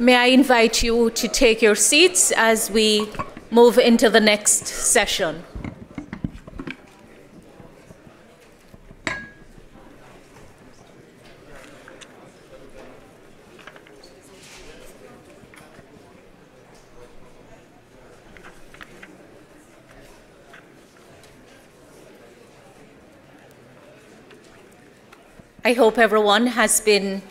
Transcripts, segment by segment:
May I invite you to take your seats as we move into the next session. I hope everyone has been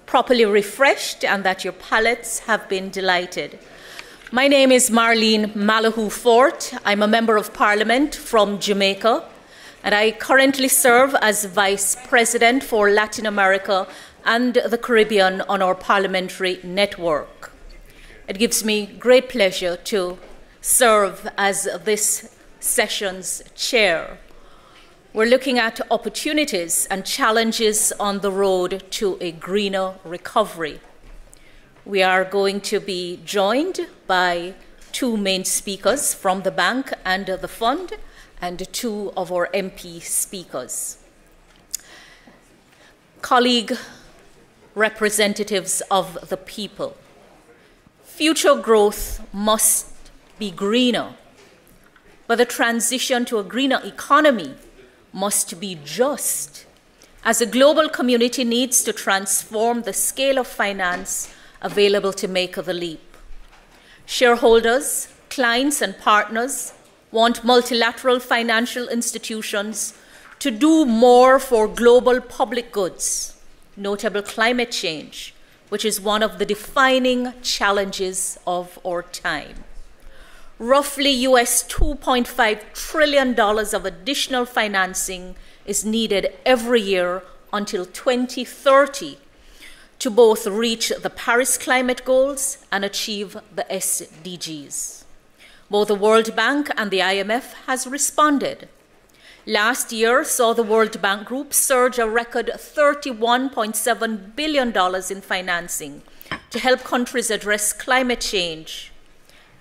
properly refreshed and that your palates have been delighted. My name is Marlene Malahoo Fort. I'm a Member of Parliament from Jamaica, and I currently serve as Vice President for Latin America and the Caribbean on our Parliamentary Network. It gives me great pleasure to serve as this session's chair. We're looking at opportunities and challenges on the road to a greener recovery. We are going to be joined by two main speakers from the bank and the fund, and two of our MP speakers. Colleague representatives of the people, future growth must be greener, but the transition to a greener economy must be just, as a global community needs to transform the scale of finance available to make the leap. Shareholders, clients, and partners want multilateral financial institutions to do more for global public goods, notable climate change, which is one of the defining challenges of our time. Roughly US $2.5 trillion of additional financing is needed every year until 2030 to both reach the Paris climate goals and achieve the SDGs. Both the World Bank and the IMF has responded. Last year saw the World Bank Group surge a record $31.7 billion in financing to help countries address climate change,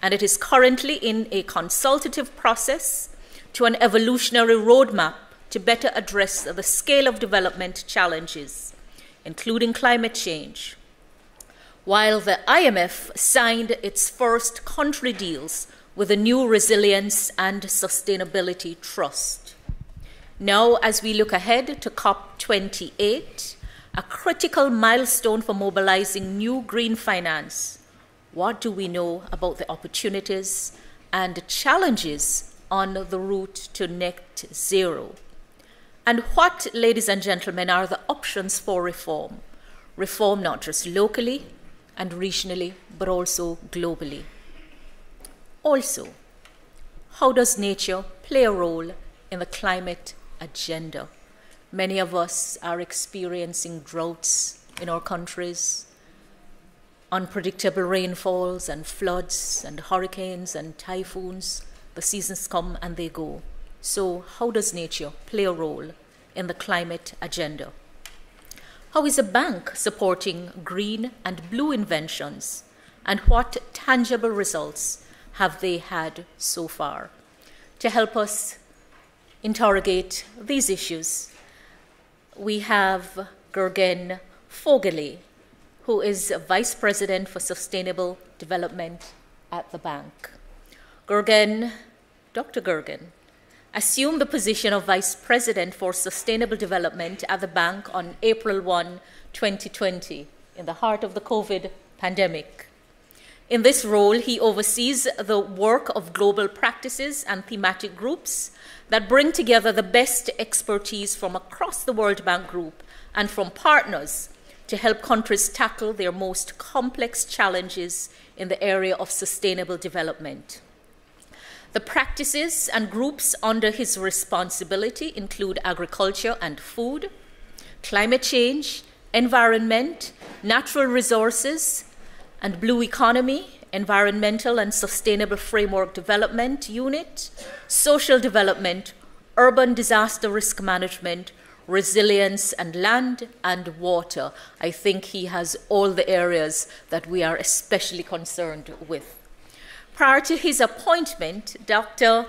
and it is currently in a consultative process to an evolutionary roadmap to better address the scale of development challenges, including climate change. While the IMF signed its first country deals with a new resilience and sustainability trust. Now, as we look ahead to COP28, a critical milestone for mobilizing new green finance, what do we know about the opportunities and challenges on the route to net zero? And what, ladies and gentlemen, are the options for reform? Reform not just locally and regionally, but also globally. Also, how does nature play a role in the climate agenda? Many of us are experiencing droughts in our countries, unpredictable rainfalls and floods and hurricanes and typhoons. The seasons come and they go. So how does nature play a role in the climate agenda? How is a bank supporting green and blue inventions, and what tangible results have they had so far? To help us interrogate these issues, we have Gergen Fogelé, who is Vice President for Sustainable Development at the bank. Dr. Gergen assumed the position of Vice President for Sustainable Development at the bank on April 1, 2020, in the heart of the COVID pandemic. In this role, he oversees the work of global practices and thematic groups that bring together the best expertise from across the World Bank Group and from partners to help countries tackle their most complex challenges in the area of sustainable development. The practices and groups under his responsibility include agriculture and food, climate change, environment, natural resources, and blue economy, environmental and sustainable framework development unit, social development, urban disaster risk management, resilience, and land and water. I think he has all the areas that we are especially concerned with. Prior to his appointment, Dr.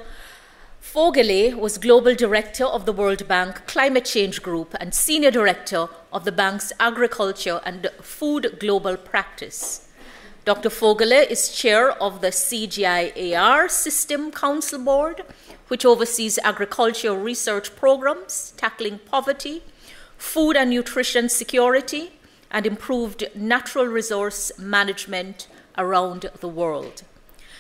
Fogelé was Global Director of the World Bank Climate Change Group and Senior Director of the bank's Agriculture and Food Global Practice. Dr. Fogelé is Chair of the CGIAR System Council Board, which oversees agricultural research programs tackling poverty, food and nutrition security, and improved natural resource management around the world.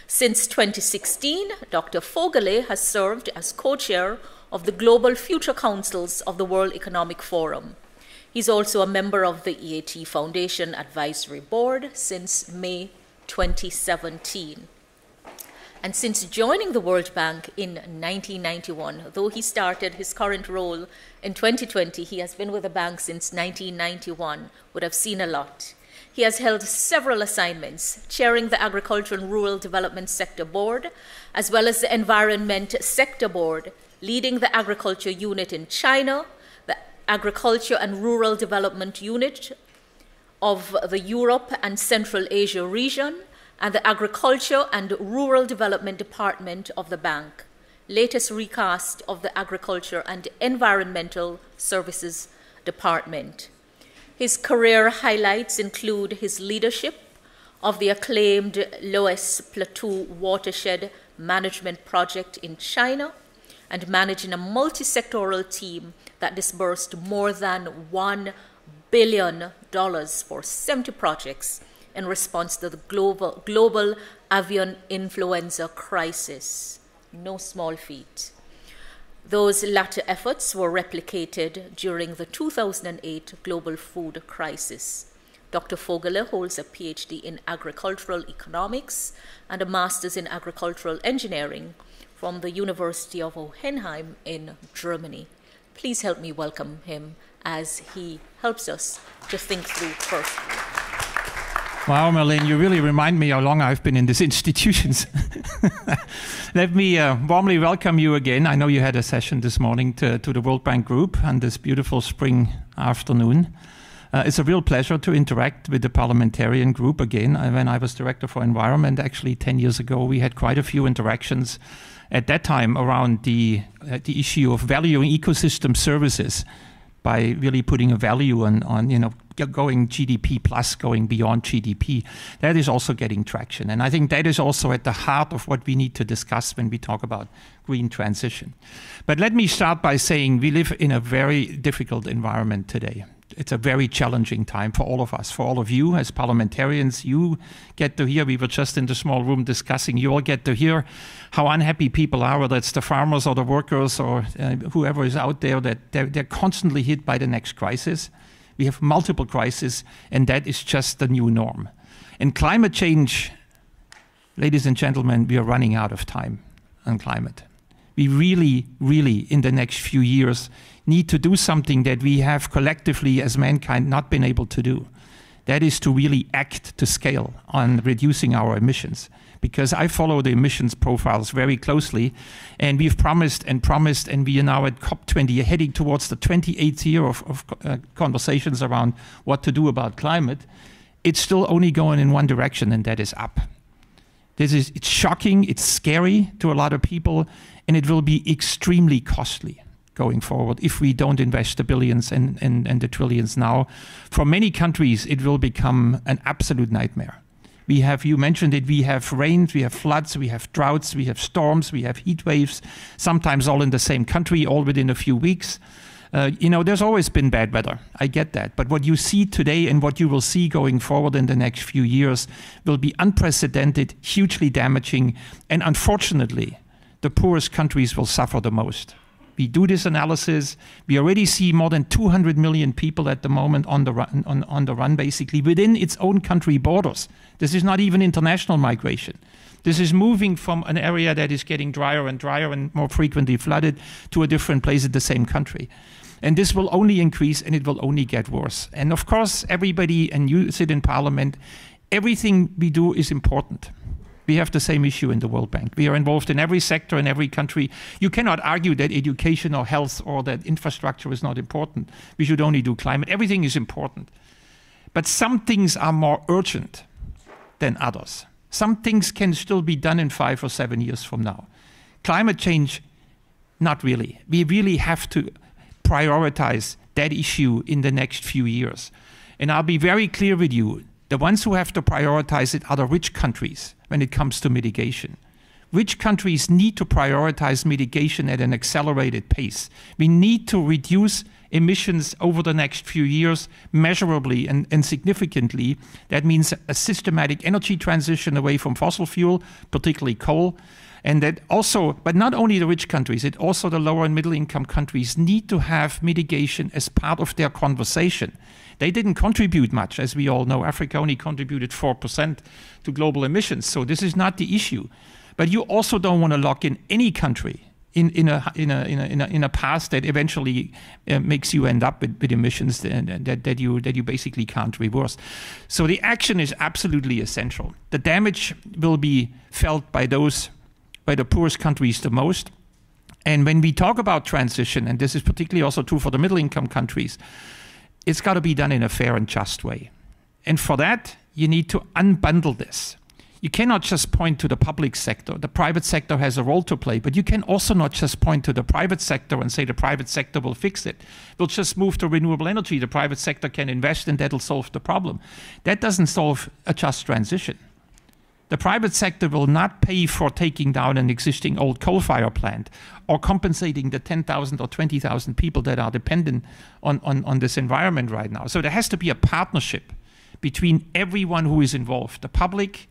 Since 2016, Dr. Fogelé has served as co-chair of the Global Future Councils of the World Economic Forum. He's also a member of the EAT Foundation Advisory Board since May 2017. And since joining the World Bank in 1991, though he started his current role in 2020, he has been with the bank since 1991, would have seen a lot. He has held several assignments, chairing the Agriculture and Rural Development Sector Board, as well as the Environment Sector Board, leading the Agriculture Unit in China, the Agriculture and Rural Development Unit of the Europe and Central Asia region, and the Agriculture and Rural Development Department of the bank, latest recast of the Agriculture and Environmental Services Department. His career highlights include his leadership of the acclaimed Loess Plateau Watershed Management Project in China, and managing a multi-sectoral team that disbursed more than $1 billion for 70 projects in response to the global avian influenza crisis. No small feat. Those latter efforts were replicated during the 2008 global food crisis. Dr. Vogele holds a PhD in agricultural economics and a master's in agricultural engineering from the University of Hohenheim in Germany. Please help me welcome him as he helps us to think through first. Wow, Marlene, you really remind me how long I've been in these institutions. Let me warmly welcome you again. I know you had a session this morning to the World Bank Group on this beautiful spring afternoon. It's a real pleasure to interact with the Parliamentarian Group again. When I was Director for Environment, actually 10 years ago, we had quite a few interactions at that time around the issue of valuing ecosystem services by really putting a value on going GDP plus, going beyond GDP. That is also getting traction. And I think that is also at the heart of what we need to discuss when we talk about green transition. But let me start by saying we live in a very difficult environment today. It's a very challenging time for all of us, for all of you as parliamentarians. You get to hear, we were just in the small room discussing, you all get to hear how unhappy people are, whether it's the farmers or the workers or whoever is out there, that they're constantly hit by the next crisis. We have multiple crises, and that is just the new norm. And climate change, ladies and gentlemen, we are running out of time on climate. We really, really, in the next few years, need to do something that we have collectively as mankind not been able to do. That is to really act to scale on reducing our emissions. Because I follow the emissions profiles very closely, and we've promised, and we are now at COP20, heading towards the 28th year of conversations around what to do about climate. It's still only going in one direction, and that is up. It's shocking, it's scary to a lot of people, and it will be extremely costly going forward if we don't invest the billions and the trillions now. For many countries, it will become an absolute nightmare. We have, you mentioned it, we have rains, we have floods, we have droughts, we have storms, we have heat waves, sometimes all in the same country, all within a few weeks. There's always been bad weather. I get that. But what you see today and what you will see going forward in the next few years will be unprecedented, hugely damaging, and unfortunately, the poorest countries will suffer the most. We do this analysis. We already see more than 200 million people at the moment on the run, basically within its own country borders. This is not even international migration. This is moving from an area that is getting drier and drier and more frequently flooded to a different place in the same country. And this will only increase, and it will only get worse. And of course, everybody, and you sit in Parliament, everything we do is important. We have the same issue in the World Bank. We are involved in every sector in every country. You cannot argue that education or health or that infrastructure is not important. We should only do climate. Everything is important. But some things are more urgent than others. Some things can still be done in 5 or 7 years from now. Climate change, not really. We really have to prioritize that issue in the next few years. And I'll be very clear with you. The ones who have to prioritize it are the rich countries when it comes to mitigation. rich countries need to prioritize mitigation at an accelerated pace. We need to reduce emissions over the next few years measurably and significantly. That means a systematic energy transition away from fossil fuel, particularly coal. And that also, but not only the rich countries, it also the lower and middle income countries need to have mitigation as part of their conversation. They didn't contribute much, as we all know. Africa only contributed 4% to global emissions, so this is not the issue. But you also don't want to lock in any country in a path that eventually makes you end up with emissions that you basically can't reverse. So the action is absolutely essential. The damage will be felt by the poorest countries the most. And when we talk about transition, and this is particularly also true for the middle income countries, it's got to be done in a fair and just way. And for that, you need to unbundle this. You cannot just point to the public sector. The private sector has a role to play, but you can also not just point to the private sector and say the private sector will fix it. We'll just move to renewable energy. The private sector can invest and that'll solve the problem. That doesn't solve a just transition. The private sector will not pay for taking down an existing old coal-fired plant or compensating the 10,000 or 20,000 people that are dependent on this environment right now. So there has to be a partnership between everyone who is involved. The public,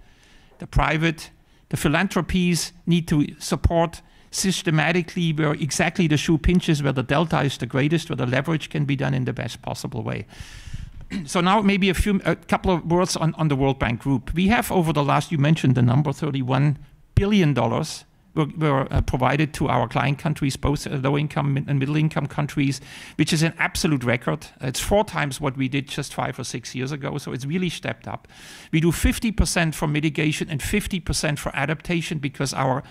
the private, the philanthropies need to support systematically where exactly the shoe pinches, where the delta is the greatest, where the leverage can be done in the best possible way. So now maybe a couple of words on the World Bank Group. We have over the last, you mentioned the number, $31 billion were provided to our client countries, both low-income and middle-income countries, which is an absolute record. It's 4 times what we did just 5 or 6 years ago, so it's really stepped up. We do 50% for mitigation and 50% for adaptation because our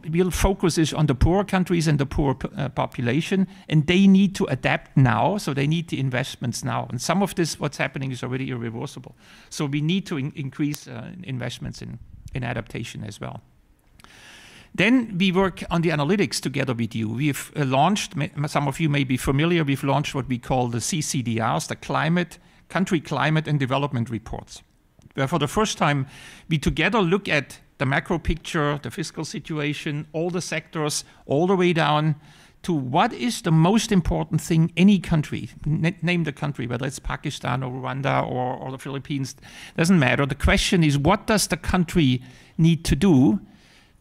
real focus is on the poorer countries and the poor population, and they need to adapt now, so they need the investments now. And some of this, what's happening, is already irreversible. So we need to increase investments in adaptation as well. Then we work on the analytics together with you. We've launched, some of you may be familiar, we've launched what we call the CCDRs, the Country Climate and Development Reports, where for the first time we together look at the macro picture, the fiscal situation, all the sectors, all the way down to what is the most important thing any country, name the country, whether it's Pakistan or Rwanda or the Philippines, doesn't matter. The question is, what does the country need to do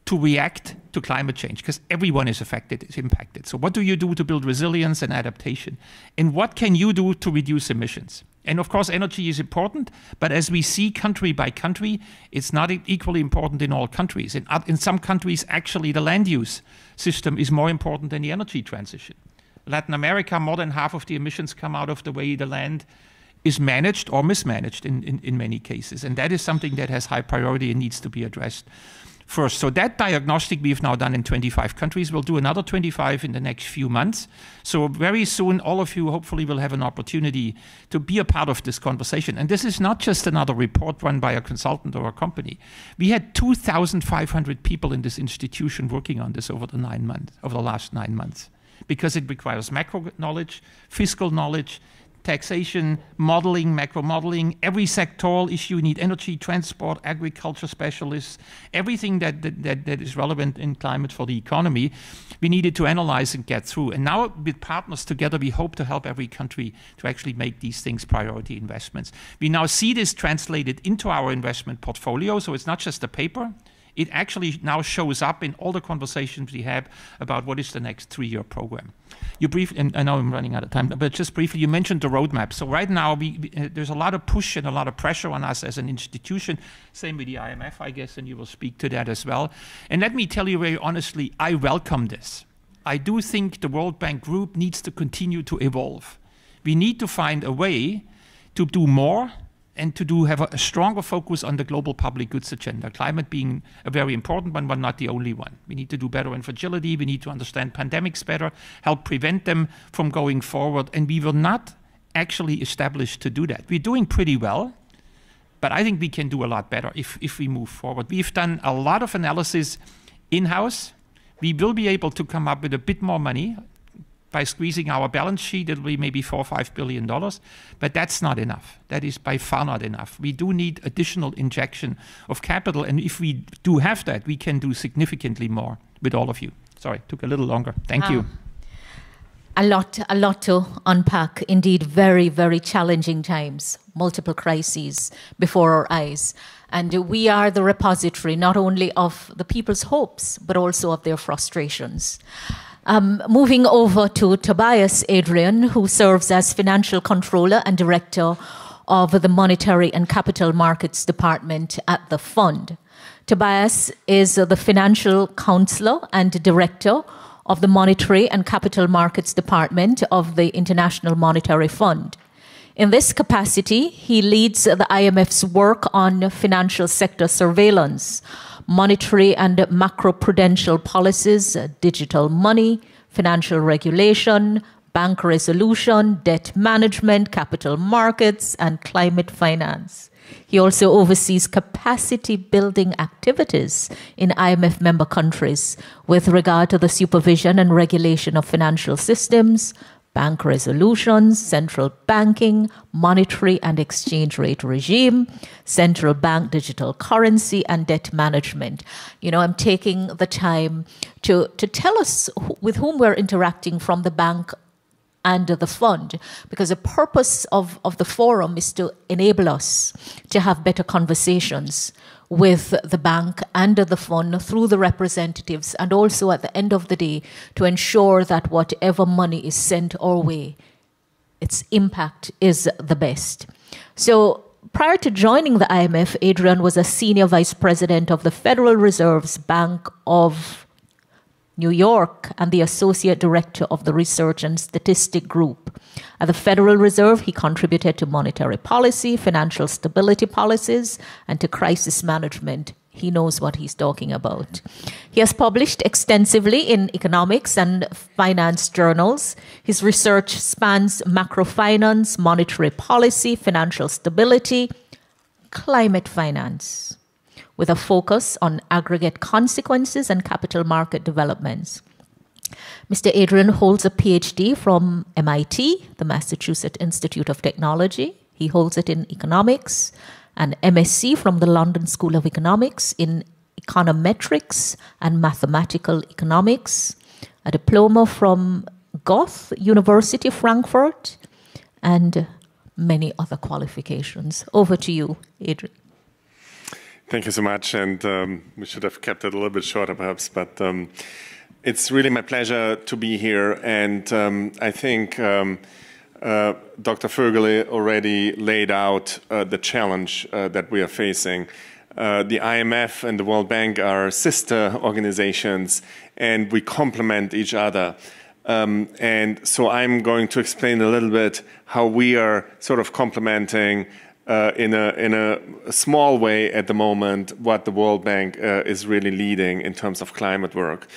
to react to climate change? Because everyone is affected, is impacted. So what do you do to build resilience and adaptation? And what can you do to reduce emissions? And of course, energy is important, but as we see country by country, it's not equally important in all countries. In some countries, actually, the land use system is more important than the energy transition. Latin America, more than half of the emissions come out of the way the land is managed or mismanaged in many cases. And that is something that has high priority and needs to be addressed first. So that diagnostic we've now done in 25 countries. We'll do another 25 in the next few months. So very soon, all of you hopefully will have an opportunity to be a part of this conversation. And this is not just another report run by a consultant or a company. We had 2,500 people in this institution working on this over the last 9 months, because it requires macro knowledge, fiscal knowledge, taxation, modeling, macro modeling, every sectoral issue. You need energy, transport, agriculture specialists, everything that is relevant in climate for the economy. We needed to analyze and get through. And now with partners together, we hope to help every country to actually make these things priority investments. We now see this translated into our investment portfolio. So it's not just a paper. It actually now shows up in all the conversations we have about what is the next 3-year program. You briefly, and I know I'm running out of time, but just briefly, you mentioned the roadmap. So right now, there's a lot of push and a lot of pressure on us as an institution. Same with the IMF, I guess, and you will speak to that as well. And let me tell you very honestly, I welcome this. I do think the World Bank Group needs to continue to evolve. We need to find a way to do more and to have a stronger focus on the global public goods agenda, climate being a very important one, but not the only one. We need to do better in fragility. We need to understand pandemics better, help prevent them from going forward. And we were not actually established to do that. We're doing pretty well, but I think we can do a lot better if we move forward. We've done a lot of analysis in-house. We will be able to come up with a bit more money, by squeezing our balance sheet, it'll be maybe $4 or $5 billion, but that's not enough. That is by far not enough. We do need additional injection of capital, and if we do have that, we can do significantly more with all of you. Sorry, took a little longer. Thank you. A lot to unpack. Indeed, very, very challenging times. Multiple crises before our eyes. And we are the repository not only of the people's hopes, but also of their frustrations. Moving over to Tobias Adrian, who serves as Financial Controller and Director of the Monetary and Capital Markets Department at the Fund. Tobias is the Financial Counselor and Director of the Monetary and Capital Markets Department of the International Monetary Fund. In this capacity, he leads the IMF's work on financial sector surveillance, monetary and macroprudential policies, digital money, financial regulation, bank resolution, debt management, capital markets, and climate finance. He also oversees capacity building activities in IMF member countries with regard to the supervision and regulation of financial systems, bank resolutions, central banking, monetary and exchange rate regime, central bank digital currency, and debt management. You know, I'm taking the time to tell us with whom we're interacting from the bank and the fund, because the purpose of the forum is to enable us to have better conversations with the bank and the fund through the representatives, and also at the end of the day to ensure that whatever money is sent our way, its impact is the best. So prior to joining the IMF, Adrian was a senior vice president of the Federal Reserve's Bank of New York and the Associate Director of the Research and Statistic Group. At the Federal Reserve, he contributed to monetary policy, financial stability policies, and to crisis management. He knows what he's talking about. He has published extensively in economics and finance journals. His research spans macrofinance, monetary policy, financial stability, climate finance, with a focus on aggregate consequences and capital market developments. Mr. Adrian holds a PhD from MIT, the Massachusetts Institute of Technology. He holds it in economics, an MSc from the London School of Economics in econometrics and mathematical economics, a diploma from Goethe University, Frankfurt, and many other qualifications. Over to you, Adrian. Thank you so much, and we should have kept it a little bit shorter perhaps, but it's really my pleasure to be here, and I think Dr. Vögele already laid out the challenge that we are facing. The IMF and the World Bank are sister organizations, and we complement each other. And so I'm going to explain a little bit how we are sort of complementing in a small way at the moment what the World Bank is really leading in terms of climate work.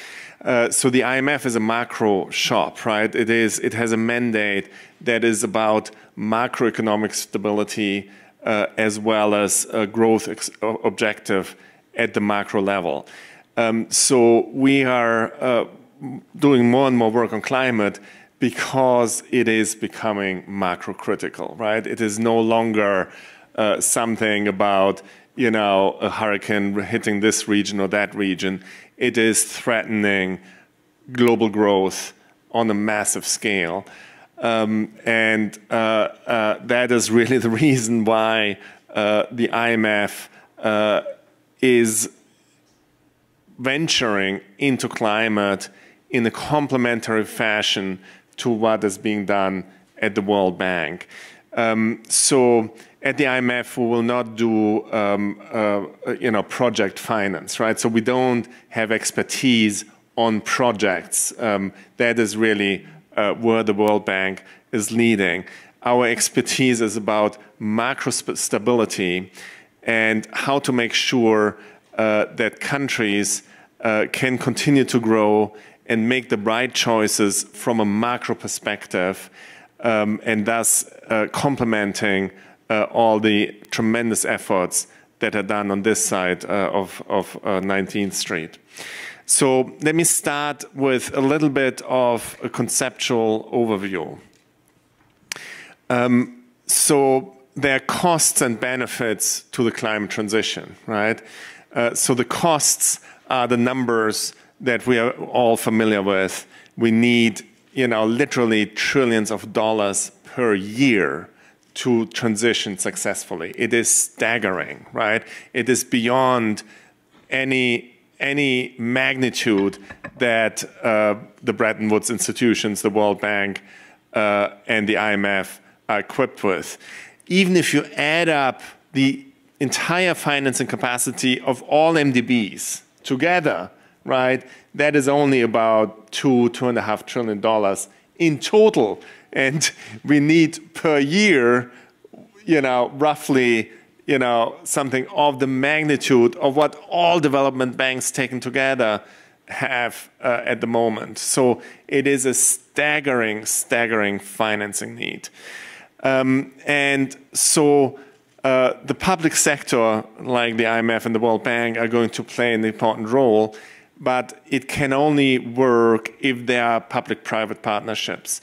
So the IMF is a macro shop, right? It has a mandate that is about macroeconomic stability as well as a growth objective at the macro level. So we are doing more and more work on climate because it is becoming macro critical, right? It is no longer something about, you know, a hurricane hitting this region or that region. It is threatening global growth on a massive scale. And that is really the reason why the IMF is venturing into climate in a complementary fashion to what is being done at the World Bank. So at the IMF, we will not do you know, project finance, right? So we don't have expertise on projects. That is really where the World Bank is leading. Our expertise is about macro stability and how to make sure that countries can continue to grow and make the right choices from a macro perspective, and thus complementing all the tremendous efforts that are done on this side of 19th Street. So let me start with a little bit of a conceptual overview. So there are costs and benefits to the climate transition, right? So the costs are the numbers that we are all familiar with. We need, literally trillions of dollars per year to transition successfully. It is staggering, right? It is beyond any magnitude that the Bretton Woods institutions, the World Bank, and the IMF are equipped with. Even if you add up the entire financing capacity of all MDBs together, right, that is only about $2.5 trillion in total. And we need per year, roughly, something of the magnitude of what all development banks taken together have at the moment. So it is a staggering financing need. And so the public sector, like the IMF and the World Bank, are going to play an important role, but it can only work if there are public-private partnerships.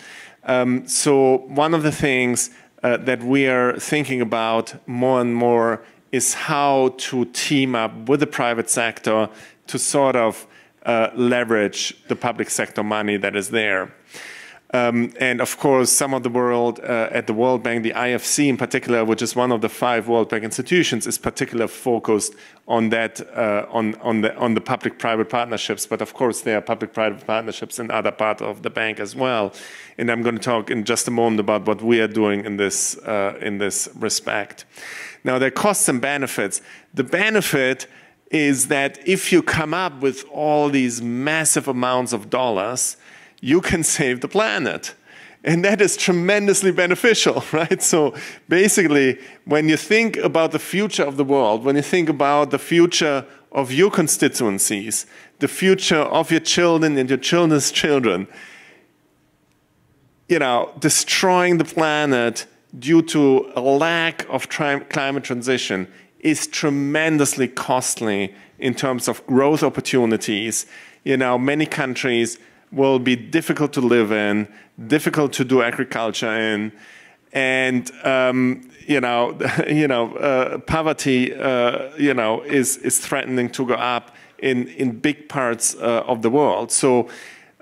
So one of the things that we are thinking about more and more is how to team up with the private sector to sort of leverage the public sector money that is there. And of course, some of the world at the World Bank, the IFC in particular, which is one of the 5 World Bank institutions, is particularly focused on that, on the public-private partnerships. But of course, there are public-private partnerships in other parts of the bank as well. And I'm going to talk in just a moment about what we are doing in this respect. Now, there are costs and benefits. The benefit is that if you come up with all these massive amounts of dollars, you can save the planet. And that is tremendously beneficial, right? So basically, when you think about the future of the world, when you think about the future of your constituencies, the future of your children and your children's children, destroying the planet due to a lack of climate transition is tremendously costly in terms of growth opportunities. Many countries will be difficult to live in, difficult to do agriculture in, and poverty is threatening to go up in big parts of the world. So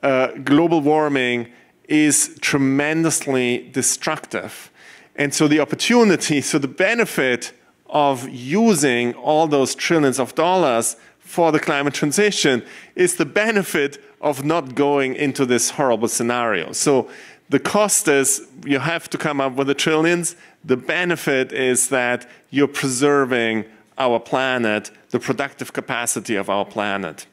global warming is tremendously destructive, and so the opportunity, so the benefit of using all those trillions of dollars for the climate transition is the benefit of not going into this horrible scenario. So the cost is you have to come up with the trillions. The benefit is that you're preserving our planet, the productive capacity of our planet.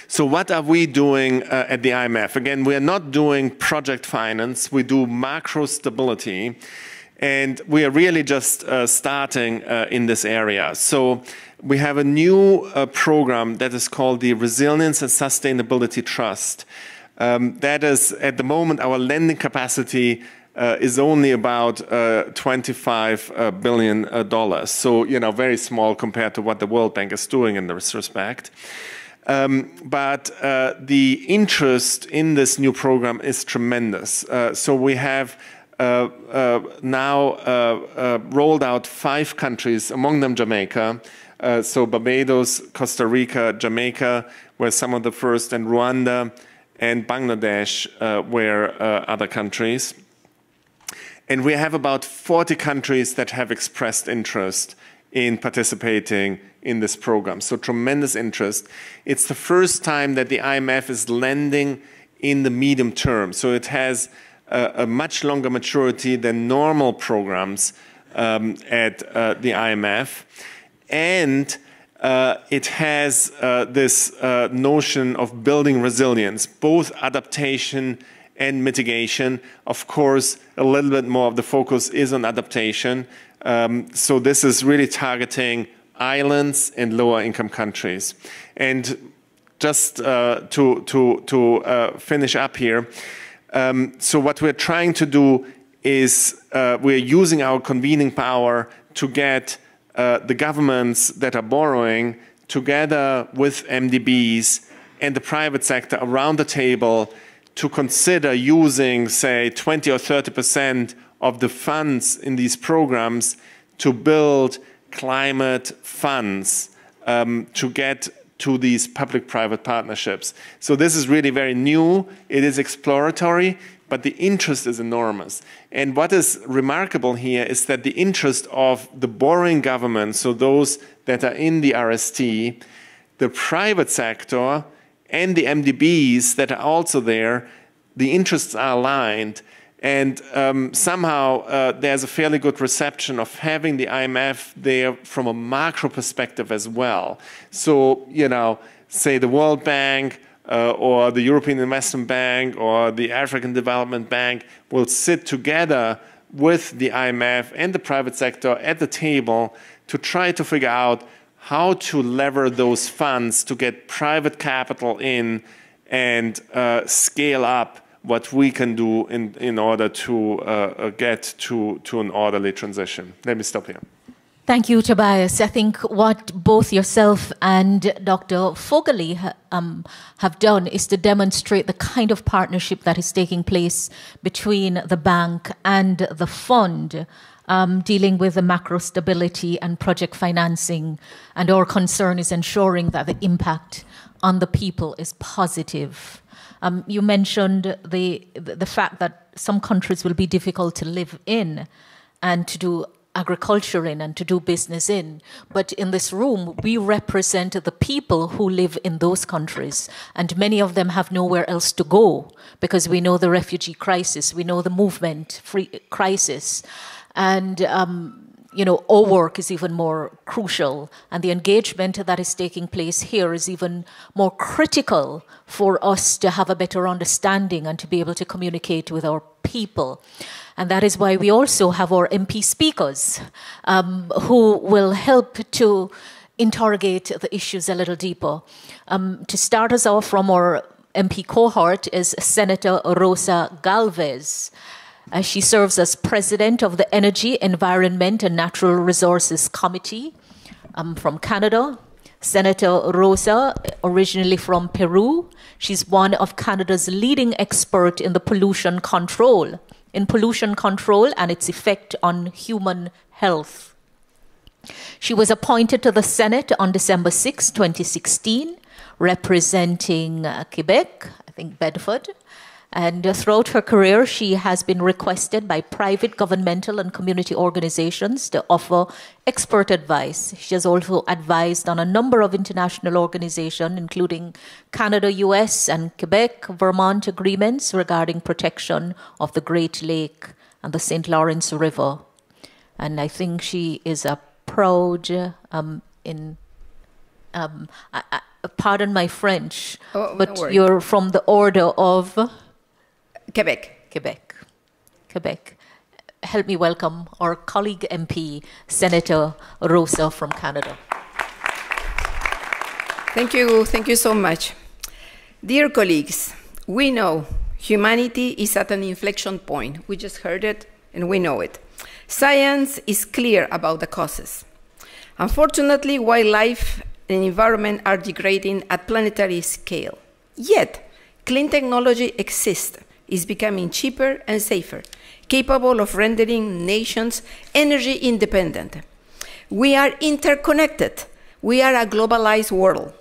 So what are we doing at the IMF? Again, we are not doing project finance. We do macro stability. And we are really just starting in this area. So we have a new program that is called the Resilience and Sustainability Trust. That is, at the moment, our lending capacity is only about $25 billion. So, very small compared to what the World Bank is doing in this respect. But the interest in this new program is tremendous. So we have now rolled out 5 countries, among them Jamaica. So Barbados, Costa Rica, Jamaica were some of the first, and Rwanda and Bangladesh were other countries. And we have about 40 countries that have expressed interest in participating in this program. So tremendous interest. It's the first time that the IMF is lending in the medium term. So it has a much longer maturity than normal programs at the IMF. And it has this notion of building resilience, both adaptation and mitigation. Of course, a little bit more of the focus is on adaptation. So this is really targeting islands and lower income countries. And just to finish up here, so what we're trying to do is we're using our convening power to get the governments that are borrowing together with MDBs and the private sector around the table to consider using, say, 20 or 30% of the funds in these programs to build climate funds to get to these public-private partnerships. So this is really very new. It is exploratory, but the interest is enormous. And what is remarkable here is that the interest of the borrowing governments, so those that are in the RST, the private sector, and the MDBs that are also there, the interests are aligned. And somehow there's a fairly good reception of having the IMF there from a macro perspective as well. So, you know, say the World Bank or the European Investment Bank or the African Development Bank will sit together with the IMF and the private sector at the table to try to figure out how to lever those funds to get private capital in and scale up what we can do in order to get to an orderly transition. Let me stop here. Thank you, Tobias. I think what both yourself and Dr. Fogarty have done is to demonstrate the kind of partnership that is taking place between the bank and the fund, dealing with the macro stability and project financing. And our concern is ensuring that the impact on the people is positive. You mentioned the fact that some countries will be difficult to live in and to do agriculture in and to do business in. But in this room, we represent the people who live in those countries. And many of them have nowhere else to go because we know the refugee crisis, we know the movement crisis. And you know, our work is even more crucial, and the engagement that is taking place here is even more critical for us to have a better understanding and to be able to communicate with our people. And that is why we also have our MP speakers who will help to interrogate the issues a little deeper. To start us off from our MP cohort is Senator Rosa Galvez. She serves as president of the Energy, Environment and Natural Resources Committee from Canada. Senator Rosa, originally from Peru, she's one of Canada's leading experts in the pollution control and its effect on human health. She was appointed to the Senate on December 6, 2016, representing Quebec, I think Bedford. And throughout her career, she has been requested by private, governmental, and community organizations to offer expert advice. She has also advised on a number of international organizations, including Canada, US, and Quebec, Vermont agreements regarding protection of the Great Lake and the St. Lawrence River. And I think she is a proud, pardon my French, but no, you're from the order of... Quebec. Help me welcome our colleague MP, Senator Rosa from Canada. Thank you so much. Dear colleagues, we know humanity is at an inflection point. We just heard it and we know it. Science is clear about the causes. Unfortunately, wildlife and environment are degrading at planetary scale. Yet, clean technology exists, is becoming cheaper and safer, capable of rendering nations energy independent. We are interconnected. We are a globalized world.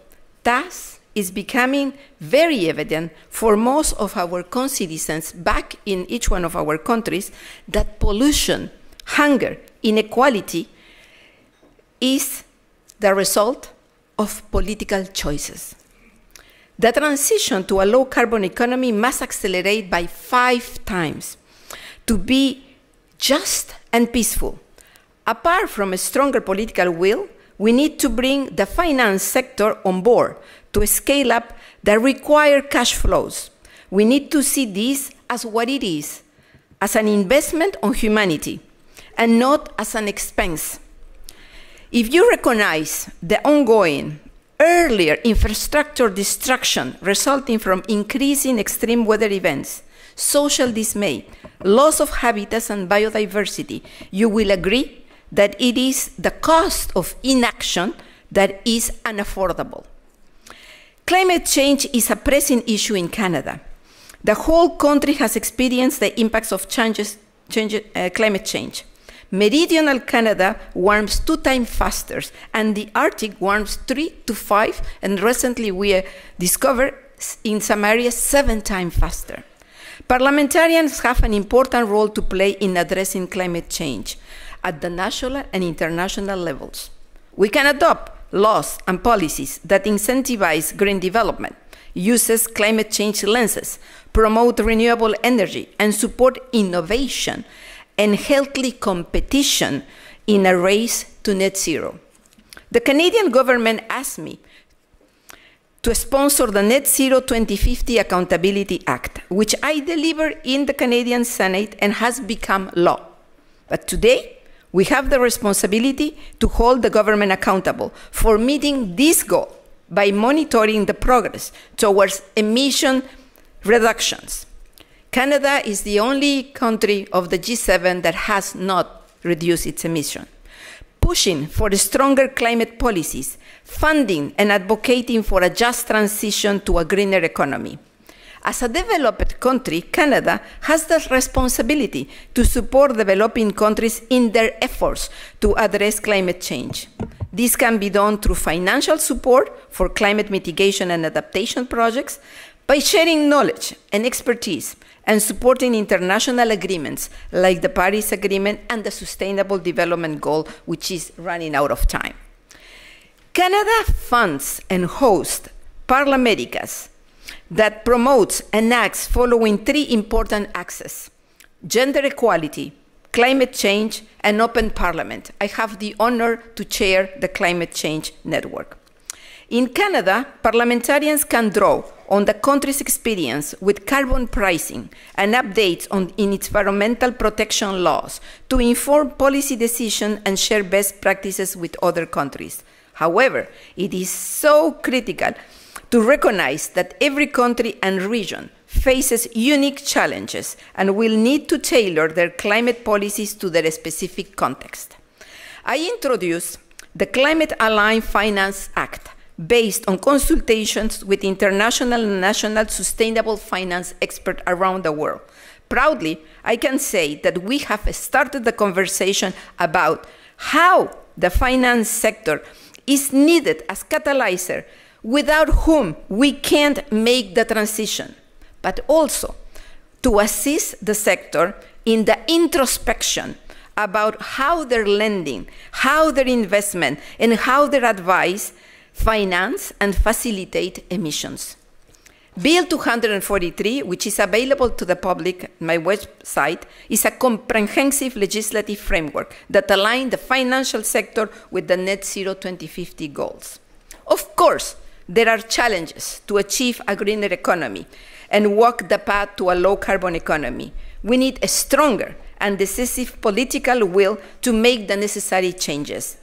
Thus, it's becoming very evident for most of our concitizens back in each one of our countries that pollution, hunger, inequality is the result of political choices. The transition to a low-carbon economy must accelerate by 5 times to be just and peaceful. Apart from a stronger political will, we need to bring the finance sector on board to scale up the required cash flows. We need to see this as what it is, as an investment on humanity, and not as an expense. If you recognize the ongoing earlier infrastructure destruction resulting from increasing extreme weather events, social dismay, loss of habitats and biodiversity, you will agree that it is the cost of inaction that is unaffordable. Climate change is a pressing issue in Canada. The whole country has experienced the impacts of climate change. Meridional Canada warms 2 times faster, and the Arctic warms 3 to 5, and recently we discovered in some areas 7 times faster. Parliamentarians have an important role to play in addressing climate change at the national and international levels. We can adopt laws and policies that incentivize green development, uses climate change lenses, promote renewable energy, and support innovation and healthy competition in a race to net zero. The Canadian government asked me to sponsor the Net Zero 2050 Accountability Act, which I delivered in the Canadian Senate and has become law. But today, we have the responsibility to hold the government accountable for meeting this goal by monitoring the progress towards emission reductions. Canada is the only country of the G7 that has not reduced its emission. Pushing for stronger climate policies, funding and advocating for a just transition to a greener economy. As a developed country, Canada has the responsibility to support developing countries in their efforts to address climate change. This can be done through financial support for climate mitigation and adaptation projects, by sharing knowledge and expertise, and supporting international agreements like the Paris Agreement and the Sustainable Development Goal, which is running out of time. Canada funds and hosts Parliamentarians that promotes and acts following 3 important axes: gender equality, climate change, and open parliament. I have the honor to chair the Climate Change Network. In Canada, parliamentarians can draw on the country's experience with carbon pricing and updates in its environmental protection laws to inform policy decisions and share best practices with other countries. However, it is so critical to recognize that every country and region faces unique challenges and will need to tailor their climate policies to their specific context. I introduced the Climate Aligned Finance Act, based on consultations with international and national sustainable finance experts around the world. Proudly, I can say that we have started the conversation about how the finance sector is needed as catalyzer, without whom we can't make the transition, but also to assist the sector in the introspection about how their lending, how their investment, and how their advice finance and facilitate emissions. Bill 243, which is available to the public on my website, is a comprehensive legislative framework that aligns the financial sector with the Net Zero 2050 goals. Of course, there are challenges to achieve a greener economy and walk the path to a low-carbon economy. We need a stronger and decisive political will to make the necessary changes.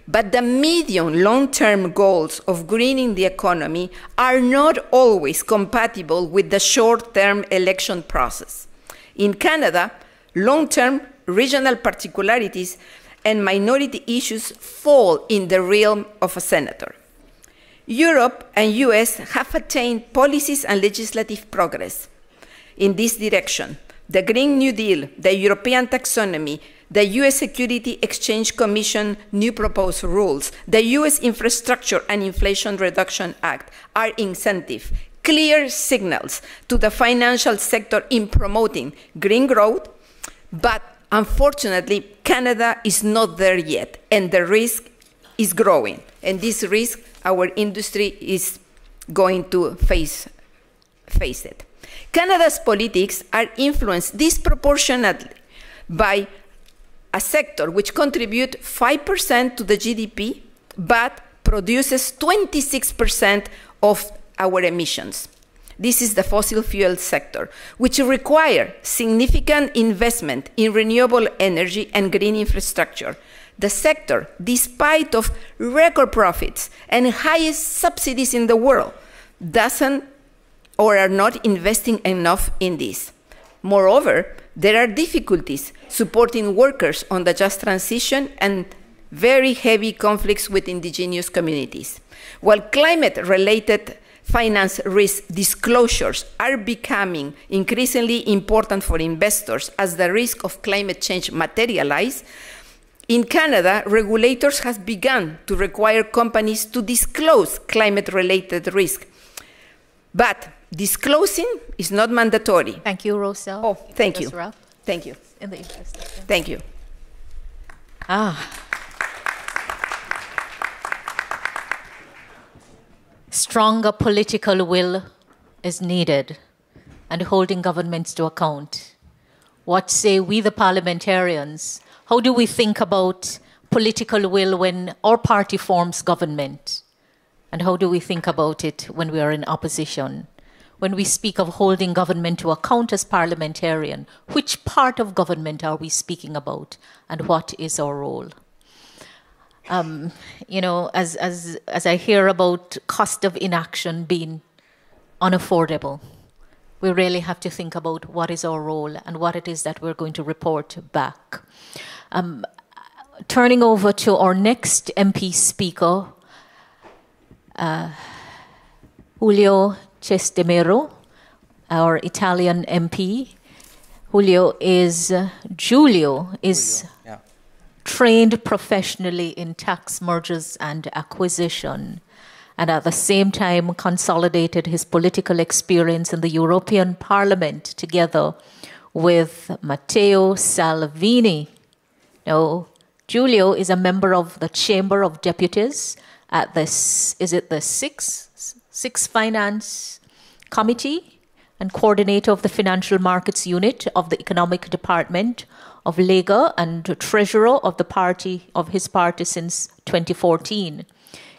But the medium long-term goals of greening the economy are not always compatible with the short-term election process. In Canada, long-term regional particularities and minority issues fall in the realm of a senator. Europe and US have attained policies and legislative progress in this direction. The Green New Deal, the European taxonomy, the US Security Exchange Commission new proposed rules, the US Infrastructure and Inflation Reduction Act are incentive, clear signals to the financial sector in promoting green growth, but unfortunately, Canada is not there yet, and the risk is growing. And this risk, our industry is going to face it. Canada's politics are influenced disproportionately by a sector which contributes 5% to the GDP, but produces 26% of our emissions. This is the fossil fuel sector, which requires significant investment in renewable energy and green infrastructure. The sector, despite of record profits and highest subsidies in the world, doesn't or are not investing enough in this. Moreover, there are difficulties supporting workers on the just transition and very heavy conflicts with indigenous communities. While climate-related finance risk disclosures are becoming increasingly important for investors as the risk of climate change materialize, in Canada, regulators have begun to require companies to disclose climate-related risk. But disclosing is not mandatory. Thank you, Rosa. Oh, thank you. Wrap. Thank you. In the interest of time. Thank you. Stronger political will is needed and holding governments to account. What say we, the parliamentarians? How do we think about political will when our party forms government? And how do we think about it when we are in opposition? When we speak of holding government to account as parliamentarian, which part of government are we speaking about, and what is our role? You know, as I hear about cost of inaction being unaffordable, we really have to think about what is our role and what it is that we're going to report back. Turning over to our next MP speaker, Julio Cestemero, our Italian MP. Julio is trained professionally in tax mergers and acquisition, and at the same time consolidated his political experience in the European Parliament together with Matteo Salvini. Now, Giulio is a member of the Chamber of Deputies at this, is it the Sixth Finance Committee, and coordinator of the Financial Markets Unit of the Economic Department of Lega, and treasurer of his party since 2014.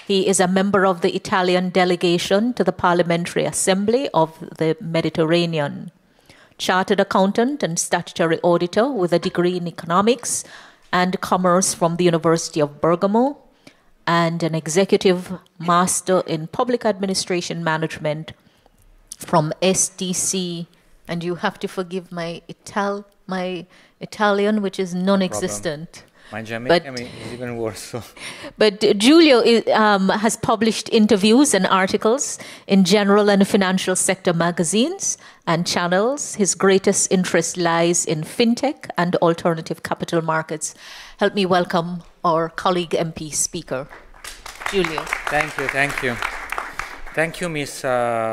He is a member of the Italian delegation to the Parliamentary Assembly of the Mediterranean. Chartered accountant and statutory auditor with a degree in economics and commerce from the University of Bergamo, and an executive master in public administration management from SDC. And you have to forgive my Italian, which is non-existent. My Jamaican is even worse. So. But Giulio has published interviews and articles in general and financial sector magazines and channels. His greatest interest lies in fintech and alternative capital markets. Help me welcome our colleague MP speaker, Giulio. Thank you, thank you. Thank you, Ms.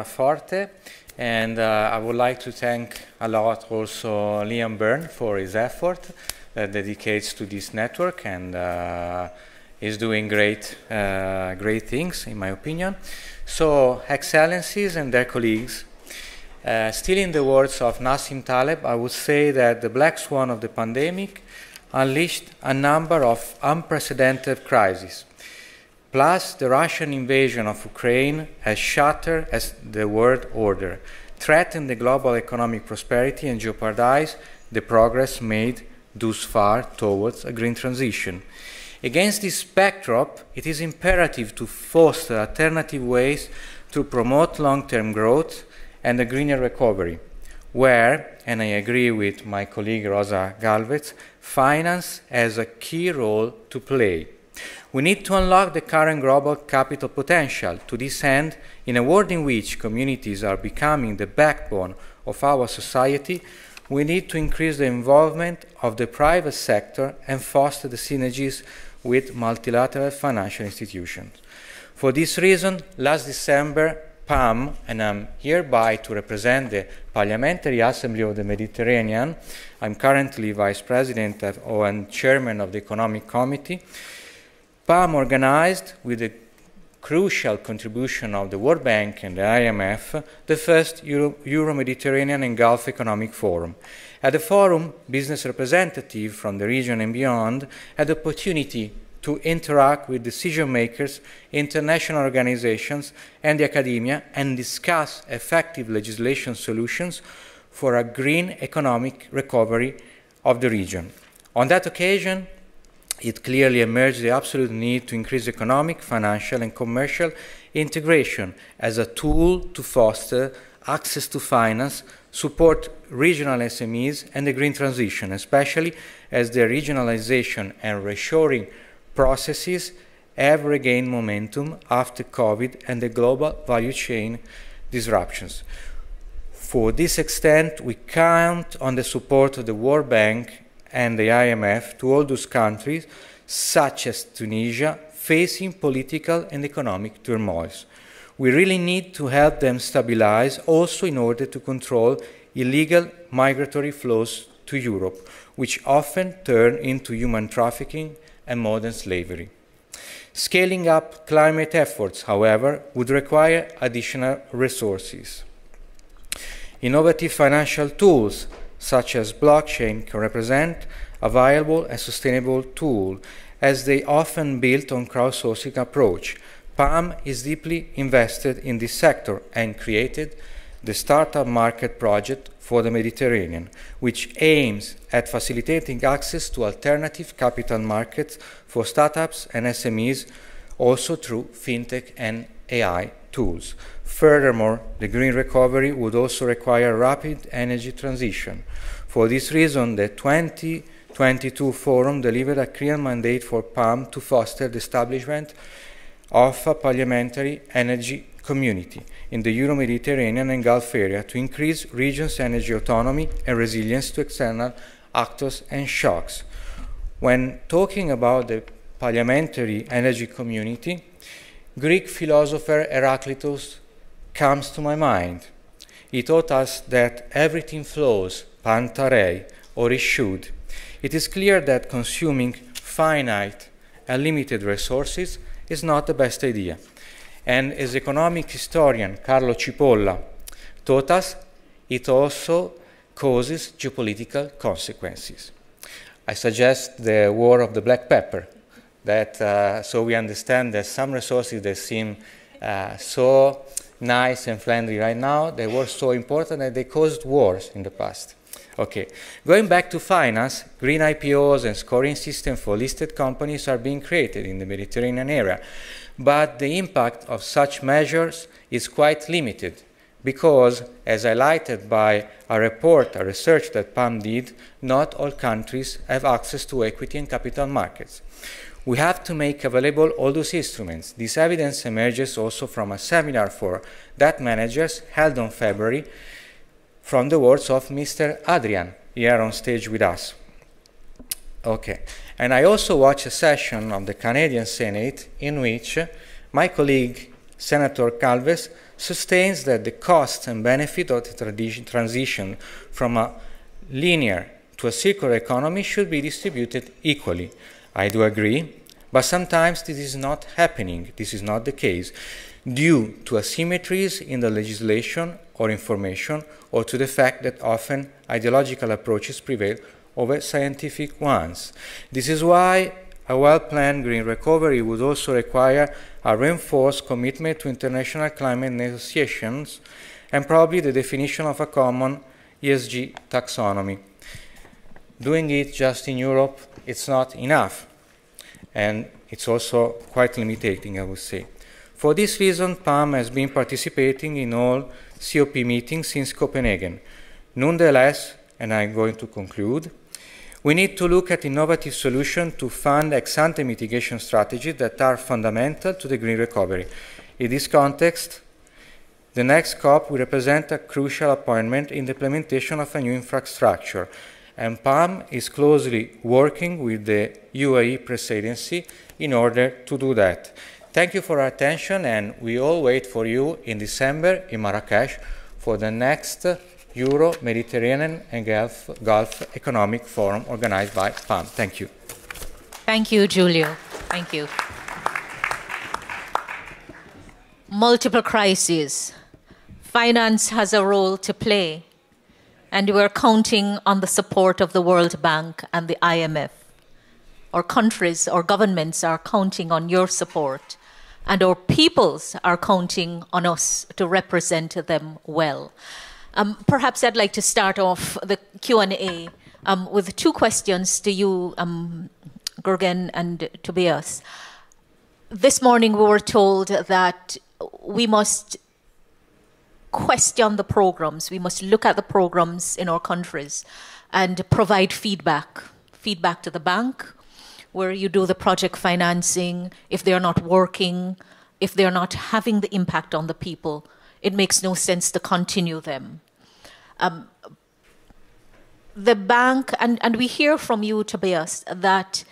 Forte. And I would like to thank a lot also Liam Byrne for his effort that dedicates to this network, and is doing great things, in my opinion. So, Excellencies and their colleagues, still in the words of Nassim Taleb, I would say that the black swan of the pandemic unleashed a number of unprecedented crises. Plus, the Russian invasion of Ukraine has shattered the world order, threatened the global economic prosperity, and jeopardized the progress made thus far towards a green transition. Against this backdrop, it is imperative to foster alternative ways to promote long-term growth and a greener recovery, where, and I agree with my colleague Rosa Galvez, finance has a key role to play. We need to unlock the current global capital potential. To this end, in a world in which communities are becoming the backbone of our society, we need to increase the involvement of the private sector and foster the synergies with multilateral financial institutions. For this reason, last December, PAM, and I'm hereby to represent the Parliamentary Assembly of the Mediterranean, I'm currently Vice President and Chairman of the Economic Committee, PAM organized, with the crucial contribution of the World Bank and the IMF, the first Euro-Mediterranean and Gulf Economic Forum. At the forum, business representatives from the region and beyond had the opportunity to interact with decision makers, international organizations, and the academia, and discuss effective legislation solutions for a green economic recovery of the region. On that occasion, it clearly emerged the absolute need to increase economic, financial, and commercial integration as a tool to foster access to finance, support regional SMEs, and the green transition, especially as the regionalization and reshoring processes have regained momentum after COVID and the global value chain disruptions. For this extent, we count on the support of the World Bank and the IMF to all those countries, such as Tunisia, facing political and economic turmoils. We really need to help them stabilize, also in order to control illegal migratory flows to Europe, which often turn into human trafficking and modern slavery. Scaling up climate efforts, however, would require additional resources. Innovative financial tools, such as blockchain, can represent a viable and sustainable tool, as they often build on crowdsourcing approach. PAM is deeply invested in this sector and created the Startup Market Project for the Mediterranean, which aims at facilitating access to alternative capital markets for startups and SMEs, also through fintech and AI tools. Furthermore, the green recovery would also require rapid energy transition. For this reason, the 2022 Forum delivered a clear mandate for PAM to foster the establishment of a parliamentary energy community in the Euro-Mediterranean and Gulf area to increase regions' energy autonomy and resilience to external actors and shocks. When talking about the parliamentary energy community, Greek philosopher Heraclitus comes to my mind. He taught us that everything flows, pantarei, or it should. It is clear that consuming finite and limited resources is not the best idea. And as economic historian Carlo Cipolla taught us, it also causes geopolitical consequences. I suggest the war of the black pepper, that so we understand that some resources that seem so nice and friendly right now, they were so important that they caused wars in the past. Okay, going back to finance, green IPOs and scoring systems for listed companies are being created in the Mediterranean area. But the impact of such measures is quite limited because, as highlighted by a report, a research that PAM did, not all countries have access to equity and capital markets. We have to make available all those instruments. This evidence emerges also from a seminar for debt managers held on February from the words of Mr. Adrian, here on stage with us. Okay. And I also watched a session of the Canadian Senate in which my colleague, Senator Calves, sustains that the cost and benefit of the transition from a linear to a circular economy should be distributed equally. I do agree, but sometimes this is not happening. This is not the case, due to asymmetries in the legislation or information, or to the fact that often ideological approaches prevail over scientific ones. This is why a well-planned green recovery would also require a reinforced commitment to international climate negotiations and probably the definition of a common ESG taxonomy. Doing it just in Europe, it's not enough, and it's also quite limiting, I would say. For this reason, PAM has been participating in all COP meetings since Copenhagen. Nonetheless, and I'm going to conclude, we need to look at innovative solutions to fund ex-ante mitigation strategies that are fundamental to the green recovery. In this context, the next COP will represent a crucial appointment in the implementation of a new infrastructure, and PAM is closely working with the UAE presidency in order to do that. Thank you for your attention, and we all wait for you in December in Marrakesh for the next Euro, Mediterranean and Gulf Economic Forum organized by PAM. Thank you. Thank you, Giulio. Thank you. Multiple crises. Finance has a role to play, and we're counting on the support of the World Bank and the IMF. Our countries, our governments are counting on your support, and our peoples are counting on us to represent them well. Perhaps I'd like to start off the Q&A with two questions to you, Gurgen and Tobias. This morning we were told that we must question the programs, we must look at the programs in our countries and provide feedback to the bank, where you do the project financing, if they're not working, if they're not having the impact on the people, it makes no sense to continue them. The bank, and we hear from you, Tobias, that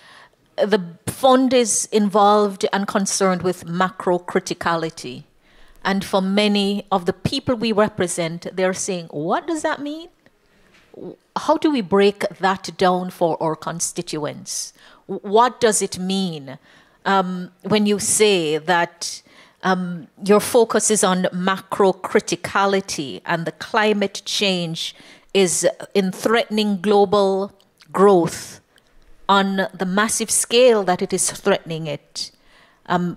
the fund is involved and concerned with macro criticality. And for many of the people we represent, they're saying, what does that mean? How do we break that down for our constituents? What does it mean when you say that your focus is on macro criticality and the climate change is in threatening global growth on the massive scale that it is threatening it?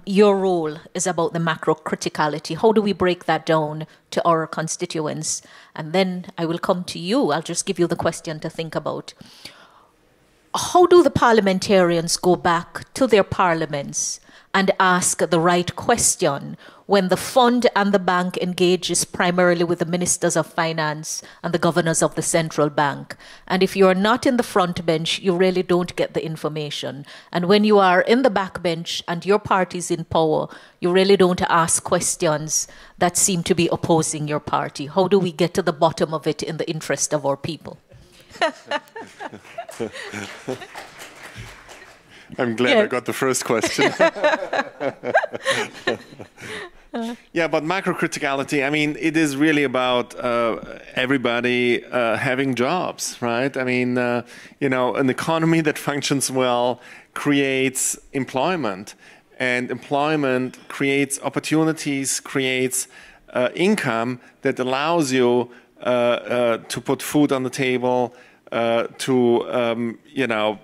Your role is about the macro criticality. How do we break that down to our constituents? And then I will come to you. I'll just give you the question to think about. How do the parliamentarians go back to their parliaments and ask the right question when the fund and the bank engages primarily with the ministers of finance and the governors of the central bank? And if you're not in the front bench, you really don't get the information. And when you are in the back bench and your party's in power, you really don't ask questions that seem to be opposing your party. How do we get to the bottom of it in the interest of our people? I'm glad I got the first question. Yeah, but macro criticality, I mean, it is really about everybody having jobs, right? I mean, you know, an economy that functions well creates employment, and employment creates opportunities, creates income that allows you to put food on the table, to you know,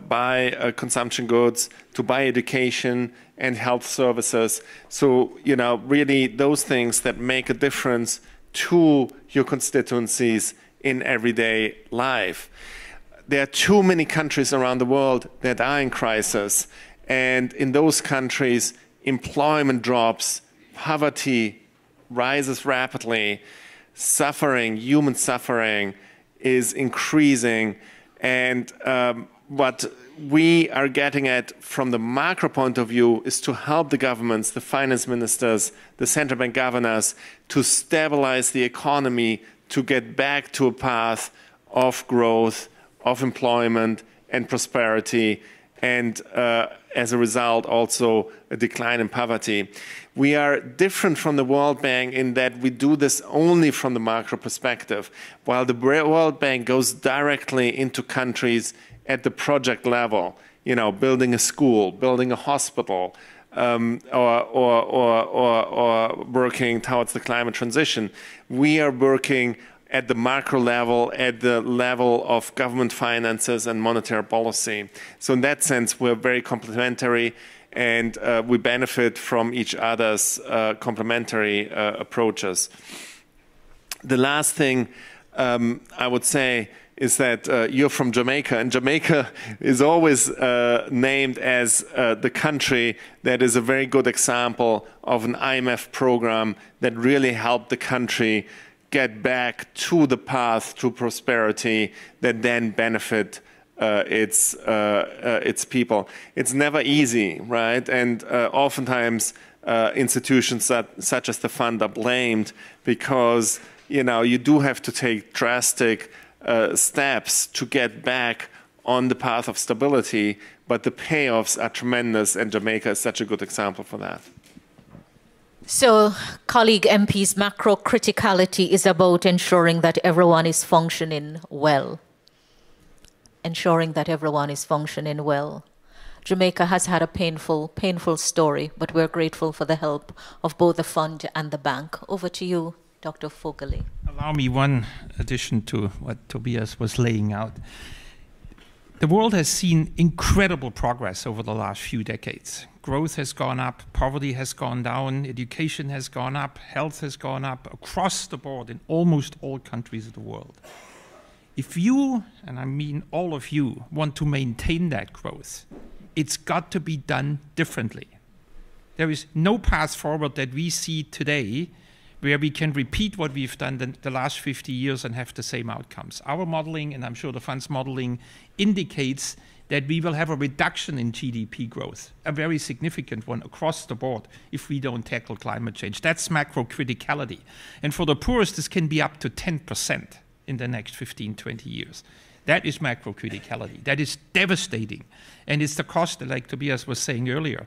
buy consumption goods, to buy education and health services. So, you know, really those things that make a difference to your constituencies in everyday life. There are too many countries around the world that are in crisis, and in those countries, employment drops, poverty rises rapidly, suffering, human suffering is increasing, and what we are getting at from the macro point of view is to help the governments, the finance ministers, the central bank governors to stabilize the economy, to get back to a path of growth, of employment and prosperity, and as a result also a decline in poverty. We are different from the World Bank in that we do this only from the macro perspective, while the World Bank goes directly into countries at the project level, you know, building a school, building a hospital, or working towards the climate transition. We are working at the macro level, at the level of government finances and monetary policy. So in that sense, we're very complementary, and we benefit from each other's complementary approaches. The last thing I would say is that you're from Jamaica, and Jamaica is always named as the country that is a very good example of an IMF program that really helped the country get back to the path to prosperity that then benefit its people. It's never easy, right? And oftentimes institutions such as the fund are blamed because, you know, you do have to take drastic steps to get back on the path of stability, but the payoffs are tremendous, and Jamaica is such a good example for that. So, colleague MPs, macro criticality is about ensuring that everyone is functioning well. Ensuring that everyone is functioning well. Jamaica has had a painful story, but we're grateful for the help of both the fund and the bank. Over to you, Dr. Fogarty. Allow me one addition to what Tobias was laying out. The world has seen incredible progress over the last few decades. Growth has gone up, poverty has gone down, education has gone up, health has gone up across the board in almost all countries of the world. If you, and I mean all of you, want to maintain that growth, it's got to be done differently. There is no path forward that we see today where we can repeat what we've done the last 50 years and have the same outcomes. Our modeling, and I'm sure the fund's modeling, indicates that we will have a reduction in GDP growth, a very significant one across the board if we don't tackle climate change. That's macro criticality. And for the poorest, this can be up to 10% in the next 15, 20 years. That is macro criticality. That is devastating. And it's the cost, like Tobias was saying earlier.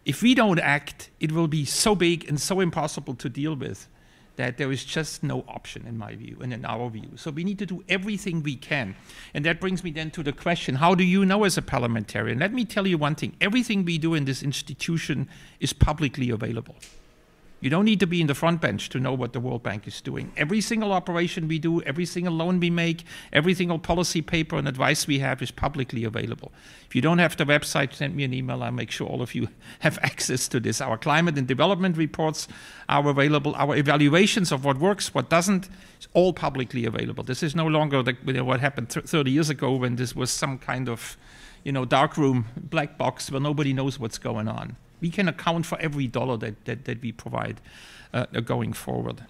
If we don't act, it will be so big and so impossible to deal with that there is just no option, in my view and in our view. So we need to do everything we can. And that brings me then to the question, how do you know as a parliamentarian? Let me tell you one thing. Everything we do in this institution is publicly available. You don't need to be in the front bench to know what the World Bank is doing. Every single operation we do, every single loan we make, every single policy paper and advice we have is publicly available. If you don't have the website, send me an email. I'll make sure all of you have access to this. Our climate and development reports are available. Our evaluations of what works, what doesn't, is all publicly available. This is no longer what happened 30 years ago when this was some kind of dark room, black box where nobody knows what's going on. We can account for every dollar that we provide going forward.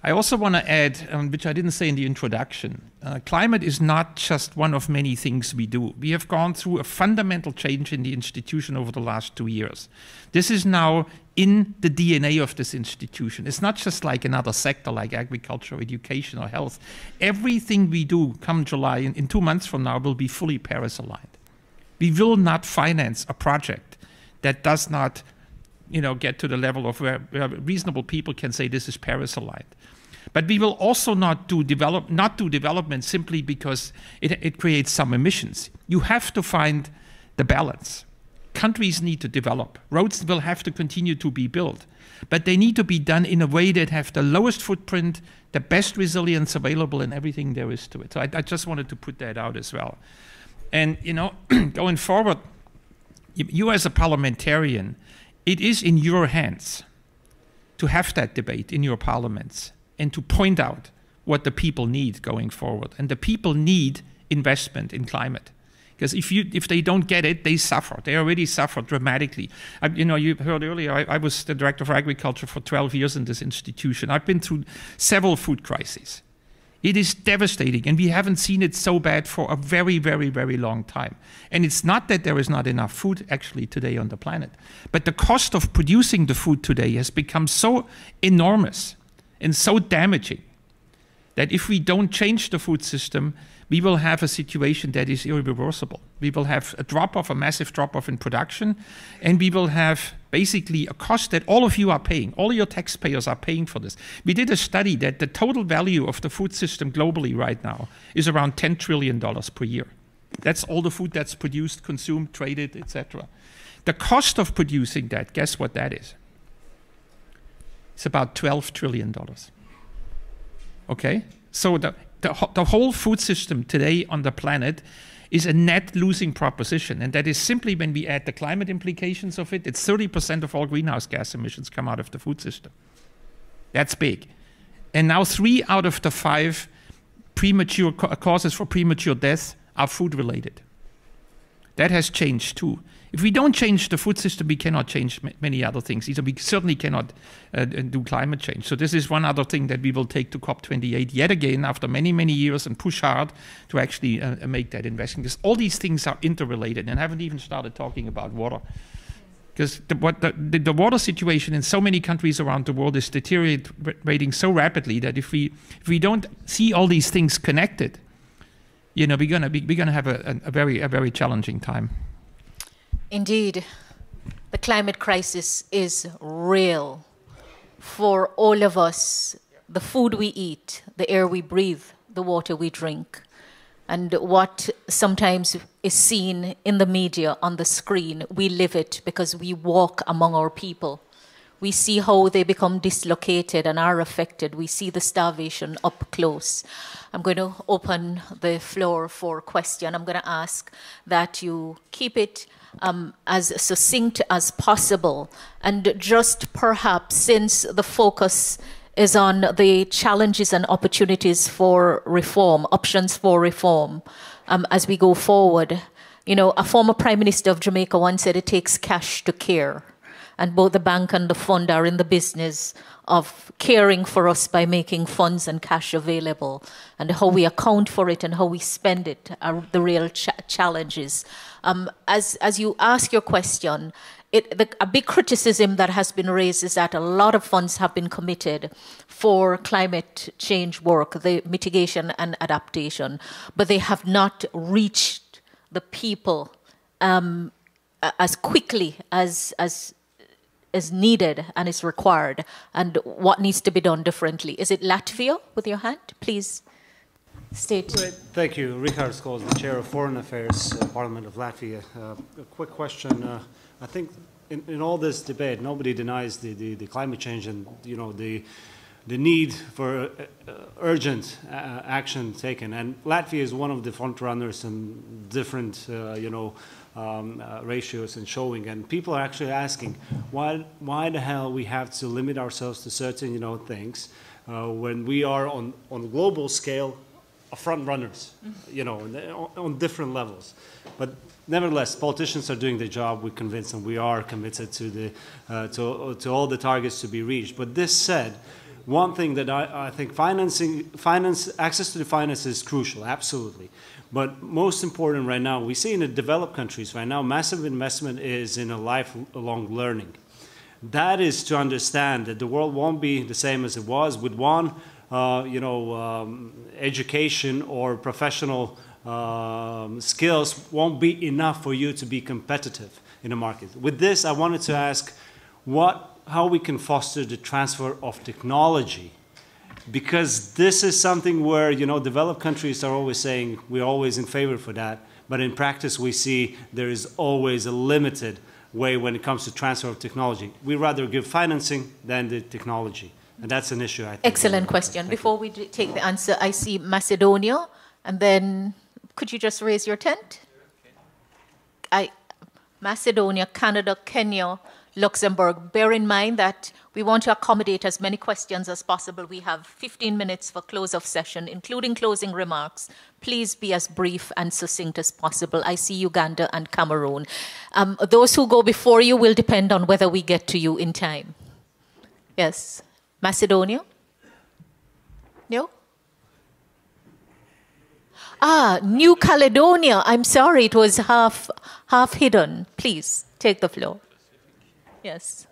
I also want to add, which I didn't say in the introduction, climate is not just one of many things we do. We have gone through a fundamental change in the institution over the last 2 years. This is now in the DNA of this institution. It's not just like another sector like agriculture, education, or health. Everything we do come July, in 2 months from now, will be fully Paris-aligned. We will not finance a project that does not, get to the level of where reasonable people can say this is Paris-aligned. But we will also not do development simply because it creates some emissions. You have to find the balance. Countries need to develop. Roads will have to continue to be built, but they need to be done in a way that have the lowest footprint, the best resilience available, and everything there is to it. So I just wanted to put that out as well. And going forward, you as a parliamentarian, it is in your hands to have that debate in your parliaments and to point out what the people need going forward. And the people need investment in climate. Because if they don't get it, they suffer. They already suffer dramatically. You heard earlier, I was the director of agriculture for 12 years in this institution. I've been through several food crises. It is devastating, and we haven't seen it so bad for a very, very, very long time. And it's not that there is not enough food actually today on the planet, but the cost of producing the food today has become so enormous and so damaging that if we don't change the food system, we will have a situation that is irreversible. We will have a massive drop-off in production, and we will have basically a cost that all of you are paying. All your taxpayers are paying for this. We did a study that the total value of the food system globally right now is around $10 trillion per year. That's all the food that's produced, consumed, traded, etc. The cost of producing that, guess what that is? It's about $12 trillion. Okay? So the whole food system today on the planet is a net losing proposition. And that is simply when we add the climate implications of it, it's 30% of all greenhouse gas emissions come out of the food system. That's big. And now 3 out of the 5 premature causes for premature death are food related. That has changed too. If we don't change the food system, we cannot change many other things. Either we certainly cannot do climate change. So this is one other thing that we will take to COP28 yet again after many, many years and push hard to actually make that investment. Because all these things are interrelated, and I haven't even started talking about water. Because the water situation in so many countries around the world is deteriorating so rapidly that if we don't see all these things connected, we're gonna have a very challenging time. Indeed, the climate crisis is real for all of us. The food we eat, the air we breathe, the water we drink. And what sometimes is seen in the media, on the screen, we live it because we walk among our people. We see how they become dislocated and are affected. We see the starvation up close. I'm going to open the floor for question. I'm going to ask that you keep it as succinct as possible. And just perhaps, since the focus is on the challenges and opportunities for reform, options for reform, as we go forward. A former Prime Minister of Jamaica once said it takes cash to care. and both the bank and the fund are in the business of caring for us by making funds and cash available, and how we account for it and how we spend it are the real challenges. As you ask your question, a big criticism that has been raised is that a lot of funds have been committed for climate change work, the mitigation and adaptation, but they have not reached the people as quickly as needed and is required, and what needs to be done differently. Is it Latvia with your hand? Please state. Great. Thank you. Richard Skols, the Chair of Foreign Affairs, Parliament of Latvia. A quick question. I think in all this debate, nobody denies the climate change and the need for urgent action taken. And Latvia is one of the front runners in different ratios and showing. And people are actually asking, why the hell we have to limit ourselves to certain things when we are on a global scale front runners, on different levels. But nevertheless, politicians are doing their job. We're convinced, and we are committed to to all the targets to be reached. But this said, one thing that I think access to the finance is crucial, absolutely. But most important right now, we see in the developed countries right now, massive investment is in a lifelong learning. That is to understand that the world won't be the same as it was with one education or professional skills won't be enough for you to be competitive in the market. With this, I wanted to ask how we can foster the transfer of technology, because this is something where developed countries are always saying we're always in favor for that, but in practice we see there is always a limited way when it comes to transfer of technology. We rather give financing than the technology. And that's an issue, I think. Excellent question. Before we take the answer, I see Macedonia, and then could you just raise your tent? Macedonia, Canada, Kenya, Luxembourg. Bear in mind that we want to accommodate as many questions as possible. We have 15 minutes for close-off session, including closing remarks. Please be as brief and succinct as possible. I see Uganda and Cameroon. Those who go before you will depend on whether we get to you in time. Yes. Macedonia? No? New Caledonia. I'm sorry, it was half hidden. Please, take the floor. Yes.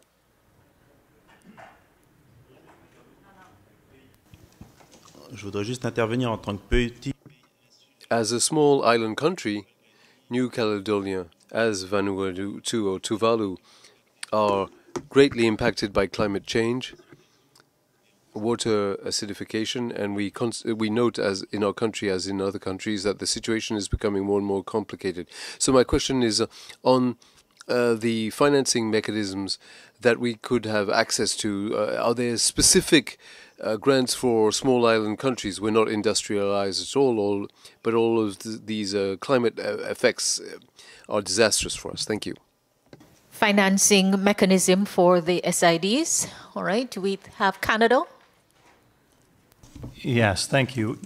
Je voudrais juste intervenir en tant que petit. As a small island country, New Caledonia, as Vanuatu or Tuvalu, are greatly impacted by climate change, water acidification, and we note, as in our country as in other countries, that the situation is becoming more and more complicated. So my question is on the financing mechanisms that we could have access to. Are there specific grants for small island countries? We're not industrialized at all, but all of these climate effects are disastrous for us. Thank you. Financing mechanism for the SIDs. All right. Do we have Canada? Yes, thank you.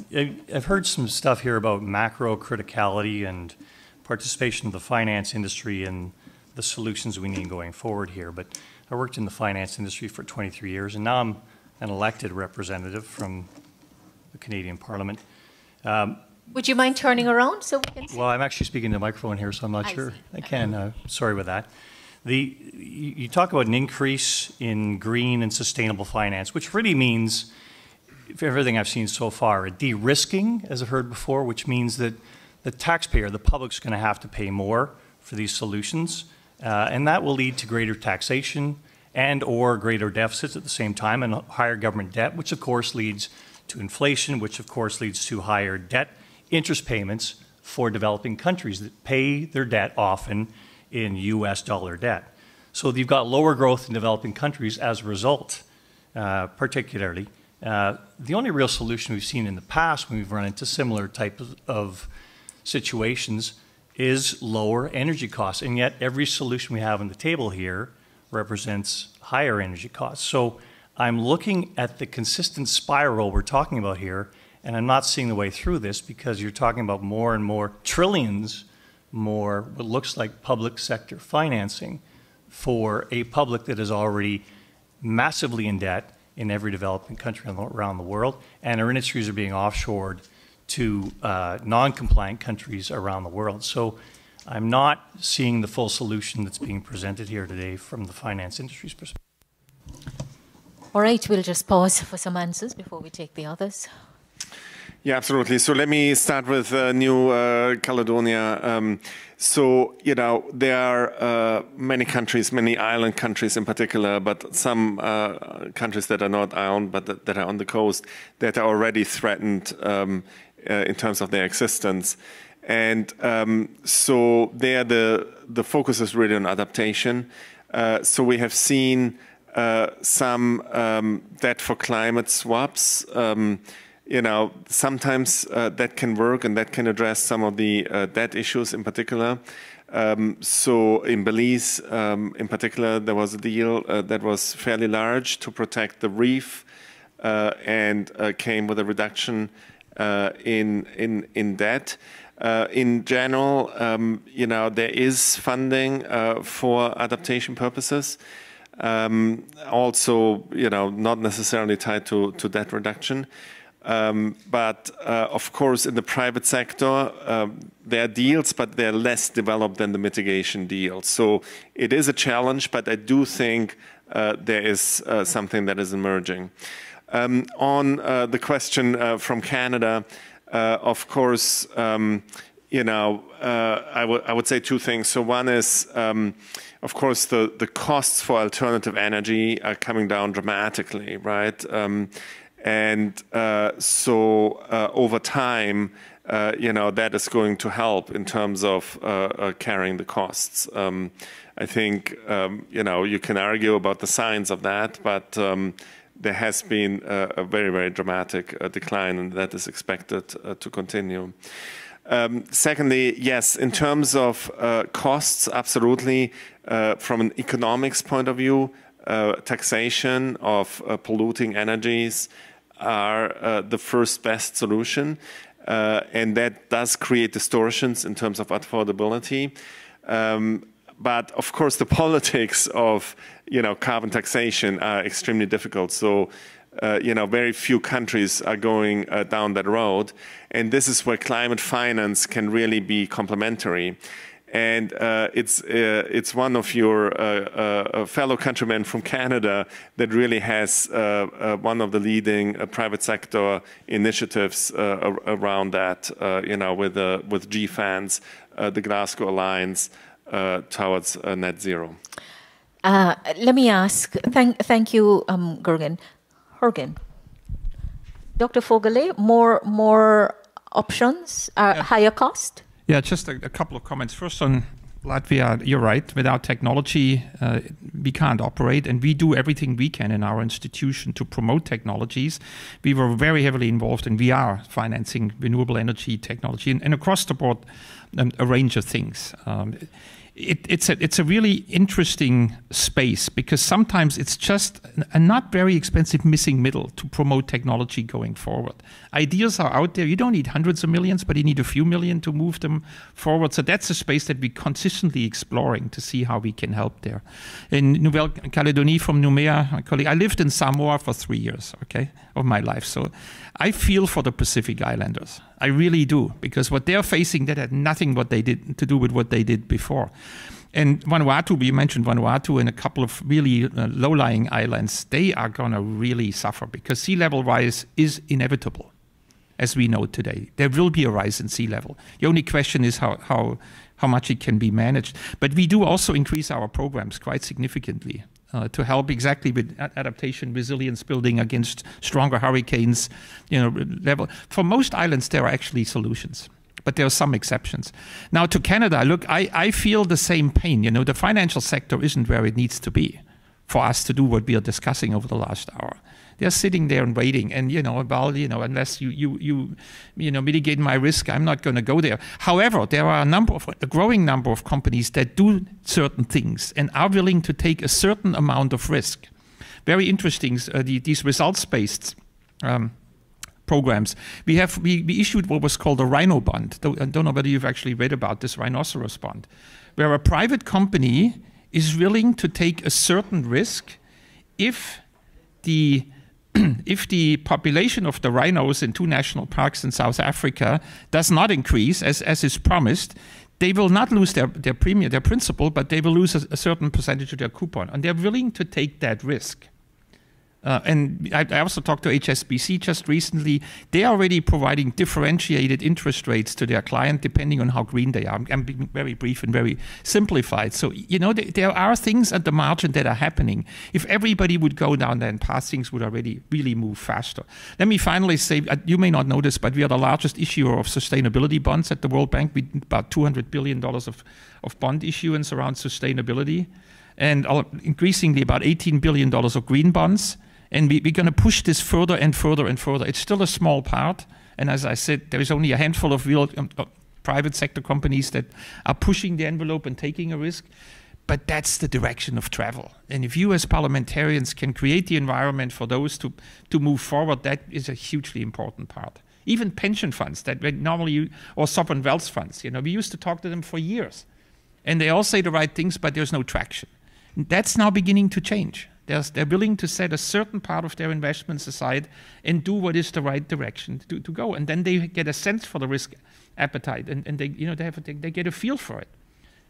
I've heard some stuff here about macro criticality and participation of the finance industry and the solutions we need going forward here. But I worked in the finance industry for 23 years, and now I'm an elected representative from the Canadian Parliament. Would you mind turning around so we can see? Well, I'm actually speaking to the microphone here, so I'm not sure I can. Sorry about that. You talk about an increase in green and sustainable finance, which really means, for everything I've seen so far, a de-risking, as I've heard before, which means that the taxpayer, the public's going to have to pay more for these solutions, and that will lead to greater taxation and or greater deficits at the same time, and higher government debt, which of course leads to inflation, which of course leads to higher debt interest payments for developing countries that pay their debt often in US dollar debt. So you've got lower growth in developing countries as a result, particularly. The only real solution we've seen in the past when we've run into similar type of situations is lower energy costs, and yet every solution we have on the table here represents higher energy costs. So I'm looking at the consistent spiral we're talking about here, and I'm not seeing the way through this, because you're talking about more and more trillions more what looks like public sector financing, for a public that is already massively in debt in every developing country around the world, and our industries are being offshored to non-compliant countries around the world. So I'm not seeing the full solution that's being presented here today from the finance industry's perspective. All right, we'll just pause for some answers before we take the others. Yeah, absolutely. So let me start with New Caledonia. So, you know, there are many countries, many island countries in particular, but some countries that are not island, but that are on the coast, that are already threatened in terms of their existence. And so there the focus is really on adaptation. So we have seen some debt for climate swaps. You know, sometimes that can work and that can address some of the debt issues in particular. So in Belize, in particular, there was a deal that was fairly large to protect the reef and came with a reduction in debt. In general, you know, there is funding for adaptation purposes. Also, you know, not necessarily tied to debt reduction. But of course, in the private sector, there are deals, but they're less developed than the mitigation deals. So it is a challenge, but I do think there is something that is emerging. On the question from Canada, of course, you know, I would say two things. So one is, of course, the costs for alternative energy are coming down dramatically, right? And so over time, you know, that is going to help in terms of carrying the costs. I think, you know, you can argue about the science of that, but there has been a very, very dramatic decline, and that is expected to continue. Secondly, yes, in terms of costs, absolutely. From an economics point of view, taxation of polluting energies are the first best solution, and that does create distortions in terms of affordability. But of course, the politics of, you know, carbon taxation are extremely difficult. So, you know, very few countries are going down that road, and this is where climate finance can really be complementary. And it's one of your fellow countrymen from Canada that really has one of the leading private sector initiatives around that. You know, with GFANZ, the Glasgow Alliance towards net zero. Let me ask. Thank you, Jürgen. Dr. Fogelé, more options, higher cost. Yeah, just a couple of comments. First on Latvia, you're right. Without technology, we can't operate, and we do everything we can in our institution to promote technologies. We were very heavily involved, and we are financing renewable energy technology, and across the board, a range of things. It's a really interesting space because sometimes it's just a not very expensive missing middle to promote technology going forward. Ideas are out there. You don't need hundreds of millions, but you need a few million to move them forward. So that's a space that we're consistently exploring to see how we can help there. In Nouvelle Calédonie from Nouméa, my colleague, I lived in Samoa for 3 years, okay, of my life. So I feel for the Pacific Islanders. I really do, because what they're facing, that had nothing what they did to do with what they did before. And Vanuatu, we mentioned Vanuatu and a couple of really low-lying islands, they are going to really suffer because sea level rise is inevitable, as we know today. There will be a rise in sea level. The only question is how much it can be managed. But we do also increase our programs quite significantly to help exactly with adaptation, resilience building against stronger hurricanes. You know, level. For most islands, there are actually solutions. But there are some exceptions. Now to Canada, look, I feel the same pain. You know, the financial sector isn't where it needs to be for us to do what we are discussing over the last hour. They're sitting there and waiting, and you know, well, you know, unless you mitigate my risk, I'm not going to go there. However, there are a growing number of companies that do certain things and are willing to take a certain amount of risk. Very interesting. These results-based programs. We issued what was called a rhino bond. I don't know whether you've actually read about this rhinoceros bond, where a private company is willing to take a certain risk if the if the population of the rhinos in 2 national parks in South Africa does not increase as is promised, they will not lose their premium, their principal, but they will lose a certain percentage of their coupon, and they're willing to take that risk. And I also talked to HSBC just recently. They are already providing differentiated interest rates to their client depending on how green they are. I'm being very brief and very simplified. So, you know, there are things at the margin that are happening. If everybody would go down that path, things would already really move faster. Let me finally say, you may not know this, but we are the largest issuer of sustainability bonds at the World Bank. We did about $200 billion of bond issuance around sustainability, and increasingly about $18 billion of green bonds. And we're going to push this further and further and further. It's still a small part. And as I said, there is only a handful of real private sector companies that are pushing the envelope and taking a risk. But that's the direction of travel. And if you as parliamentarians can create the environment for those to move forward, that is a hugely important part. Even pension funds that normally, or sovereign wealth funds, you know, we used to talk to them for years. And they all say the right things, but there's no traction. That's now beginning to change. They're willing to set a certain part of their investments aside and do what is the right direction to go. And then they get a sense for the risk appetite, and they, you know, they get a feel for it.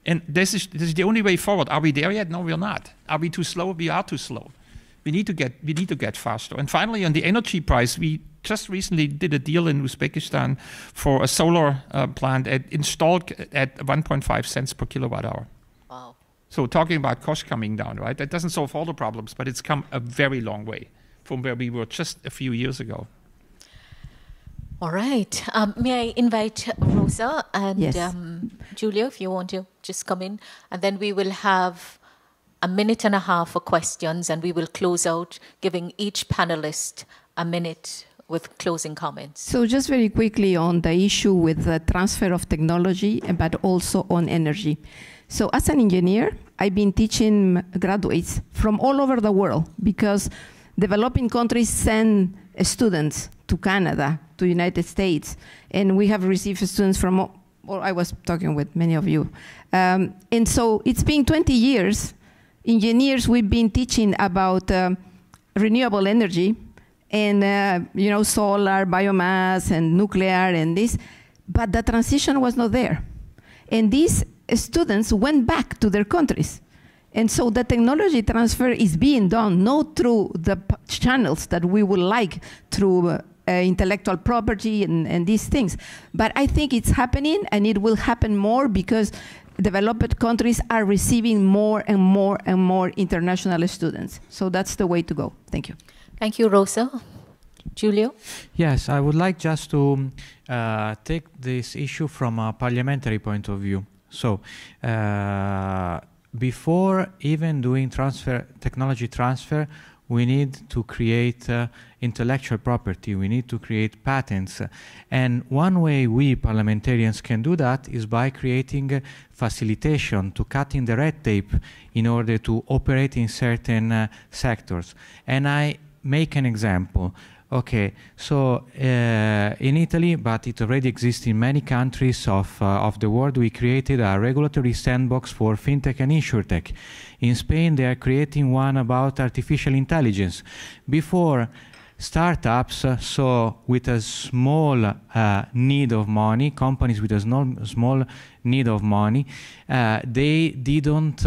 And this is the only way forward. Are we there yet? No, we're not. Are we too slow? We are too slow. We need to get faster. And finally, on the energy price, we just recently did a deal in Uzbekistan for a solar plant installed at 1.5 cents per kilowatt hour. Wow. So talking about cost coming down, right? That doesn't solve all the problems, but it's come a very long way from where we were just a few years ago. All right. May I invite Rosa and Yes. Julia, if you want to just come in, and then we will have a minute and a half for questions, and we will close out, giving each panelist a minute with closing comments. So just very quickly on the issue with the transfer of technology, but also on energy. So as an engineer, I've been teaching graduates from all over the world because developing countries send students to Canada, to United States, and we have received students from, well, I was talking with many of you. And so it's been 20 years, engineers, we've been teaching about renewable energy and, you know, solar, biomass, and nuclear, and this, but the transition was not there. And these students went back to their countries. And so the technology transfer is being done not through the channels that we would like, through intellectual property and these things. But I think it's happening, and it will happen more because developed countries are receiving more and more and more international students. So that's the way to go. Thank you. Thank you, Rosa. Giulio? Yes, I would like just to take this issue from a parliamentary point of view. So, before even doing technology transfer, we need to create intellectual property, we need to create patents. And one way we parliamentarians can do that is by creating facilitation, to cutting the red tape in order to operate in certain sectors. And I make an example. Okay, so in Italy, but it already exists in many countries of the world, we created a regulatory sandbox for fintech and insurtech. In Spain, they are creating one about artificial intelligence. Before, startups, so with a small need of money, companies with a small need of money, they didn't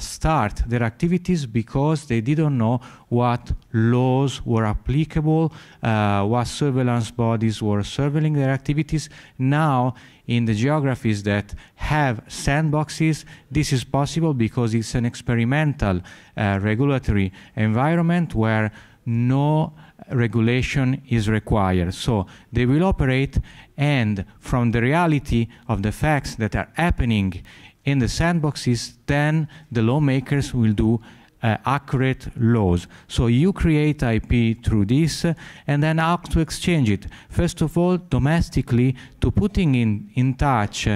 start their activities because they didn't know what laws were applicable, what surveillance bodies were surveilling their activities. Now, in the geographies that have sandboxes, this is possible because it's an experimental regulatory environment where no regulation is required. So they will operate, and from the reality of the facts that are happening in the sandboxes, then the lawmakers will do accurate laws. So you create IP through this, and then how to exchange it. First of all, domestically, to putting in touch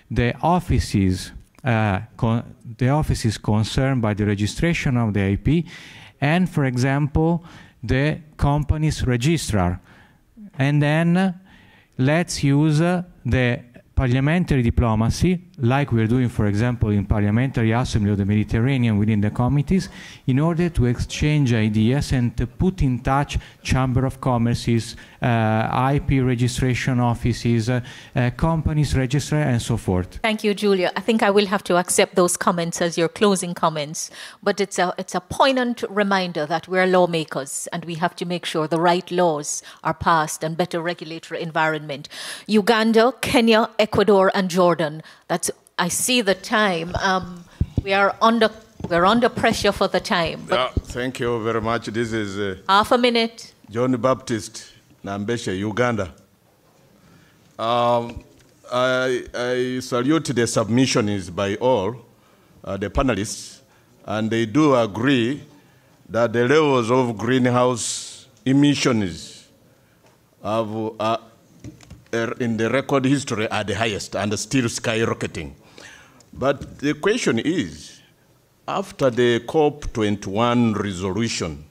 the offices concerned by the registration of the IP, and, for example, the company's registrar. And then let's use the parliamentary diplomacy like we're doing, for example, in Parliamentary Assembly of the Mediterranean within the committees, in order to exchange ideas and to put in touch Chamber of Commerce's, IP registration offices, companies register, and so forth. Thank you, Julia. I think I will have to accept those comments as your closing comments, but it's a poignant reminder that we're lawmakers and we have to make sure the right laws are passed and better regulatory environment. Uganda, Kenya, Ecuador, and Jordan. I see the time. We're under pressure for the time. Yeah, thank you very much. This is half a minute. John Baptist, Nambeshe, Uganda. I salute the submissions by all the panelists, and they do agree that the levels of greenhouse emissions in the record history are the highest and still skyrocketing. But the question is, after the COP21 resolution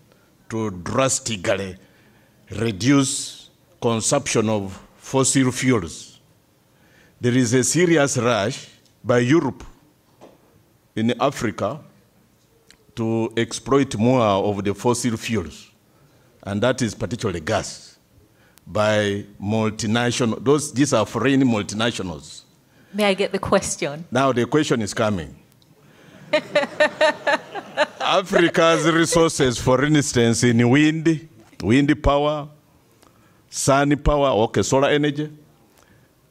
to drastically reduce consumption of fossil fuels, there is a serious rush by Europe in Africa to exploit more of the fossil fuels, and that is particularly gas, by multinational, these are foreign multinationals. May I get the question? Now the question is coming. Africa's resources, for instance, in wind power, sun power, okay, solar energy,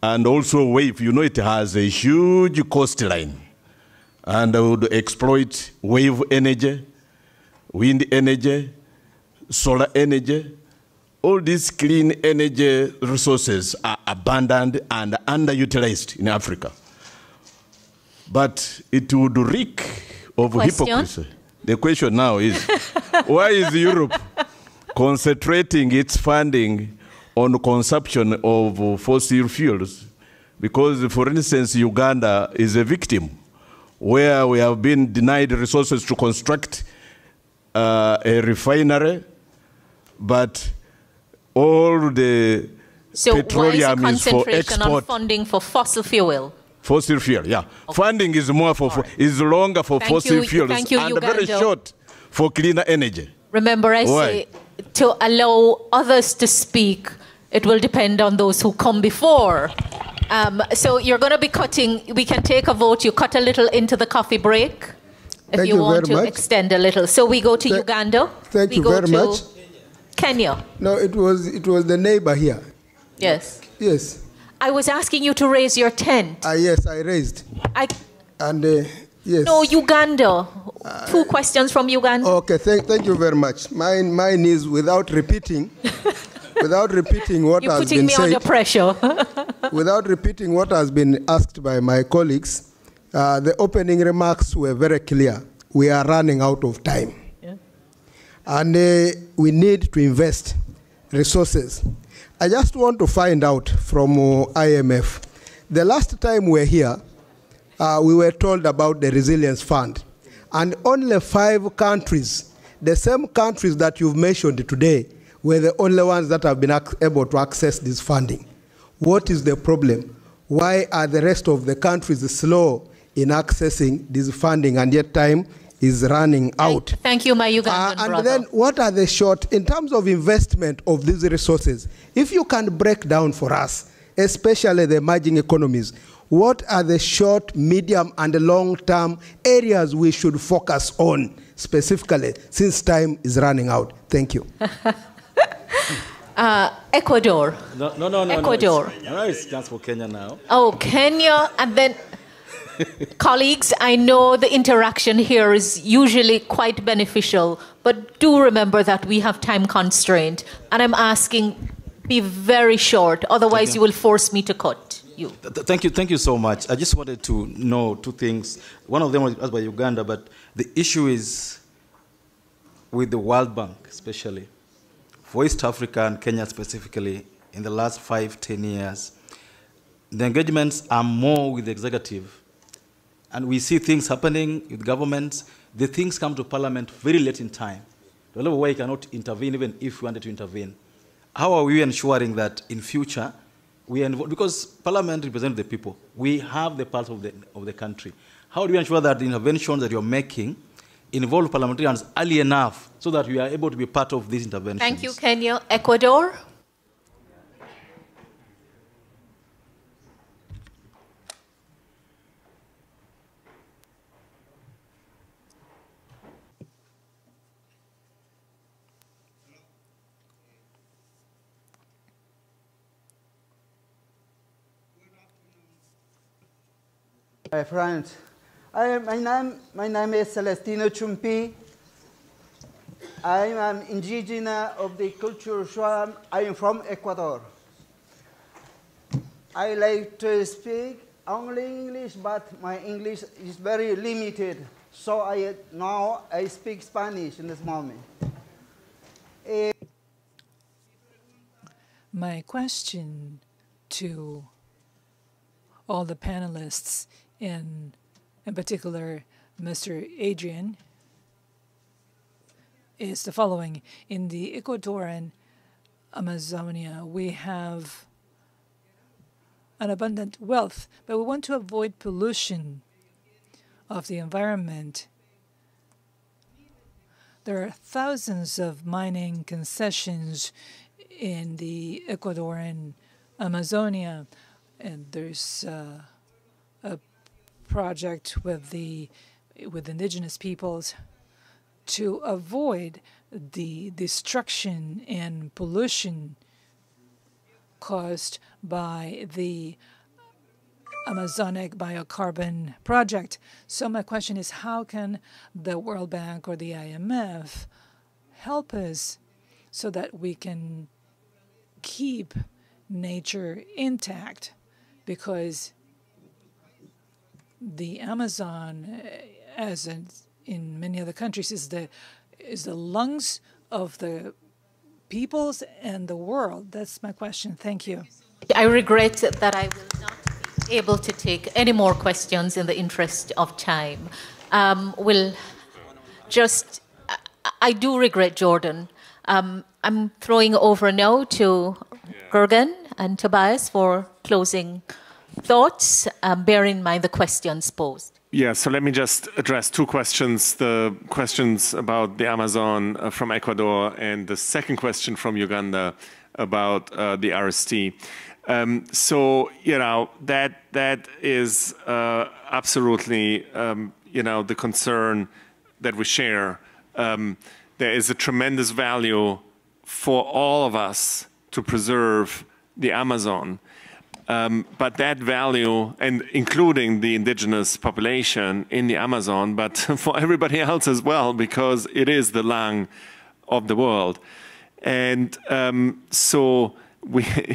and also wave. You know, it has a huge coastline, and would exploit wave energy, wind energy, solar energy. All these clean energy resources are abundant and underutilized in Africa. But it would reek of hypocrisy. The question now is, why is Europe concentrating its funding on consumption of fossil fuels? Because, for instance, Uganda is a victim where we have been denied resources to construct a refinery, but all the petroleum is for export. On funding for fossil fuel? Fossil fuel, yeah. Okay. Funding is more for is longer for fossil fuels and Uganda. Very short for cleaner energy. Remember, I say to allow others to speak, it will depend on those who come before. So you're going to be cutting. We can take a vote. You cut a little into the coffee break if you want to extend a little. So we go to Uganda. Thank you very much. Kenya. No, it was the neighbor here. Yes. Yes. I was asking you to raise your tent. Yes, I raised. Yes. No, Uganda. Two questions from Uganda. Okay, thank you very much. Mine is without repeating what has been said. You're putting me under pressure. Without repeating what has been asked by my colleagues, the opening remarks were very clear. We are running out of time. Yeah. And we need to invest resources. I just want to find out from IMF. The last time we were here, we were told about the Resilience Fund. And only 5 countries, the same countries that you've mentioned today, were the only ones that have been able to access this funding. What is the problem? Why are the rest of the countries slow in accessing this funding, and yet time is running out? Thank you, my Ugandan brother. And then what are the short, in terms of investment of these resources, if you can break down for us, especially the emerging economies, what are the short, medium, and long-term areas we should focus on specifically, since time is running out? Thank you. Ecuador. No. Ecuador. No, it's just for Kenya now. Oh, Kenya, and then... Colleagues, I know the interaction here is usually quite beneficial, but do remember that we have time constraint, and I'm asking, be very short, otherwise you will force me to cut you. Thank you so much. I just wanted to know 2 things. One of them was asked by Uganda, but the issue is with the World Bank, especially for East Africa and Kenya specifically, in the last 5-10 years, the engagements are more with the executive. And we see things happening with governments. The things come to Parliament very late in time. The only way you cannot intervene, even if you wanted to intervene. How are we ensuring that in future, we are involved, because Parliament represents the people. We have the pulse of the country. How do you ensure that the interventions that you're making involve parliamentarians early enough so that we are able to be part of these interventions? Thank you, Kenya. Ecuador? My friends, my name is Celestino Chumpi. I am indigenous of the culture Shuam. I am from Ecuador. I like to speak only English, but my English is very limited. So now I speak Spanish in this moment. My question to all the panelists, in particular Mr. Adrian, is the following. In the Ecuadorian Amazonia, we have an abundant wealth, but we want to avoid pollution of the environment. There are thousands of mining concessions in the Ecuadorian Amazonia, and there's a project with indigenous peoples to avoid the destruction and pollution caused by the Amazonic biocarbon project. So my question is, how can the World Bank or the IMF help us so that we can keep nature intact? Because the Amazon, as in many other countries, is the lungs of the peoples and the world. That's my question. Thank you. I regret that I will not be able to take any more questions in the interest of time. I do regret, Jordan. I'm throwing over now to Gergen and Tobias for closing thoughts, bear in mind the questions posed. Yeah, so let me just address two questions. The questions about the Amazon from Ecuador and the second question from Uganda about the RST. So, you know, that is absolutely, you know, the concern that we share. There is a tremendous value for all of us to preserve the Amazon. But that value, and including the indigenous population in the Amazon, but for everybody else as well, because it is the lung of the world. And so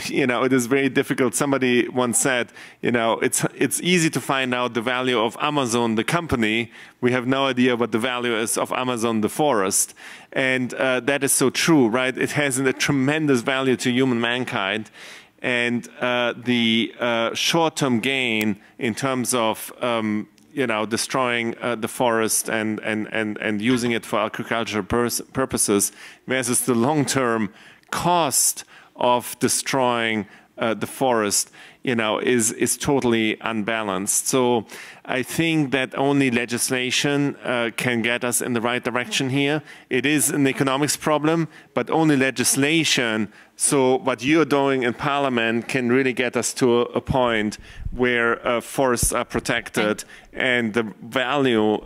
you know, it is very difficult. Somebody once said, you know, it's easy to find out the value of Amazon, the company. We have no idea what the value is of Amazon, the forest. And that is so true, right? It has a tremendous value to human mankind. And the short-term gain in terms of you know, destroying the forest and using it for agricultural purposes versus the long-term cost of destroying the forest, you know, is totally unbalanced. So I think that only legislation can get us in the right direction here. It is an economics problem, but only legislation. So what you're doing in Parliament can really get us to a point where forests are protected and the value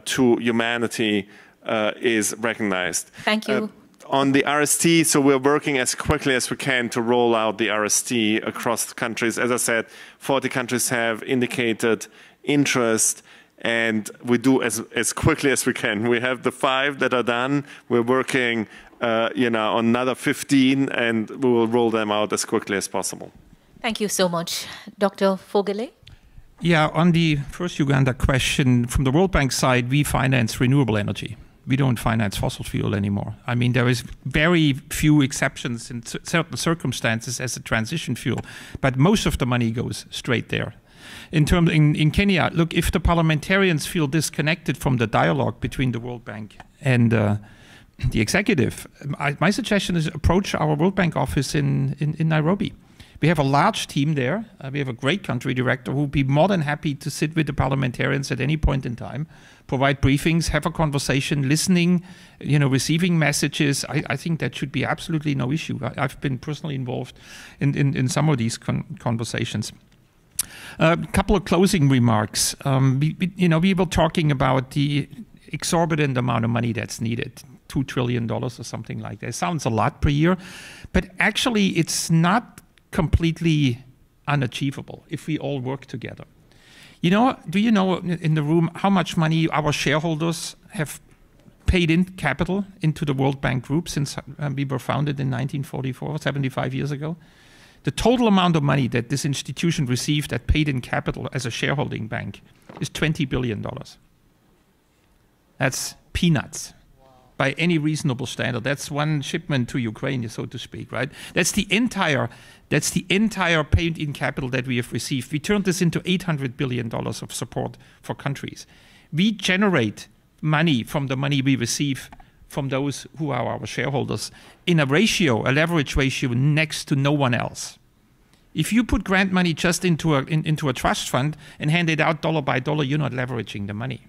to humanity is recognized. Thank you. On the RST, so we're working as quickly as we can to roll out the RST across the countries. As I said, 40 countries have indicated interest, and we do as quickly as we can. We have the 5 that are done. We're working you know, on another 15, and we will roll them out as quickly as possible. Thank you so much. Dr. Fogele? Yeah, on the first Uganda question, from the World Bank side, we finance renewable energy. We don't finance fossil fuel anymore. I mean, there is very few exceptions in certain circumstances as a transition fuel, but most of the money goes straight there. In Kenya, look, if the parliamentarians feel disconnected from the dialogue between the World Bank and the executive, my suggestion is approach our World Bank office in Nairobi, We have a large team there. We have a great country director who would be more than happy to sit with the parliamentarians at any point in time, provide briefings, have a conversation, listening, receiving messages. I think that should be absolutely no issue. I've been personally involved in some of these conversations. A couple of closing remarks. We were talking about the exorbitant amount of money that's needed, $2 trillion or something like that. It sounds a lot per year, but actually it's not completely unachievable if we all work together. Do you know in the room how much money our shareholders have paid in capital into the World Bank Group since we were founded in 1944, 75 years ago? The total amount of money that this institution received that paid in capital as a shareholding bank is $20 billion. That's peanuts by any reasonable standard. That's one shipment to Ukraine, so to speak, right? That's the entire paid in capital that we have received. We turned this into $800 billion of support for countries. We generate money from the money we receive from those who are our shareholders in a leverage ratio next to no one else. If you put grant money just into a trust fund and hand it out dollar by dollar, you're not leveraging the money.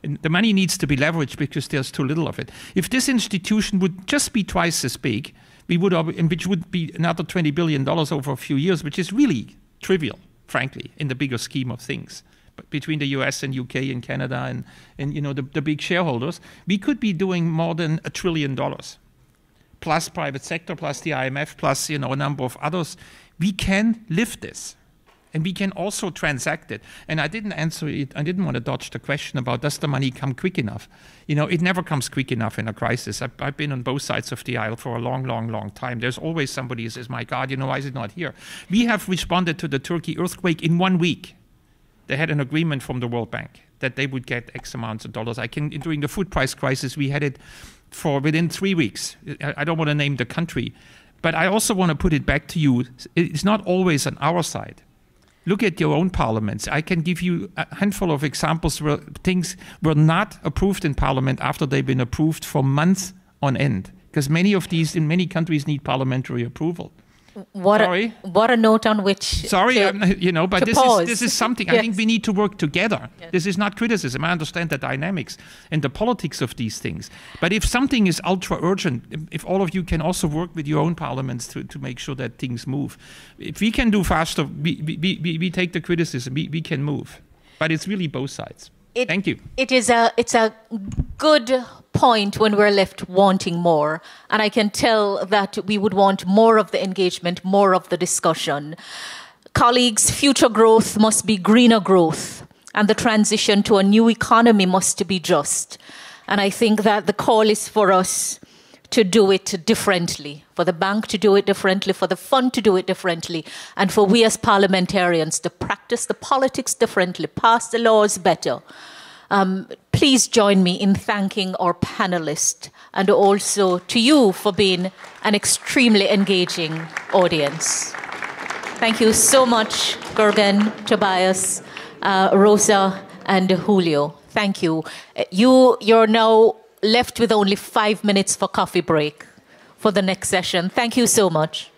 And the money needs to be leveraged because there's too little of it. If this institution would just be twice as big, which would be another $20 billion over a few years, which is really trivial, frankly, in the bigger scheme of things. But between the US and UK and Canada and the big shareholders, we could be doing more than $1 trillion, plus private sector, plus the IMF, plus a number of others. We can lift this. And we can also transact it. And I didn't answer it. I didn't want to dodge the question about does the money come quick enough? It never comes quick enough in a crisis. I've been on both sides of the aisle for a long, long, long time. There's always somebody who says, my God, why is it not here? We have responded to the Turkey earthquake in 1 week. They had an agreement from the World Bank that they would get X amounts of dollars. During the food price crisis, we had it for within 3 weeks. I don't want to name the country. But I also want to put it back to you. It's not always on our side. Look at your own parliaments. I can give you a handful of examples where things were not approved in parliament after they've been approved for months on end. Because many of these in many countries need parliamentary approval. What a note on which Sorry, but this is something. Yes. I think we need to work together. Yes. This is not criticism. I understand the dynamics and the politics of these things. But if something is ultra urgent, if all of you can also work with your own parliaments to make sure that things move. If we can do faster, we take the criticism. We can move. But it's really both sides. Thank you. It's a good point when we're left wanting more. And I can tell that we would want more of the engagement, more of the discussion. Colleagues, future growth must be greener growth, and the transition to a new economy must be just. And I think that the call is for us to do it differently, for the bank to do it differently, for the fund to do it differently, and for we as parliamentarians to practice the politics differently, pass the laws better. Please join me in thanking our panelists and also to you for being an extremely engaging audience. Thank you so much, Gergen, Tobias, Rosa, and Julio. Thank you. You're now left with only 5 minutes for coffee break for the next session. Thank you so much.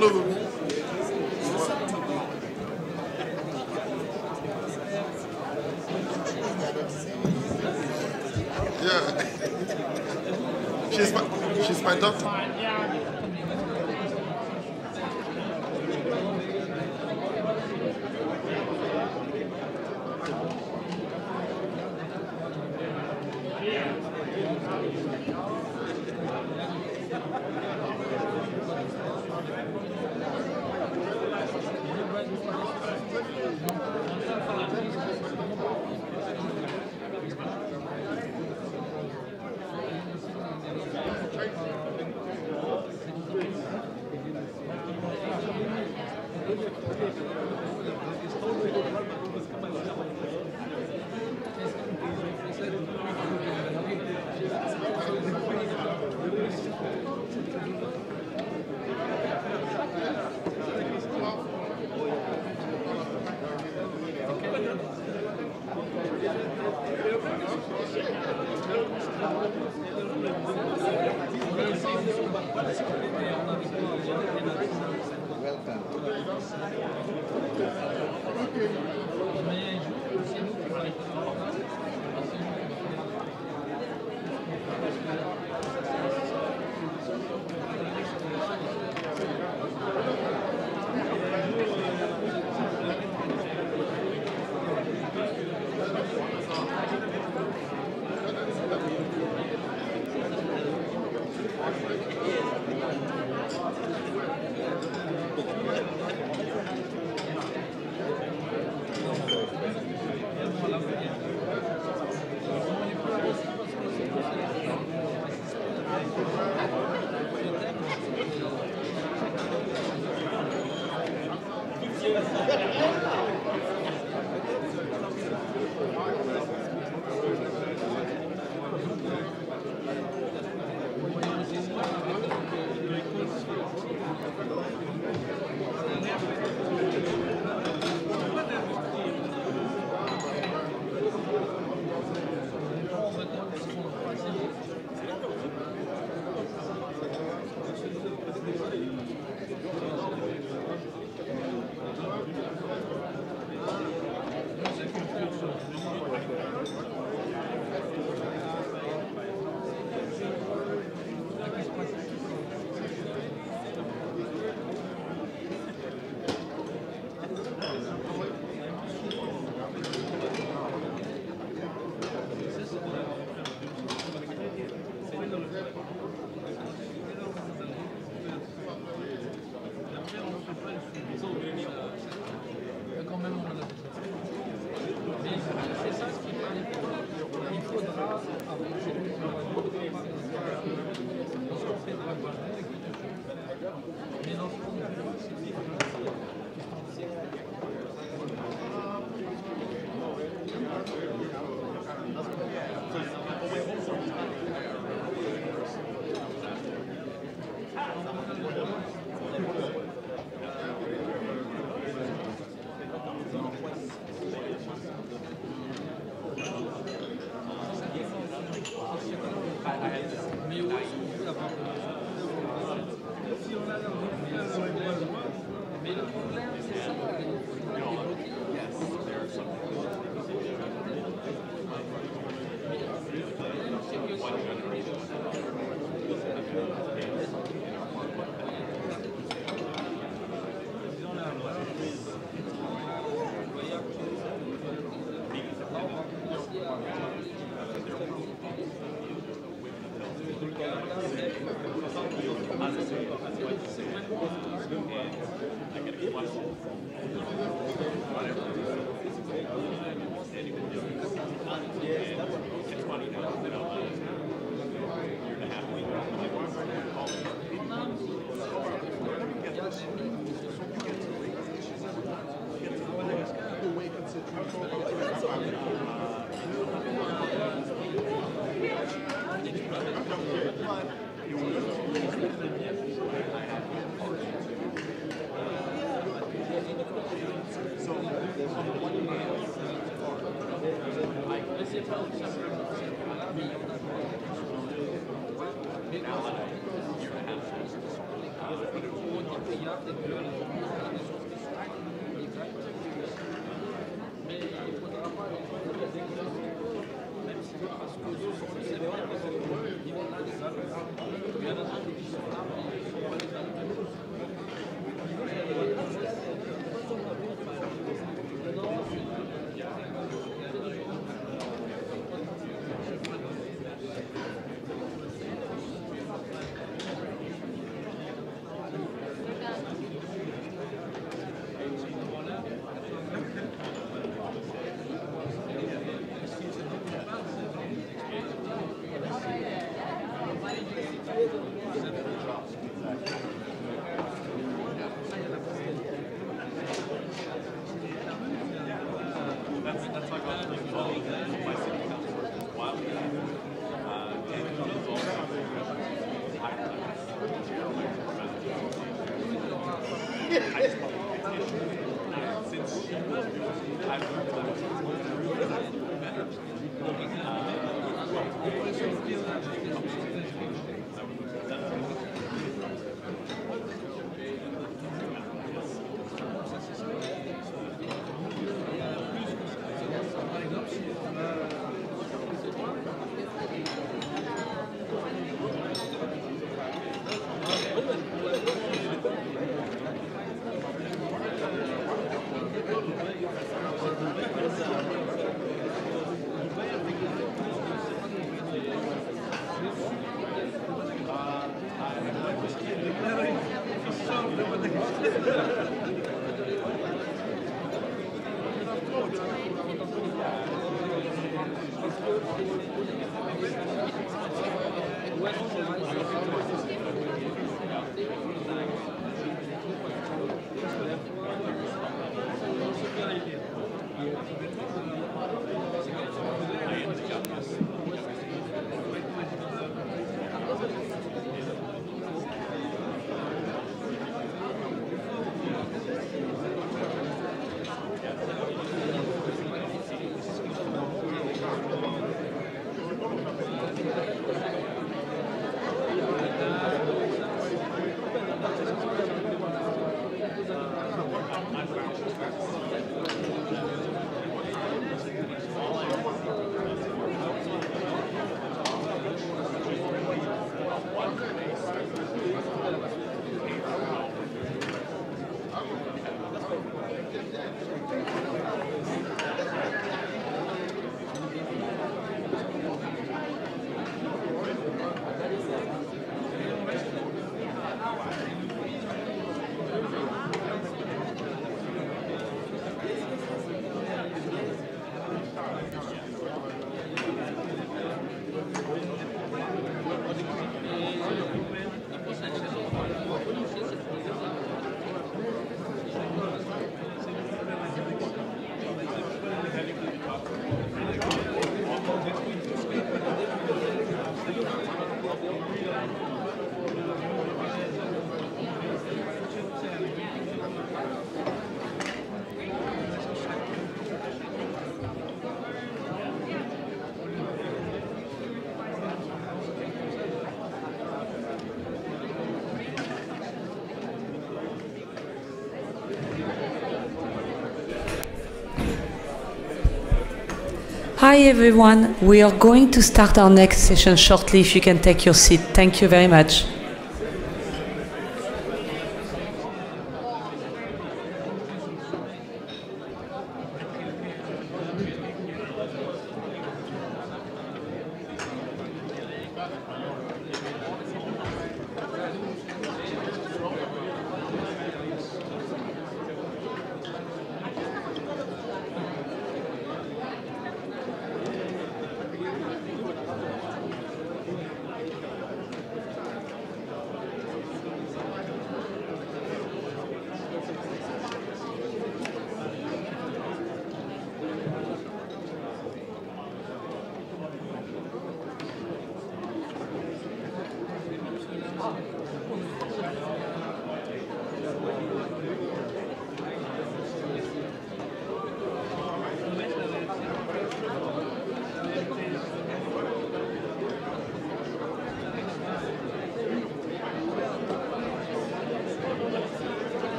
little. Yeah. She's my doctor. Hi everyone, we are going to start our next session shortly. If you can take your seat. Thank you very much.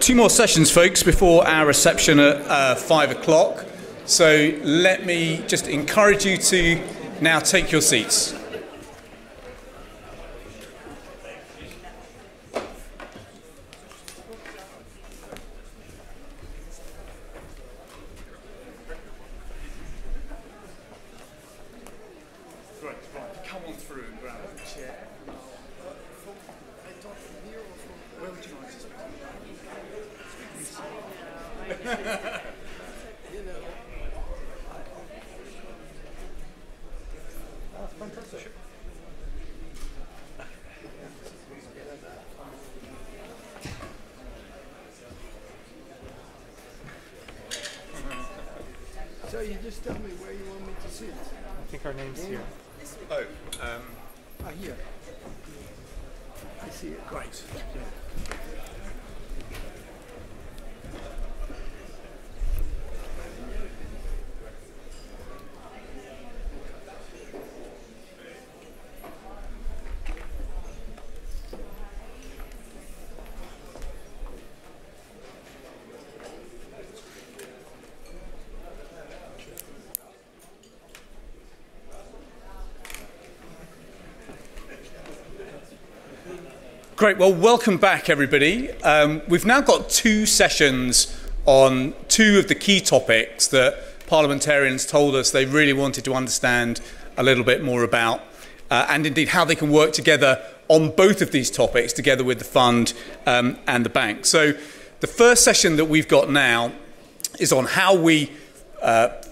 Two more sessions, folks, before our reception at 5 o'clock. So let me just encourage you to now take your seats. Come on through and grab a chair. Where would you like to speak? That's fantastic. So you just tell me where you want me to sit. I think our name's here. Oh, here. I see it. Great. Great, well, welcome back, everybody. We've now got two sessions on two of the key topics that parliamentarians told us they really wanted to understand a little bit more about, and indeed how they can work together on both of these topics, together with the fund and the bank. So the first session that we've got now is on how we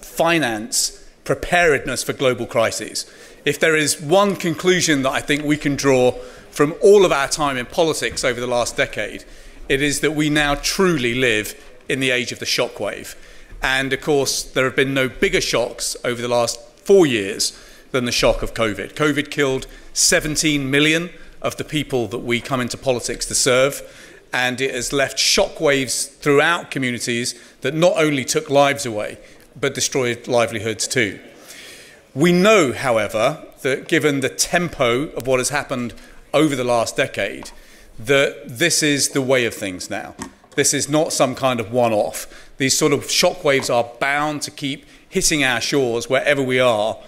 finance preparedness for global crises. If there is one conclusion that I think we can draw from all of our time in politics over the last decade, it is that we now truly live in the age of the shockwave. And of course, there have been no bigger shocks over the last 4 years than the shock of COVID. COVID killed 17 million of the people that we come into politics to serve, and it has left shockwaves throughout communities that not only took lives away, but destroyed livelihoods too. We know, however, that given the tempo of what has happened over the last decade, that this is the way of things now. This is not some kind of one-off. These sort of shockwaves are bound to keep hitting our shores wherever we are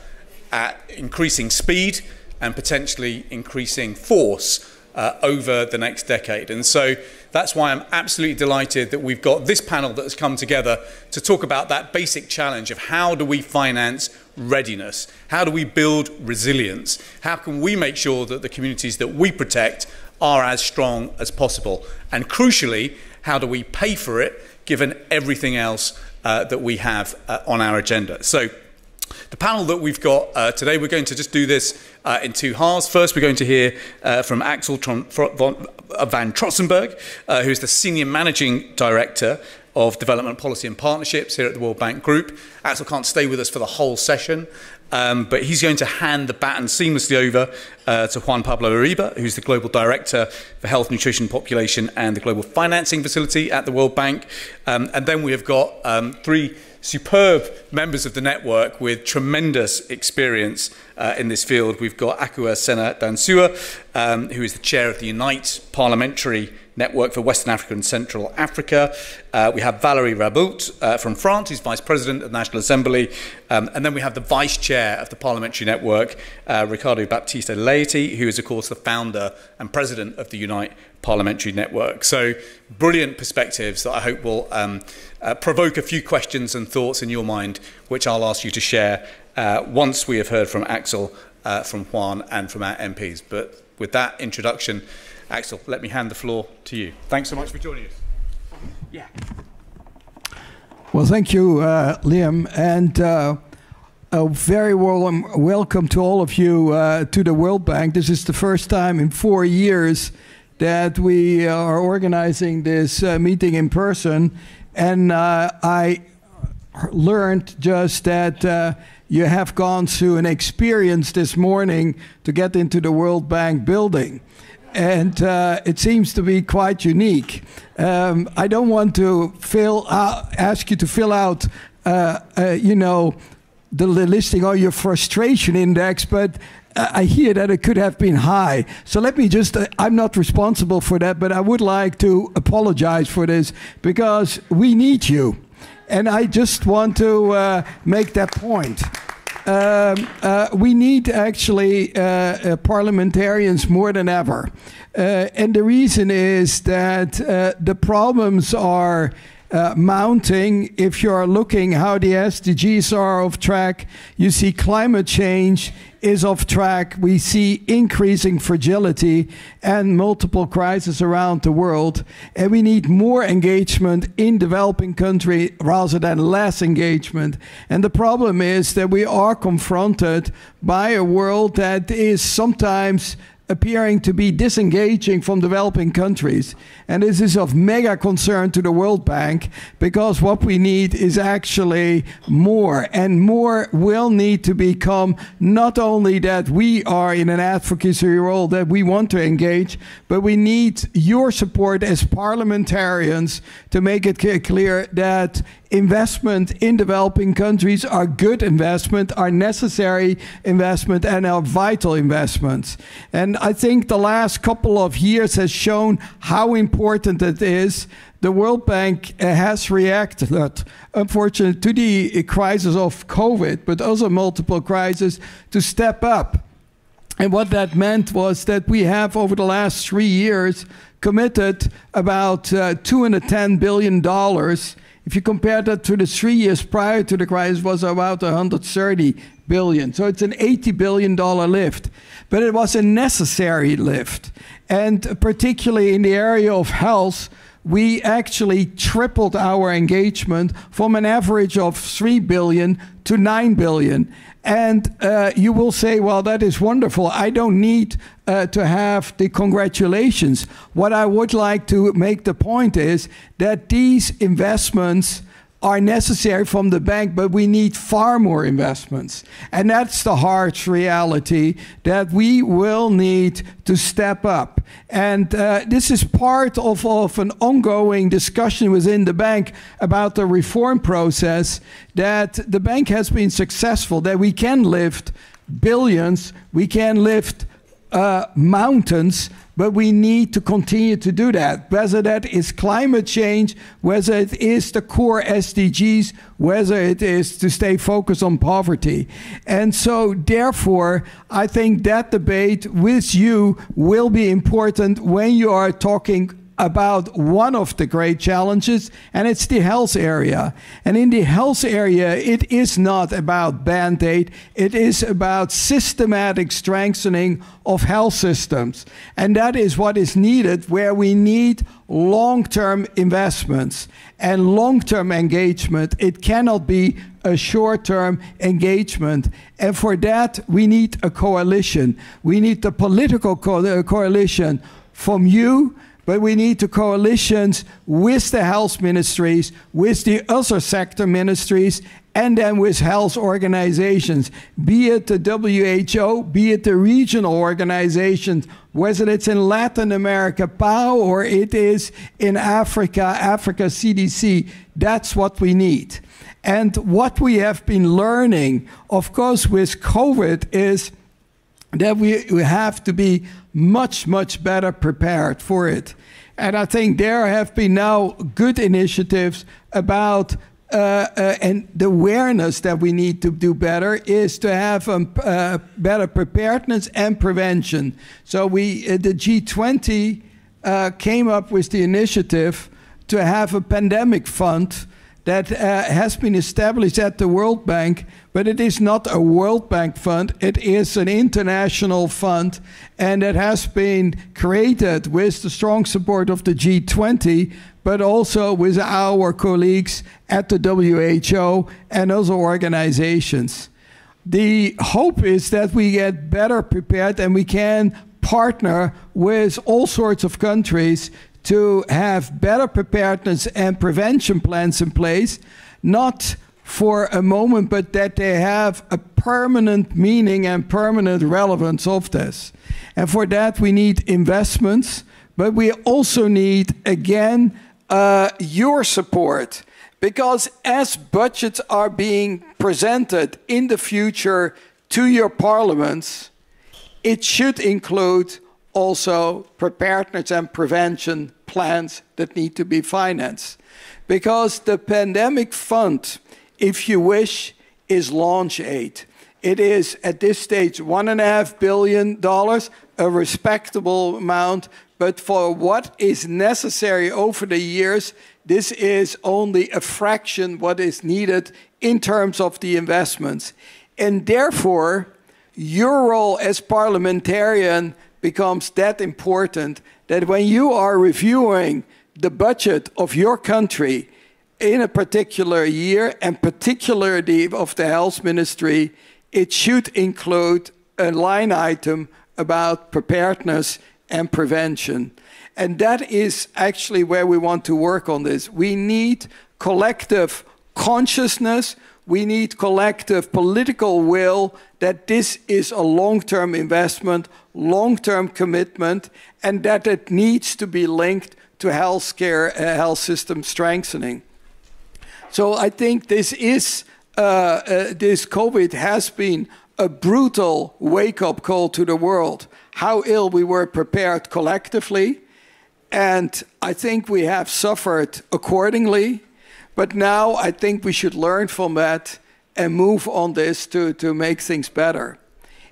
at increasing speed and potentially increasing force over the next decade. And so that's why I'm absolutely delighted that we've got this panel that has come together to talk about that basic challenge of how do we finance readiness? How do we build resilience? How can we make sure that the communities that we protect are as strong as possible? And crucially, how do we pay for it given everything else that we have on our agenda? So the panel that we've got today, we're going to just do this in two halves. First, we're going to hear from Axel van Trotsenberg, who's the Senior Managing Director of Development Policy and Partnerships here at the World Bank Group. Axel can't stay with us for the whole session, but he's going to hand the baton seamlessly over to Juan Pablo Uribe, who's the Global Director for Health, Nutrition, Population and the Global Financing Facility at the World Bank. And then we have got three superb members of the network with tremendous experience in this field. We've got Akua Sena Dansua, who is the chair of the Unite Parliamentary Network for Western Africa and Central Africa. We have Valérie Rabault from France, who's Vice President of the National Assembly. And then we have the Vice Chair of the Parliamentary Network, Ricardo Baptista Leite, who is, of course, the founder and President of the Unite Parliamentary Network. So brilliant perspectives that I hope will provoke a few questions and thoughts in your mind, which I'll ask you to share once we have heard from Axel, from Juan and from our MPs. But with that introduction, Axel, let me hand the floor to you. Thanks so much for joining us. Yeah. Well, thank you, Liam. And A very warm welcome to all of you to the World Bank. This is the first time in 4 years that we are organizing this meeting in person. And I learned just that you have gone through an experience this morning to get into the World Bank building. And it seems to be quite unique. I don't want to ask you to fill out, you know, the listing or your frustration index, but I hear that it could have been high. So let me just, I'm not responsible for that, but I would like to apologize for this because we need you. And I just want to make that point. We need actually parliamentarians more than ever. And the reason is that the problems are mounting. If you are looking how the SDGs are off track, you see climate change is off track. We see increasing fragility and multiple crises around the world. And we need more engagement in developing countries rather than less engagement. And the problem is that we are confronted by a world that is sometimes appearing to be disengaging from developing countries. And this is of mega concern to the World Bank, because what we need is actually more, and more will need to become not only that we are in an advocacy role that we want to engage, but we need your support as parliamentarians to make it clear that investment in developing countries are good investment, are necessary investment, and are vital investments. And I think the last couple of years has shown how important it is. The World Bank has reacted, unfortunately, to the crisis of COVID, but also multiple crises, to step up. And what that meant was that we have, over the last 3 years, committed about $210 billion. If you compare that to the 3 years prior to the crisis, it was about 130 billion. So it's an $80 billion lift. But it was a necessary lift. And particularly in the area of health, we actually tripled our engagement from an average of 3 billion to 9 billion. And you will say, well, that is wonderful. I don't need to have the congratulations. What I would like to make the point is that these investments are necessary from the bank, but we need far more investments. And that's the harsh reality, that we will need to step up. And this is part of an ongoing discussion within the bank about the reform process, that the bank has been successful, that we can lift billions, we can lift mountains, but we need to continue to do that, whether that is climate change, whether it is the core SDGs, whether it is to stay focused on poverty. And so therefore, I think that debate with you will be important when you are talking about one of the great challenges, and it's the health area. And in the health area, it is not about Band-Aid, it is about systematic strengthening of health systems. And that is what is needed, where we need long-term investments and long-term engagement. It cannot be a short-term engagement. And for that, we need a coalition. We need the political coalition from you, but we need the coalitions with the health ministries, with the other sector ministries, and then with health organizations, be it the WHO, be it the regional organizations, whether it's in Latin America, PAO, or it is in Africa, Africa CDC. That's what we need. And what we have been learning, of course, with COVID is that we have to be much, much better prepared for it. And I think there have been now good initiatives about and the awareness that we need to do better is to have better preparedness and prevention. So the G20 came up with the initiative to have a pandemic fund that has been established at the World Bank, but it is not a World Bank fund, it is an international fund, and it has been created with the strong support of the G20, but also with our colleagues at the WHO and other organizations. the hope is that we get better prepared and we can partner with all sorts of countries to have better preparedness and prevention plans in place, not for a moment, but that they have a permanent meaning and permanent relevance of this. And for that, we need investments, but we also need, again, your support. Because as budgets are being presented in the future to your parliaments, it should include also preparedness and prevention plans that need to be financed. Because the pandemic fund, if you wish, is launch aid. It is at this stage $1.5 billion, a respectable amount, but for what is necessary over the years, this is only a fraction what is needed in terms of the investments. And therefore, your role as parliamentarian becomes that important that when you are reviewing the budget of your country in a particular year, and particularly of the health ministry, it should include a line item about preparedness and prevention. And that is actually where we want to work on this. We need collective consciousness, we need collective political will that this is a long-term investment, long-term commitment, and that it needs to be linked to healthcare, health system strengthening. So I think this is, this COVID has been a brutal wake-up call to the world, how ill we were prepared collectively, and I think we have suffered accordingly. But now I think we should learn from that and move on this to make things better.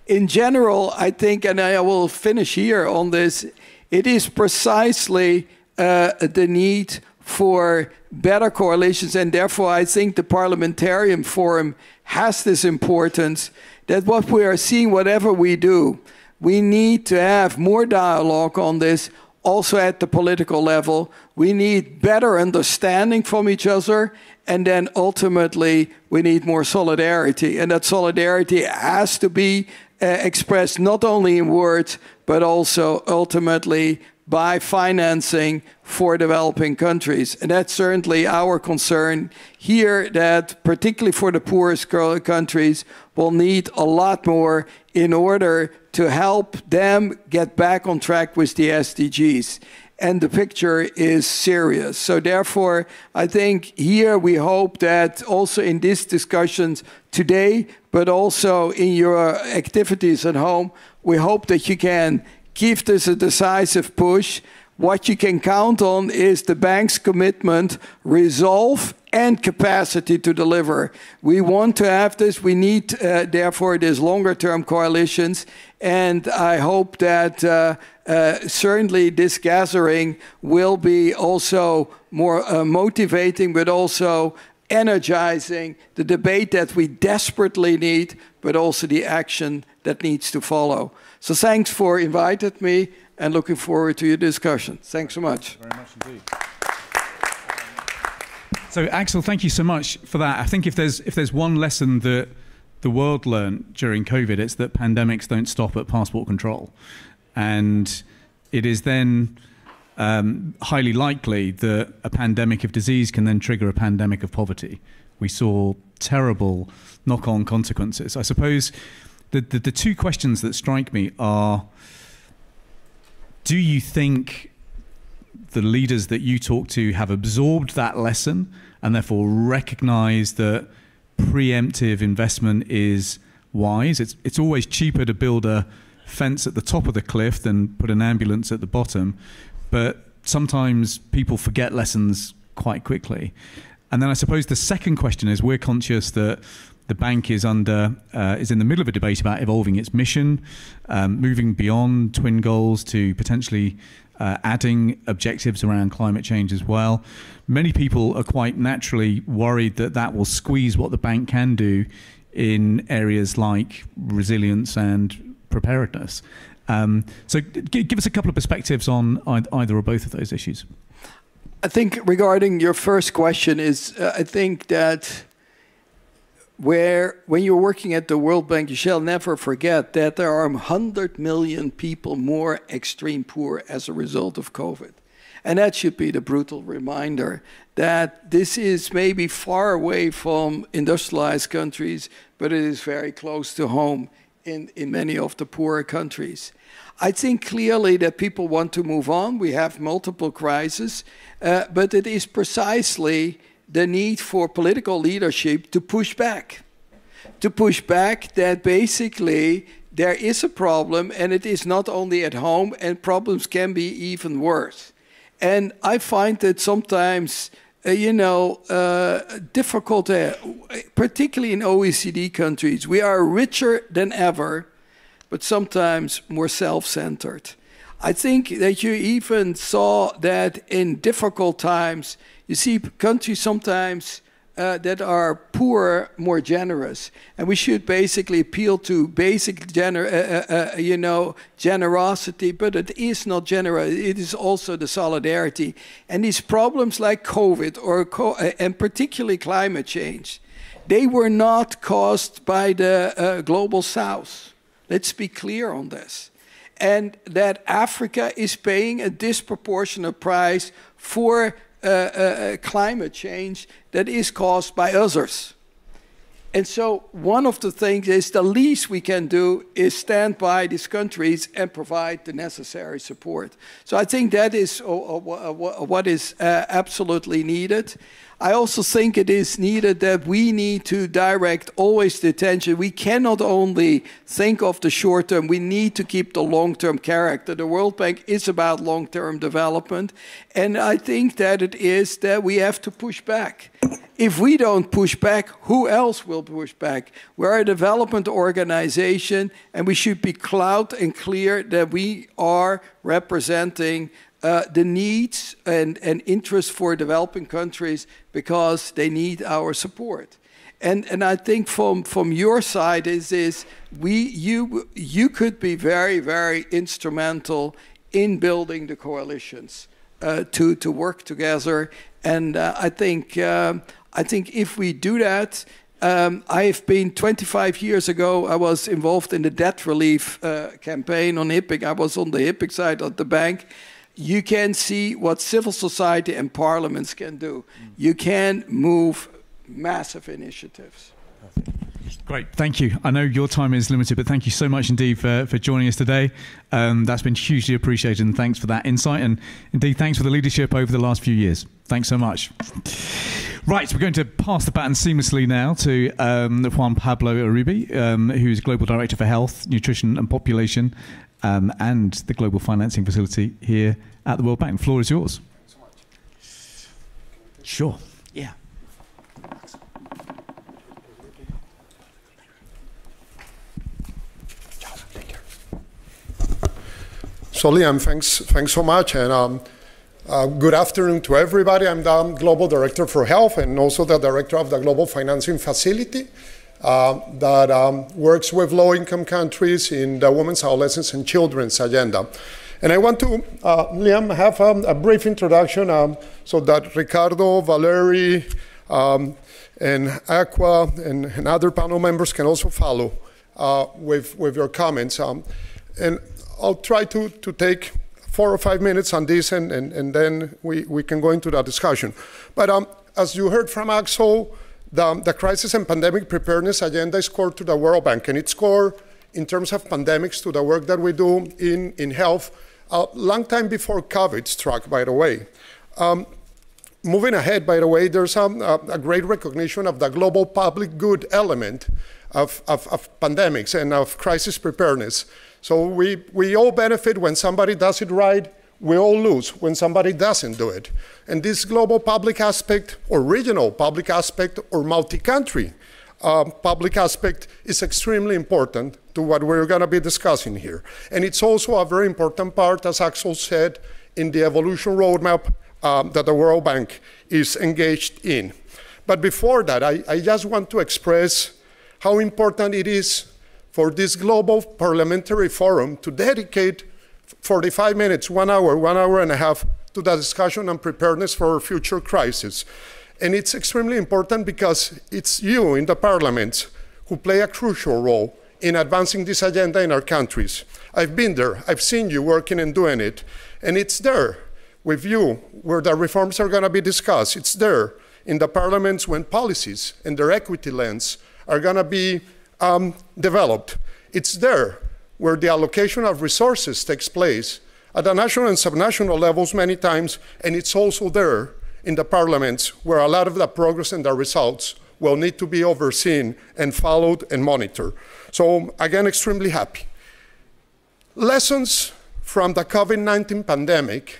In general, I think, and I will finish here on this, it is precisely the need for better coalitions, and therefore I think the Parliamentarian Forum has this importance that what we are seeing, whatever we do, we need to have more dialogue on this, also at the political level. We need better understanding from each other, and then ultimately we need more solidarity. And that solidarity has to be expressed not only in words, but also ultimately by financing for developing countries. And that's certainly our concern here, that particularly for the poorest countries, will need a lot more in order to help them get back on track with the SDGs. And the picture is serious. So therefore, I think here we hope that also in these discussions today, but also in your activities at home, we hope that you can give this a decisive push. What you can count on is the bank's commitment, resolve, and capacity to deliver. We want to have this. We need, therefore, these longer-term coalitions. And I hope that certainly this gathering will be also more motivating, but also energizing the debate that we desperately need, but also the action that needs to follow. So thanks for inviting me, and looking forward to your discussion. Thanks so much. Very much indeed. So Axel, thank you so much for that. I think if there's one lesson that the world learned during COVID, it's that pandemics don't stop at passport control. And it is then highly likely that a pandemic of disease can then trigger a pandemic of poverty. We saw terrible knock-on consequences. I suppose the two questions that strike me are, do you think the leaders that you talk to have absorbed that lesson and therefore recognize that preemptive investment is wise? It's always cheaper to build a fence at the top of the cliff than put an ambulance at the bottom, but sometimes people forget lessons quite quickly. And then I suppose the second question is, we're conscious that the bank is in the middle of a debate about evolving its mission, moving beyond twin goals to potentially adding objectives around climate change as well. Many people are quite naturally worried that that will squeeze what the bank can do in areas like resilience and preparedness. So give us a couple of perspectives on either or both of those issues. I think regarding your first question is, I think that where when you're working at the World Bank, you shall never forget that there are 100 million people more extreme poor as a result of COVID. And that should be the brutal reminder that this is maybe far away from industrialized countries, but it is very close to home in many of the poorer countries. I think clearly that people want to move on. We have multiple crises, but it is precisely the need for political leadership to push back that basically there is a problem and it is not only at home, and problems can be even worse. And I find that sometimes, difficult, particularly in OECD countries, we are richer than ever, but sometimes more self-centered. I think that you even saw that in difficult times, you see countries sometimes that are poor, more generous. And we should basically appeal to basic generosity, but it is not generous, it is also the solidarity. And these problems like COVID and particularly climate change, they were not caused by the Global South. Let's be clear on this. And that Africa is paying a disproportionate price for climate change that is caused by others. And so one of the things is the least we can do is stand by these countries and provide the necessary support. So I think that is what is absolutely needed. I also think it is needed that we need to direct always the attention. We cannot only think of the short term, we need to keep the long-term character. The World Bank is about long-term development. And I think that it is that we have to push back. If we don't push back, who else will push back? We're a development organization, and we should be loud and clear that we are representing the needs and interests for developing countries because they need our support. And I think from your side you could be very, very instrumental in building the coalitions to work together. And I think if we do that, I've been 25 years ago, I was involved in the debt relief campaign on HIPC. I was on the HIPC side of the bank. You can see what civil society and parliaments can do. You can move massive initiatives. Great, thank you. I know your time is limited, but thank you so much indeed for joining us today. That's been hugely appreciated, and thanks for that insight. And indeed, thanks for the leadership over the last few years. Thanks so much. Right, we're going to pass the baton seamlessly now to Juan Pablo Uribe, who's Global Director for Health, Nutrition and Population, and the Global Financing Facility here at the World Bank. The floor is yours. Thanks so much. Sure. Yeah. So Liam, thanks so much, and good afternoon to everybody. I'm the Global Director for Health and also the Director of the Global Financing Facility that works with low-income countries in the women's, adolescents, and children's agenda. And I want to, Liam, have a brief introduction so that Ricardo, Valerie, and Aqua and other panel members can also follow with your comments. And I'll try to take 4 or 5 minutes on this, and then we can go into that discussion. But as you heard from Axel, the crisis and pandemic preparedness agenda is core to the World Bank, and it's core in terms of pandemics to the work that we do in health, a long time before COVID struck, by the way. Moving ahead, by the way, there's a great recognition of the global public good element of pandemics and of crisis preparedness. So we all benefit when somebody does it right. We all lose when somebody doesn't do it. And this global public aspect, or regional public aspect, or multi-country public aspect is extremely important to what we're going to be discussing here. And it's also a very important part, as Axel said, in the evolution roadmap that the World Bank is engaged in. But before that, I just want to express how important it is for this Global Parliamentary Forum to dedicate 45 minutes, 1 hour and a half to the discussion on preparedness for future crises. And it's extremely important because it's you in the parliaments who play a crucial role in advancing this agenda in our countries. I've been there, I've seen you working and doing it, and it's there with you where the reforms are going to be discussed. It's there in the parliaments when policies and their equity lens are going to be developed. It's there where the allocation of resources takes place at the national and subnational levels many times, and it's also there in the parliaments where a lot of the progress and the results will need to be overseen and followed and monitored. So again, extremely happy. Lessons from the COVID-19 pandemic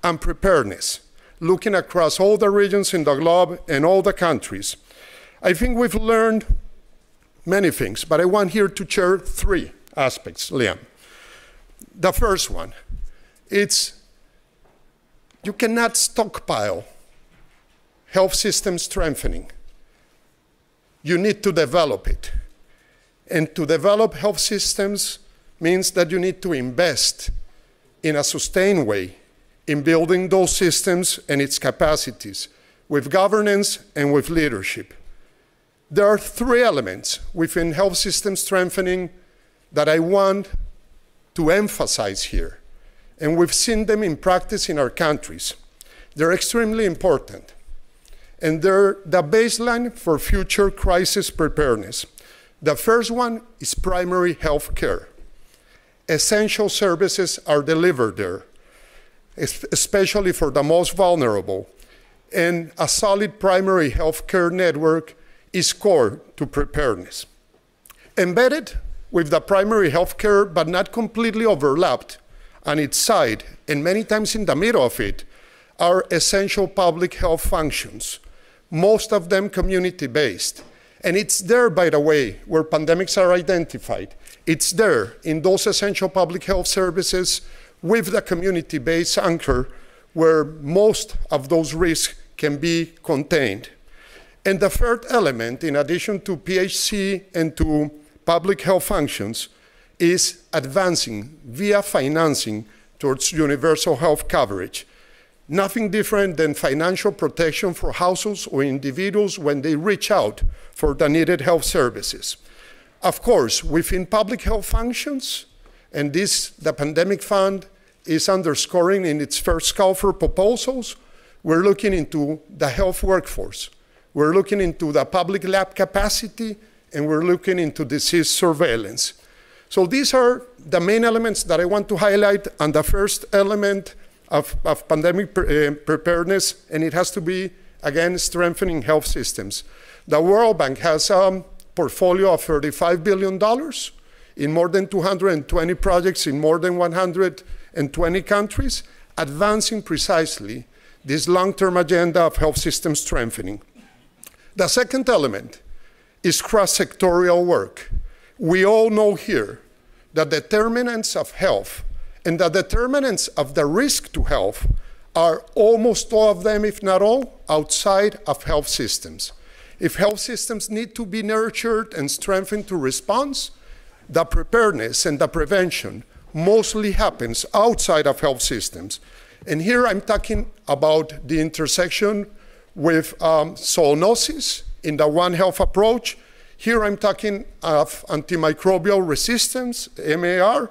and preparedness, looking across all the regions in the globe and all the countries. I think we've learned many things, but I want here to share three aspects, Liam. The first one, it's you cannot stockpile health system strengthening. You need to develop it. And to develop health systems means that you need to invest in a sustained way in building those systems and its capacities with governance and with leadership. There are three elements within health system strengthening that I want to emphasize here. And we've seen them in practice in our countries. They're extremely important. And they're the baseline for future crisis preparedness. The first one is primary health care. Essential services are delivered there, especially for the most vulnerable. And a solid primary health care network is core to preparedness. Embedded with the primary health care, but not completely overlapped on its side, and many times in the middle of it, are essential public health functions, most of them community-based. And it's there, by the way, where pandemics are identified. It's there in those essential public health services with the community-based anchor where most of those risks can be contained. And the third element, in addition to PHC and to public health functions, is advancing via financing towards universal health coverage. Nothing different than financial protection for households or individuals when they reach out for the needed health services. Of course, within public health functions, and this, the Pandemic Fund is underscoring in its first call for proposals, we're looking into the health workforce. We're looking into the public lab capacity, and we're looking into disease surveillance. So these are the main elements that I want to highlight on the first element of pandemic preparedness, and it has to be, again, strengthening health systems. The World Bank has a portfolio of $35 billion in more than 220 projects in more than 120 countries, advancing precisely this long-term agenda of health system strengthening. The second element is cross-sectorial work. We all know here that determinants of health and the determinants of the risk to health are almost all of them, if not all, outside of health systems. If health systems need to be nurtured and strengthened to response, the preparedness and the prevention mostly happens outside of health systems. And here I'm talking about the intersection with zoonosis in the One Health approach. Here I'm talking of antimicrobial resistance, MAR.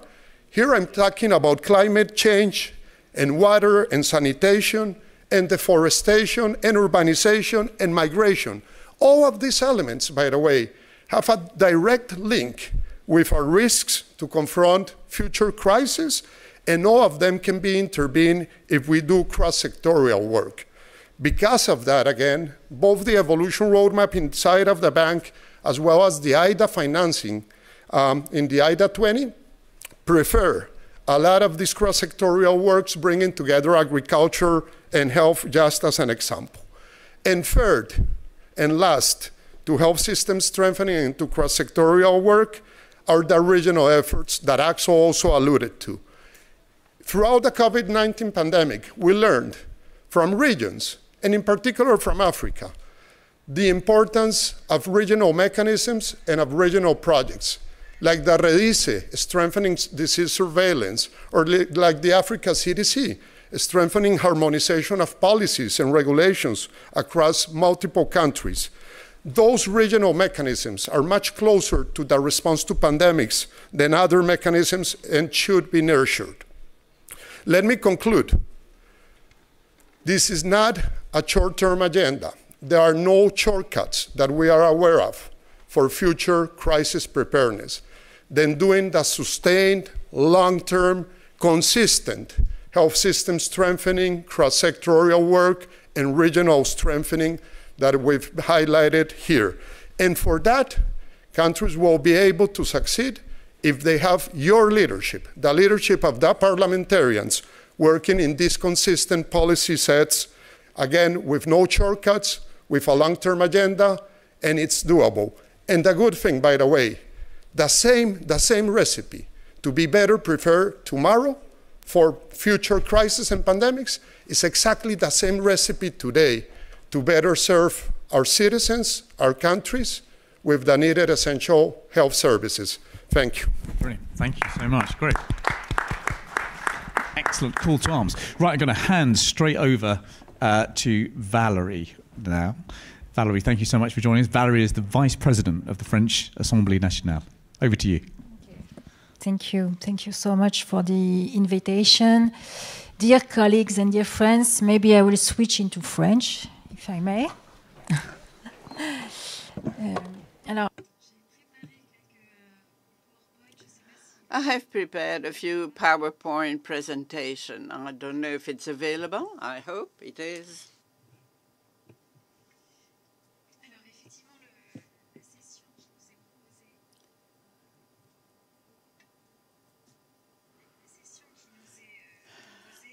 Here I'm talking about climate change and water and sanitation and deforestation and urbanization and migration. All of these elements, by the way, have a direct link with our risks to confront future crises, and all of them can be intervened if we do cross-sectorial work. Because of that, again, both the evolution roadmap inside of the bank as well as the IDA financing in the IDA 20 prefer a lot of these cross-sectorial works, bringing together agriculture and health just as an example. And third and last, to health system strengthening and to cross-sectorial work are the regional efforts that Axel also alluded to. Throughout the COVID-19 pandemic, we learned from regions, and in particular from Africa, the importance of regional mechanisms and of regional projects, like the REDICE, strengthening disease surveillance, or like the Africa CDC, strengthening harmonization of policies and regulations across multiple countries. Those regional mechanisms are much closer to the response to pandemics than other mechanisms and should be nurtured. Let me conclude. This is not a short-term agenda. There are no shortcuts that we are aware of for future crisis preparedness than doing the sustained, long-term, consistent health system strengthening, cross-sectorial work, and regional strengthening that we've highlighted here. And for that, countries will be able to succeed if they have your leadership, the leadership of the parliamentarians working in these consistent policy sets, again, with no shortcuts, with a long-term agenda, and it's doable. And the good thing, by the way, the same recipe to be better prepared tomorrow for future crises and pandemics is exactly the same recipe today to better serve our citizens, our countries, with the needed essential health services. Thank you. Brilliant. Thank you so much. Great. Excellent call to arms. Right, I'm going to hand straight over to Valerie now. Valerie, thank you so much for joining us. Valerie is the Vice President of the French Assemblée Nationale. Over to you. Thank you. Thank you so much for the invitation. Dear colleagues and dear friends, maybe I will switch into French, if I may. Alors, I have prepared a few PowerPoint presentation. I don't know if it's available. I hope it is.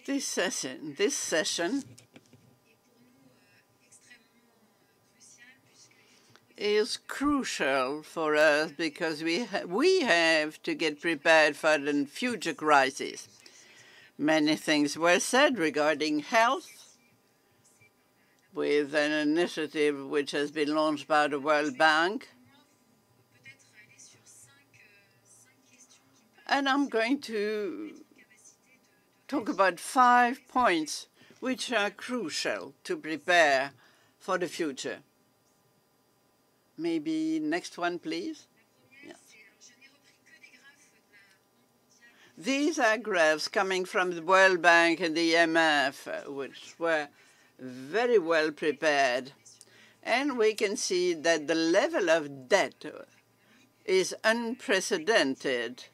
This session is crucial for us because we have to get prepared for the future crises. Many things were said regarding health, with an initiative which has been launched by the World Bank. And I'm going to talk about 5 points which are crucial to prepare for the future. Maybe next one, please. Yeah. These are graphs coming from the World Bank and the IMF, which were very well prepared. And we can see that the level of debt is unprecedented,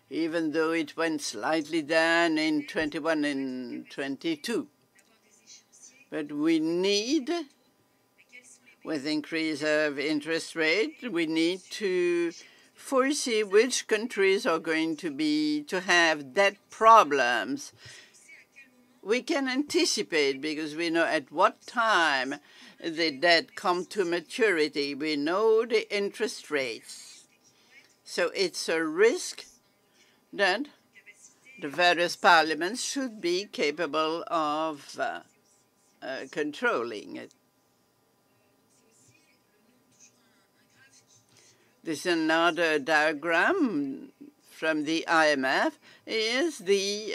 even though it went slightly down in 21 and 22. But we need, with increase of interest rate, we need to foresee which countries are going to have debt problems. We can anticipate because we know at what time the debt come to maturity. We know the interest rates. So it's a risk that the various parliaments should be capable of controlling it. This is another diagram from the IMF, is the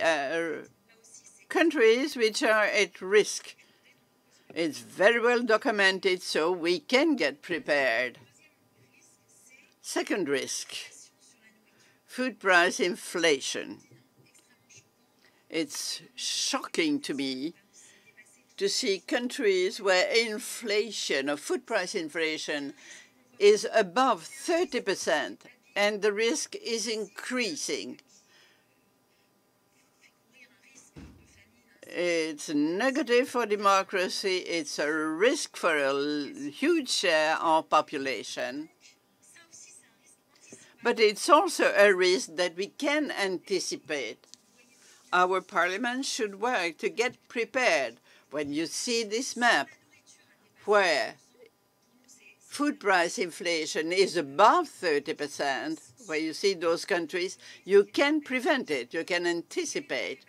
countries which are at risk. It's very well documented, so we can get prepared. Second risk, food price inflation. It's shocking to me to see countries where inflation, or food price inflation, is above 30%, and the risk is increasing. It's negative for democracy. It's a risk for a huge share of population. But it's also a risk that we can anticipate. Our parliament should work to get prepared. When you see this map where food price inflation is above 30%, where you see those countries, you can prevent it, you can anticipate.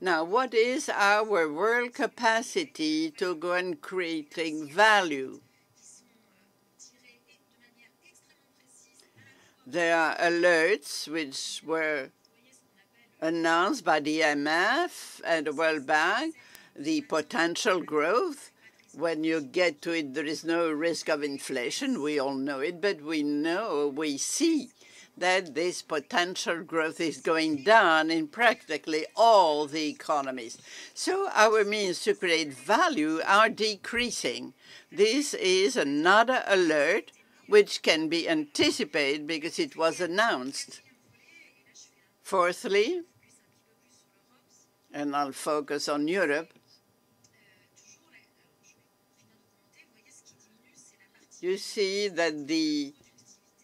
Now, what is our world capacity to go and creating value? There are alerts which were announced by the IMF and the World Bank, the potential growth. When you get to it, there is no risk of inflation. We all know it, but we see that this potential growth is going down in practically all the economies. So our means to create value are decreasing. This is another alert which can be anticipated because it was announced. Fourthly, and I'll focus on Europe, you see that the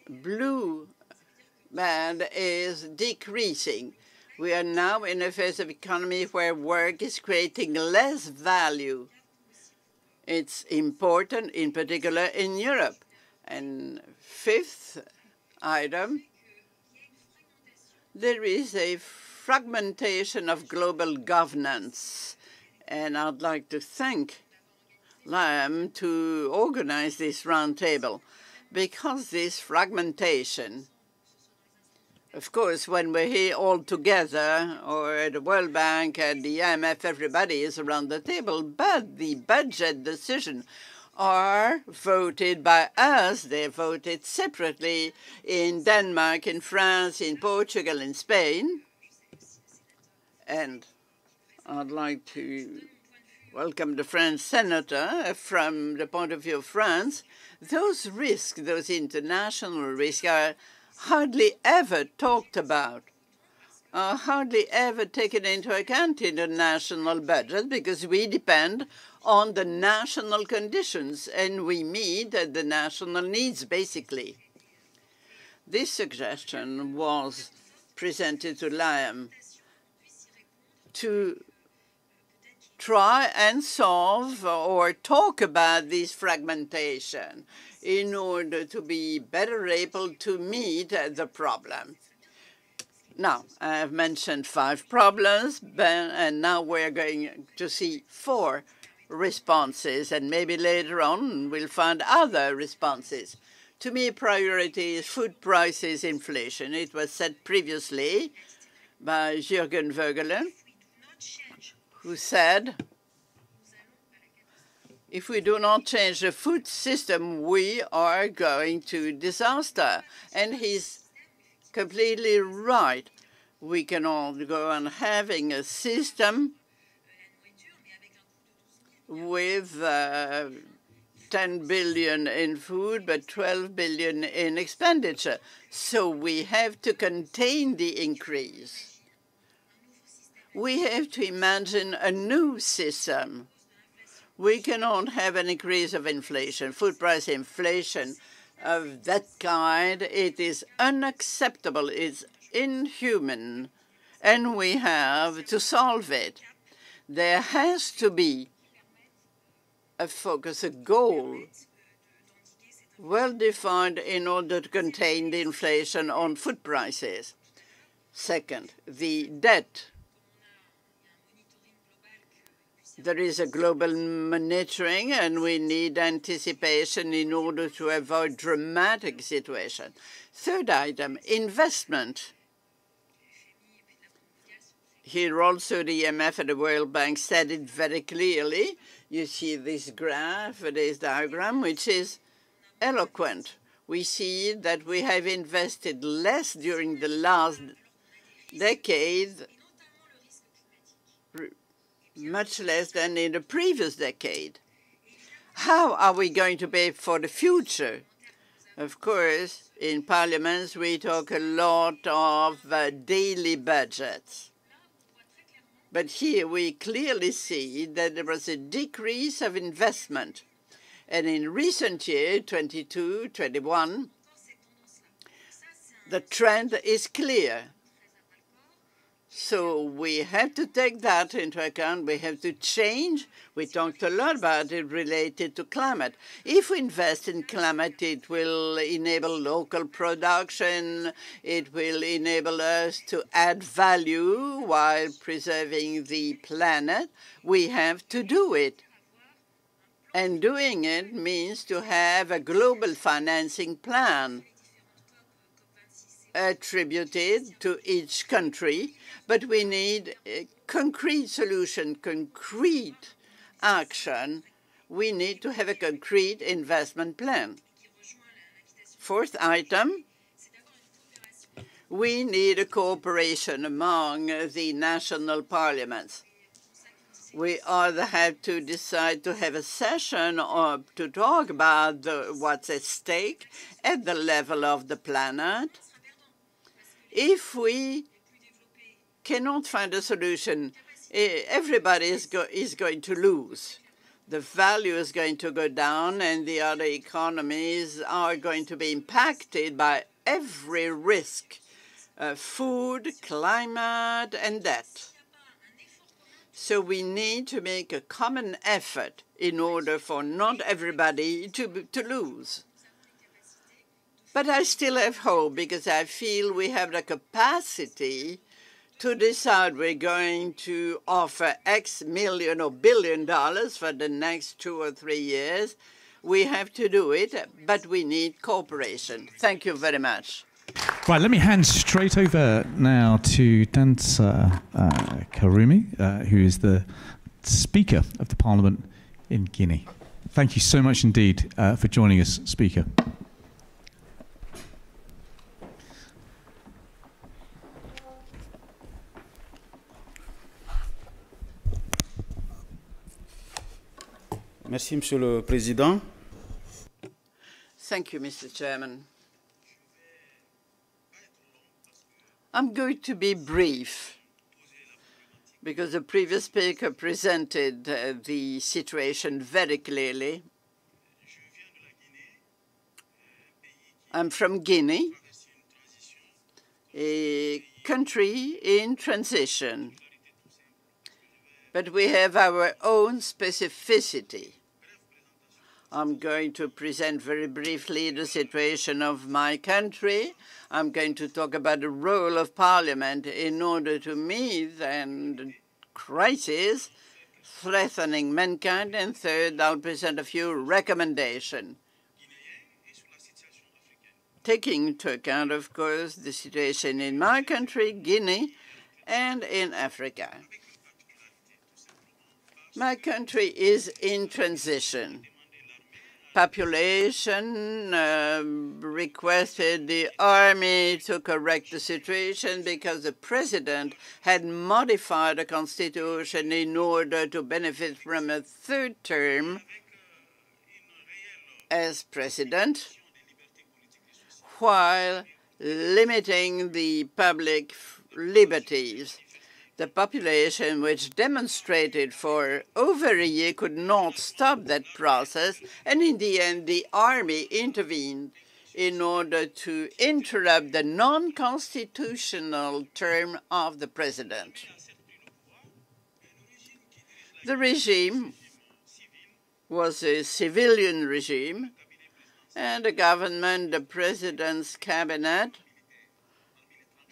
blue band is decreasing. We are now in a phase of economy where work is creating less value. It's important, in particular, in Europe. And fifth item, there is a fragmentation of global governance. And I'd like to thank Liam to organize this roundtable, because this fragmentation, of course, when we're here all together, or at the World Bank and the IMF, everybody is around the table, but the budget decisions are voted by us. They're voted separately in Denmark, in France, in Portugal, in Spain. And I'd like to welcome the French senator. From the point of view of France, those risks, those international risks, are hardly ever talked about, hardly ever taken into account in the national budget, because we depend on the national conditions and we meet the national needs, basically. This suggestion was presented to Liam to try and solve or talk about this fragmentation in order to be better able to meet the problem. Now, I have mentioned 5 problems, and now we're going to see 4 responses, and maybe later on we'll find other responses. To me, priority is food prices, inflation. It was said previously by Jürgen Vögele, who said, if we do not change the food system, we are going to disaster. And he's completely right. We cannot go on having a system with 10 billion in food, but 12 billion in expenditure. So we have to contain the increase. We have to imagine a new system. We cannot have an increase of inflation, food price inflation of that kind. It is unacceptable. It's inhuman, and we have to solve it. There has to be a focus, a goal, well defined in order to contain the inflation on food prices. Second, the debt. There is a global monitoring, and we need anticipation in order to avoid dramatic situations. Third item, investment. Here also the IMF and the World Bank said it very clearly. You see this graph, this diagram, which is eloquent. We see that we have invested less during the last decade, much less than in the previous decade. How are we going to pay for the future? Of course, in parliaments, we talk a lot of daily budgets. But here we clearly see that there was a decrease of investment. And in recent years, 22, 21, the trend is clear. So we have to take that into account. We have to change. We talked a lot about it related to climate. If we invest in climate, it will enable local production. It will enable us to add value while preserving the planet. We have to do it. And doing it means to have a global financing plan. attributed to each country, but we need a concrete solution, concrete action. We need to have a concrete investment plan. Fourth item, we need a cooperation among the national parliaments. We either have to decide to have a session or to talk about what's at stake at the level of the planet. If we cannot find a solution, everybody is going to lose. The value is going to go down, and the other economies are going to be impacted by every risk, food, climate, and debt. So we need to make a common effort in order for not everybody to lose. But I still have hope, because I feel we have the capacity to decide we're going to offer X million or billion dollars for the next 2 or 3 years. We have to do it, but we need cooperation. Thank you very much. Right, let me hand straight over now to Dansa Karumi, who is the Speaker of the Parliament in Guinea. Thank you so much indeed for joining us, Speaker. Merci, Monsieur le Président. Thank you, Mr. Chairman. I'm going to be brief, because the previous speaker presented the situation very clearly. I'm from Guinea, a country in transition, but we have our own specificity. I'm going to present very briefly the situation of my country. I'm going to talk about the role of Parliament in order to meet the crisis threatening mankind. And third, I'll present a few recommendations, taking into account, of course, the situation in my country, Guinea, and in Africa. My country is in transition. Population requested the army to correct the situation because the president had modified the constitution in order to benefit from a third term as president, while limiting the public liberties. The population, which demonstrated for over a year, could not stop that process, and in the end the army intervened in order to interrupt the non-constitutional term of the president. The regime was a civilian regime, and the government, the president's cabinet,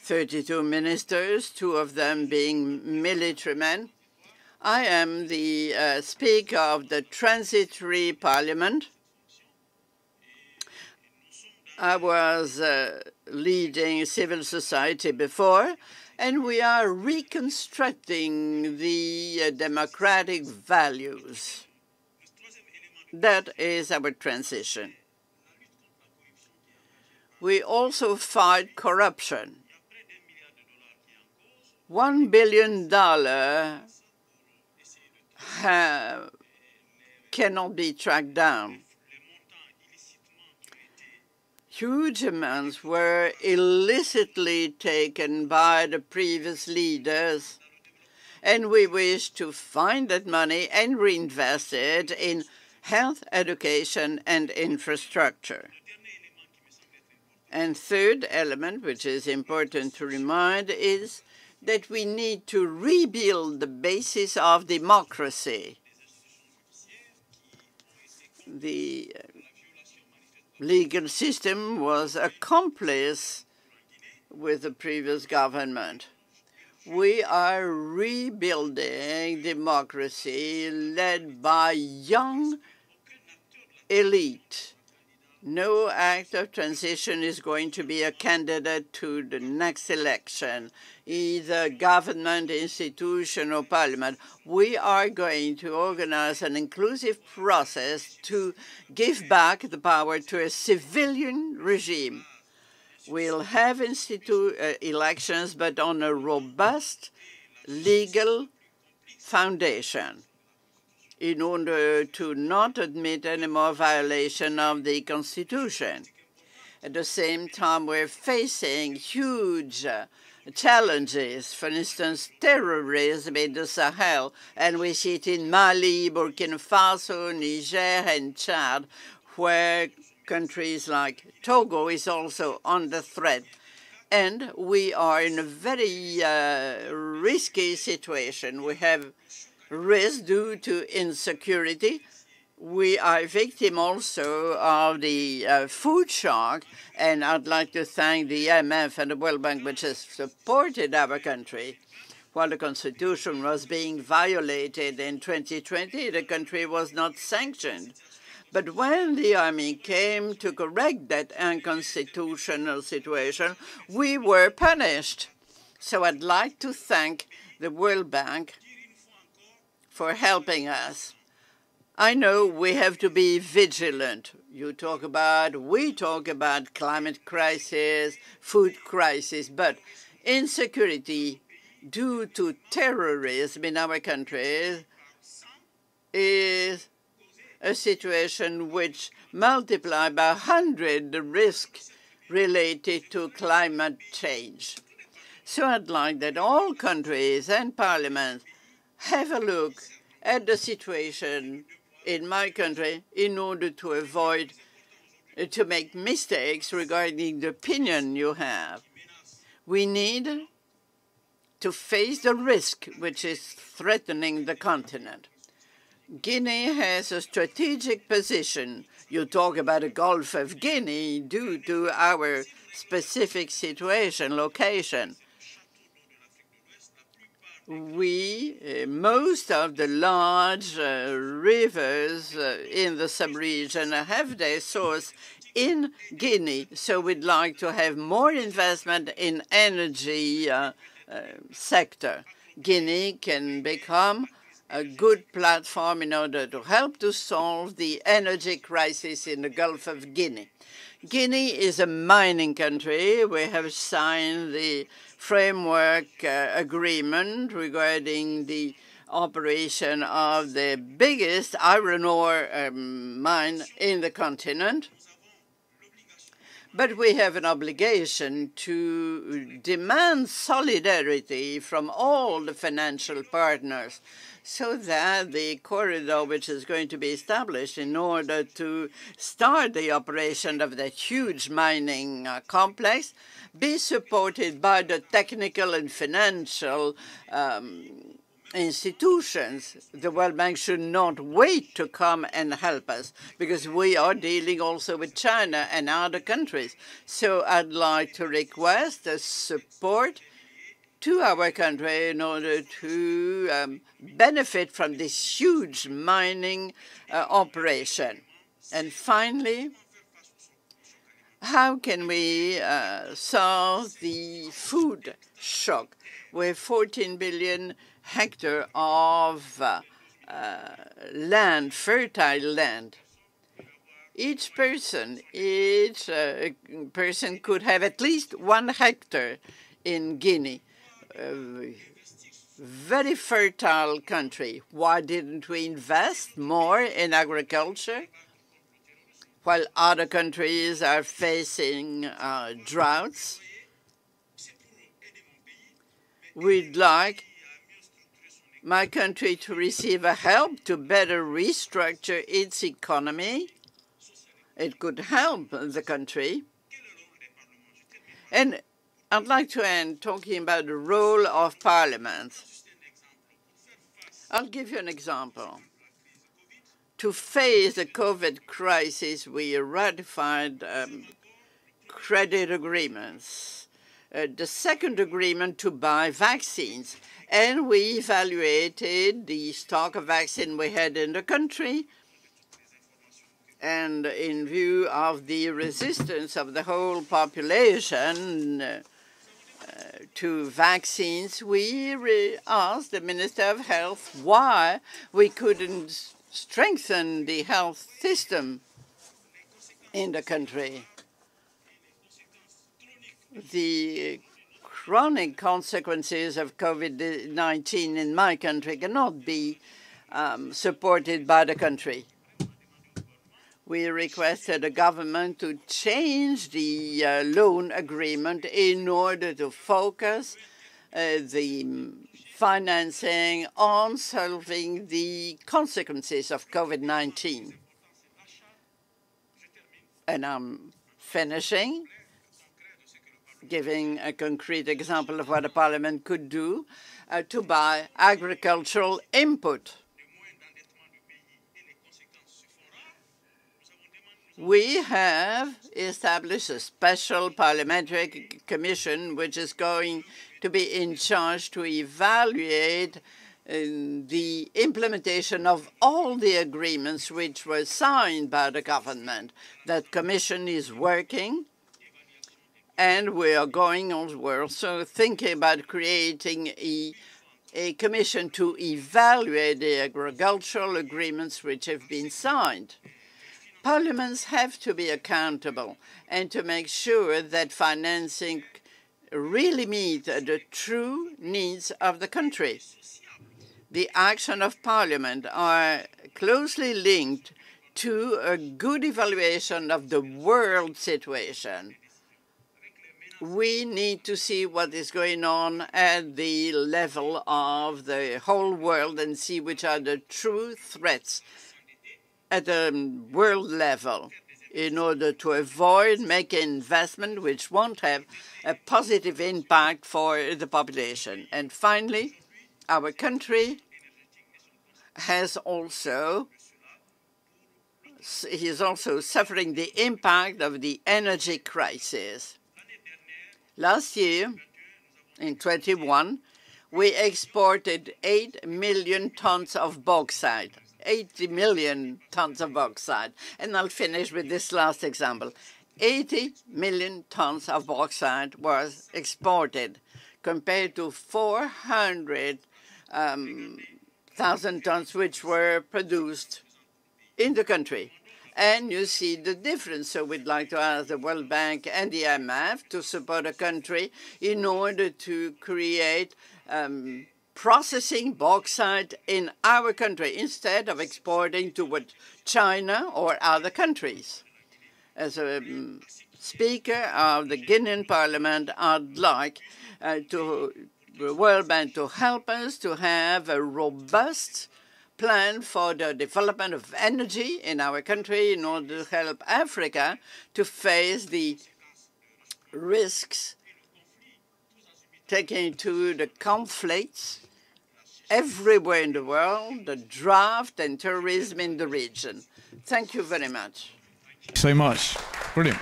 32 ministers, 2 of them being military men. I am the Speaker of the Transitory Parliament. I was leading civil society before, and we are reconstructing the democratic values. That is our transition. We also fight corruption. $1 billion cannot be tracked down. Huge amounts were illicitly taken by the previous leaders, and we wish to find that money and reinvest it in health, education, and infrastructure. And third element, which is important to remind, is that we need to rebuild the basis of democracy. The legal system was accomplice with the previous government. We are rebuilding democracy led by young elite. No act of transition is going to be a candidate to the next election, either government, institution, or parliament. We are going to organize an inclusive process to give back the power to a civilian regime. We'll have elections, but on a robust legal foundation, in order to not admit any more violation of the Constitution. At the same time, we're facing huge challenges, for instance, terrorism in the Sahel, and we see it in Mali, Burkina Faso, Niger, and Chad, where countries like Togo is also under threat. And we are in a very risky situation. We have risk due to insecurity. We are victim also of the food shock, and I'd like to thank the IMF and the World Bank, which has supported our country. While the Constitution was being violated in 2020, the country was not sanctioned. But when the army came to correct that unconstitutional situation, we were punished. So I'd like to thank the World Bank for helping us. I know we have to be vigilant. We talk about climate crisis, food crisis, but insecurity due to terrorism in our country is a situation which multiplies by 100 the risks related to climate change. So I'd like that all countries and parliaments have a look at the situation in my country in order to avoid to make mistakes regarding the opinion you have. We need to face the risk which is threatening the continent. Guinea has a strategic position. You talk about the Gulf of Guinea due to our specific situation, location. Most of the large rivers in the sub-region have their source in Guinea, so we'd like to have more investment in energy sector. Guinea can become a good platform in order to help to solve the energy crisis in the Gulf of Guinea. Guinea is a mining country. We have signed the framework agreement regarding the operation of the biggest iron ore mine in the continent. But we have an obligation to demand solidarity from all the financial partners so that the corridor which is going to be established in order to start the operation of that huge mining complex be supported by the technical and financial institutions. The World Bank should not wait to come and help us because we are dealing also with China and other countries. So I'd like to request a support to our country in order to benefit from this huge mining operation. And finally, how can we solve the food shock? We have 14 billion hectares of land, fertile land. Each person could have at least 1 hectare in Guinea. Very fertile country. Why didn't we invest more in agriculture? While other countries are facing droughts, we'd like my country to receive a help to better restructure its economy. It could help the country. And I'd like to end talking about the role of parliaments. I'll give you an example. To face the COVID crisis, we ratified credit agreements, the second agreement to buy vaccines, and we evaluated the stock of vaccine we had in the country, And in view of the resistance of the whole population to vaccines, we asked the Minister of Health why we couldn't strengthen the health system in the country. The chronic consequences of COVID-19 in my country cannot be supported by the country. We requested the government to change the loan agreement in order to focus the financing on solving the consequences of COVID-19. And I'm finishing, giving a concrete example of what a parliament could do to buy agricultural input. We have established a special parliamentary commission which is going to be in charge to evaluate the implementation of all the agreements which were signed by the government. That commission is working, and we're also thinking about creating a commission to evaluate the agricultural agreements which have been signed. Parliaments have to be accountable and to make sure that financing really meets the true needs of the country. The action of Parliament are closely linked to a good evaluation of the world situation. We need to see what is going on at the level of the whole world and see which are the true threats at the world level in order to avoid making investment which won't have a positive impact for the population. And finally, our country is also suffering the impact of the energy crisis. Last year, in 21, we exported 8 million tons of bauxite. 80 million tons of bauxite. And I'll finish with this last example. 80 million tons of bauxite was exported compared to 400,000 tons which were produced in the country. And you see the difference. So we'd like to ask the World Bank and the IMF to support a country in order to create processing bauxite in our country instead of exporting to China or other countries. As a Speaker of the Guinean Parliament, I'd like the World Bank to help us to have a robust plan for the development of energy in our country in order to help Africa to face the risks taking to the conflicts everywhere in the world, the drought and terrorism in the region. Thank you very much. So much. Brilliant.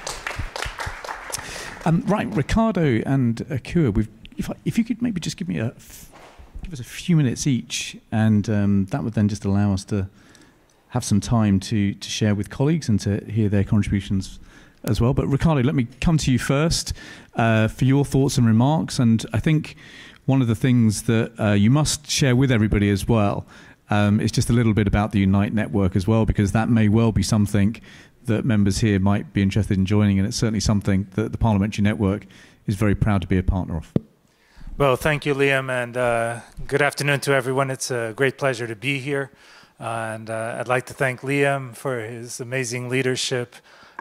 Right, Ricardo and Akua, if you could maybe just give us a few minutes each, and that would then just allow us to have some time to share with colleagues and to hear their contributions as well. But Ricardo, let me come to you first for your thoughts and remarks. And I think one of the things that you must share with everybody as well is just a little bit about the Unite network as well, because that may well be something that members here might be interested in joining, and it's certainly something that the Parliamentary Network is very proud to be a partner of. Well, thank you, Liam, and good afternoon to everyone. It's a great pleasure to be here, and I'd like to thank Liam for his amazing leadership,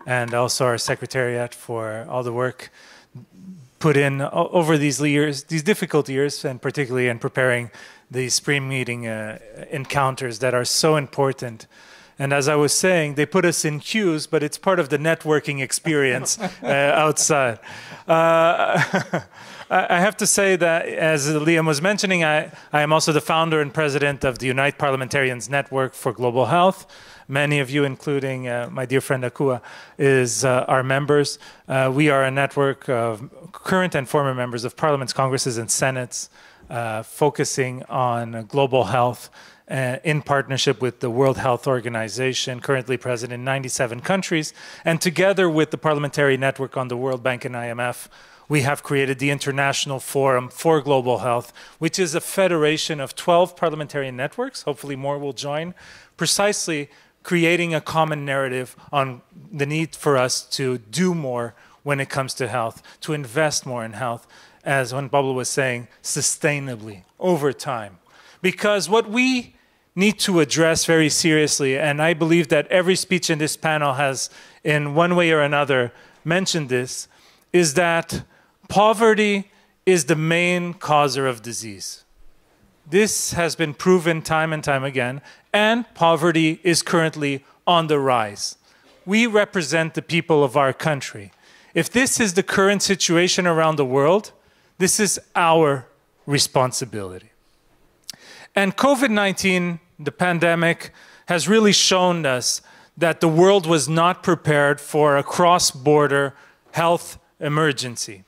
and also our Secretariat for all the work put in over these years, these difficult years, and particularly in preparing the spring meeting encounters that are so important. And as I was saying, they put us in queues, but it's part of the networking experience outside. I have to say that, as Liam was mentioning, I am also the founder and president of the Unite Parliamentarians Network for Global Health. Many of you, including my dear friend Akua, are members. We are a network of current and former members of parliaments, congresses, and senates focusing on global health in partnership with the World Health Organization, currently present in 97 countries. And together with the Parliamentary Network on the World Bank and IMF, we have created the International Forum for Global Health, which is a federation of 12 parliamentary networks, hopefully more will join, precisely creating a common narrative on the need for us to do more when it comes to health, to invest more in health, as Juan Pablo was saying, sustainably, over time. Because what we need to address very seriously, and I believe that every speech in this panel has, in one way or another, mentioned this, is that poverty is the main causer of disease. This has been proven time and time again, and poverty is currently on the rise. We represent the people of our country. If this is the current situation around the world, this is our responsibility. And COVID-19, the pandemic, has really shown us that the world was not prepared for a cross-border health emergency.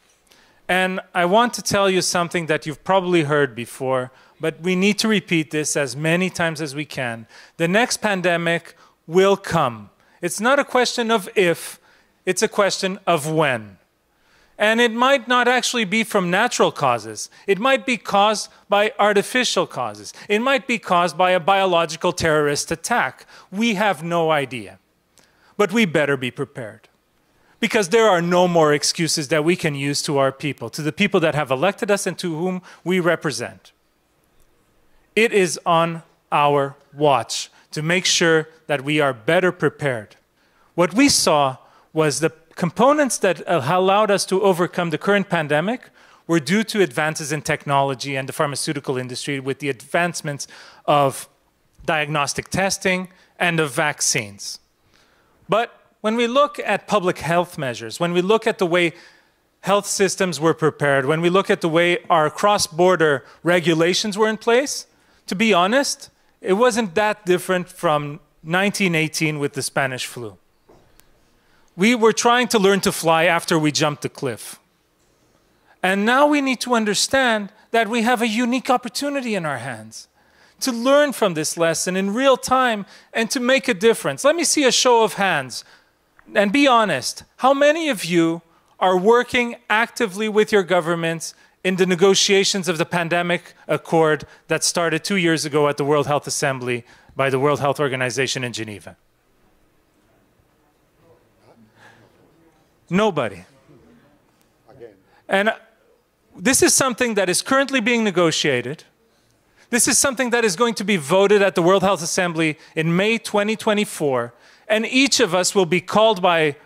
And I want to tell you something that you've probably heard before, but we need to repeat this as many times as we can. The next pandemic will come. It's not a question of if, it's a question of when. And it might not actually be from natural causes. It might be caused by artificial causes. It might be caused by a biological terrorist attack. We have no idea. But we better be prepared. Because there are no more excuses that we can use to our people, to the people that have elected us and to whom we represent. It is on our watch to make sure that we are better prepared. What we saw was the components that allowed us to overcome the current pandemic were due to advances in technology and the pharmaceutical industry with the advancements of diagnostic testing and of vaccines. But when we look at public health measures, when we look at the way health systems were prepared, when we look at the way our cross-border regulations were in place, to be honest, it wasn't that different from 1918 with the Spanish flu. We were trying to learn to fly after we jumped the cliff. And now we need to understand that we have a unique opportunity in our hands to learn from this lesson in real time and to make a difference. Let me see a show of hands. And be honest, how many of you are working actively with your governments in the negotiations of the pandemic accord that started 2 years ago at the World Health Assembly by the World Health Organization in Geneva? Nobody. And this is something that is currently being negotiated. This is something that is going to be voted at the World Health Assembly in May 2024. And each of us will be called by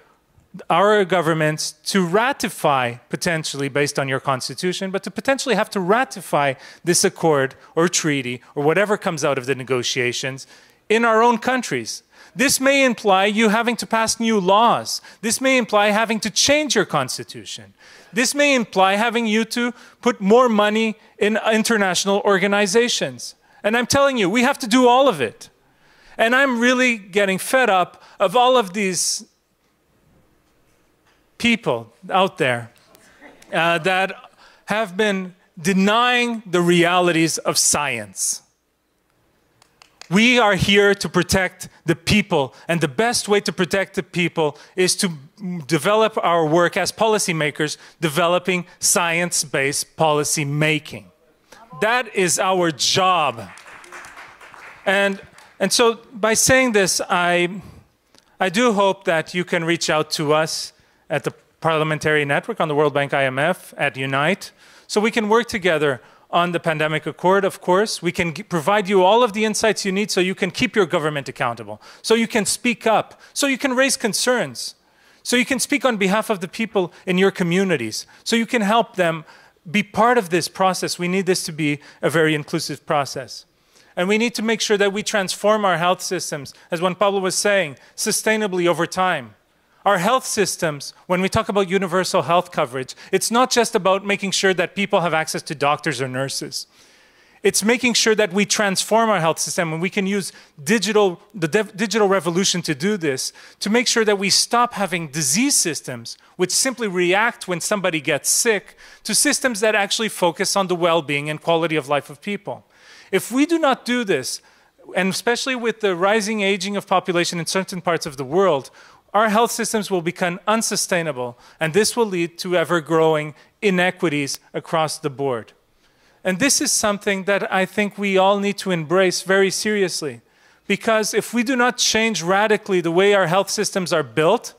our governments to ratify, potentially based on your constitution, but to potentially have to ratify this accord or treaty or whatever comes out of the negotiations in our own countries. This may imply you having to pass new laws. This may imply having to change your constitution. This may imply having you to put more money in international organizations. And I'm telling you, we have to do all of it. And I'm really getting fed up of all of these people out there that have been denying the realities of science. We are here to protect the people, and the best way to protect the people is to develop our work as policymakers, developing science-based policy making. That is our job. And so by saying this, I do hope that you can reach out to us at the Parliamentary Network, on the World Bank IMF, at Unite, so we can work together on the pandemic accord, of course. We can provide you all of the insights you need so you can keep your government accountable, so you can speak up, so you can raise concerns, so you can speak on behalf of the people in your communities, so you can help them be part of this process. We need this to be a very inclusive process. And we need to make sure that we transform our health systems, as Juan Pablo was saying, sustainably over time. Our health systems, when we talk about universal health coverage, it's not just about making sure that people have access to doctors or nurses. It's making sure that we transform our health system, and we can use the digital revolution to do this, to make sure that we stop having disease systems which simply react when somebody gets sick, to systems that actually focus on the well-being and quality of life of people. If we do not do this, and especially with the rising aging of population in certain parts of the world, our health systems will become unsustainable, and this will lead to ever-growing inequities across the board. And this is something that I think we all need to embrace very seriously, because if we do not change radically the way our health systems are built,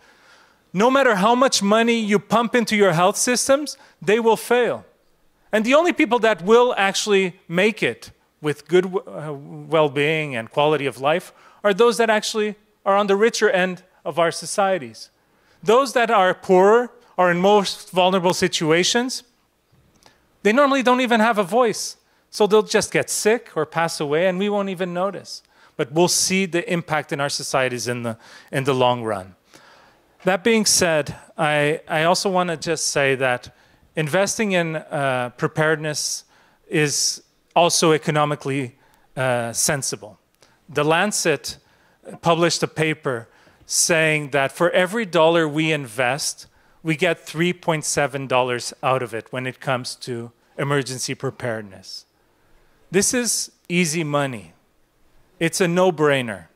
no matter how much money you pump into your health systems, they will fail. And the only people that will actually make it with good well-being and quality of life are those that actually are on the richer end of our societies. Those that are poorer or in most vulnerable situations, they normally don't even have a voice. So they'll just get sick or pass away and we won't even notice. But we'll see the impact in our societies in the long run. That being said, I also want to just say that investing in preparedness is also economically sensible. The Lancet published a paper saying that for every dollar we invest, we get $3.7 out of it when it comes to emergency preparedness. This is easy money. It's a no-brainer.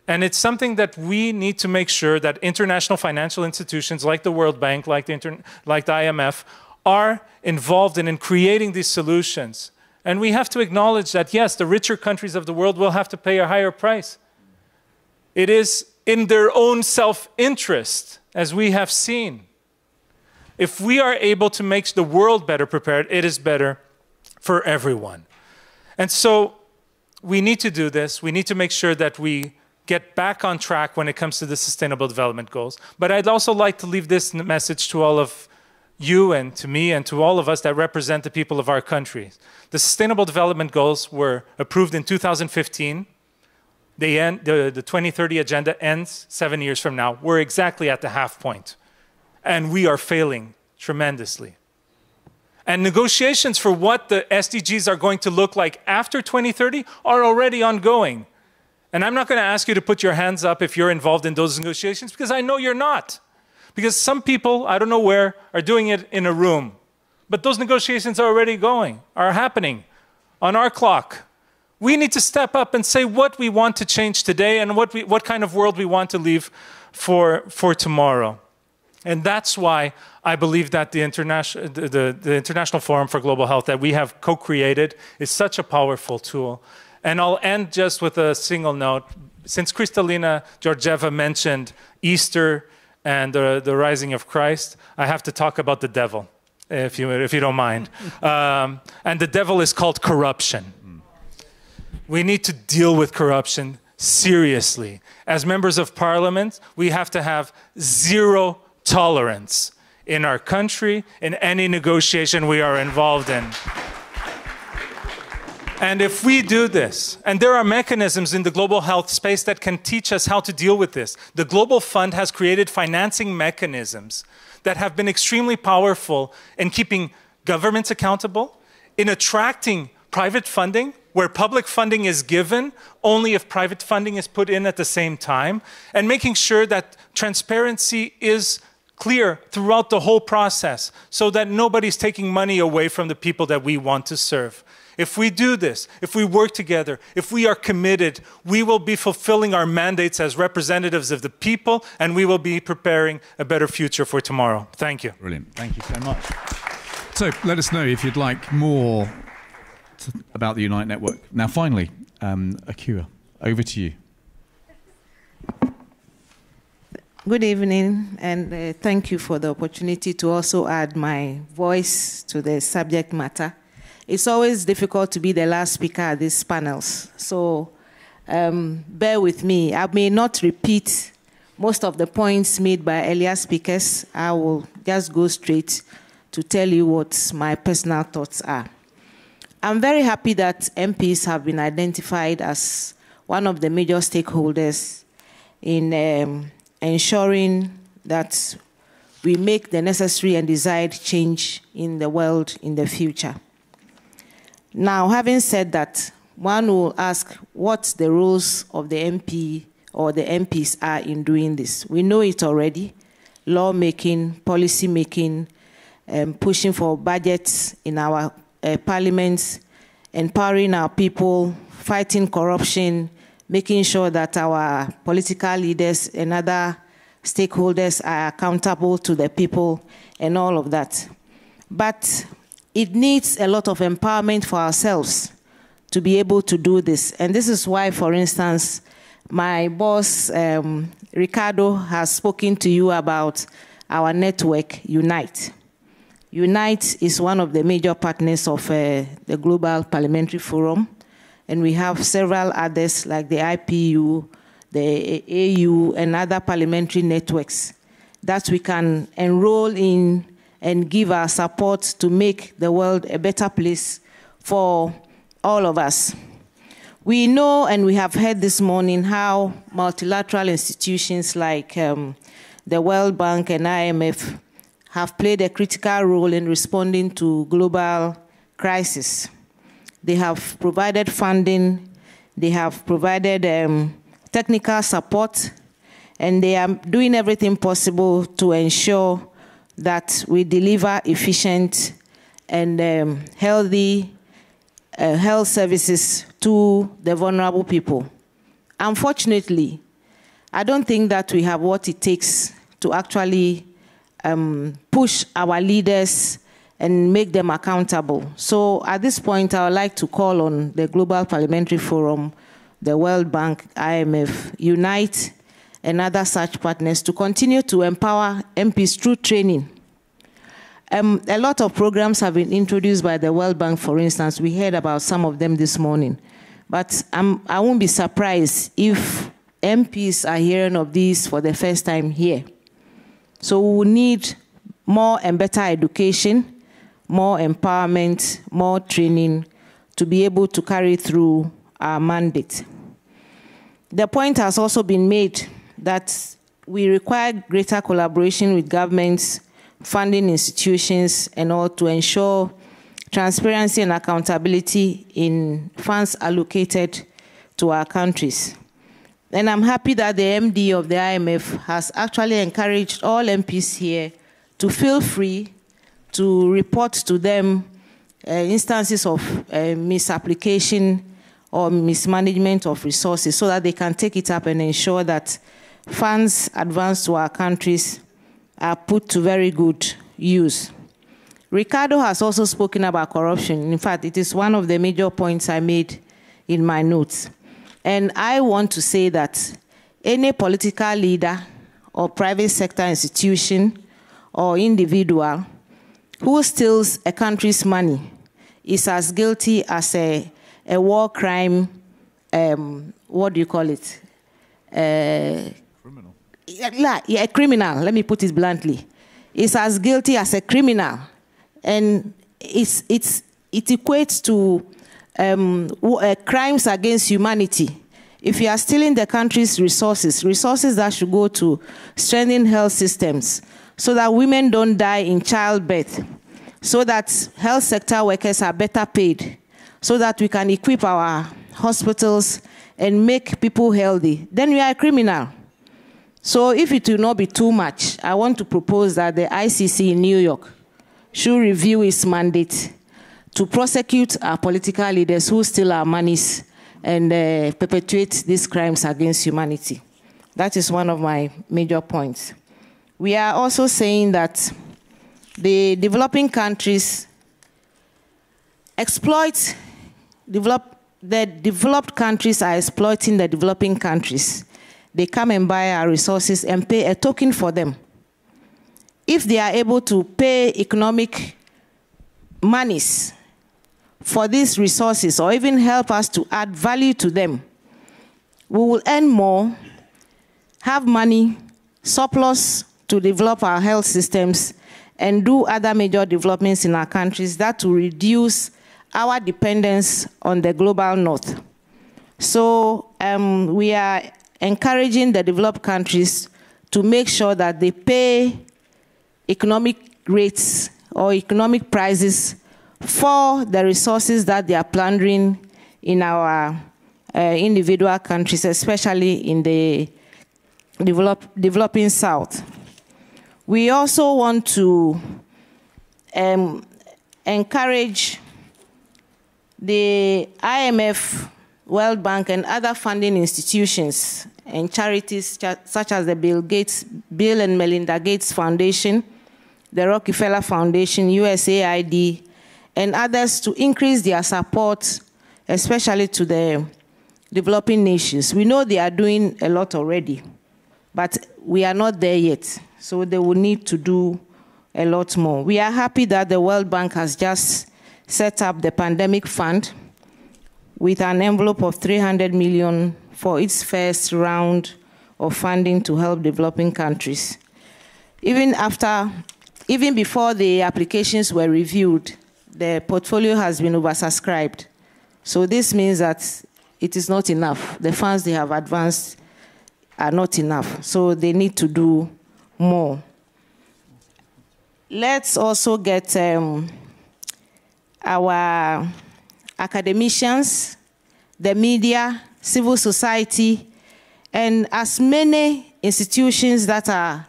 And it's something that we need to make sure that international financial institutions like the World Bank, like the IMF, are involved in creating these solutions. And we have to acknowledge that, yes, the richer countries of the world will have to pay a higher price. It is in their own self-interest, as we have seen. If we are able to make the world better prepared, it is better for everyone. And so we need to do this. We need to make sure that we get back on track when it comes to the Sustainable Development Goals. But I'd also like to leave this message to all of you and to me and to all of us that represent the people of our countries. The Sustainable Development Goals were approved in 2015. The 2030 Agenda ends 7 years from now. We're exactly at the half point. And we are failing tremendously. And negotiations for what the SDGs are going to look like after 2030 are already ongoing. And I'm not going to ask you to put your hands up if you're involved in those negotiations, because I know you're not. Because some people, I don't know where, are doing it in a room. But those negotiations are already are happening on our clock. We need to step up and say what we want to change today and what kind of world we want to leave for tomorrow. And that's why I believe that the International Forum for Global Health that we have co-created is such a powerful tool. And I'll end just with a single note. Since Kristalina Georgieva mentioned Easter and the rising of Christ, I have to talk about the devil, if you don't mind. And the devil is called corruption. We need to deal with corruption seriously. As members of parliament, we have to have zero tolerance in our country, in any negotiation we are involved in. And if we do this, and there are mechanisms in the global health space that can teach us how to deal with this. The Global Fund has created financing mechanisms that have been extremely powerful in keeping governments accountable, in attracting private funding, where public funding is given only if private funding is put in at the same time, and making sure that transparency is clear throughout the whole process so that nobody's taking money away from the people that we want to serve. If we do this, if we work together, if we are committed, we will be fulfilling our mandates as representatives of the people, and we will be preparing a better future for tomorrow. Thank you. Brilliant. Thank you so much. So let us know if you'd like more about the Unite Network. Now, finally, Akua, over to you. Good evening, and thank you for the opportunity to also add my voice to the subject matter. It's always difficult to be the last speaker at these panels, so bear with me. I may not repeat most of the points made by earlier speakers. I will just go straight to tell you what my personal thoughts are. I'm very happy that MPs have been identified as one of the major stakeholders in ensuring that we make the necessary and desired change in the world in the future. Now, having said that, one will ask what the roles of the MP or the MPs are in doing this. We know it already: lawmaking, policy making, pushing for budgets in our parliaments, empowering our people, fighting corruption, making sure that our political leaders and other stakeholders are accountable to the people and all of that. But it needs a lot of empowerment for ourselves to be able to do this. And this is why, for instance, my boss, Ricardo, has spoken to you about our network, Unite. Unite is one of the major partners of the Global Parliamentary Forum, and we have several others like the IPU, the AU, and other parliamentary networks that we can enroll in and give our support to make the world a better place for all of us. We know, and we have heard this morning, how multilateral institutions like the World Bank and IMF have played a critical role in responding to global crises. They have provided funding, they have provided technical support, and they are doing everything possible to ensure that we deliver efficient and healthy health services to the vulnerable people. Unfortunately, I don't think that we have what it takes to actually push our leaders and make them accountable. So at this point, I would like to call on the Global Parliamentary Forum, the World Bank, IMF, Unite, and other such partners to continue to empower MPs through training. A lot of programs have been introduced by the World Bank, for instance. We heard about some of them this morning. But I won't be surprised if MPs are hearing of these for the first time here. So we will need more and better education, more empowerment, more training to be able to carry through our mandate. The point has also been made that we require greater collaboration with governments, funding institutions, and all to ensure transparency and accountability in funds allocated to our countries. And I'm happy that the MD of the IMF has actually encouraged all MPs here to feel free to report to them instances of misapplication or mismanagement of resources so that they can take it up and ensure that funds advanced to our countries are put to very good use. Ricardo has also spoken about corruption. In fact, it is one of the major points I made in my notes. And I want to say that any political leader or private sector institution or individual who steals a country's money is as guilty as a war crime, what do you call it? Criminal. Yeah, a criminal, let me put it bluntly. Is as guilty as a criminal. And it equates to crimes against humanity. If you are stealing the country's resources that should go to strengthen health systems so that women don't die in childbirth, so that health sector workers are better paid, so that we can equip our hospitals and make people healthy, then you are a criminal. So if it will not be too much, I want to propose that the ICC in New York should review its mandate to prosecute our political leaders who steal our monies and perpetuate these crimes against humanity. That is one of my major points. We are also saying that the developing countries the developed countries are exploiting the developing countries. They come and buy our resources and pay a token for them. If they are able to pay economic monies for these resources or even help us to add value to them, we will earn more, have money, surplus to develop our health systems, and do other major developments in our countries that will reduce our dependence on the global north. So we are encouraging the developed countries to make sure that they pay economic rates or economic prices for the resources that they are plundering in our individual countries, especially in the developing South. We also want to encourage the IMF World Bank, and other funding institutions and charities such as the Bill and Melinda Gates Foundation, the Rockefeller Foundation, USAID, and others to increase their support, especially to the developing nations. We know they are doing a lot already, but we are not there yet, so they will need to do a lot more. We are happy that the World Bank has just set up the Pandemic Fund with an envelope of 300 million for its first round of funding to help developing countries. Even before the applications were reviewed, the portfolio has been oversubscribed. So this means that it is not enough. The funds they have advanced are not enough. So they need to do more. Let's also get our academicians, the media, civil society, and as many institutions that are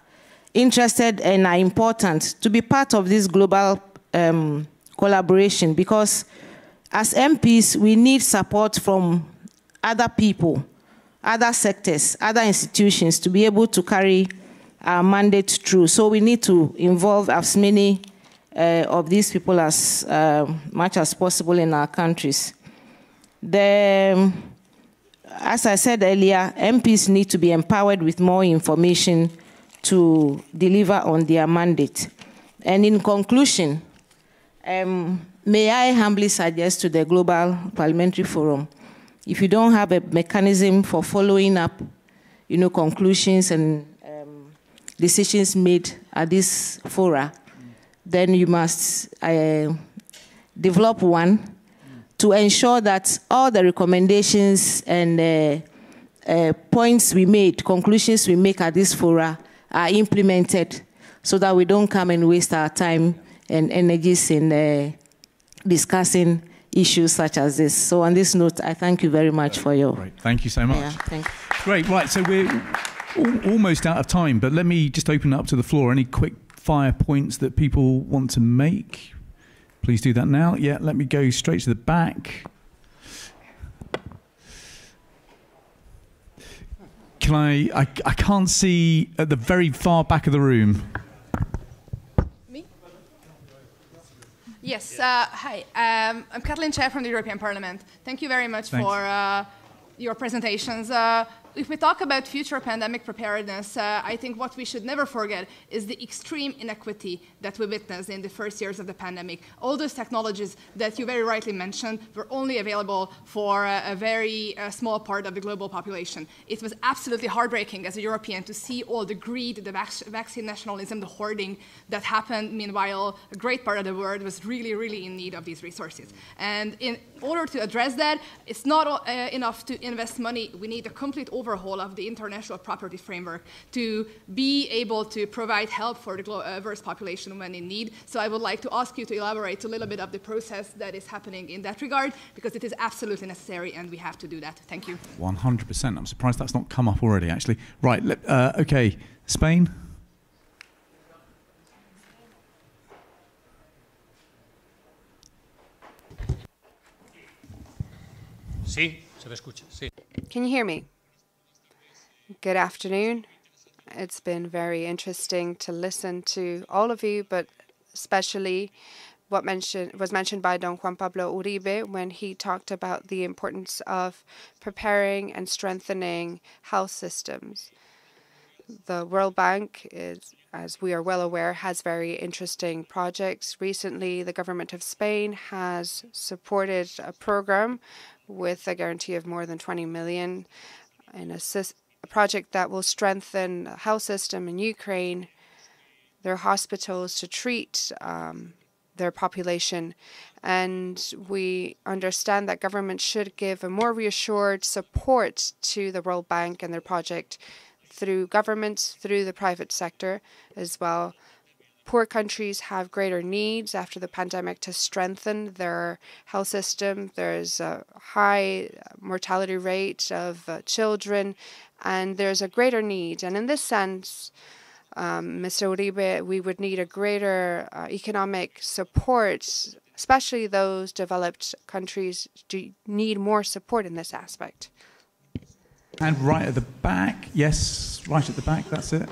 interested and are important to be part of this global collaboration, because as MPs, we need support from other people, other sectors, other institutions to be able to carry our mandate through. So we need to involve as many of these people as much as possible in our countries. As I said earlier, MPs need to be empowered with more information to deliver on their mandate. And in conclusion, may I humbly suggest to the Global Parliamentary Forum, if you don't have a mechanism for following up, conclusions and decisions made at this fora, then you must develop one to ensure that all the recommendations and points we made, conclusions we make at this fora are implemented so that we don't come and waste our time and energies in discussing issues such as this. So on this note, I thank you very much for your... Great. Thank you so much. Yeah, thank you. Great. Right, so we're almost out of time, but let me just open it up to the floor. Any quick fire points that people want to make? Please do that now. Yeah, let me go straight to the back. Can I can't see at the very far back of the room. Me? Yes, hi. I'm Kathleen Chair from the European Parliament. Thank you very much for your presentations. If we talk about future pandemic preparedness, I think what we should never forget is the extreme inequity that we witnessed in the first years of the pandemic. All those technologies that you very rightly mentioned were only available for a very small part of the global population. It was absolutely heartbreaking as a European to see all the greed, the vaccine nationalism, the hoarding that happened. Meanwhile, a great part of the world was really, really in need of these resources. And in order to address that, it's not enough to invest money. We need a complete overhaul of the international property framework to be able to provide help for the diverse population when in need. So I would like to ask you to elaborate a little bit of the process that is happening in that regard, because it is absolutely necessary and we have to do that. Thank you. 100%. I'm surprised that's not come up already, actually. Right, okay, Spain. Sí, se me escucha. Sí. Can you hear me? Good afternoon. It's been very interesting to listen to all of you, but especially what was mentioned by Don Juan Pablo Uribe when he talked about the importance of preparing and strengthening health systems. The World Bank is, as we are well aware, has very interesting projects. Recently, the government of Spain has supported a program with a guarantee of more than 20 million in a project that will strengthen the health system in Ukraine, their hospitals to treat their population. And we understand that government should give a more reassured support to the World Bank and their project through governments, through the private sector as well. Poor countries have greater needs after the pandemic to strengthen their health system. There's a high mortality rate of children, and there's a greater need. And in this sense, Mr. Uribe, we would need a greater economic support especially those developed countries, need more support in this aspect. And right at the back, yes, right at the back, that's it.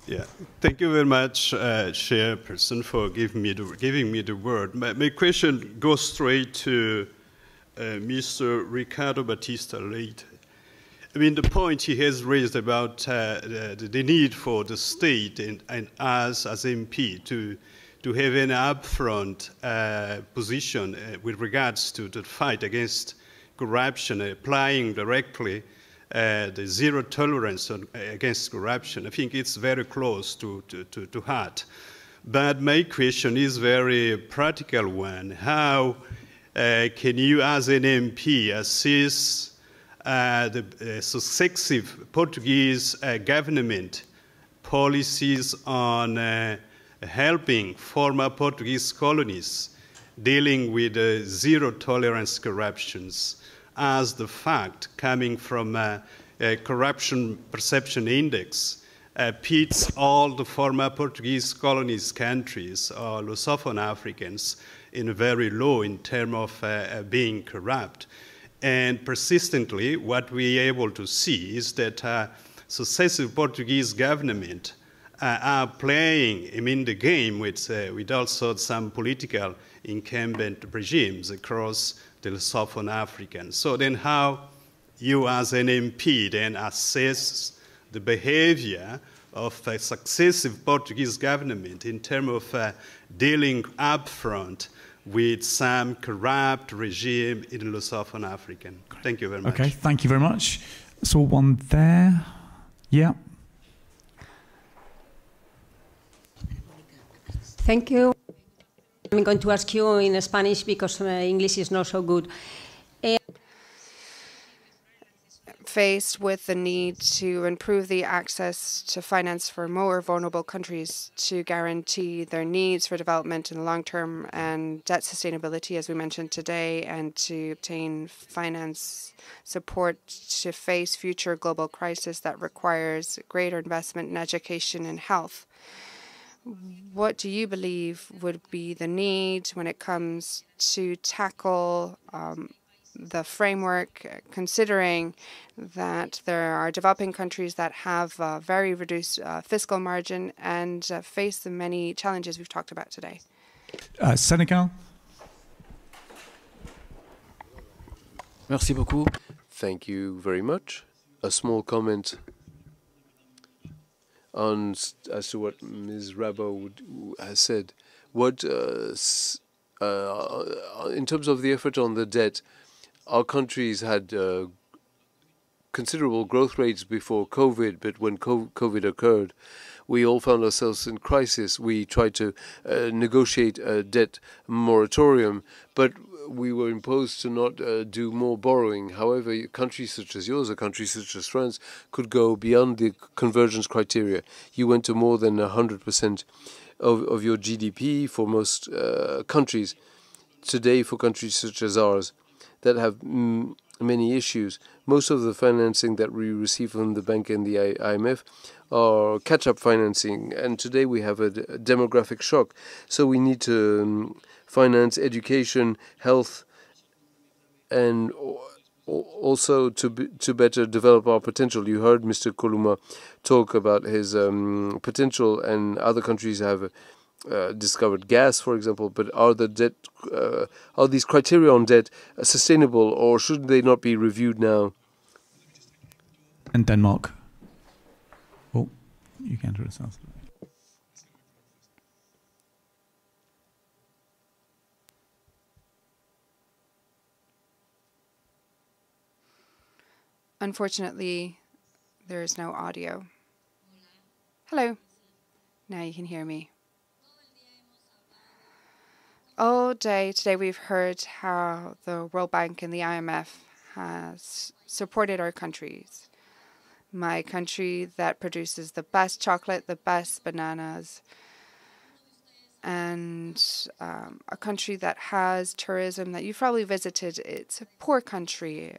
Yeah, thank you very much, Chairperson, for giving me the word. My question goes straight to Mr. Ricardo Batista Leite. I mean, the point he has raised about the need for the state and us as MP to have an upfront position with regards to the fight against corruption, applying directly the zero tolerance against corruption. I think it's very close to heart. But my question is very practical one. How can you as an MP assist the successive Portuguese government policies on helping former Portuguese colonies dealing with zero tolerance corruptions, as the fact coming from a corruption perception index pits all the former Portuguese colonies countries or Lusophone Africans in very low in terms of being corrupt. And persistently, what we're able to see is that successive Portuguese government are playing the game with also some political incumbent regimes across the Lusophone Africans. So then how you as an MP then assess the behavior of a successive Portuguese government in terms of dealing upfront with some corrupt regime in Lusophone African? Thank you very much. Okay, thank you very much. Saw one there. Yeah. Thank you. I'm going to ask you in Spanish because my English is not so good. Faced with the need to improve the access to finance for more vulnerable countries to guarantee their needs for development in the long term and debt sustainability, as we mentioned today, and to obtain finance support to face future global crisis that requires greater investment in education and health. What do you believe would be the need when it comes to tackle the framework, considering that there are developing countries that have very reduced fiscal margin and face the many challenges we've talked about today? Senegal. Merci beaucoup. Thank you very much. A small comment on as to what Ms. Rabo has said. What in terms of the effort on the debt, our countries had considerable growth rates before COVID, but when COVID occurred, we all found ourselves in crisis. We tried to negotiate a debt moratorium, but we were imposed to not do more borrowing. However, countries such as yours or countries such as France could go beyond the convergence criteria. You went to more than 100% of your GDP for most countries. Today, for countries such as ours that have many issues, most of the financing that we receive from the bank and the IMF are catch-up financing. And today we have a demographic shock. So we need to finance education, health, and also to better develop our potential. You heard Mr. Koluma talk about his potential, and other countries have discovered gas, for example. But are these criteria on debt sustainable, or should they not be reviewed now? And Denmark. Oh, you can't do this. Unfortunately, there is no audio. Hello. Now you can hear me. All day today we've heard how the World Bank and the IMF has supported our countries. My country that produces the best chocolate, the best bananas. and a country that has tourism that you've probably visited. It's a poor country,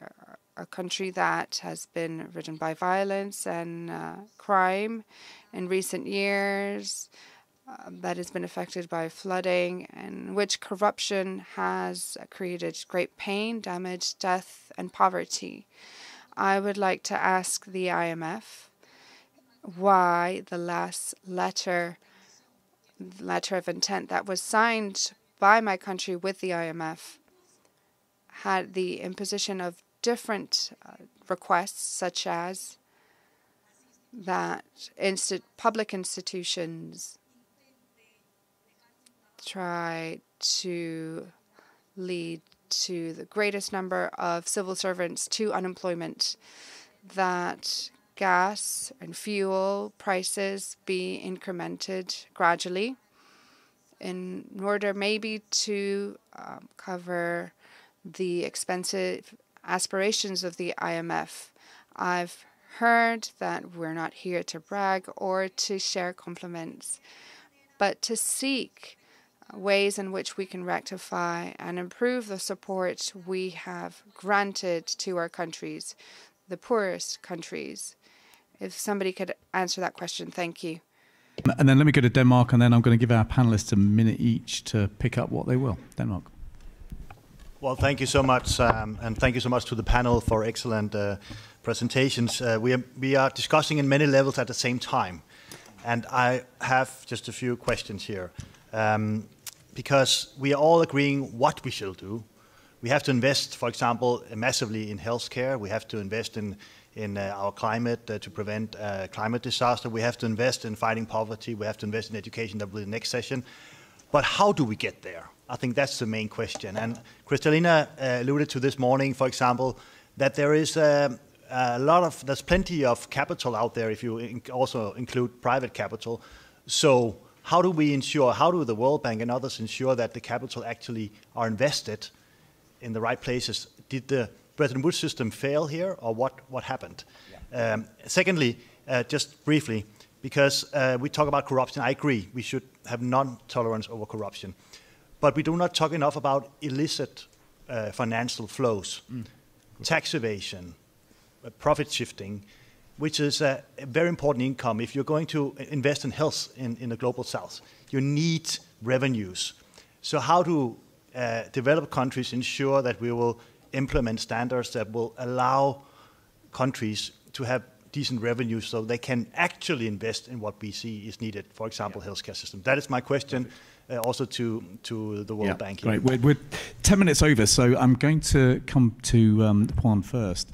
a country that has been ridden by violence and crime in recent years, that has been affected by flooding, in which corruption has created great pain, damage, death, and poverty. I would like to ask the IMF why the last letter of intent that was signed by my country with the IMF had the imposition of different requests, such as that public institutions try to lead to the greatest number of civil servants to unemployment, that gas and fuel prices be incremented gradually in order maybe to cover the expensive aspirations of the IMF. I've heard that we're not here to brag or to share compliments, but to seek ways in which we can rectify and improve the support we have granted to our countries, the poorest countries. If somebody could answer that question, thank you. And then let me go to Denmark, and then I'm going to give our panelists a minute each to pick up what they will. Denmark. Well, thank you so much, and thank you so much to the panel for excellent presentations. We are discussing in many levels at the same time, and I have just a few questions here. Because we are all agreeing what we shall do. We have to invest, for example, massively in healthcare. We have to invest in our climate to prevent climate disaster. We have to invest in fighting poverty. We have to invest in education. That will be the next session. But how do we get there? I think that's the main question. And Kristalina alluded to this morning, for example, that there is there's plenty of capital out there if you also include private capital. So how do we ensure, how do the World Bank and others ensure that the capital actually are invested in the right places? Did the Bretton Woods system fail here, or what happened? Yeah. Secondly, just briefly, because we talk about corruption, I agree, we should have non-tolerance over corruption. But we do not talk enough about illicit financial flows, tax evasion, profit shifting, which is a very important income. If you're going to invest in health in the global south, you need revenues. So how do developed countries ensure that we will implement standards that will allow countries to have decent revenues so they can actually invest in what we see is needed, for example, healthcare system? That is my question. Also to the World Bank. Great. We're 10 minutes over, so I'm going to come to Juan first.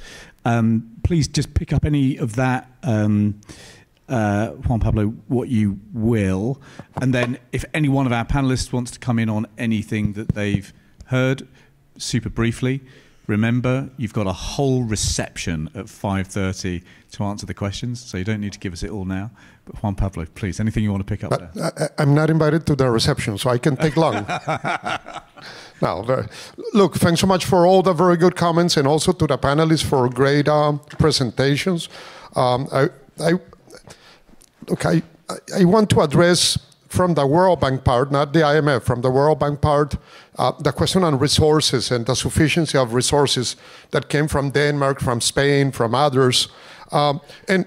Please just pick up any of that, Juan Pablo, what you will. And then if any one of our panelists wants to come in on anything that they've heard, super briefly, remember, you've got a whole reception at 5:30 to answer the questions, so you don't need to give us it all now. But Juan Pablo, please, anything you want to pick up there? I'm not invited to the reception, so I can take long. Look, thanks so much for all the very good comments, and also to the panelists for great presentations. I want to address from the World Bank part, not the IMF, from the World Bank part, the question on resources and the sufficiency of resources that came from Denmark, from Spain, from others. And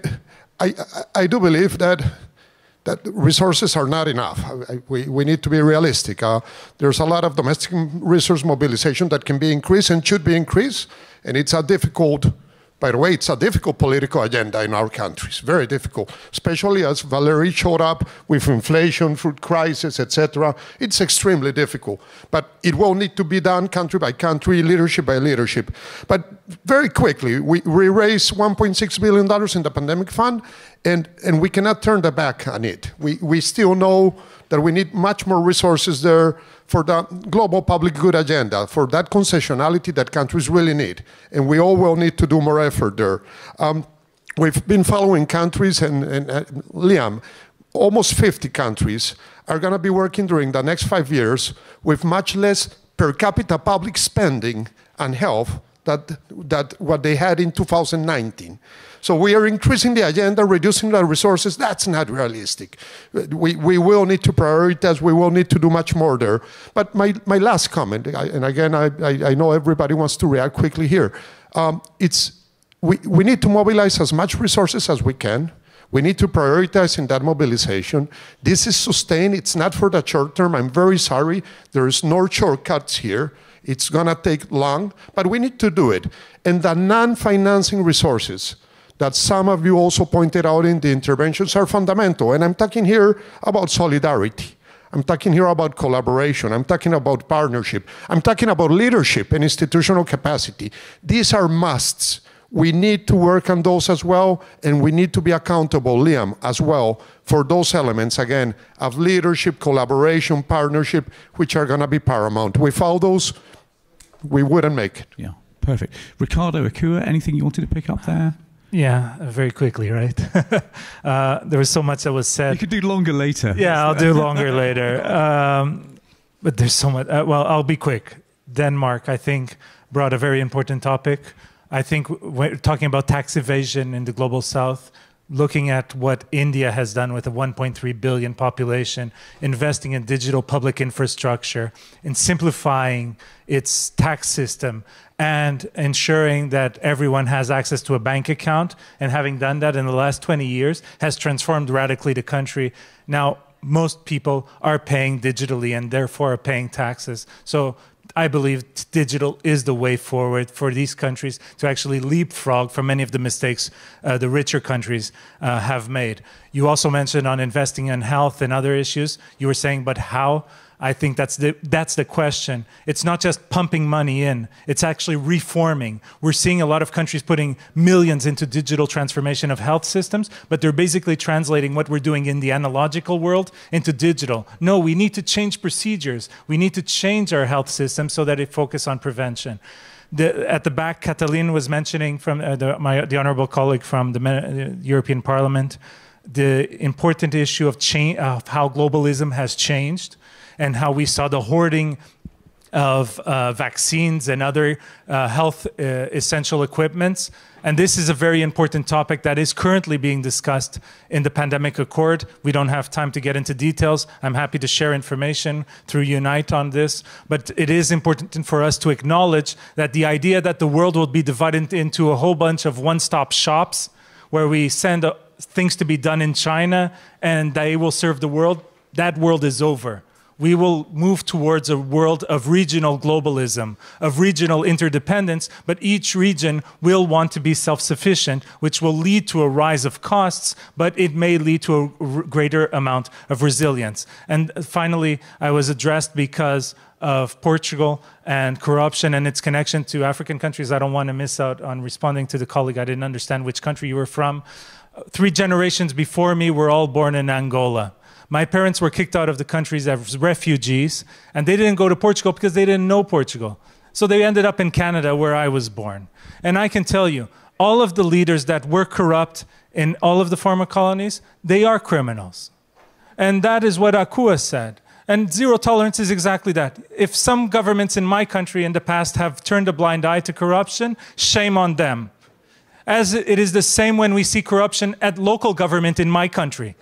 I do believe that resources are not enough. We need to be realistic. There's a lot of domestic resource mobilization that can be increased and should be increased, and it's a difficult, by the way, it's a difficult political agenda in our countries, very difficult, especially as Valerie showed up with inflation, food crisis, etc. It's extremely difficult, but it will need to be done country by country, leadership by leadership. But very quickly, we raised $1.6 billion in the pandemic fund, and we cannot turn the back on it. We still know that we need much more resources there for the global public good agenda, for that concessionality that countries really need. And we all will need to do more effort there. We've been following countries, and Liam, almost 50 countries are going to be working during the next 5 years with much less per capita public spending on health that what they had in 2019. So we are increasing the agenda, reducing the resources. That's not realistic. We will need to prioritize. We will need to do much more there. But my last comment, and again, I know everybody wants to react quickly here. We need to mobilize as much resources as we can. We need to prioritize in that mobilization. This is sustained. It's not for the short term. I'm very sorry. There's no shortcuts here. It's going to take long, but we need to do it. And the non-financing resources that some of you also pointed out in the interventions are fundamental. And I'm talking here about solidarity. I'm talking here about collaboration. I'm talking about partnership. I'm talking about leadership and institutional capacity. These are musts. We need to work on those as well, and we need to be accountable, Liam, as well, for those elements, again, of leadership, collaboration, partnership, which are going to be paramount. Without those, we wouldn't make it. Yeah, perfect. Ricardo Akua, anything you wanted to pick up there? Yeah, very quickly, right? There was so much that was said. You could do longer later. Yeah, I'll do longer later. But there's so much. Well, I'll be quick. Denmark, I think, brought a very important topic. I think we're talking about tax evasion in the Global South, looking at what India has done with a 1.3 billion population, investing in digital public infrastructure, in simplifying its tax system, and ensuring that everyone has access to a bank account. And having done that in the last 20 years, has transformed radically the country. Now, most people are paying digitally and therefore are paying taxes. So I believe digital is the way forward for these countries to actually leapfrog from many of the mistakes the richer countries have made. You also mentioned on investing in health and other issues. You were saying, but how? I think that's the question. It's not just pumping money in, it's actually reforming. We're seeing a lot of countries putting millions into digital transformation of health systems, but they're basically translating what we're doing in the analogical world into digital. No, we need to change procedures. We need to change our health system so that it focuses on prevention. At the back, Catalin was mentioning from the honorable colleague from the European Parliament, the important issue of how globalism has changed, and how we saw the hoarding of vaccines and other health essential equipments. And this is a very important topic that is currently being discussed in the pandemic accord. We don't have time to get into details. I'm happy to share information through Unite on this. But it is important for us to acknowledge that the idea that the world will be divided into a whole bunch of one-stop shops where we send things to be done in China and they will serve the world, that world is over. We will move towards a world of regional globalism, of regional interdependence, but each region will want to be self-sufficient, which will lead to a rise of costs, but it may lead to a greater amount of resilience. And finally, I was addressed because of Portugal and corruption and its connection to African countries. I don't want to miss out on responding to the colleague. I didn't understand which country you were from. 3 generations before me were all born in Angola. My parents were kicked out of the countries as refugees, and they didn't go to Portugal because they didn't know Portugal. So they ended up in Canada, where I was born. And I can tell you, all of the leaders that were corrupt in all of the former colonies, they are criminals. And that is what Akua said. And zero tolerance is exactly that. If some governments in my country in the past have turned a blind eye to corruption, shame on them. As it is the same when we see corruption at local government in my country,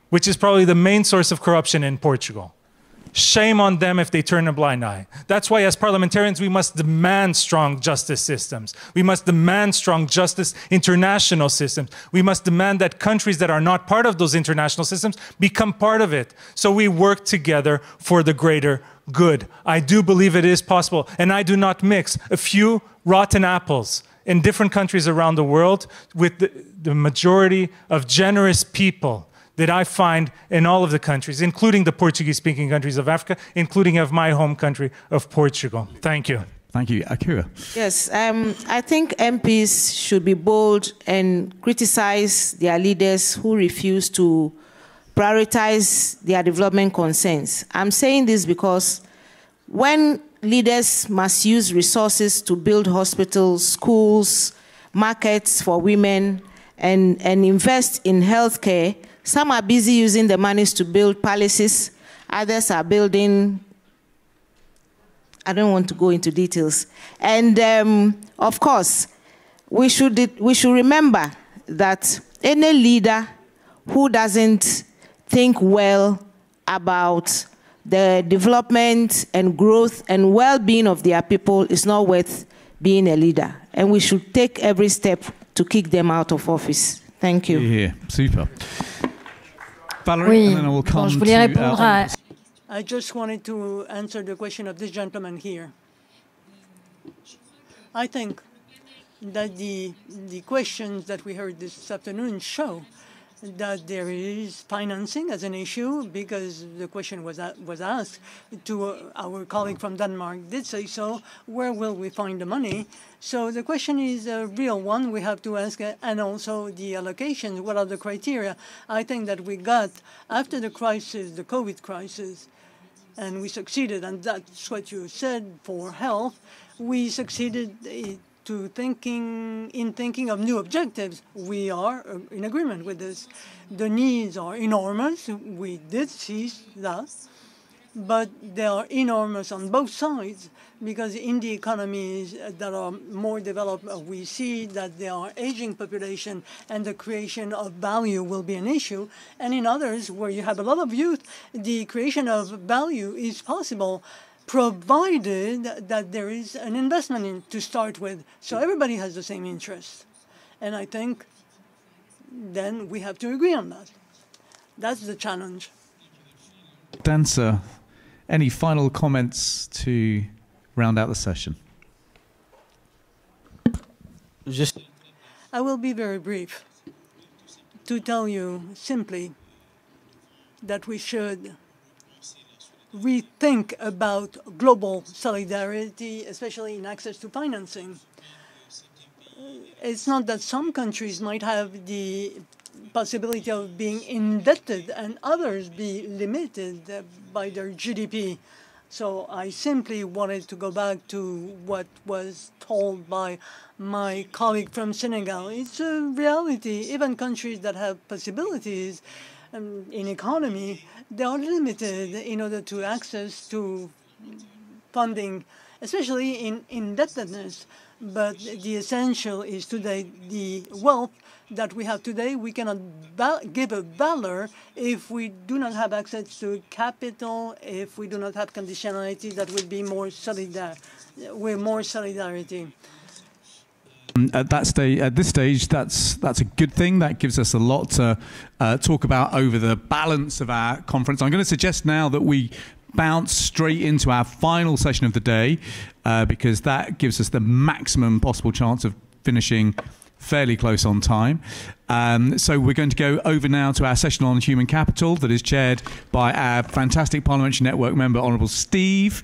which is probably the main source of corruption in Portugal. Shame on them if they turn a blind eye. That's why as parliamentarians we must demand strong justice systems. We must demand strong justice international systems. We must demand that countries that are not part of those international systems become part of it. So we work together for the greater good. I do believe it is possible, and I do not mix a few rotten apples in different countries around the world with the majority of generous people that I find in all of the countries, including the Portuguese-speaking countries of Africa, including of my home country of Portugal. Thank you. Thank you. Akira. Yes, I think MPs should be bold and criticize their leaders who refuse to prioritize their development concerns. I'm saying this because when leaders must use resources to build hospitals, schools, markets for women, and invest in healthcare, some are busy using the monies to build palaces, others are building I don't want to go into details. And of course, we should remember that any leader who doesn't think well about the development and growth and well-being of their people is not worth being a leader. And we should take every step to kick them out of office. Thank you. Yeah, super. Valerie, Oui, and then we'll come je voulais to répondre à... I just wanted to answer the question of this gentleman here. I think that the questions that we heard this afternoon show that there is financing as an issue, because the question was asked to our colleague from Denmark, did say so, where will we find the money? So the question is a real one we have to ask, and also the allocations, what are the criteria? I think that we got, after the crisis, the COVID crisis, and we succeeded, and that's what you said for health, we succeeded in thinking of new objectives. We are in agreement with this. The needs are enormous. We did see that. But they are enormous on both sides, because in the economies that are more developed, we see that there are aging population and the creation of value will be an issue. And in others, where you have a lot of youth, the creation of value is possible, provided that there is an investment in to start with. So everybody has the same interest. And I think then we have to agree on that. That's the challenge. Dancer, any final comments to round out the session? I will be very brief to tell you simply that we should rethink about global solidarity, especially in access to financing. It's not that some countries might have the possibility of being indebted and others be limited by their GDP. So I simply wanted to go back to what was told by my colleague from Senegal. It's a reality. Even countries that have possibilities in economy, they are limited in order to access to funding, especially in indebtedness. But the essential is today the wealth that we have today. We cannot give a valor if we do not have access to capital, if we do not have conditionality that would be more with more solidarity. At this stage, that's a good thing. That gives us a lot to talk about over the balance of our conference. I'm going to suggest now that we bounce straight into our final session of the day, because that gives us the maximum possible chance of finishing fairly close on time. So we're going to go over now to our session on human capital that is chaired by our fantastic Parliamentary Network member, Honourable Steve.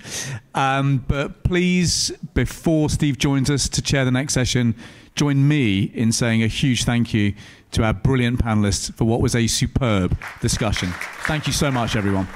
But please, before Steve joins us to chair the next session, join me in saying a huge thank you to our brilliant panellists for what was a superb discussion. Thank you so much, everyone.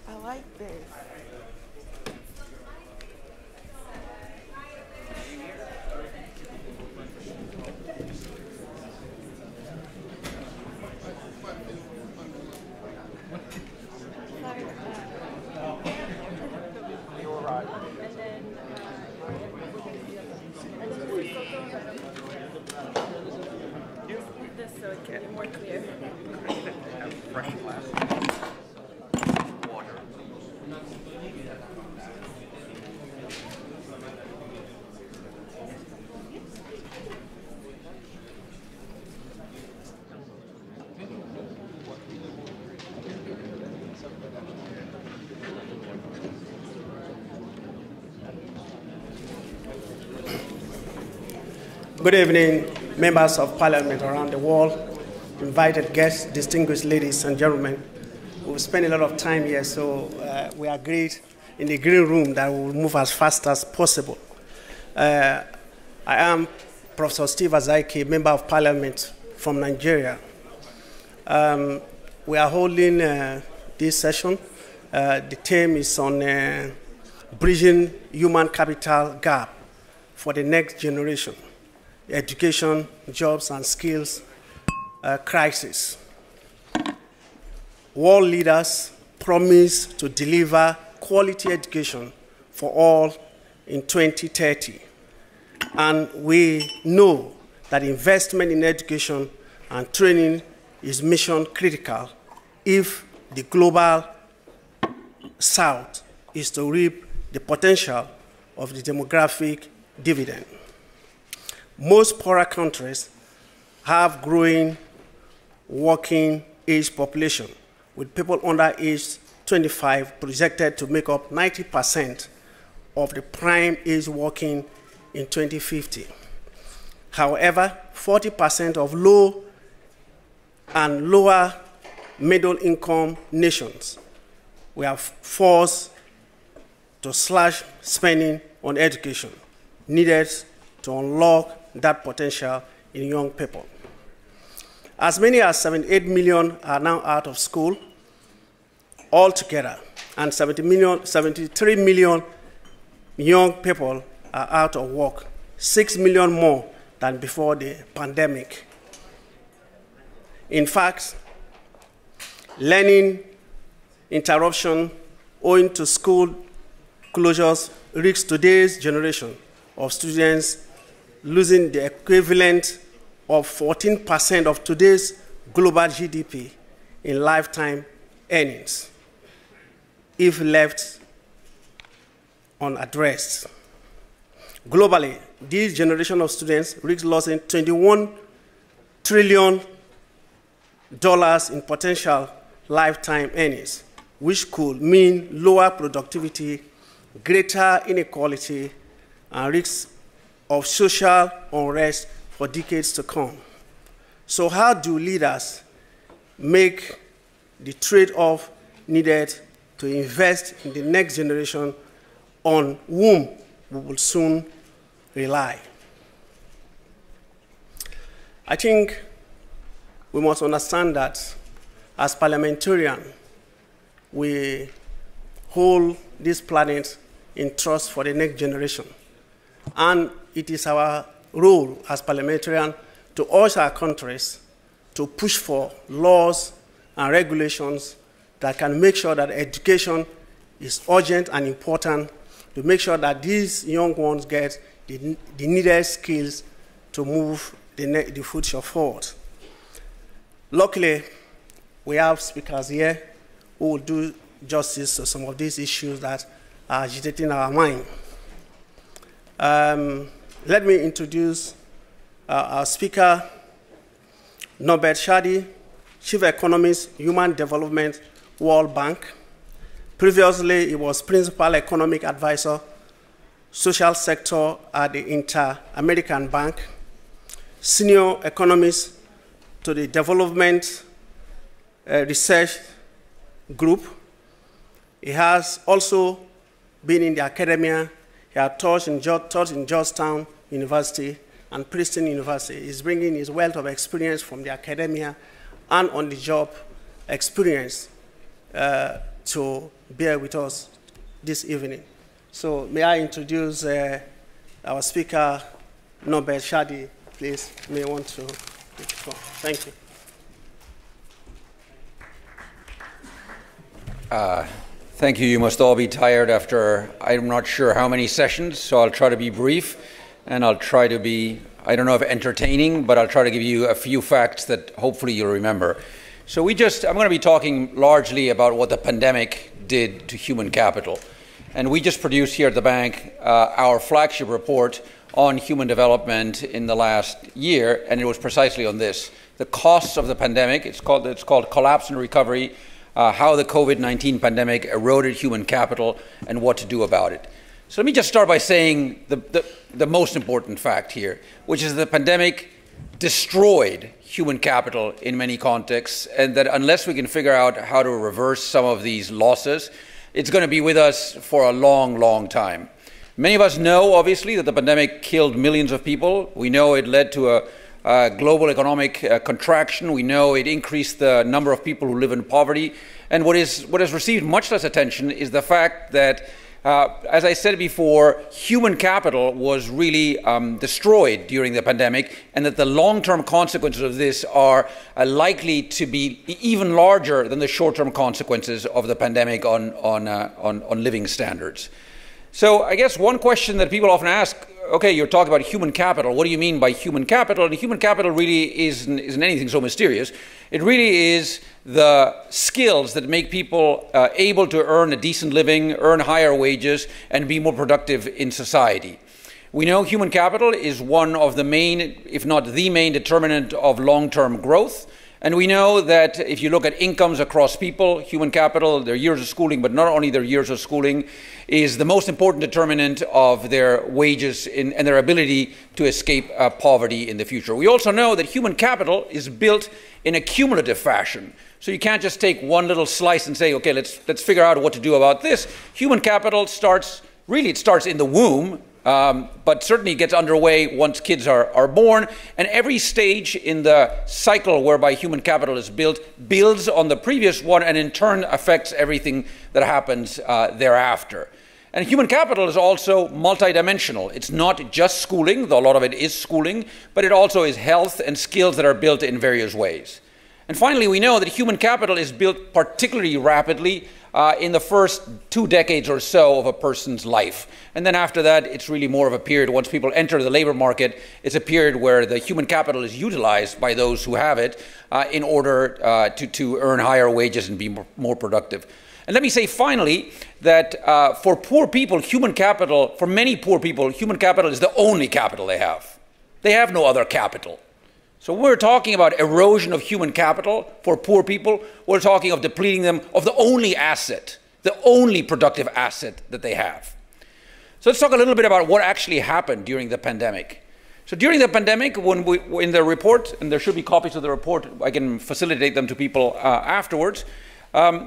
I like this. You were right. Good evening, members of Parliament around the world, invited guests, distinguished ladies and gentlemen. We've spent a lot of time here, so we agreed in the green room that we will move as fast as possible. I am Professor Steve Azaiki, Member of Parliament from Nigeria. We are holding this session. The theme is on bridging human capital gap for the next generation. Education, jobs and skills crisis. World leaders promise to deliver quality education for all in 2030. And we know that investment in education and training is mission critical if the global South is to reap the potential of the demographic dividend. Most poorer countries have growing working age population, with people under age 25 projected to make up 90% of the prime age working in 2050. However, 40% of low and lower middle income nations were forced to slash spending on education needed to unlock that potential in young people. As many as 78 million are now out of school altogether, and 73 million young people are out of work, 6 million more than before the pandemic. In fact, learning interruption owing to school closures risks today's generation of students losing the equivalent of 14% of today's global GDP in lifetime earnings if left unaddressed. Globally, this generation of students risks losing $21 trillion in potential lifetime earnings, which could mean lower productivity, greater inequality, and risks of social unrest for decades to come. So how do leaders make the trade-off needed to invest in the next generation on whom we will soon rely? I think we must understand that as parliamentarians, we hold this planet in trust for the next generation. And it is our role as parliamentarians to urge our countries to push for laws and regulations that can make sure that education is urgent and important, to make sure that these young ones get the needed skills to move the future forward. Luckily, we have speakers here who will do justice to some of these issues that are agitating our mind. Let me introduce our speaker, Norbert Shadi, Chief Economist, Human Development, World Bank. Previously, he was Principal Economic Advisor, Social Sector at the Inter-American Bank, Senior Economist to the Development Research Group. He has also been in the academia. He has taught in Georgetown University and Princeton University. He's bringing his wealth of experience from the academia and on-the-job experience to bear with us this evening. So may I introduce our speaker, Norbert Shadi, please. May want to take the floor. Thank you. Thank you. You must all be tired after I'm not sure how many sessions, so I'll try to be brief and I'll try to be I don't know if entertaining, but I'll try to give you a few facts that hopefully you'll remember. So I'm going to be talking largely about what the pandemic did to human capital. And we just produced here at the bank our flagship report on human development in the last year, and it was precisely on this. The costs of the pandemic, it's called Collapse and Recovery, how the COVID-19 pandemic eroded human capital and what to do about it. So let me just start by saying the most important fact here, which is the pandemic destroyed human capital in many contexts, and that unless we can figure out how to reverse some of these losses, it's going to be with us for a long, long time. Many of us know, obviously, that the pandemic killed millions of people. We know it led to a global economic contraction. We know it increased the number of people who live in poverty. And what has received much less attention is the fact that, as I said before, human capital was really destroyed during the pandemic, and that the long-term consequences of this are likely to be even larger than the short-term consequences of the pandemic on living standards. So I guess one question that people often ask, okay, you're talking about human capital. What do you mean by human capital? And human capital really isn't anything so mysterious. It really is the skills that make people able to earn a decent living, earn higher wages, and be more productive in society. We know human capital is one of the main, if not the main, determinant of long-term growth. And we know that if you look at incomes across people, human capital, their years of schooling, but not only their years of schooling, is the most important determinant of their wages and their ability to escape poverty in the future. We also know that human capital is built in a cumulative fashion. So you can't just take one little slice and say, okay, let's figure out what to do about this. Human capital starts in the womb, but certainly gets underway once kids are born, and every stage in the cycle whereby human capital is built builds on the previous one, and in turn affects everything that happens thereafter. And human capital is also multidimensional. It's not just schooling, though a lot of it is schooling, but it also is health and skills that are built in various ways. And finally, we know that human capital is built particularly rapidly in the first 2 decades or so of a person's life. And then after that, it's really more of a period, once people enter the labor market, it's a period where the human capital is utilized by those who have it in order to earn higher wages and be more productive. And let me say finally that for poor people, human capital, for many poor people, human capital is the only capital they have. They have no other capital. So when we're talking about erosion of human capital for poor people, we're talking of depleting them of the only asset, the only productive asset that they have. So let's talk a little bit about what actually happened during the pandemic. So during the pandemic, in the report, and there should be copies of the report, I can facilitate them to people afterwards,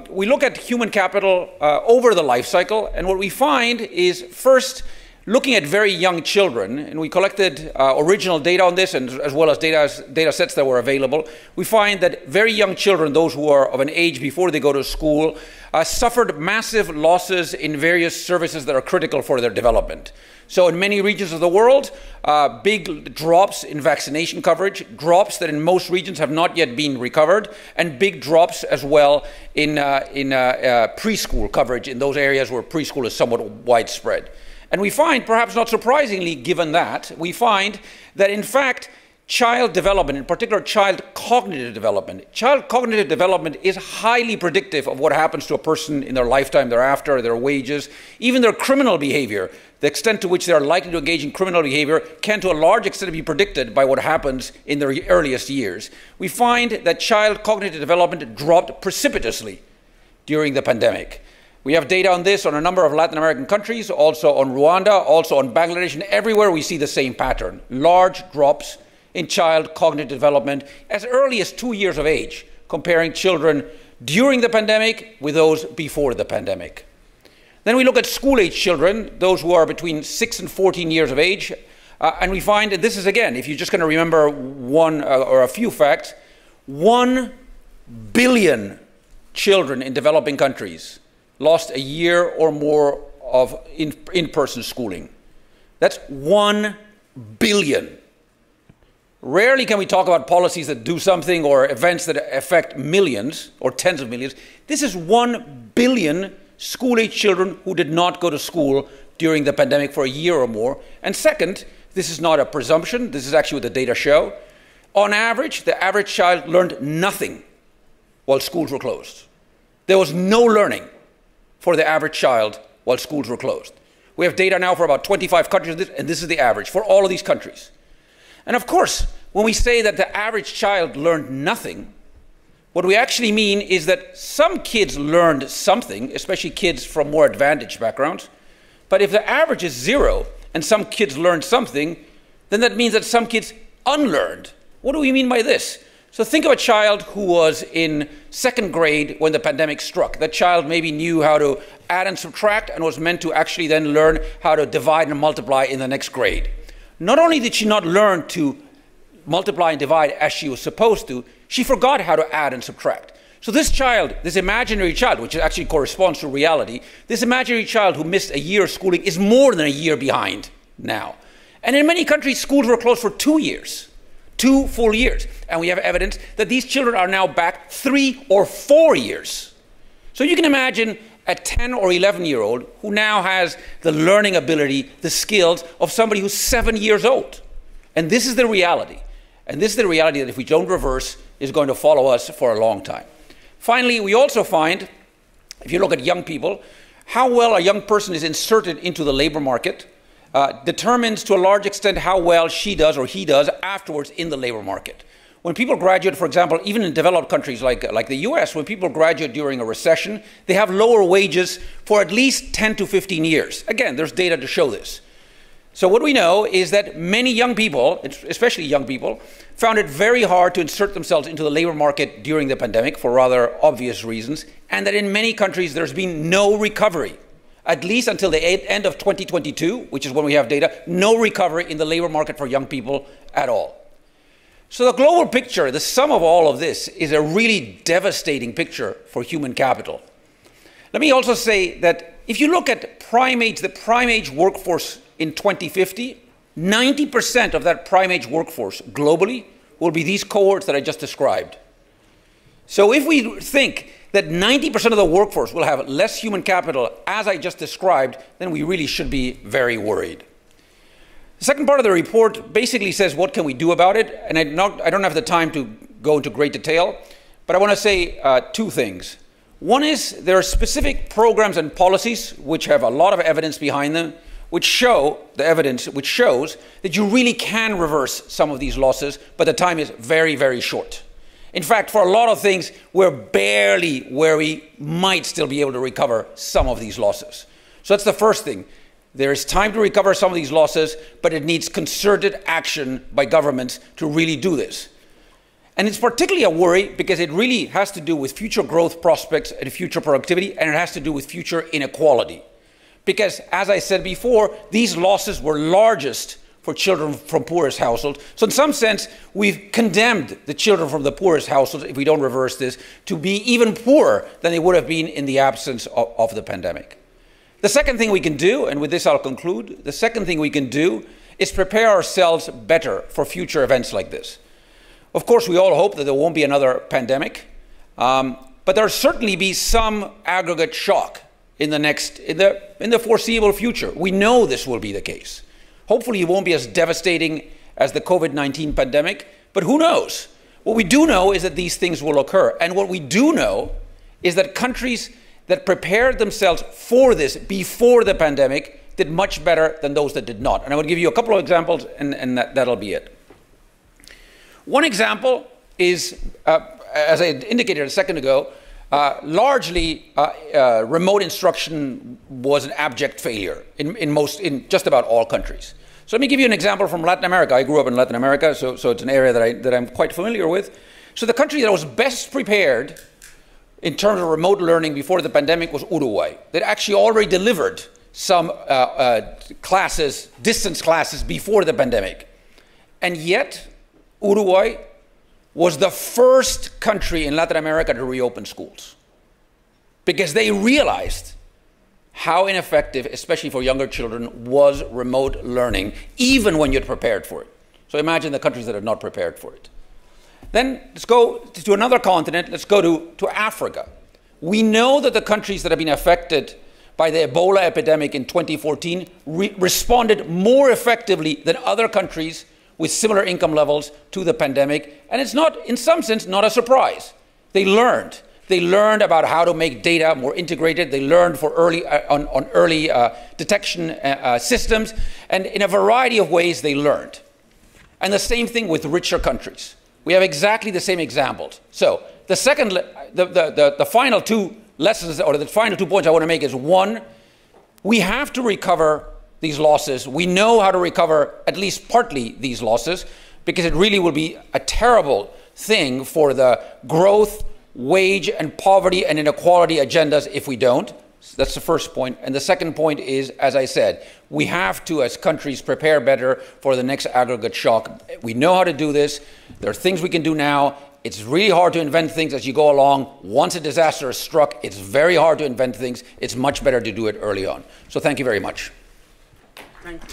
we look at human capital over the life cycle, and what we find is first, looking at very young children, and we collected original data on this, and as well as data sets that were available, we find that very young children, those who are of an age before they go to school, suffered massive losses in various services that are critical for their development. So in many regions of the world, big drops in vaccination coverage, drops that in most regions have not yet been recovered, and big drops as well in preschool coverage in those areas where preschool is somewhat widespread. And we find, perhaps not surprisingly given that, we find that in fact child development, in particular child cognitive development is highly predictive of what happens to a person in their lifetime thereafter, their wages, even their criminal behavior. The extent to which they are likely to engage in criminal behavior can to a large extent be predicted by what happens in their earliest years. We find that child cognitive development dropped precipitously during the pandemic. We have data on this on a number of Latin American countries, also on Rwanda, also on Bangladesh, and everywhere we see the same pattern. Large drops in child cognitive development as early as 2 years of age, comparing children during the pandemic with those before the pandemic. Then we look at school-age children, those who are between 6 and 14 years of age, and we find, and this is again, if you're just going to remember one or a few facts, 1 billion children in developing countries lost a year or more of in-person schooling. That's 1 billion. Rarely can we talk about policies that do something or events that affect millions or tens of millions. This is 1 billion school-age children who did not go to school during the pandemic for a year or more. And second, This is not a presumption. This is actually what the data show. On average, the average child learned nothing while schools were closed. There was no learning for the average child while schools were closed. We have data now for about 25 countries, and this is the average for all of these countries. And of course, when we say that the average child learned nothing, what we actually mean is that some kids learned something, especially kids from more advantaged backgrounds. But if the average is 0 and some kids learned something, then that means that some kids unlearned. What do we mean by this? So think of a child who was in 2nd grade when the pandemic struck. That child maybe knew how to add and subtract and was meant to actually then learn how to divide and multiply in the next grade. Not only did she not learn to multiply and divide as she was supposed to, she forgot how to add and subtract. So this child, this imaginary child, which actually corresponds to reality, this imaginary child who missed a year of schooling is more than a year behind now. And in many countries, schools were closed for 2 years, 2 full years. And we have evidence that these children are now back 3 or 4 years. So you can imagine a 10 or 11-year-old who now has the learning ability, the skills of somebody who's 7 years old. And this is the reality. And this is the reality that if we don't reverse, is going to follow us for a long time. Finally, we also find, if you look at young people, how well a young person is inserted into the labor market determines to a large extent how well she does or he does afterwards in the labor market. When people graduate, for example, even in developed countries like the US, when people graduate during a recession, they have lower wages for at least 10 to 15 years. Again, there's data to show this. So what we know is that many young people, especially young people, found it very hard to insert themselves into the labor market during the pandemic for rather obvious reasons, and that in many countries there's been no recovery, at least until the end of 2022, which is when we have data, no recovery in the labor market for young people at all. So the global picture, the sum of all of this, is a really devastating picture for human capital. Let me also say that if you look at primates, the prime age workforce in 2050, 90% of that prime age workforce globally will be these cohorts that I just described. So if we think that 90% of the workforce will have less human capital as I just described, then we really should be very worried. The second part of the report basically says what can we do about it, and I don't have the time to go into great detail, but I want to say 2 things. One is there are specific programs and policies which have a lot of evidence behind them, which show, the evidence which shows that you really can reverse some of these losses, but the time is very, very short. In fact, for a lot of things, we're barely where we might still be able to recover some of these losses. So that's the first thing. There is time to recover some of these losses, but it needs concerted action by governments to really do this. And it's particularly a worry because it really has to do with future growth prospects and future productivity, and it has to do with future inequality. Because, as I said before, these losses were largest for children from poorest households. So in some sense, we've condemned the children from the poorest households, if we don't reverse this, to be even poorer than they would have been in the absence of the pandemic. The second thing we can do, and with this I'll conclude, the second thing we can do is prepare ourselves better for future events like this. Of course, we all hope that there won't be another pandemic, but there'll certainly be some aggregate shock in the foreseeable future. We know this will be the case. Hopefully it won't be as devastating as the COVID-19 pandemic, but who knows? What we do know is that these things will occur. And what we do know is that countries that prepared themselves for this before the pandemic did much better than those that did not. And I will give you a couple of examples, and that'll be it. One example is, as I indicated a second ago, largely remote instruction was an abject failure in just about all countries. So let me give you an example from Latin America. I grew up in Latin America, so it's an area that I'm quite familiar with. So the country that was best prepared in terms of remote learning before the pandemic was Uruguay. That actually already delivered some classes, distance classes, before the pandemic. And yet, Uruguay was the first country in Latin America to reopen schools, because they realized how ineffective, especially for younger children, was remote learning, even when you're prepared for it. So imagine the countries that are not prepared for it. Then let's go to another continent. Let's go to Africa. We know that the countries that have been affected by the Ebola epidemic in 2014 responded more effectively than other countries with similar income levels to the pandemic. And it's not, in some sense, not a surprise. They learned. They learned about how to make data more integrated. They learned for early, on early detection systems. And in a variety of ways, they learned. And the same thing with richer countries. We have exactly the same examples. So the second, the final two lessons, or the final 2 points I want to make is, one, we have to recover these losses. We know how to recover at least partly these losses, because it really will be a terrible thing for the growth, wage and poverty and inequality agendas if we don't. That's the first point. And the second point is, as I said, we have to, as countries, prepare better for the next aggregate shock. We know how to do this. There are things we can do now. It's really hard to invent things as you go along. Once a disaster is struck, it's very hard to invent things. It's much better to do it early on. So thank you very much. Thank you.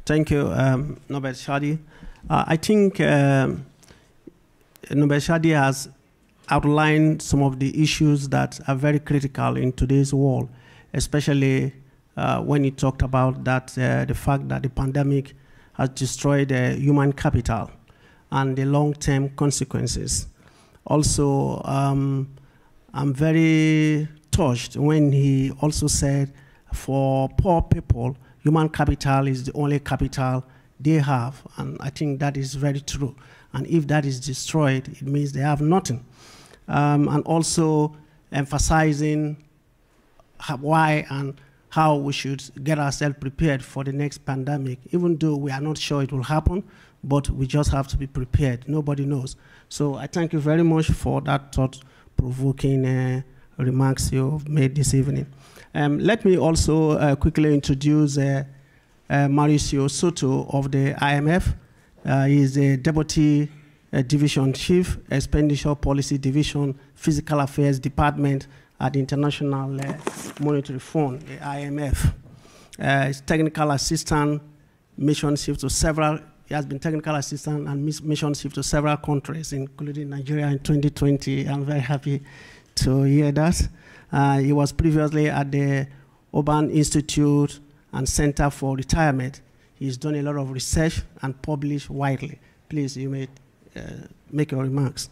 Thank you, Nobel Shadi. I think Nobel Shadi has outlined some of the issues that are very critical in today's world, especially when he talked about that the fact that the pandemic has destroyed human capital and the long-term consequences. Also, I'm very touched when he also said for poor people, human capital is the only capital they have, and I think that is very true. And if that is destroyed, it means they have nothing. And also emphasizing why and how we should get ourselves prepared for the next pandemic, even though we are not sure it will happen, but we just have to be prepared. Nobody knows. So I thank you very much for that thought-provoking remarks you've made this evening. Let me also quickly introduce Mauricio Soto of the IMF. He is the Deputy Division Chief, Expenditure Policy Division, Physical Affairs Department at the International Monetary Fund, the IMF. He's technical assistant, mission chief to several, he has been technical assistant and mission chief to several countries, including Nigeria in 2020. I'm very happy to hear that. He was previously at the Urban Institute and Center for Retirement. He's done a lot of research and published widely. Please, you may make your remarks.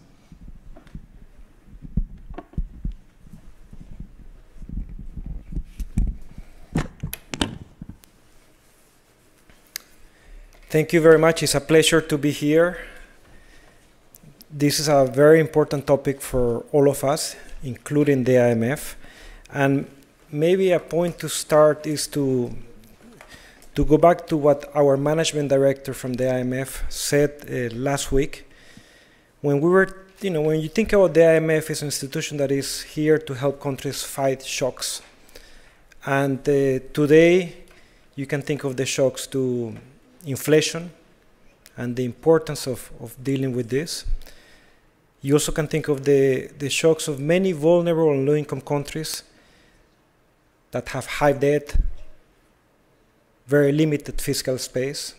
Thank you very much. It's a pleasure to be here. This is a very important topic for all of us, including the IMF. And maybe a point to start is to go back to what our management director from the IMF said last week. When we were, when you think about the IMF, it's an institution that is here to help countries fight shocks. And today, you can think of the shocks to inflation and the importance of dealing with this. You also can think of the shocks of many vulnerable and low-income countries that have high debt, very limited fiscal space.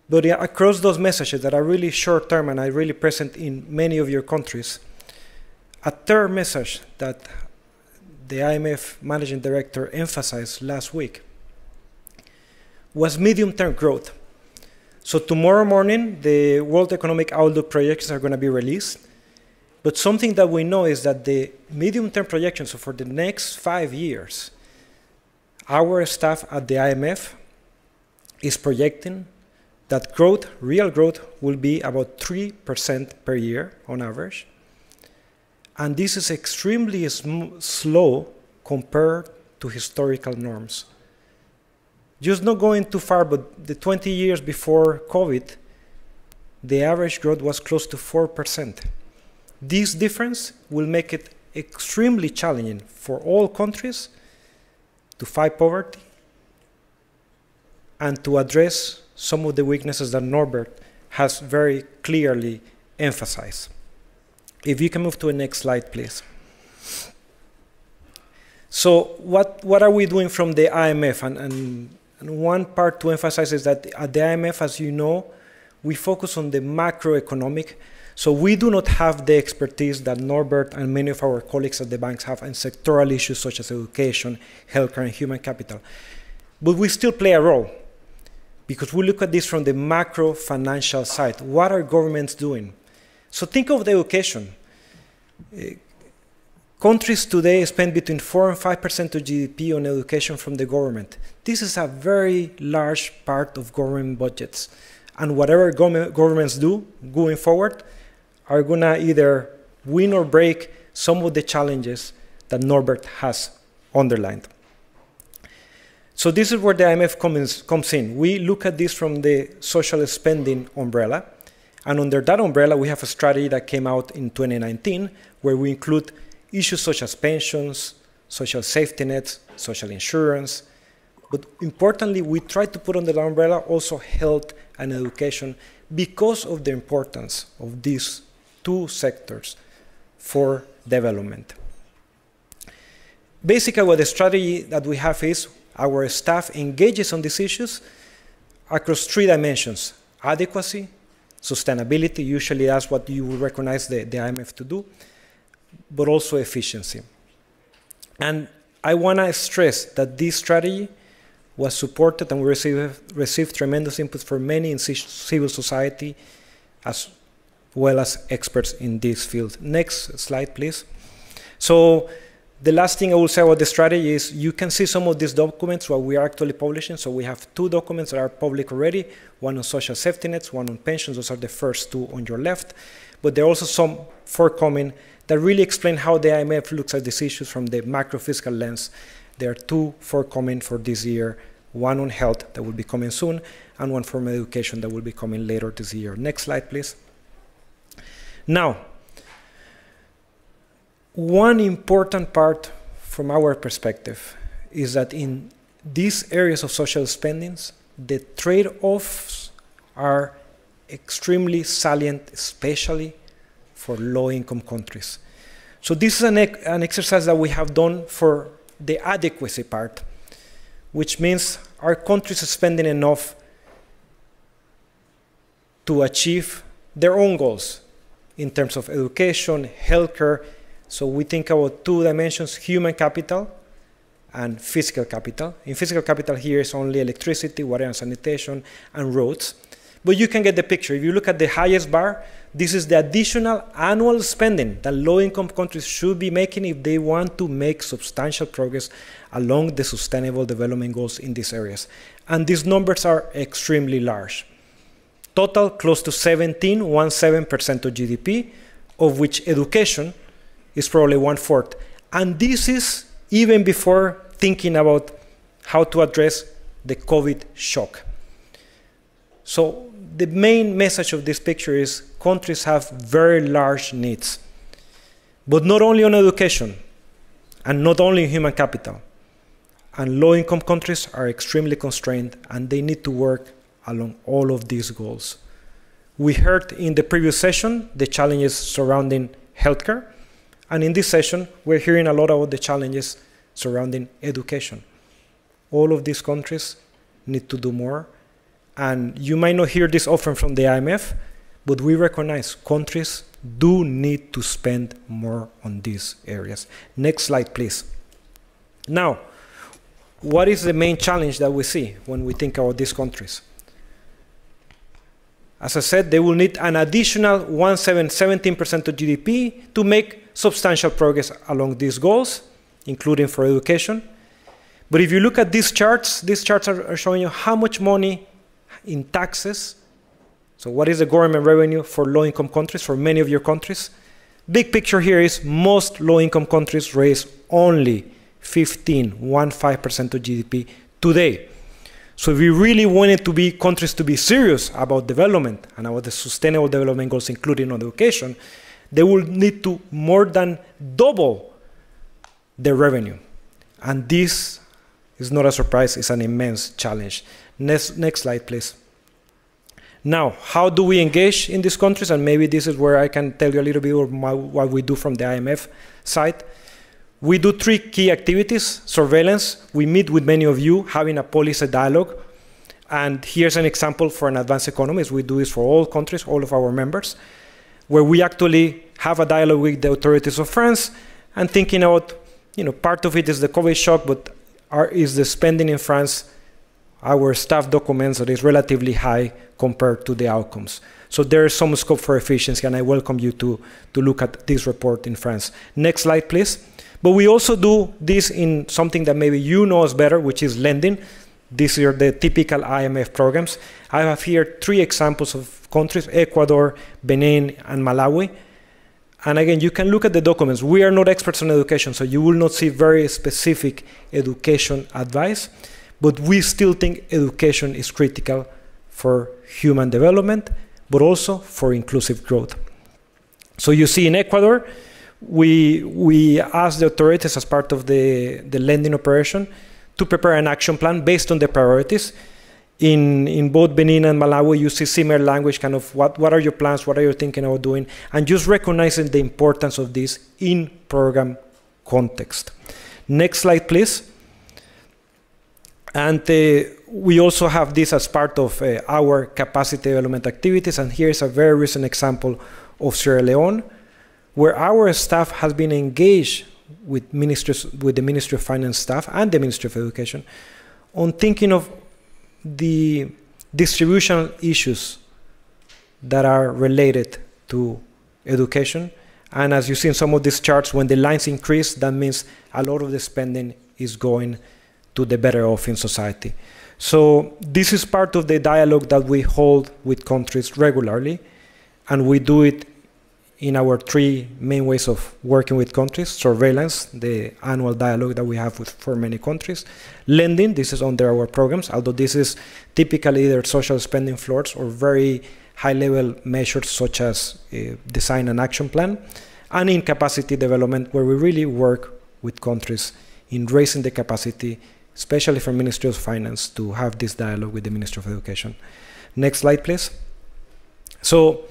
But across those messages that are really short-term and are really present in many of your countries, a third message that the IMF Managing Director emphasized last week was medium-term growth. So tomorrow morning, the World Economic Outlook projections are going to be released. But something that we know is that the medium-term projections, so for the next 5 years, our staff at the IMF is projecting that growth, real growth, will be about 3% per year on average. And this is extremely slow compared to historical norms. Just not going too far, but the 20 years before COVID, the average growth was close to 4%. This difference will make it extremely challenging for all countries to fight poverty and to address some of the weaknesses that Norbert has very clearly emphasized. If you can move to the next slide, please. So what are we doing from the IMF? And one part to emphasize is that at the IMF, as you know, we focus on the macroeconomic. So we do not have the expertise that Norbert and many of our colleagues at the banks have in sectoral issues such as education, healthcare, and human capital. But we still play a role because we look at this from the macro financial side. What are governments doing? So think of the education. Countries today spend between 4 and 5% of GDP on education from the government. This is a very large part of government budgets. And whatever governments do going forward are going to either win or break some of the challenges that Norbert has underlined. So this is where the IMF comes in. We look at this from the social spending umbrella. And under that umbrella, we have a strategy that came out in 2019, where we include issues such as pensions, social safety nets, social insurance. But importantly, we try to put under the umbrella also health and education because of the importance of these two sectors for development. Basically, what the strategy that we have is our staff engages on these issues across 3 dimensions: adequacy, sustainability, usually that's what you will recognize the IMF to do, but also efficiency. And I want to stress that this strategy was supported and we received tremendous input from many in civil society as well as experts in this field. Next slide, please. So the last thing I will say about the strategy is you can see some of these documents what we are actually publishing. So we have 2 documents that are public already, one on social safety nets, one on pensions. Those are the first 2 on your left. But there are also some forthcoming that really explain how the IMF looks at these issues from the macro-fiscal lens. There are 2 forthcoming for this year, one on health that will be coming soon, and one from education that will be coming later this year. Next slide, please. Now, one important part from our perspective is that in these areas of social spendings, the trade-offs are extremely salient, especially for low-income countries. So this is an exercise that we have done for the adequacy part, which means our countries are spending enough to achieve their own goals in terms of education, healthcare. So we think about 2 dimensions, human capital and physical capital. In physical capital here is only electricity, water and sanitation, and roads. But you can get the picture. If you look at the highest bar, this is the additional annual spending that low-income countries should be making if they want to make substantial progress along the sustainable development goals in these areas. And these numbers are extremely large. Total close to 17% of GDP, of which education is probably 1/4. And this is even before thinking about how to address the COVID shock. So the main message of this picture is countries have very large needs, but not only on education and not only in human capital. And low-income countries are extremely constrained and they need to work along all of these goals. We heard in the previous session the challenges surrounding healthcare, and in this session we're hearing a lot about the challenges surrounding education. All of these countries need to do more, and you might not hear this often from the IMF, but we recognize countries do need to spend more on these areas. Next slide, please. Now, what is the main challenge that we see when we think about these countries? As I said, they will need an additional 17% of GDP to make substantial progress along these goals, including for education. But if you look at these charts are showing you how much money in taxes. So what is the government revenue for low-income countries, for many of your countries? Big picture here is most low-income countries raise only 15% of GDP today. So if we really wanted to be countries to be serious about development and about the sustainable development goals, including on education, they will need to more than double their revenue. And this is not a surprise, it's an immense challenge. Next slide, please. Now, how do we engage in these countries? And maybe this is where I can tell you a little bit of what we do from the IMF side. We do 3 key activities. Surveillance. We meet with many of you, having a policy dialogue. And here's an example for an advanced economy. We do this for all countries, all of our members, where we actually have a dialogue with the authorities of France and thinking about, part of it is the COVID shock, but is the spending in France, our staff documents that is relatively high compared to the outcomes. So there is some scope for efficiency, and I welcome you to look at this report in France. Next slide, please. But we also do this in something that maybe you know us better, which is lending. These are the typical IMF programs. I have here 3 examples of countries: Ecuador, Benin, and Malawi. And again, you can look at the documents. We are not experts on education, so you will not see very specific education advice. But we still think education is critical for human development, but also for inclusive growth. So you see in Ecuador, we asked the authorities as part of the lending operation to prepare an action plan based on the priorities. In both Benin and Malawi, you see similar language, kind of what are your plans, what are you thinking about doing, and just recognizing the importance of this in program context. Next slide, please. And we also have this as part of our capacity development activities, and here's a very recent example of Sierra Leone, where our staff has been engaged with the Ministry of Finance staff and the Ministry of Education on thinking of the distributional issues that are related to education. And as you see in some of these charts, when the lines increase, that means a lot of the spending is going to the better off in society. So this is part of the dialogue that we hold with countries regularly, and we do it in our 3 main ways of working with countries: surveillance, the annual dialogue that we have for many countries; lending, this is under our programs, although this is typically either social spending floors or very high-level measures such as design an action plan; and in capacity development, where we really work with countries in raising the capacity, especially for Ministry of Finance, to have this dialogue with the Ministry of Education. Next slide, please. So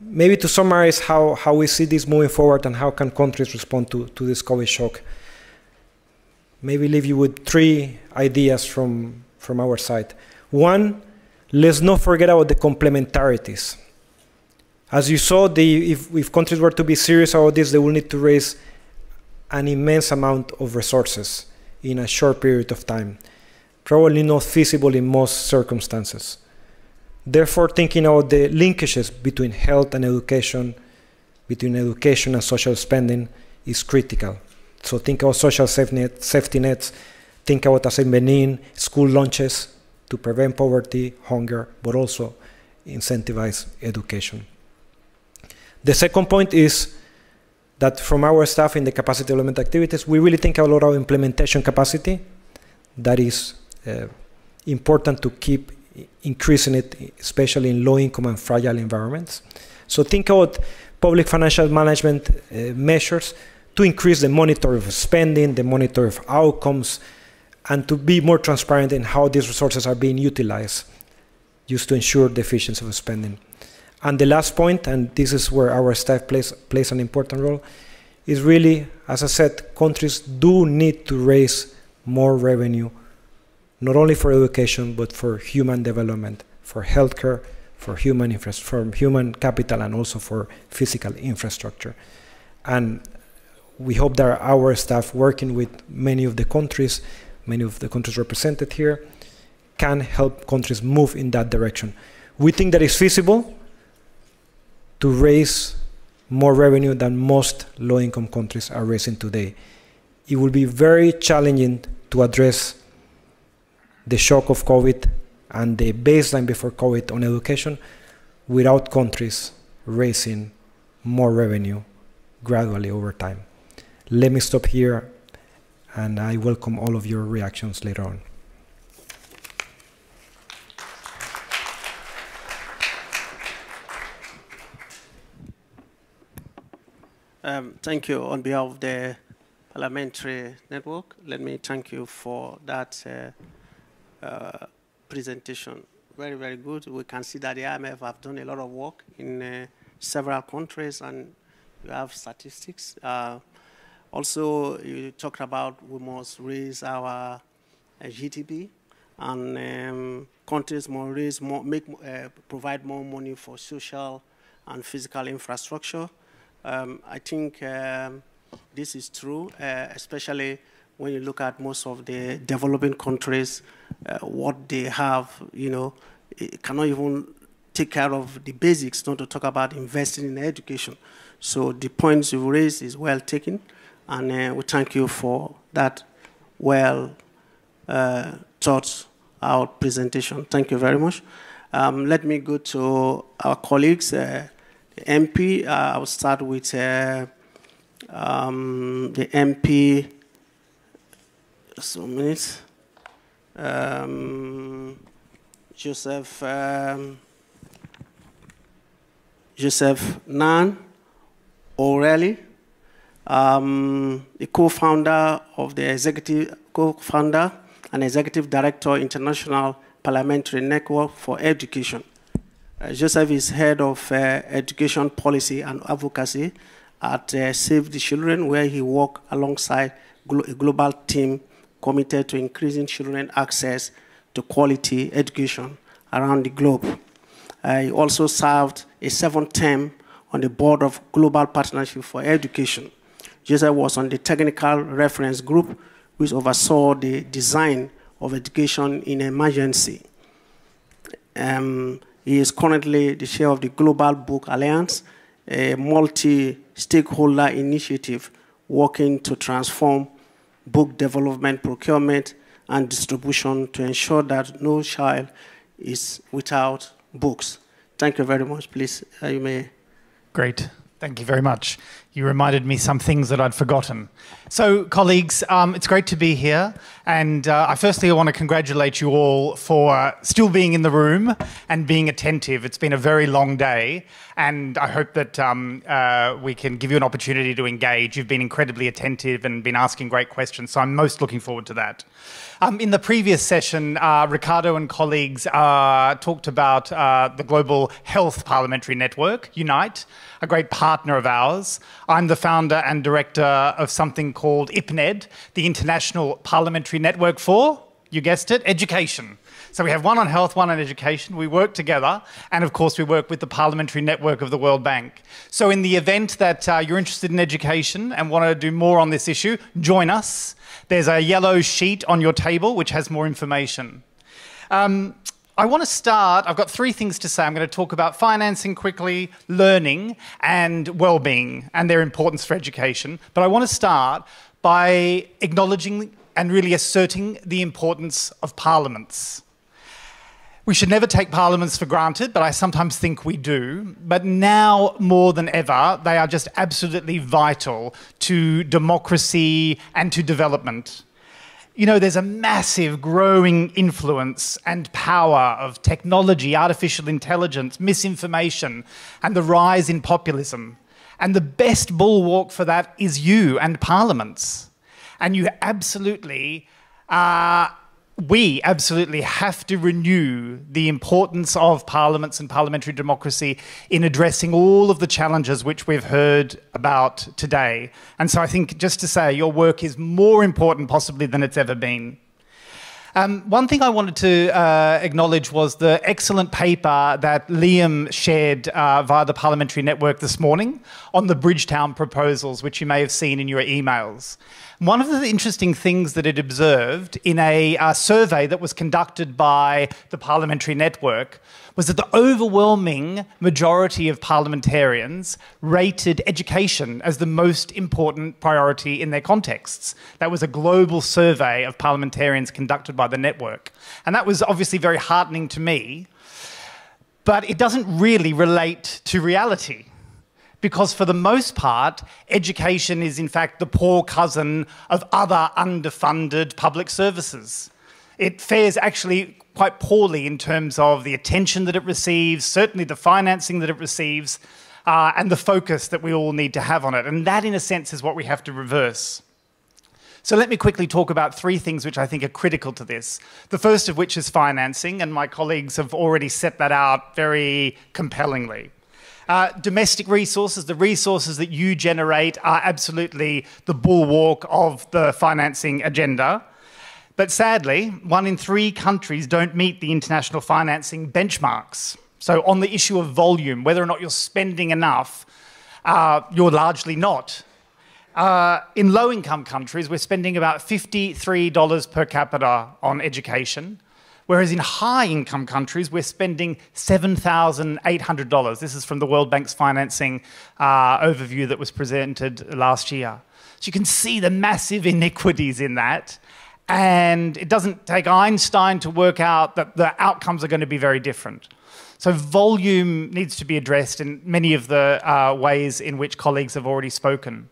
maybe to summarize how we see this moving forward and how can countries respond to this COVID shock, maybe leave you with 3 ideas from our side. 1, let's not forget about the complementarities. As you saw, if countries were to be serious about this, they will need to raise an immense amount of resources in a short period of time, probably not feasible in most circumstances. Therefore, thinking about the linkages between health and education, between education and social spending is critical. So think about social safety nets, think about, as in Benin, school lunches to prevent poverty, hunger, but also incentivize education. The second point is that from our staff in the capacity development activities, we really think a lot of implementation capacity. That is important to keep increasing it, especially in low-income and fragile environments. So think about public financial management measures to increase the monitor of spending, the monitor of outcomes, and to be more transparent in how these resources are being utilized, just to ensure the efficiency of spending. And the last point, and this is where our staff plays an important role, is really, as I said, countries do need to raise more revenue, not only for education, but for human development, for healthcare, for human capital, and also for physical infrastructure. And we hope that our staff, working with many of the countries represented here, can help countries move in that direction. We think that it's feasible to raise more revenue than most low-income countries are raising today. It will be very challenging to address the shock of COVID and the baseline before COVID on education without countries raising more revenue gradually over time. Let me stop here, and I welcome all of your reactions later on. Thank you. On behalf of the Parliamentary Network, let me thank you for that presentation. Very, very good. We can see that the IMF have done a lot of work in several countries, and you have statistics. Also, you talked about we must raise our GDP, and countries must raise more, provide more money for social and physical infrastructure. I think this is true, especially when you look at most of the developing countries, what they have, it cannot even take care of the basics, not to talk about investing in education. So the points you raised is well taken, and we thank you for that well thought out presentation. Thank you very much. Let me go to our colleagues, the MP. I will start with the MP. Just a minute. Joseph Nan O'Reilly, the co-founder of the co-founder and executive director, International Parliamentary Network for Education. Joseph is head of education policy and advocacy at Save the Children, where he works alongside a global team committed to increasing children access to quality education around the globe. He also served a 7th term on the board of Global Partnership for Education. Joseph was on the technical reference group, which oversaw the design of education in emergency. He is currently the chair of the Global Book Alliance, a multi-stakeholder initiative working to transform book development, procurement, and distribution to ensure that no child is without books. Thank you very much. Please, you may. Great. Thank you very much. You reminded me some things that I'd forgotten. So, colleagues, it's great to be here. And I want to congratulate you all for still being in the room and being attentive. It's been a very long day. And I hope that we can give you an opportunity to engage. You've been incredibly attentive and been asking great questions. So I'm most looking forward to that. In the previous session, Ricardo and colleagues talked about the Global Health Parliamentary Network, Unite, a great partner of ours. I'm the founder and director of something called IPNED, the International Parliamentary Network for, you guessed it, education. So we have one on health, one on education. We work together, and of course we work with the Parliamentary Network of the World Bank. So in the event that you're interested in education and want to do more on this issue, join us. There's a yellow sheet on your table which has more information. I want to start, I've got 3 things to say. I'm going to talk about financing quickly, learning, and well-being, and their importance for education. But I want to start by acknowledging and really asserting the importance of parliaments. We should never take parliaments for granted, but I sometimes think we do. But now more than ever, they are just absolutely vital to democracy and to development. You know, there's a massive growing influence and power of technology, artificial intelligence, misinformation, and the rise in populism. And the best bulwark for that is you and parliaments. And you absolutely, we absolutely have to renew the importance of parliaments and parliamentary democracy in addressing all of the challenges which we've heard about today. And so I think, just to say, your work is more important possibly than it's ever been. One thing I wanted to acknowledge was the excellent paper that Liam shared via the Parliamentary Network this morning on the Bridgetown proposals, which you may have seen in your emails. One of the interesting things that it observed in a survey that was conducted by the Parliamentary Network was that the overwhelming majority of parliamentarians rated education as the most important priority in their contexts. That was a global survey of parliamentarians conducted by the network. And that was obviously very heartening to me, but it doesn't really relate to reality. Because for the most part, education is in fact the poor cousin of other underfunded public services. It fares actually quite poorly in terms of the attention that it receives, certainly the financing that it receives, and the focus that we all need to have on it. And that, in a sense, is what we have to reverse. So let me quickly talk about 3 things which I think are critical to this. The first of which is financing, and my colleagues have already set that out very compellingly. Domestic resources, the resources that you generate, are absolutely the bulwark of the financing agenda. But sadly, 1 in 3 countries don't meet the international financing benchmarks. So on the issue of volume, whether or not you're spending enough, you're largely not. In low-income countries, we're spending about $53 per capita on education, whereas in high-income countries, we're spending $7,800. This is from the World Bank's financing overview that was presented last year. So you can see the massive inequities in that, and it doesn't take Einstein to work out that the outcomes are going to be very different. So volume needs to be addressed in many of the ways in which colleagues have already spoken.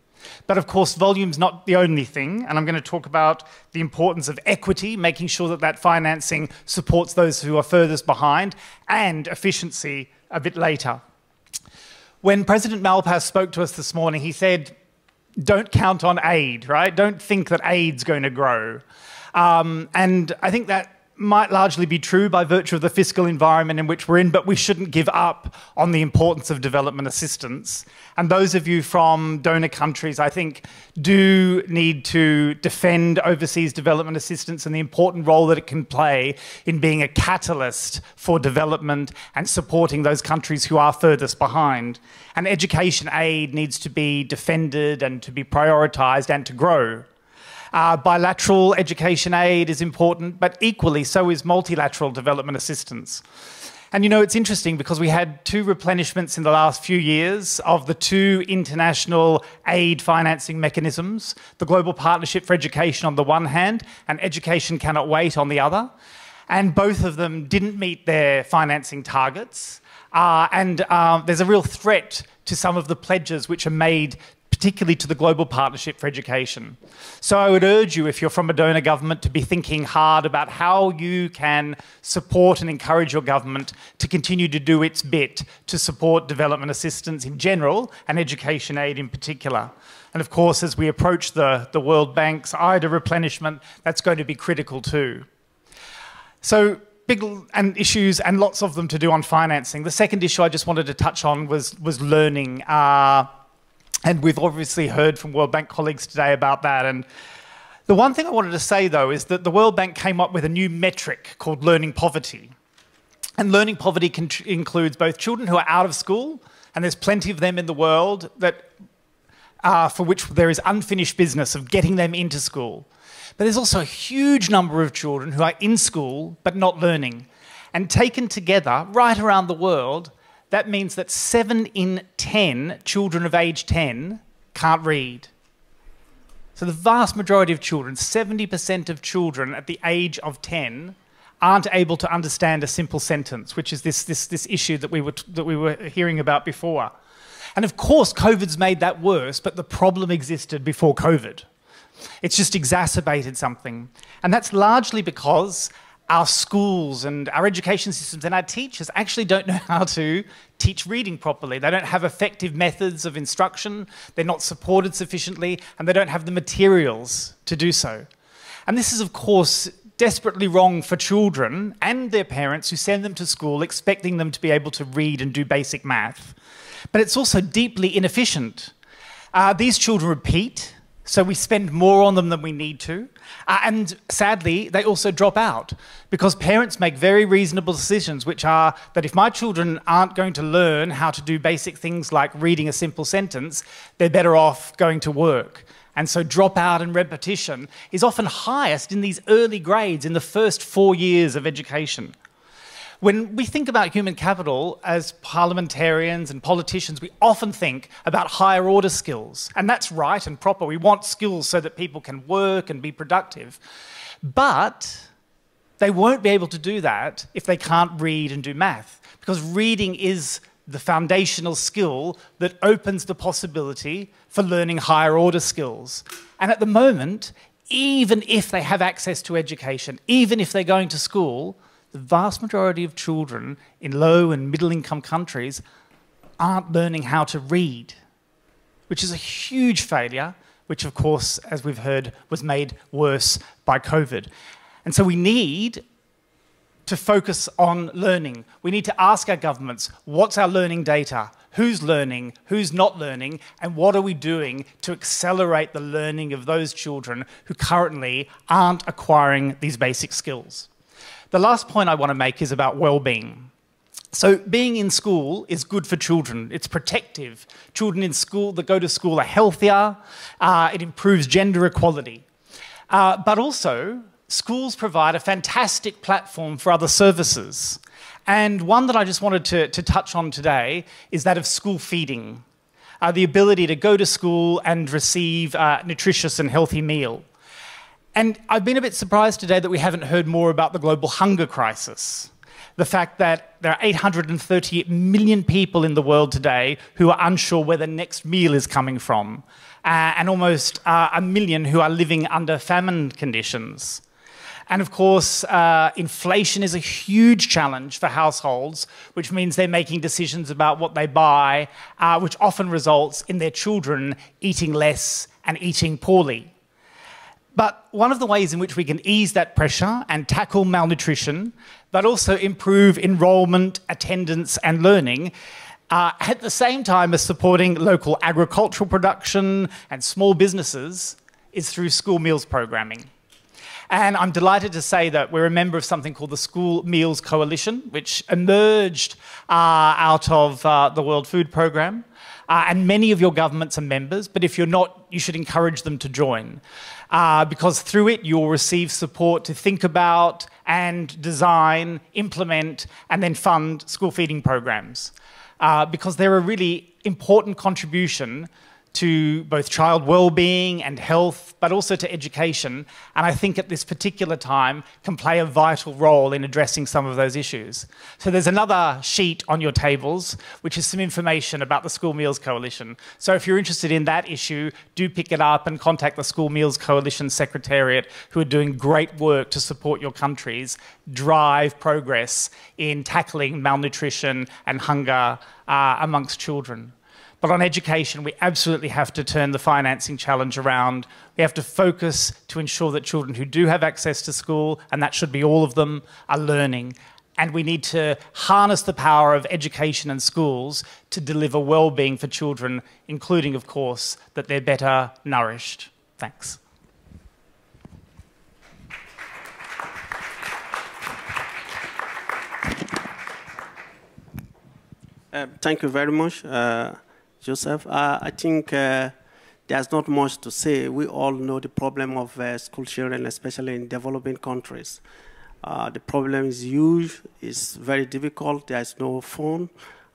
But of course, volume's not the only thing, and I'm going to talk about the importance of equity, making sure that that financing supports those who are furthest behind, and efficiency a bit later. When President Malpass spoke to us this morning, he said, don't count on aid, right? Don't think that aid's going to grow. And I think that might largely be true by virtue of the fiscal environment in which we're in, but we shouldn't give up on the importance of development assistance. And those of you from donor countries, I think, do need to defend overseas development assistance and the important role that it can play in being a catalyst for development and supporting those countries who are furthest behind. And education aid needs to be defended and to be prioritized and to grow. Bilateral education aid is important, but equally so is multilateral development assistance. And you know, it's interesting because we had 2 replenishments in the last few years of the 2 international aid financing mechanisms, the Global Partnership for Education on the one hand, and Education Cannot Wait on the other. And both of them didn't meet their financing targets. There's a real threat to some of the pledges which are made particularly to the Global Partnership for Education. So I would urge you, if you're from a donor government, to be thinking hard about how you can support and encourage your government to continue to do its bit to support development assistance in general and education aid in particular. And of course, as we approach the World Bank's IDA replenishment, that's going to be critical too. So big issues, and lots of them to do on financing. The second issue I just wanted to touch on was learning. And we've obviously heard from World Bank colleagues today about that. And the one thing I wanted to say, though, is that the World Bank came up with a new metric called learning poverty. And learning poverty includes both children who are out of school, and there's plenty of them in the world, that for which there is unfinished business of getting them into school. But there's also a huge number of children who are in school but not learning. And taken together, right around the world, that means that 7 in 10 children of age 10 can't read. So the vast majority of children, 70% of children at the age of 10, aren't able to understand a simple sentence, which is this issue that we were hearing about before. And of course, COVID's made that worse, but the problem existed before COVID. It's just exacerbated something. And that's largely because our schools and our education systems and our teachers actually don't know how to teach reading properly. They don't have effective methods of instruction, they're not supported sufficiently, and they don't have the materials to do so. And this is, of course, desperately wrong for children and their parents who send them to school expecting them to be able to read and do basic math. But it's also deeply inefficient. These children repeat, so we spend more on them than we need to. And sadly, they also drop out because parents make very reasonable decisions, which are that if my children aren't going to learn how to do basic things like reading a simple sentence, they're better off going to work. And so dropout and repetition is often highest in these early grades in the first 4 years of education. When we think about human capital as parliamentarians and politicians, we often think about higher order skills. And that's right and proper. We want skills so that people can work and be productive. But they won't be able to do that if they can't read and do math, because reading is the foundational skill that opens the possibility for learning higher order skills. And at the moment, even if they have access to education, even if they're going to school, the vast majority of children in low and middle income countries aren't learning how to read, which is a huge failure, which of course, as we've heard, was made worse by COVID. And so we need to focus on learning. We need to ask our governments, what's our learning data? Who's learning? Who's not learning? And what are we doing to accelerate the learning of those children who currently aren't acquiring these basic skills? The last point I want to make is about well-being. So being in school is good for children. It's protective. Children in school that go to school are healthier. It improves gender equality. But also, schools provide a fantastic platform for other services. And one that I just wanted to touch on today is that of school feeding. The ability to go to school and receive a nutritious and healthy meal. And I've been a bit surprised today that we haven't heard more about the global hunger crisis. The fact that there are 830 million people in the world today who are unsure where the next meal is coming from, and almost 1 million who are living under famine conditions. And of course, inflation is a huge challenge for households, which means they're making decisions about what they buy, which often results in their children eating less and eating poorly. But one of the ways in which we can ease that pressure and tackle malnutrition, but also improve enrolment, attendance and learning, at the same time as supporting local agricultural production and small businesses, is through school meals programming. And I'm delighted to say that we're a member of something called the School Meals Coalition, which emerged out of the World Food Programme. And many of your governments are members, but if you're not, you should encourage them to join. Because through it, you'll receive support to think about and design, implement, and then fund school feeding programs. Because they're a really important contribution to both child well-being and health, but also to education, and I think at this particular time can play a vital role in addressing some of those issues. So there's another sheet on your tables, which is some information about the School Meals Coalition. So if you're interested in that issue, do pick it up and contact the School Meals Coalition Secretariat, who are doing great work to support your countries drive progress in tackling malnutrition and hunger amongst children. But on education, we absolutely have to turn the financing challenge around. We have to focus to ensure that children who do have access to school, and that should be all of them, are learning. And we need to harness the power of education and schools to deliver well-being for children, including, of course, that they're better nourished. Thanks. Thank you very much. Joseph, I think there's not much to say. We all know the problem of school children, especially in developing countries. The problem is huge, it's very difficult, there's no phone.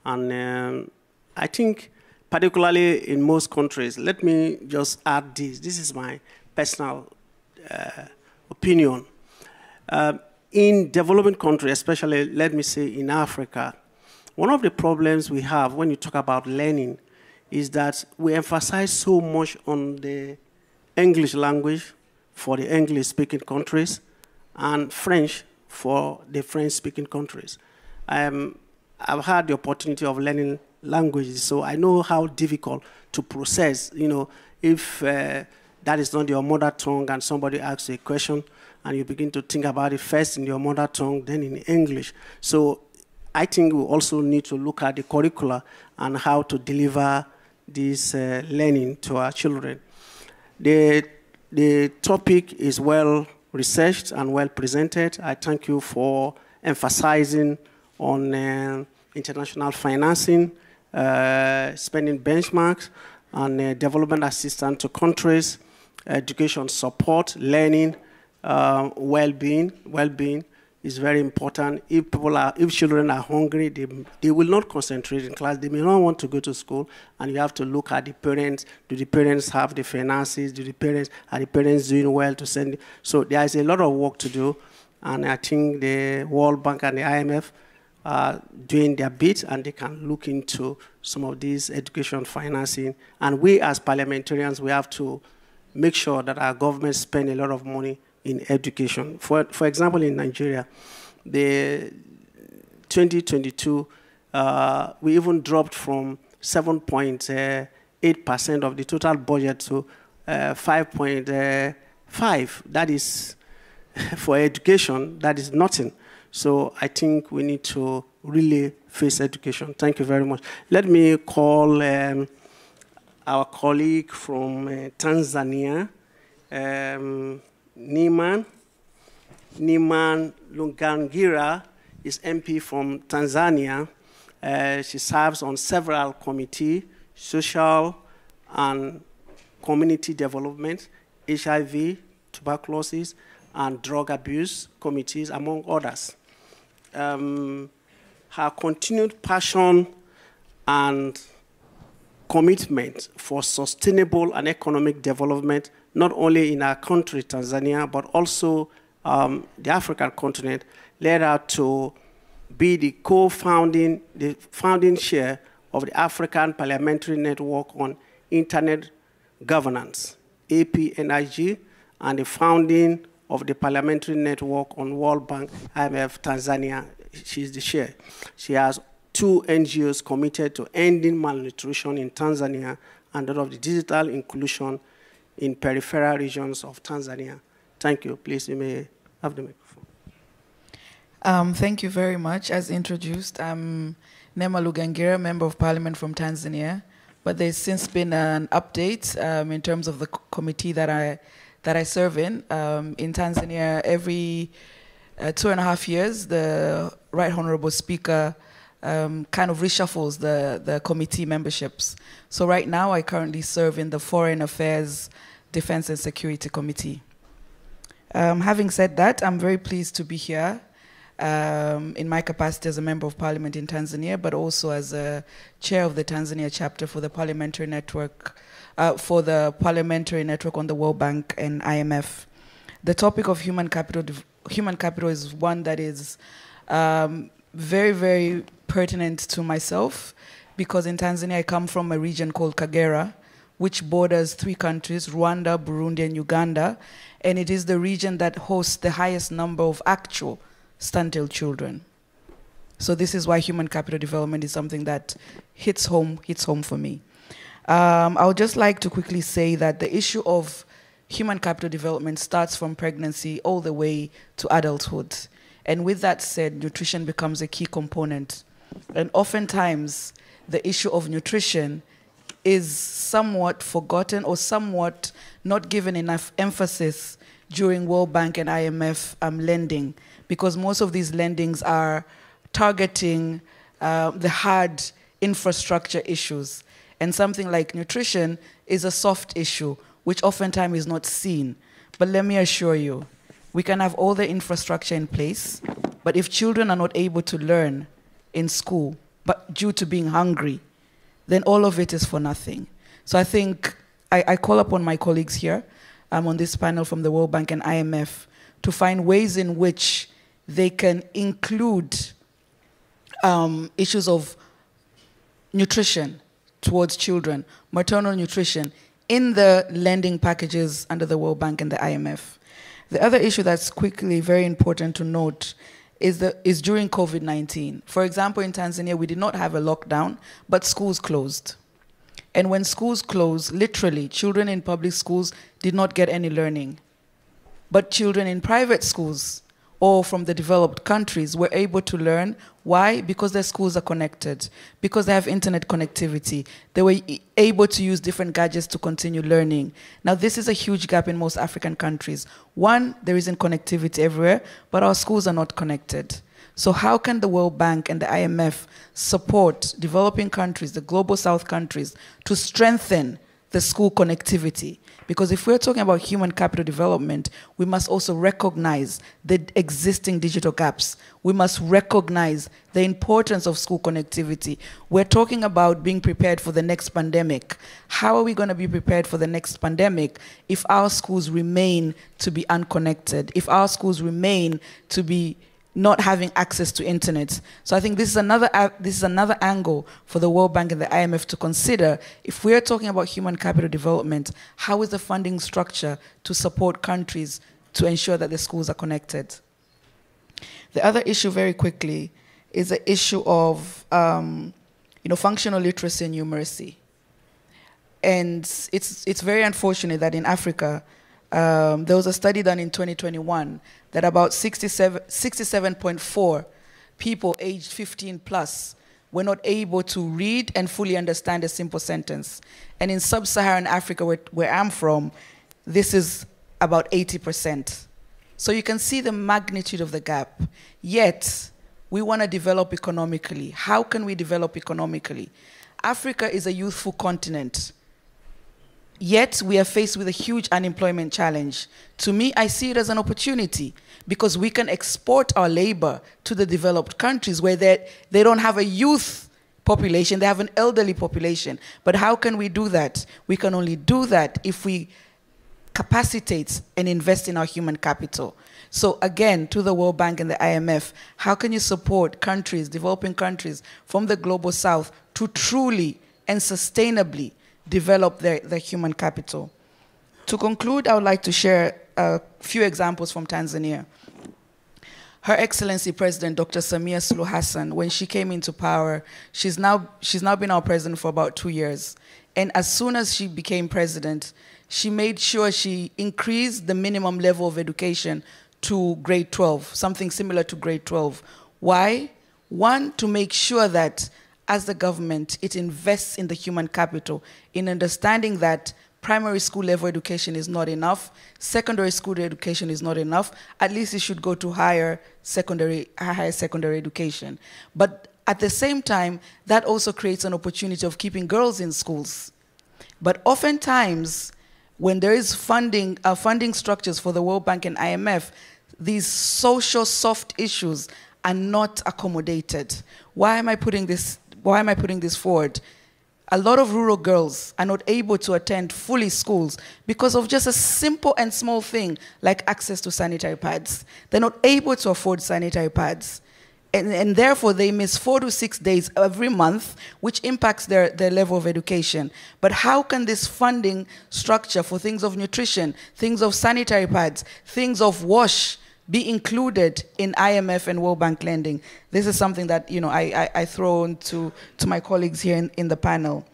And I think particularly in most countries, let me just add this. This is my personal opinion. In developing countries, especially, let me say, in Africa, one of the problems we have when you talk about learning is that we emphasize so much on the English language for the English-speaking countries and French for the French-speaking countries. I've had the opportunity of learning languages, so I know how difficult to process, you know, if that is not your mother tongue and somebody asks you a question and you begin to think about it first in your mother tongue, then in English. So I think we also need to look at the curricula and how to deliver this learning to our children. The topic is well researched and well presented. I thank you for emphasizing on international financing, spending benchmarks, and development assistance to countries, education support, learning, well-being is very important. If children are hungry, they will not concentrate in class. They may not want to go to school, and you have to look at the parents. Do the parents have the finances? Are the parents doing well to send? So there is a lot of work to do, and I think the World Bank and the IMF are doing their bit, and they can look into some of these education financing. And we as parliamentarians, we have to make sure that our government spend a lot of money in education. For example, in Nigeria, the 2022, we even dropped from 7.8% of the total budget to 5.5. That is, for education, that is nothing. So I think we need to really face education. Thank you very much. Let me call our colleague from Tanzania, Niman Lungangira is MP from Tanzania. She serves on several committees, social and community development, HIV, tuberculosis, and drug abuse committees, among others. Her continued passion and commitment for sustainable and economic development, not only in our country, Tanzania, but also the African continent, led her to be the founding chair of the African Parliamentary Network on Internet Governance, APNIG, and the founding of the Parliamentary Network on World Bank IMF Tanzania. She's the chair. She has 2 NGOs committed to ending malnutrition in Tanzania and that of the digital inclusion in peripheral regions of Tanzania. Thank you. Please, you may have the microphone. Thank you very much. As introduced, I'm Nema Lugangira, Member of Parliament from Tanzania. But there's since been an update in terms of the committee that I serve in. In Tanzania, every 2.5 years, the Right Honorable Speaker kind of reshuffles the committee memberships. So right now, I currently serve in the Foreign Affairs, Defense and Security Committee. Having said that, I'm very pleased to be here in my capacity as a Member of Parliament in Tanzania, but also as a chair of the Tanzania chapter for the Parliamentary Network, on the World Bank and IMF. The topic of human capital is one that is very, very pertinent to myself, because in Tanzania I come from a region called Kagera, which borders 3 countries, Rwanda, Burundi, and Uganda, and it is the region that hosts the highest number of actual stunted children. So this is why human capital development is something that hits home for me. I would just like to quickly say that the issue of human capital development starts from pregnancy all the way to adulthood. And with that said, nutrition becomes a key component. And oftentimes, the issue of nutrition is somewhat forgotten or somewhat not given enough emphasis during World Bank and IMF lending, because most of these lendings are targeting the hard infrastructure issues. And something like nutrition is a soft issue, which oftentimes is not seen. But let me assure you, we can have all the infrastructure in place, but if children are not able to learn in school, but due to being hungry, then all of it is for nothing. So I think I call upon my colleagues here on this panel from the World Bank and IMF to find ways in which they can include issues of nutrition towards children, maternal nutrition, in the lending packages under the World Bank and the IMF. The other issue that's quickly very important to note is during COVID-19. For example, in Tanzania, we did not have a lockdown, but schools closed. And when schools closed, literally, children in public schools did not get any learning. But children in private schools or from the developed countries were able to learn. Why? Because their schools are connected, because they have internet connectivity. They were able to use different gadgets to continue learning. Now, this is a huge gap in most African countries. One, there isn't connectivity everywhere, but our schools are not connected. So how can the World Bank and the IMF support developing countries, the global south countries, to strengthen the school connectivity? Because if we're talking about human capital development, we must also recognize the existing digital gaps. We must recognize the importance of school connectivity. We're talking about being prepared for the next pandemic. How are we going to be prepared for the next pandemic if our schools remain to be unconnected, if our schools remain to be not having access to internet? So I think this is another angle for the World Bank and the IMF to consider. If we are talking about human capital development, how is the funding structure to support countries to ensure that the schools are connected? The other issue, very quickly, is the issue of functional literacy and numeracy. And it's very unfortunate that in Africa, There was a study done in 2021 that about 67.4 people aged 15 plus were not able to read and fully understand a simple sentence. And in sub-Saharan Africa, where I'm from, this is about 80%. So you can see the magnitude of the gap. Yet, we want to develop economically. How can we develop economically? Africa is a youthful continent. Yet, we are faced with a huge unemployment challenge. To me, I see it as an opportunity because we can export our labor to the developed countries where they don't have a youth population, they have an elderly population. But how can we do that? We can only do that if we capacitate and invest in our human capital. So again, to the World Bank and the IMF, how can you support countries, developing countries from the global south to truly and sustainably develop their human capital? To conclude, I would like to share a few examples from Tanzania. Her Excellency President Dr. Samia Suluhu Hassan, when she came into power, she's now been our president for about 2 years. And as soon as she became president, she made sure she increased the minimum level of education to grade 12, something similar to grade 12. Why? One, to make sure that as the government, it invests in the human capital, in understanding that primary school level education is not enough, secondary school education is not enough, at least it should go to higher secondary education. But at the same time, that also creates an opportunity of keeping girls in schools. But oftentimes, when there is funding structures for the World Bank and IMF, these social soft issues are not accommodated. Why am I putting this forward? A lot of rural girls are not able to attend fully schools because of just a simple and small thing like access to sanitary pads. They're not able to afford sanitary pads. And therefore, they miss 4 to 6 days every month, which impacts their level of education. But how can this funding structure for things of nutrition, things of sanitary pads, things of wash be included in IMF and World Bank lending? This is something that I throw on to my colleagues here in the panel.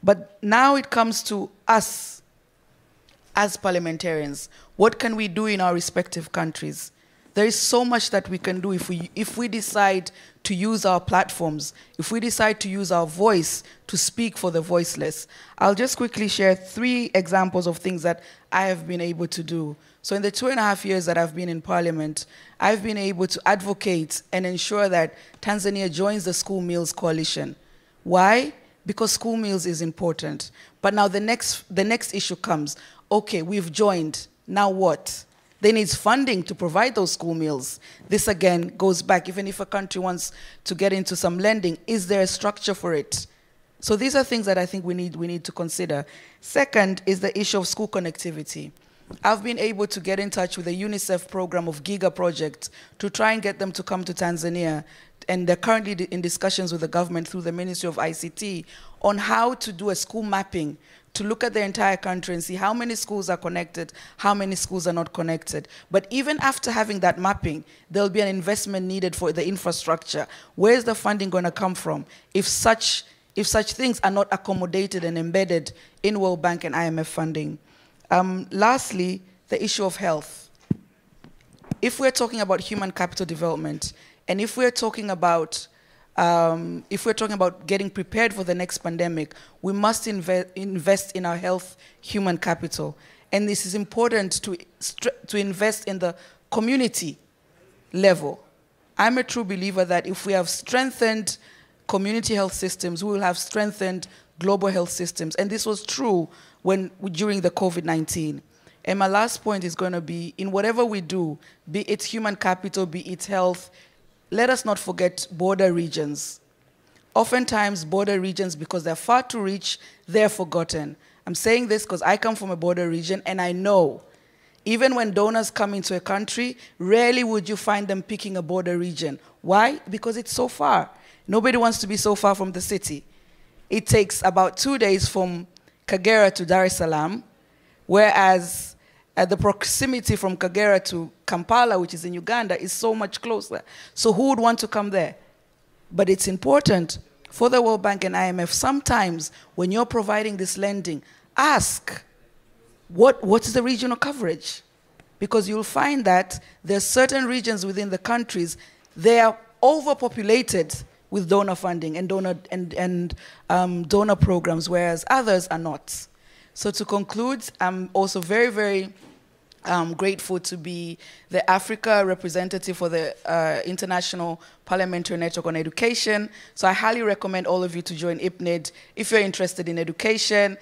But now it comes to us as parliamentarians. What can we do in our respective countries? There is so much that we can do if we decide to use our platforms, if we decide to use our voice to speak for the voiceless. I'll just quickly share 3 examples of things that I have been able to do. So in the 2.5 years that I've been in Parliament, I've been able to advocate and ensure that Tanzania joins the School Meals Coalition. Why? Because school meals is important. But now the next issue comes. Okay, we've joined. Now what? They need funding to provide those school meals. This again goes back, even if a country wants to get into some lending, is there a structure for it? So these are things that I think we need to consider. Second is the issue of school connectivity. I've been able to get in touch with the UNICEF program of Giga Project to try and get them to come to Tanzania. And they're currently in discussions with the government through the Ministry of ICT on how to do a school mapping to look at the entire country and see how many schools are connected, how many schools are not connected. But even after having that mapping, there'll be an investment needed for the infrastructure. Where's the funding going to come from if such things are not accommodated and embedded in World Bank and IMF funding? Lastly, the issue of health. If we're talking about human capital development, and if we're talking about getting prepared for the next pandemic, we must invest in our health human capital. And this is important to invest in the community level. I'm a true believer that if we have strengthened community health systems, we will have strengthened global health systems. And this was true during the COVID-19. And my last point is going to be, in whatever we do, be it human capital, be it health, let us not forget border regions. Oftentimes, border regions, because they're far too rich, they're forgotten. I'm saying this because I come from a border region, and I know, even when donors come into a country, rarely would you find them picking a border region. Why? Because it's so far. Nobody wants to be so far from the city. It takes about 2 days from Kagera to Dar es Salaam, whereas the proximity from Kagera to Kampala, which is in Uganda, is so much closer. So who would want to come there? But it's important for the World Bank and IMF, sometimes when you're providing this lending, ask what's the regional coverage? Because you'll find that there are certain regions within the countries, they are overpopulated with donor funding and donor programs, whereas others are not. So to conclude, I'm also very, very grateful to be the Africa representative for the International Parliamentary Network on Education. So I highly recommend all of you to join IPNED if you're interested in education.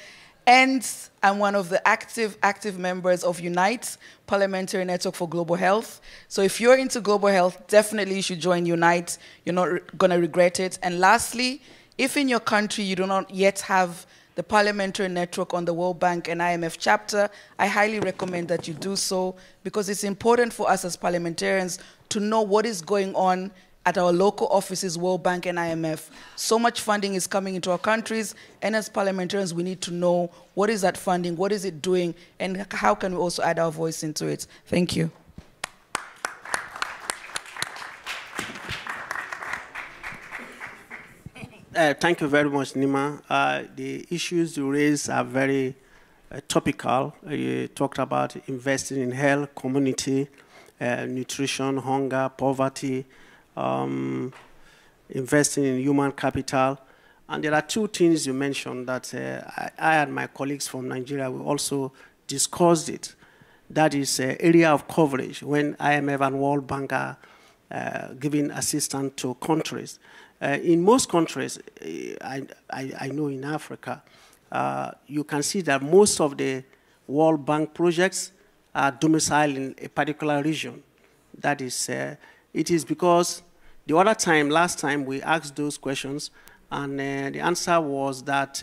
And I'm one of the active members of UNITE, Parliamentary Network for Global Health. So if you're into global health, definitely you should join UNITE. You're not going to regret it. And lastly, if in your country you do not yet have the Parliamentary Network on the World Bank and IMF chapter, I highly recommend that you do so, because it's important for us as parliamentarians to know what is going on at our local offices, World Bank and IMF. So much funding is coming into our countries, and as parliamentarians, we need to know what is that funding, what is it doing, and how can we also add our voice into it. Thank you. Thank you very much, Nima. The issues you raised are very topical. You talked about investing in health, community, nutrition, hunger, poverty, investing in human capital. And there are two things you mentioned that I and my colleagues from Nigeria will also discussed it. That is area of coverage when IMF and World Bank are giving assistance to countries. In most countries, I know in Africa, you can see that most of the World Bank projects are domiciled in a particular region. That is, it is because the other time, last time, we asked those questions, and the answer was that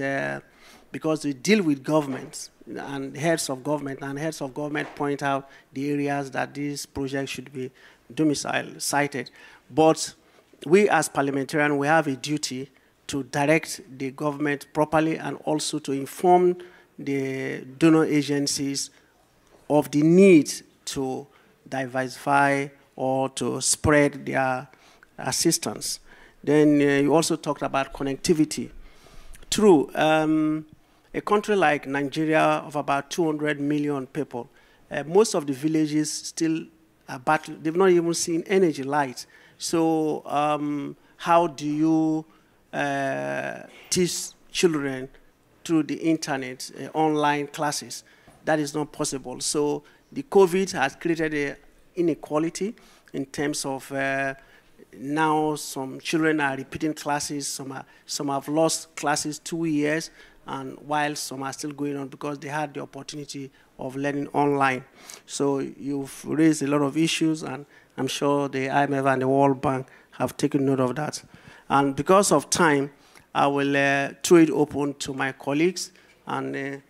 because we deal with governments and heads of government, and heads of government point out the areas that these projects should be domiciled, cited. But we as parliamentarians, we have a duty to direct the government properly and also to inform the donor agencies of the need to diversify or to spread their assistance. Then you also talked about connectivity. True, a country like Nigeria of about 200 million people, most of the villages still are battling. They've not even seen energy light. So how do you teach children through the internet, online classes? That is not possible. So the COVID has created an inequality in terms of now some children are repeating classes, some have lost classes 2 years, and while some are still going on because they had the opportunity of learning online. So you've raised a lot of issues, and I'm sure the IMF and the World Bank have taken note of that. And because of time, I will throw it open to my colleagues. And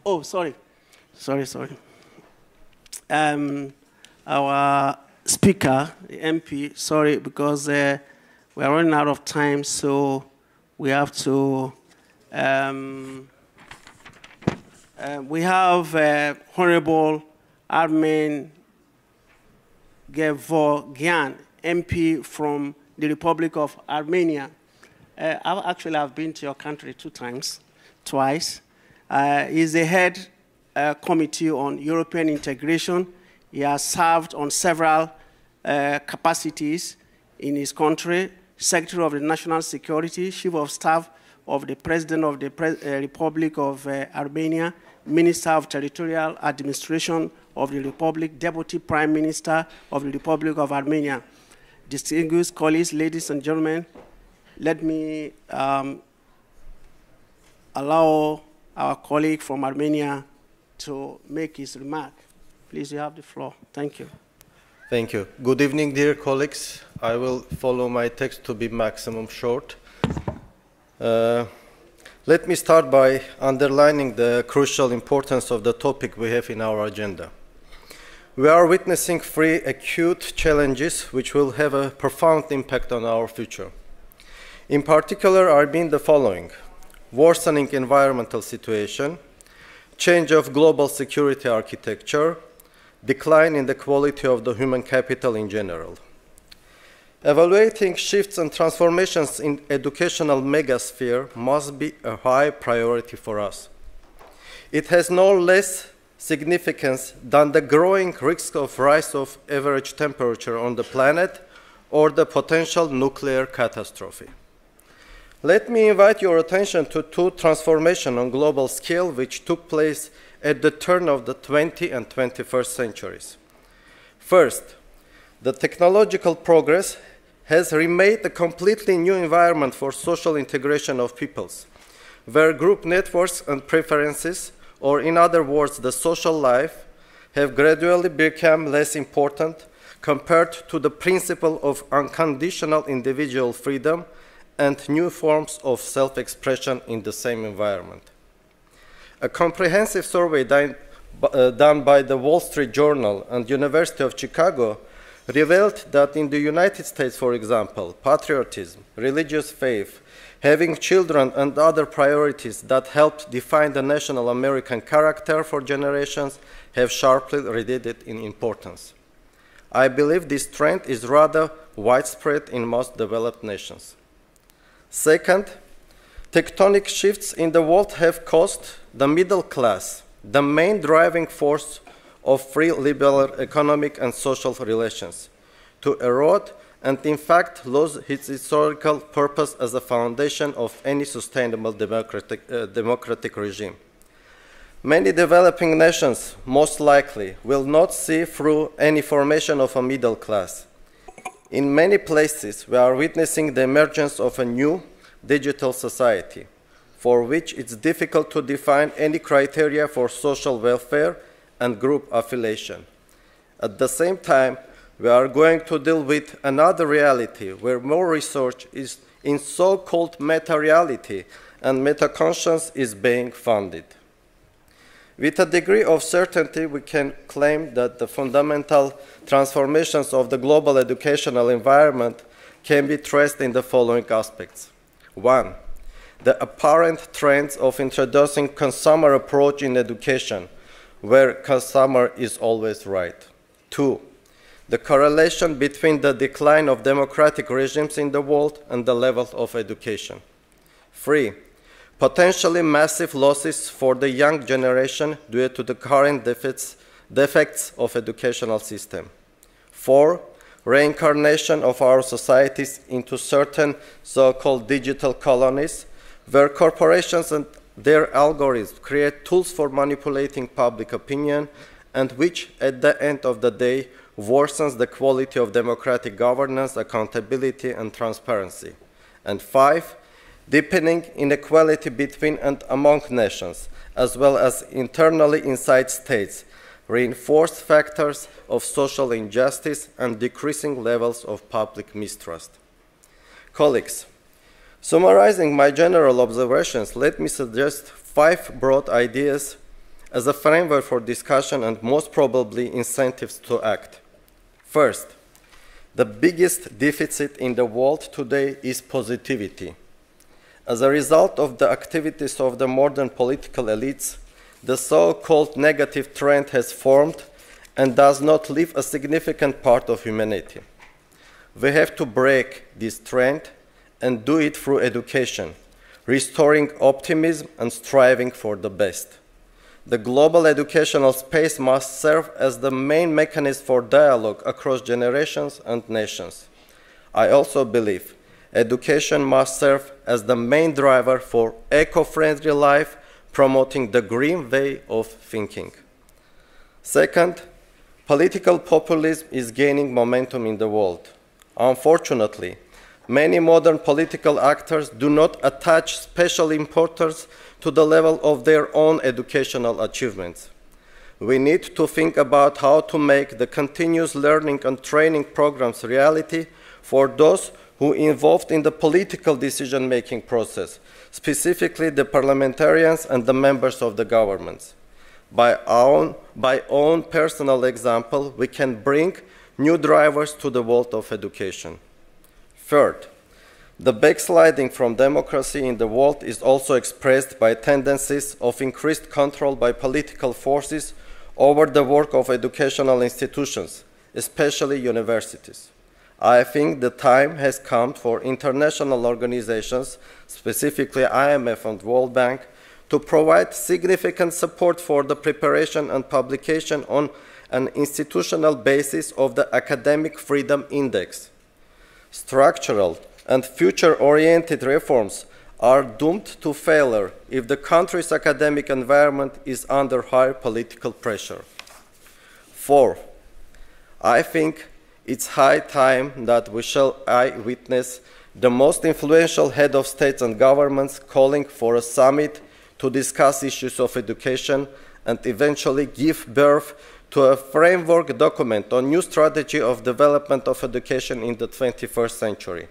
oh, sorry. Our speaker, the MP, sorry, because we are running out of time, so we have to. We have Honorable Armen Gevorgyan, MP from the Republic of Armenia. I've been to your country twice. He's the head committee on European integration. He has served on several capacities in his country: Secretary of the National Security, Chief of Staff of the President of the Republic of Armenia, Minister of Territorial Administration of the Republic, Deputy Prime Minister of the Republic of Armenia. Distinguished colleagues, ladies and gentlemen, let me allow our colleague from Armenia to make his remark. Please, you have the floor. Thank you. Thank you. Good evening, dear colleagues. I will follow my text to be maximum short. Let me start by underlining the crucial importance of the topic we have in our agenda. We are witnessing three acute challenges which will have a profound impact on our future. In particular are being the following: worsening environmental situation, change of global security architecture, decline in the quality of the human capital in general. Evaluating shifts and transformations in educational megasphere must be a high priority for us. It has no less significance than the growing risk of rise of average temperature on the planet or the potential nuclear catastrophe. Let me invite your attention to two transformations on global scale which took place at the turn of the 20th and 21st centuries. First, the technological progress has remade a completely new environment for social integration of peoples, where group networks and preferences, or in other words, the social life, have gradually become less important compared to the principle of unconditional individual freedom and new forms of self-expression in the same environment. A comprehensive survey done by the Wall Street Journal and University of Chicago revealed that in the United States, for example, patriotism, religious faith, having children and other priorities that helped define the national American character for generations have sharply receded in importance. I believe this trend is rather widespread in most developed nations. Second, tectonic shifts in the world have caused the middle class, the main driving force of free liberal economic and social relations, to erode and in fact lose its historical purpose as a foundation of any sustainable democratic regime. Many developing nations, most likely, will not see through any formation of a middle class. In many places, we are witnessing the emergence of a new digital society, for which it's difficult to define any criteria for social welfare and group affiliation. At the same time, we are going to deal with another reality where more research is in so-called meta-reality and meta-conscience is being funded. With a degree of certainty, we can claim that the fundamental transformations of the global educational environment can be traced in the following aspects. 1. The apparent trends of introducing consumer approach in education, where consumer is always right. 2. The correlation between the decline of democratic regimes in the world and the level of education. 3. Potentially massive losses for the young generation due to the current defects of educational system. 4. Reincarnation of our societies into certain so-called digital colonies, where corporations and their algorithms create tools for manipulating public opinion and which, at the end of the day, worsens the quality of democratic governance, accountability, and transparency. And 5. Deepening inequality between and among nations, as well as internally inside states, reinforced factors of social injustice and decreasing levels of public mistrust. Colleagues, summarizing my general observations, let me suggest 5 broad ideas as a framework for discussion and most probably incentives to act. First, the biggest deficit in the world today is positivity. As a result of the activities of the modern political elites, the so-called negative trend has formed and does not leave a significant part of humanity. We have to break this trend and do it through education, restoring optimism and striving for the best. The global educational space must serve as the main mechanism for dialogue across generations and nations. I also believe education must serve as the main driver for eco-friendly life, promoting the green way of thinking. Second, political populism is gaining momentum in the world. Unfortunately, many modern political actors do not attach special importance to the level of their own educational achievements. We need to think about how to make the continuous learning and training programs reality for those who are involved in the political decision-making process, specifically the parliamentarians and the members of the governments. By own personal example, we can bring new drivers to the world of education. Third, the backsliding from democracy in the world is also expressed by tendencies of increased control by political forces over the work of educational institutions, especially universities. I think the time has come for international organizations, specifically IMF and World Bank, to provide significant support for the preparation and publication on an institutional basis of the Academic Freedom Index. Structural and future-oriented reforms are doomed to failure if the country's academic environment is under high political pressure. 4. I think it's high time that we shall witness the most influential head of states and governments calling for a summit to discuss issues of education and eventually give birth to a framework document on new strategy of development of education in the 21st century.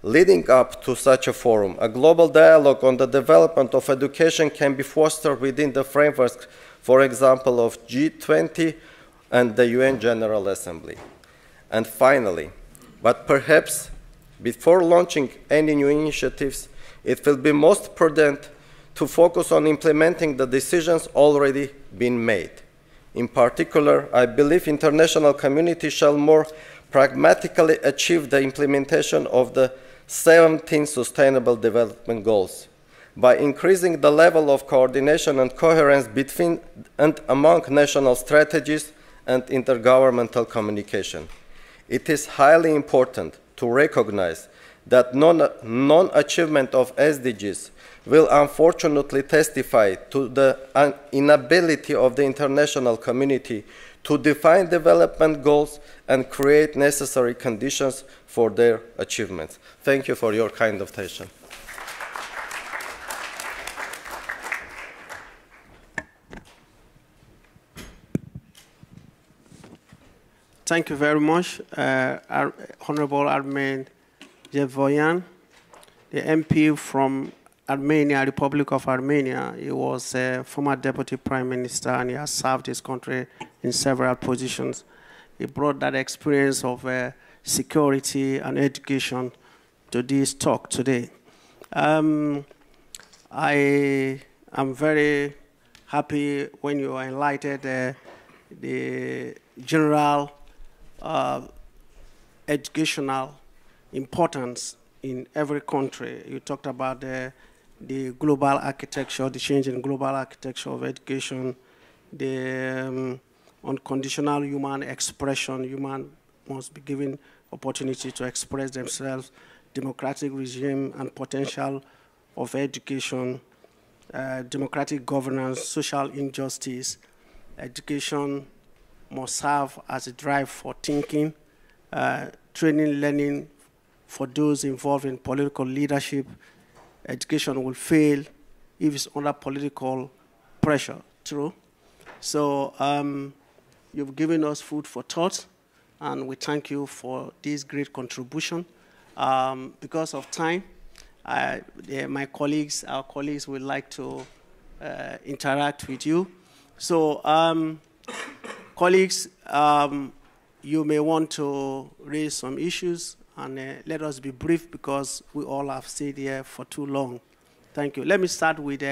Leading up to such a forum, a global dialogue on the development of education can be fostered within the framework, for example, of G20 and the UN General Assembly. And finally, but perhaps before launching any new initiatives, it will be most prudent to focus on implementing the decisions already been made. In particular, I believe international community shall more pragmatically achieve the implementation of the 17 Sustainable Development Goals by increasing the level of coordination and coherence between and among national strategies and intergovernmental communication. It is highly important to recognize that non-achievement of SDGs will unfortunately testify to the inability of the international community to define development goals and create necessary conditions for their achievement. Thank you for your kind attention. Thank you very much, Honorable Armen Jevoyan, the MP from Armenia, Republic of Armenia. He was a former Deputy Prime Minister and he has served his country in several positions. He brought that experience of security and education to this talk today. I am very happy when you highlighted the general educational importance in every country. You talked about the global architecture, the change in global architecture of education, the unconditional human expression. Human must be given opportunity to express themselves, democratic regime and potential of education, democratic governance, social injustice. Education must serve as a drive for thinking, training, learning for those involved in political leadership. Education will fail if it's under political pressure. True. So you've given us food for thought, and we thank you for this great contribution. Because of time, our colleagues would like to interact with you. So colleagues, you may want to raise some issues, and let us be brief because we all have stayed here for too long. Thank you. Let me start with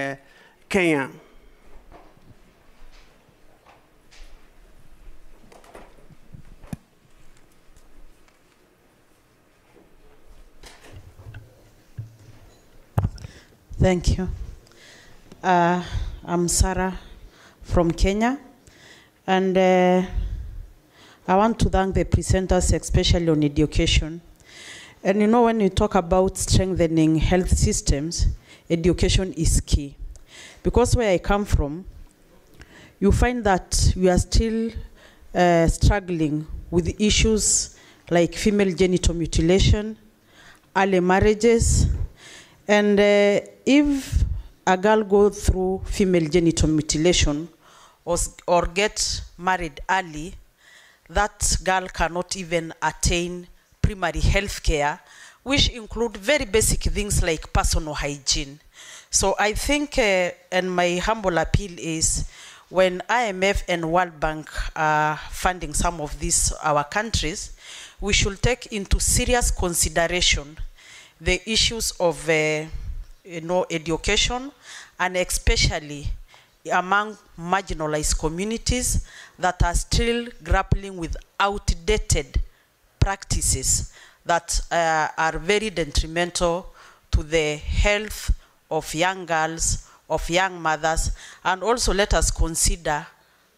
Kenya. Thank you. I'm Sarah from Kenya, and I want to thank the presenters, especially on education. And you know, when you talk about strengthening health systems, education is key. Because where I come from, you find that we are still struggling with issues like female genital mutilation, early marriages, and if a girl goes through female genital mutilation or get married early, that girl cannot even attain primary health care, which include very basic things like personal hygiene. So I think, and my humble appeal is, when IMF and World Bank are funding some of these, our countries, we should take into serious consideration the issues of education, and especially among marginalized communities that are still grappling with outdated practices that are very detrimental to the health of young girls, of young mothers, and also let us consider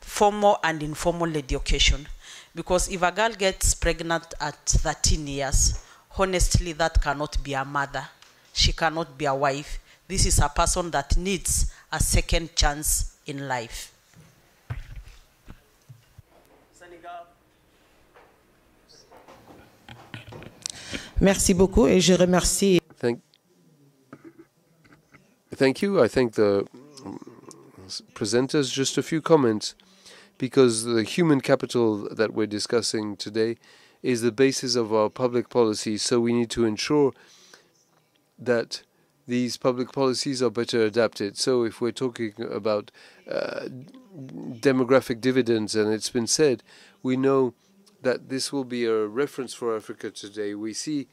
formal and informal education. Because if a girl gets pregnant at 13 years, honestly, that cannot be a mother. She cannot be a wife. This is a person that needs a second chance in life. Merci beaucoup et je remercie. Thank you. I thank the presenters. Just a few comments, because the human capital that we're discussing today is the basis of our public policy. So we need to ensure that these public policies are better adapted. So if we're talking about demographic dividends, and it's been said, we know that this will be a reference for Africa today. We see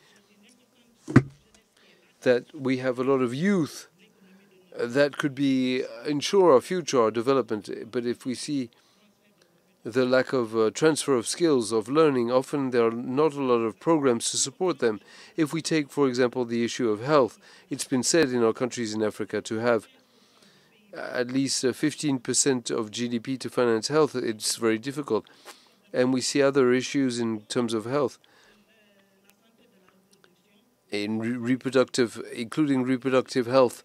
that we have a lot of youth that could ensure our future, our development. But if we see the lack of transfer of skills, of learning, often there are not a lot of programs to support them. If we take, for example, the issue of health, it's been said in our countries in Africa to have at least 15% of GDP to finance health. It's very difficult. And we see other issues in terms of health, in including reproductive health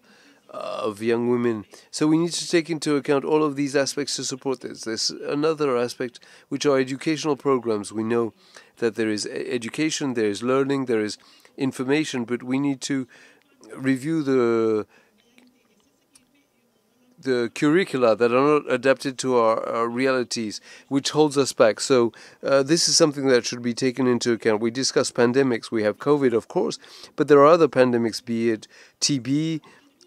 of young women. So we need to take into account all of these aspects to support this. There's another aspect, which are educational programs. We know that there is education, there is learning, there is information, but we need to review the curricula that are not adapted to our realities, which holds us back. So this is something that should be taken into account. We discuss pandemics. We have COVID, of course, but there are other pandemics, be it TB,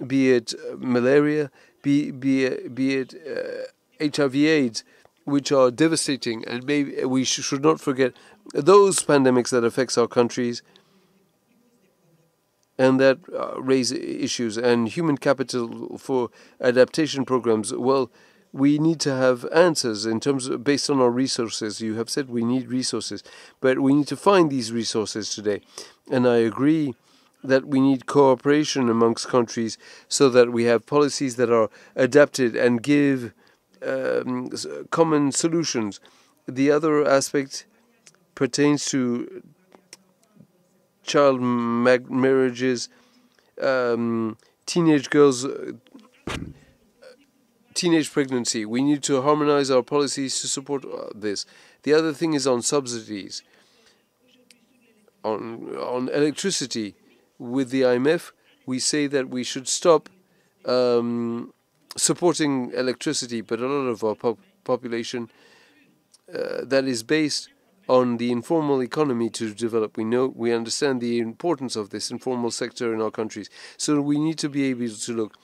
be it malaria, be it HIV/AIDS, which are devastating. And maybe we should not forget those pandemics that affects our countries and that raise issues. And human capital for adaptation programs, well, we need to have answers in terms of, based on our resources. You have said we need resources, but we need to find these resources today. And I agree that we need cooperation amongst countries so that we have policies that are adapted and give common solutions. The other aspect pertains to child marriages, teenage girls, teenage pregnancy. We need to harmonize our policies to support this. The other thing is on subsidies, on electricity. With the IMF, we say that we should stop supporting electricity, but a lot of our population that is based on the informal economy to develop. We understand the importance of this informal sector in our countries. So we need to be able to look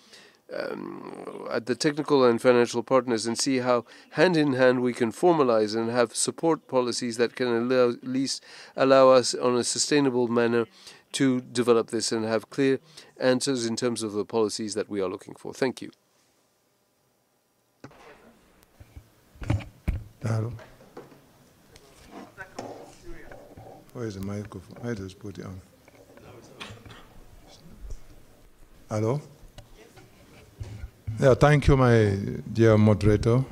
at the technical and financial partners and see how hand in hand we can formalize and have support policies that can at least allow us on a sustainable manner to develop this and have clear answers in terms of the policies that we are looking for. Thank you. Hello. Where is the microphone? I just put it on. Hello? Yeah, thank you, my dear moderator.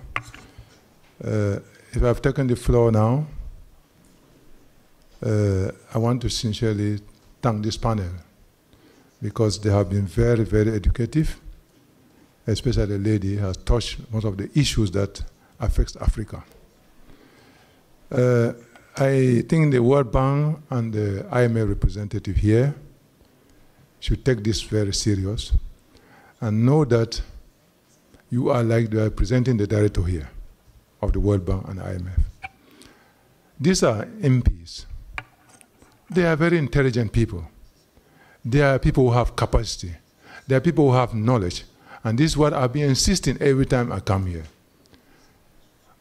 If I've taken the floor now, I want to sincerely thank this panel because they have been very, very educative. Especially the lady has touched most of the issues that affects Africa. I think the World Bank and the IMF representative here should take this very serious and know that you are like they are presenting the director here of the World Bank and IMF. These are MPs. They are very intelligent people. They are people who have capacity. They are people who have knowledge. And this is what I've been insisting every time I come here.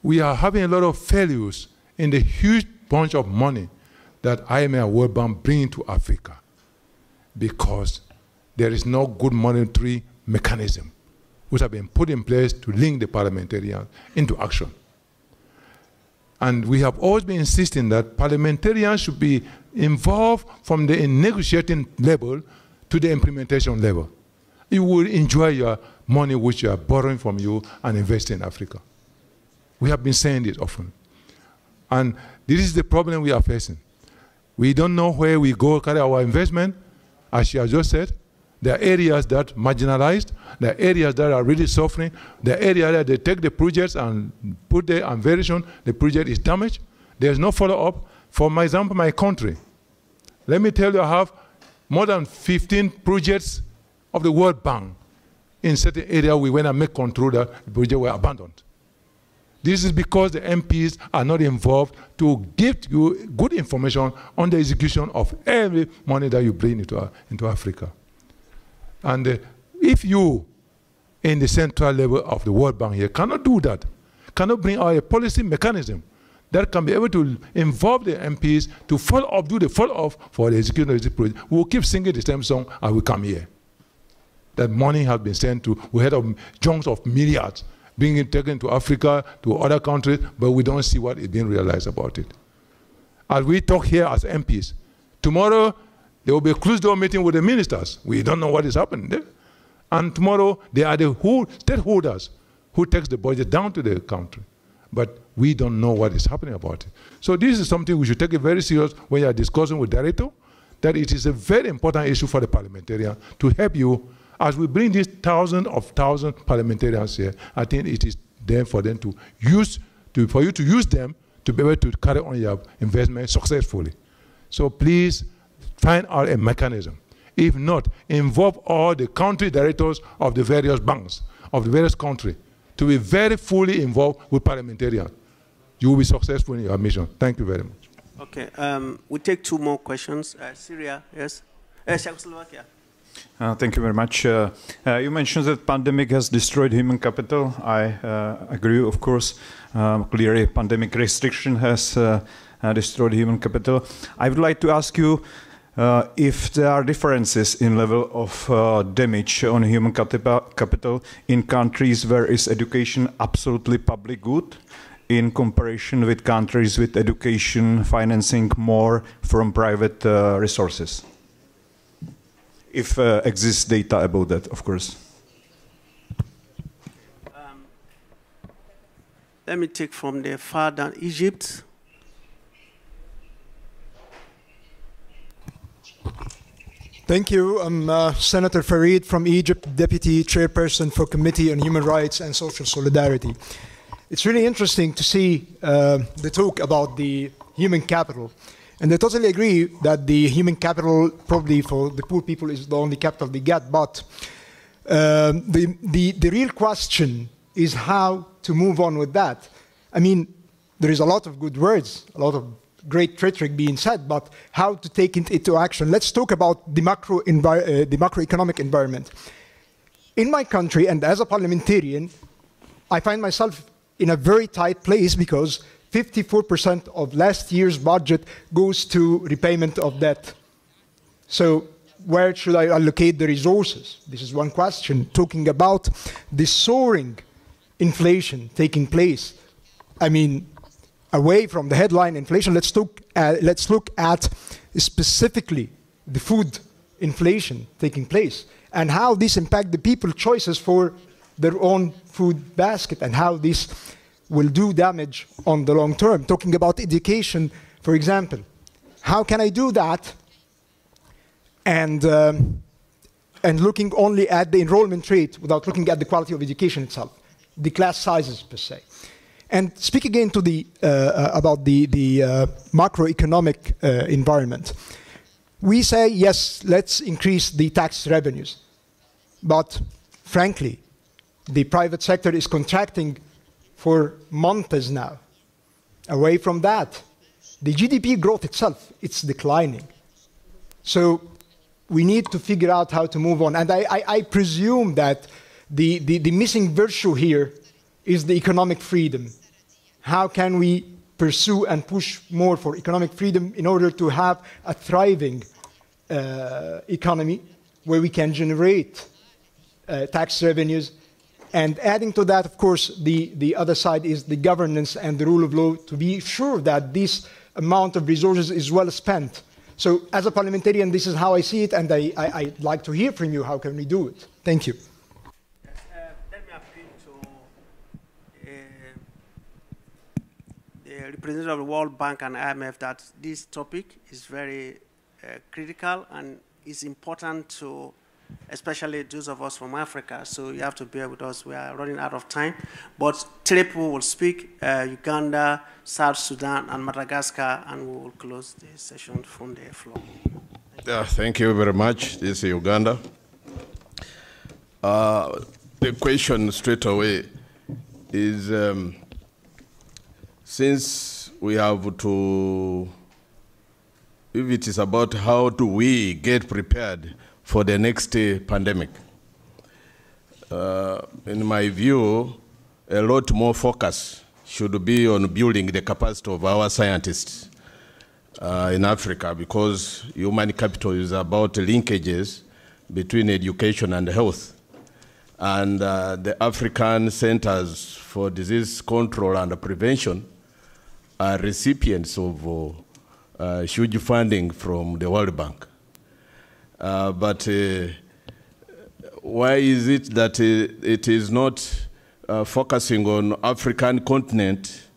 We are having a lot of failures in the huge bunch of money that IMF and World Bank bring to Africa because there is no good monetary mechanism which have been put in place to link the parliamentarians into action. And we have always been insisting that parliamentarians should be involved from the negotiating level to the implementation level. you will enjoy your money which you are borrowing from you and invest in Africa. We have been saying it often. And this is the problem we are facing. We don't know where we go carry our investment. As she has just said, there are areas that are marginalized, there are areas that are really suffering, there are areas that they take the projects and put there, and very soon the project is damaged. There's no follow-up. For example, my country, let me tell you, I have more than 15 projects of the World Bank in certain areas we went and make control that the projects were abandoned. This is because the MPs are not involved to give you good information on the execution of every money that you bring into Africa. And if you, in the central level of the World Bank here, cannot do that, cannot bring out a policy mechanism that can be able to involve the MPs to follow up, do the follow-up for the execution of this project, we will keep singing the same song and we come here. That money has been sent to, we heard of chunks of milliards being taken to Africa, to other countries, but we don't see what is being realized about it. As we talk here as MPs, tomorrow there will be a closed-door meeting with the ministers. We don't know what is happening there. And tomorrow they are the stakeholders who takes the budget down to the country. But we don't know what is happening about it. So this is something we should take it very serious when you are discussing with Director, that it is a very important issue for the parliamentarian to help you. As we bring these thousands parliamentarians here, I think it is there for them to use, for you to use them to be able to carry on your investment successfully. So please find out a mechanism. If not, involve all the country directors of the various banks, of the various countries, to be very fully involved with parliamentarians. You will be successful in your mission. Thank you very much. Okay, we take 2 more questions. Syria, yes? Czechoslovakia. Thank you very much. You mentioned that pandemic has destroyed human capital. I agree, of course. Clearly, pandemic restriction has destroyed human capital. I would like to ask you if there are differences in level of damage on human capital in countries where is education absolutely public good, in comparison with countries with education financing more from private resources. If exists data about that, of course. Let me take from the far down Egypt. Thank you. I'm Senator Farid from Egypt, Deputy Chairperson for Committee on Human Rights and Social Solidarity. It's really interesting to see the talk about the human capital. And I totally agree that the human capital, probably for the poor people, is the only capital they get. But the real question is how to move on with that. I mean, there is a lot of good words, a lot of great rhetoric being said, but how to take it into action. Let's talk about the macroeconomic environment. In my country, and as a parliamentarian, I find myself in a very tight place because 54% of last year's budget goes to repayment of debt. So where should I allocate the resources? This is one question. Talking about the soaring inflation taking place. I mean, away from the headline inflation, let's look at specifically the food inflation taking place and how this impacts the people's choices for their own food basket and how this will do damage on the long term. Talking about education, for example, how can I do that and looking only at the enrollment rate without looking at the quality of education itself, the class sizes per se. And speak again to the about the macroeconomic environment. We say, yes, let's increase the tax revenues. But frankly, the private sector is contracting for months now. Away from that, the GDP growth itself, it's declining. So we need to figure out how to move on. And I presume that the missing virtue here is the economic freedom. How can we pursue and push more for economic freedom in order to have a thriving economy where we can generate tax revenues? And adding to that, of course, the other side is the governance and the rule of law to be sure that this amount of resources is well spent So as a parliamentarian, this is how I see it, and I'd like to hear from you. How can we do it? Thank you. Yes, let me appeal to the representative of the World Bank and IMF that this topic is very critical and is important to especially those of us from Africa. So you have to bear with us. We are running out of time. But 3 people will speak, Uganda, South Sudan, and Madagascar, and we will close the session from the floor. Thank you very much. This is Uganda. The question straight away is, since we have to, if it is about how do we get prepared for the next pandemic. In my view, a lot more focus should be on building the capacity of our scientists in Africa, because human capital is about linkages between education and health. And the African Centers for Disease Control and Prevention are recipients of huge funding from the World Bank. But why is it that it is not focusing on African continent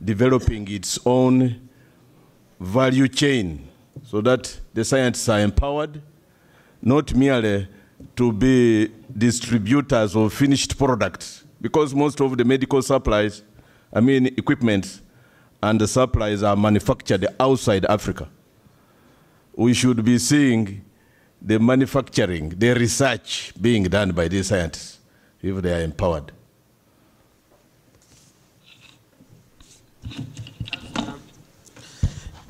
developing its own value chain so that the scientists are empowered, not merely to be distributors of finished products? Because most of the medical supplies, equipment and the supplies are manufactured outside Africa. We should be seeing the manufacturing, the research being done by these scientists, if they are empowered.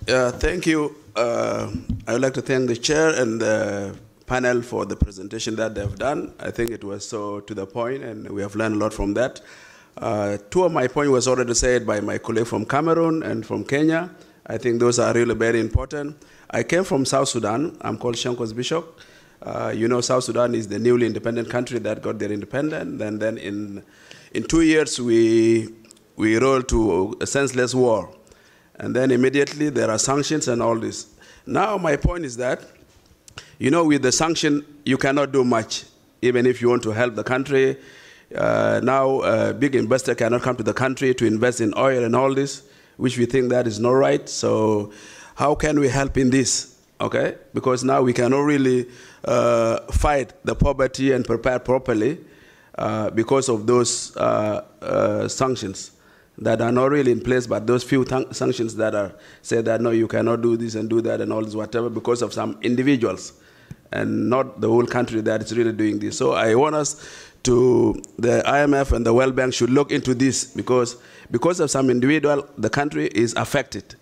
Thank you. I would like to thank the chair and the panel for the presentation that they've done. I think it was so to the point, and we have learned a lot from that. 2 of my points was already said by my colleague from Cameroon and from Kenya. I think those are really very important. I came from South Sudan. I'm called Shankos Bishop. You know, South Sudan is the newly independent country that got their independence. And then in 2 years, we rolled to a senseless war. And then immediately there are sanctions and all this. Now my point is that, you know, with the sanction, you cannot do much, even if you want to help the country. Now a big investor cannot come to the country to invest in oil and all this, which we think that is not right. So how can we help in this, okay? Because now we cannot really fight the poverty and prepare properly because of those sanctions that are not really in place, but those few sanctions that are said that, no, you cannot do this and do that and all this, whatever, because of some individuals and not the whole country that is really doing this. So I want us to, the IMF and the World Bank should look into this, because of some individual, the country is affected,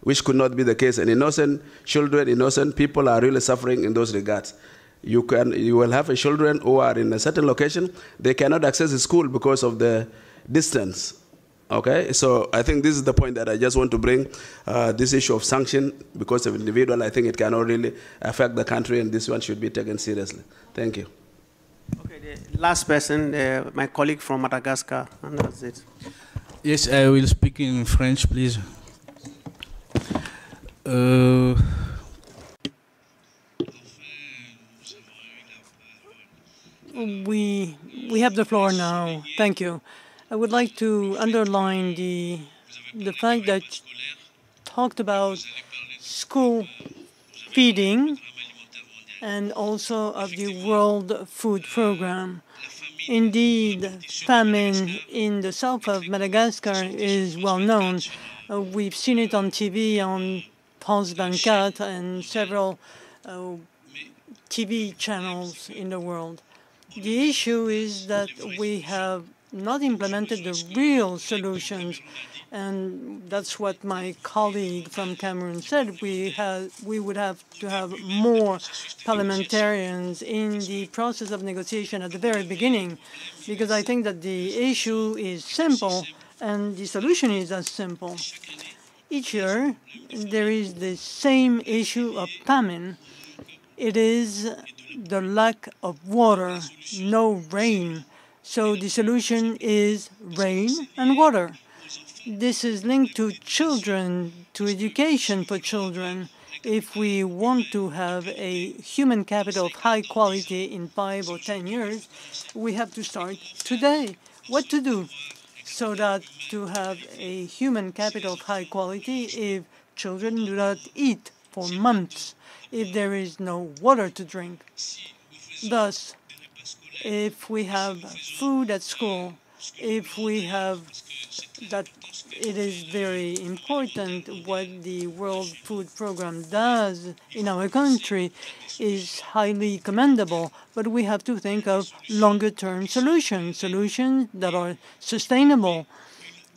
which could not be the case. And innocent children, innocent people are really suffering in those regards. You will have a children who are in a certain location, they cannot access the school because of the distance. Okay, so I think this is the point that I just want to bring, this issue of sanction because of individual. I think it cannot really affect the country, and this one should be taken seriously. Thank you. Okay, the last person, my colleague from Madagascar, and that's it. Yes, I will speak in French, please. We have the floor now. Thank you. I would like to underline the fact that you talked about school feeding and also of the World Food Program. Indeed, famine in the south of Madagascar is well known. We've seen it on TV, on France 24 and several TV channels in the world. The issue is that we have not implemented the real solutions, and that's what my colleague from Cameroon said. We would have to have more parliamentarians in the process of negotiation at the very beginning, because I think that the issue is simple and the solution is as simple. Each year, there is the same issue of famine. It is the lack of water, no rain. So the solution is rain and water. This is linked to children, to education for children. If we want to have a human capital of high quality in 5 or 10 years, we have to start today. What to do so that to have a human capital of high quality if children do not eat for months, if there is no water to drink. Thus, if we have food at school, if we have that, it is very important what the World Food Program does in our country is highly commendable, but we have to think of longer-term solutions that are sustainable,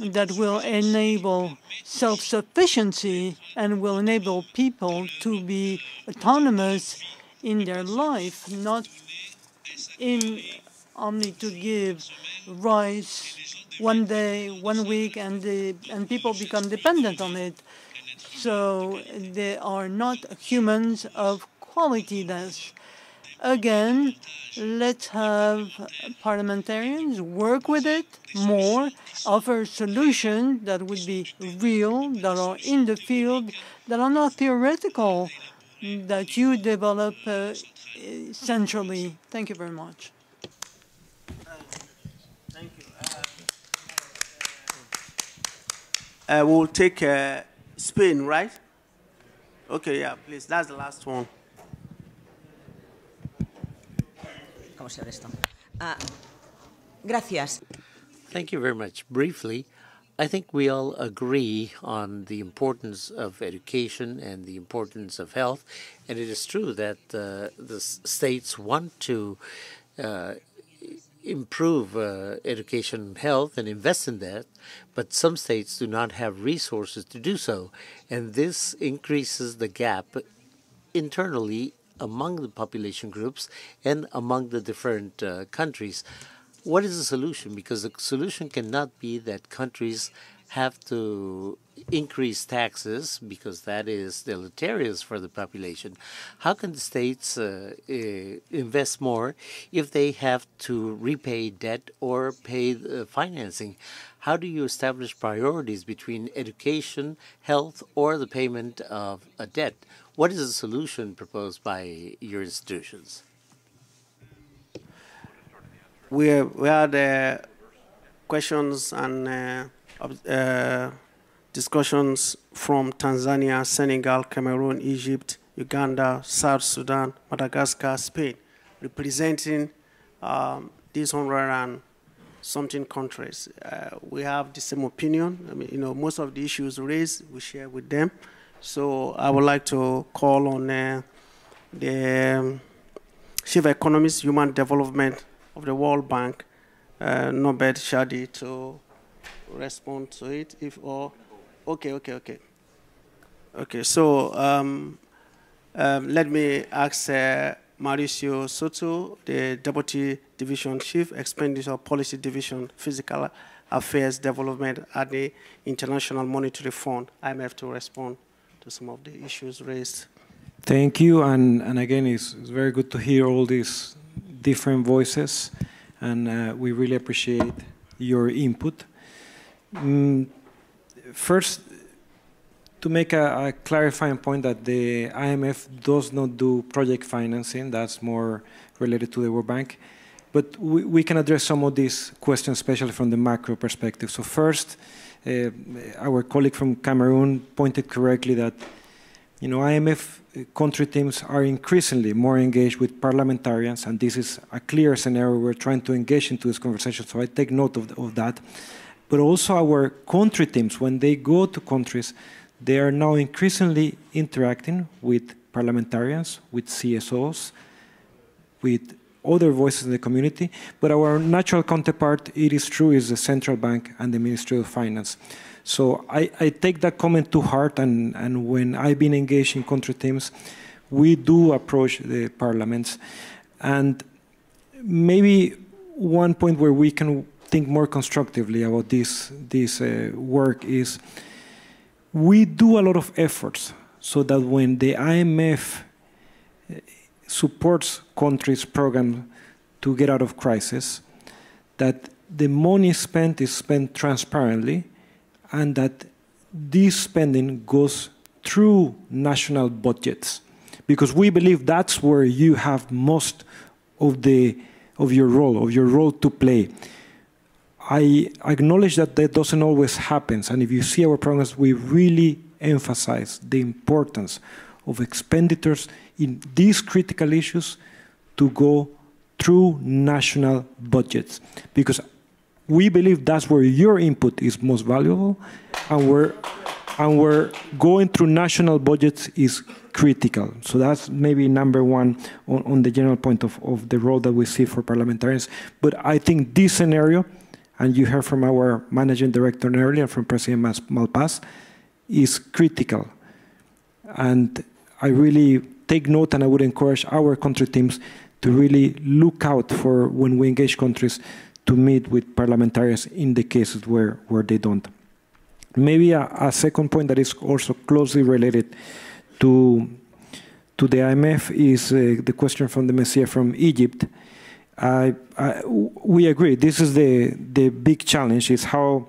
that will enable self-sufficiency and will enable people to be autonomous in their life, not in only to give rice one day, 1 week, and people become dependent on it. So they are not humans of quality. Thus, again, let's have parliamentarians work with it more, offer solutions that would be real, that are in the field, that are not theoretical, that you develop centrally. Thank you very much. Thank you. We'll take Spain, right? Okay, yeah, please. That's the last one. Gracias. Thank you very much. Briefly, I think we all agree on the importance of education and the importance of health, and it is true that the states want to improve education and health and invest in that, but some states do not have resources to do so, and this increases the gap internally among the population groups and among the different countries. What is the solution? Because the solution cannot be that countries have to increase taxes because that is deleterious for the population. How can the states invest more if they have to repay debt or pay the financing? How do you establish priorities between education, health, or the payment of a debt? What is the solution proposed by your institutions? We had questions and discussions from Tanzania, Senegal, Cameroon, Egypt, Uganda, South Sudan, Madagascar, Spain, representing these 100 and something countries. We have the same opinion. I mean, most of the issues raised, we share with them. So I would like to call on the Chief Economist, Human Development of the World Bank, Norbert Shadi, to respond to it. Okay. So let me ask Mauricio Soto, the Deputy Division Chief, Expenditure Policy Division, Physical Affairs Development at the International Monetary Fund, IMF, to respond to some of the issues raised. Thank you, and again, it's very good to hear all these different voices, and we really appreciate your input. First, to make a clarifying point that the IMF does not do project financing, that's more related to the World Bank, but we can address some of these questions, especially from the macro perspective. So first, our colleague from Cameroon pointed correctly that IMF country teams are increasingly more engaged with parliamentarians, and this is a clear scenario we're trying to engage into this conversation, so I take note of that. But also our country teams, when they go to countries, they are now increasingly interacting with parliamentarians, with CSOs, with other voices in the community, but our natural counterpart, it is true, is the central bank and the Ministry of Finance. So I take that comment to heart, and when I've been engaged in country teams, we do approach the parliaments. And maybe one point where we can think more constructively about this work is we do a lot of efforts so that when the IMF supports countries' program to get out of crisis, that the money spent is spent transparently, and that this spending goes through national budgets, because we believe that's where you have most of your role to play. I acknowledge that that doesn't always happen, and if you see our programs, we really emphasize the importance of expenditures in these critical issues to go through national budgets, because we believe that's where your input is most valuable, and where going through national budgets is critical. So that's maybe number one on the general point of the role that we see for parliamentarians. But I think this scenario, and you heard from our managing director earlier, from President Malpass, is critical. And I really take note, and I would encourage our country teams to really look out for, when we engage countries, to meet with parliamentarians in the cases where they don't. Maybe a second point that is also closely related to the IMF is the question from the Messiah from Egypt. We agree, this is the big challenge, is how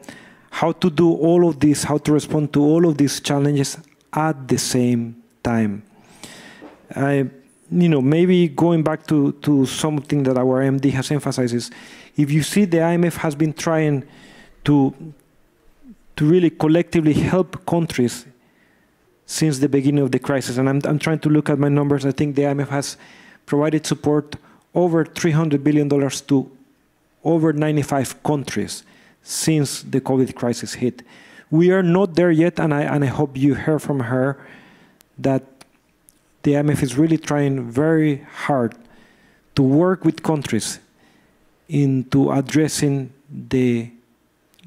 to do all of this, how to respond to all of these challenges at the same time. Maybe going back to something that our MD has emphasized is, if you see, the IMF has been trying to really collectively help countries since the beginning of the crisis. And I'm trying to look at my numbers. I think the IMF has provided support over $300 billion to over 95 countries since the COVID crisis hit. We are not there yet, and I hope you heard from her that the IMF is really trying very hard to work with countries into addressing the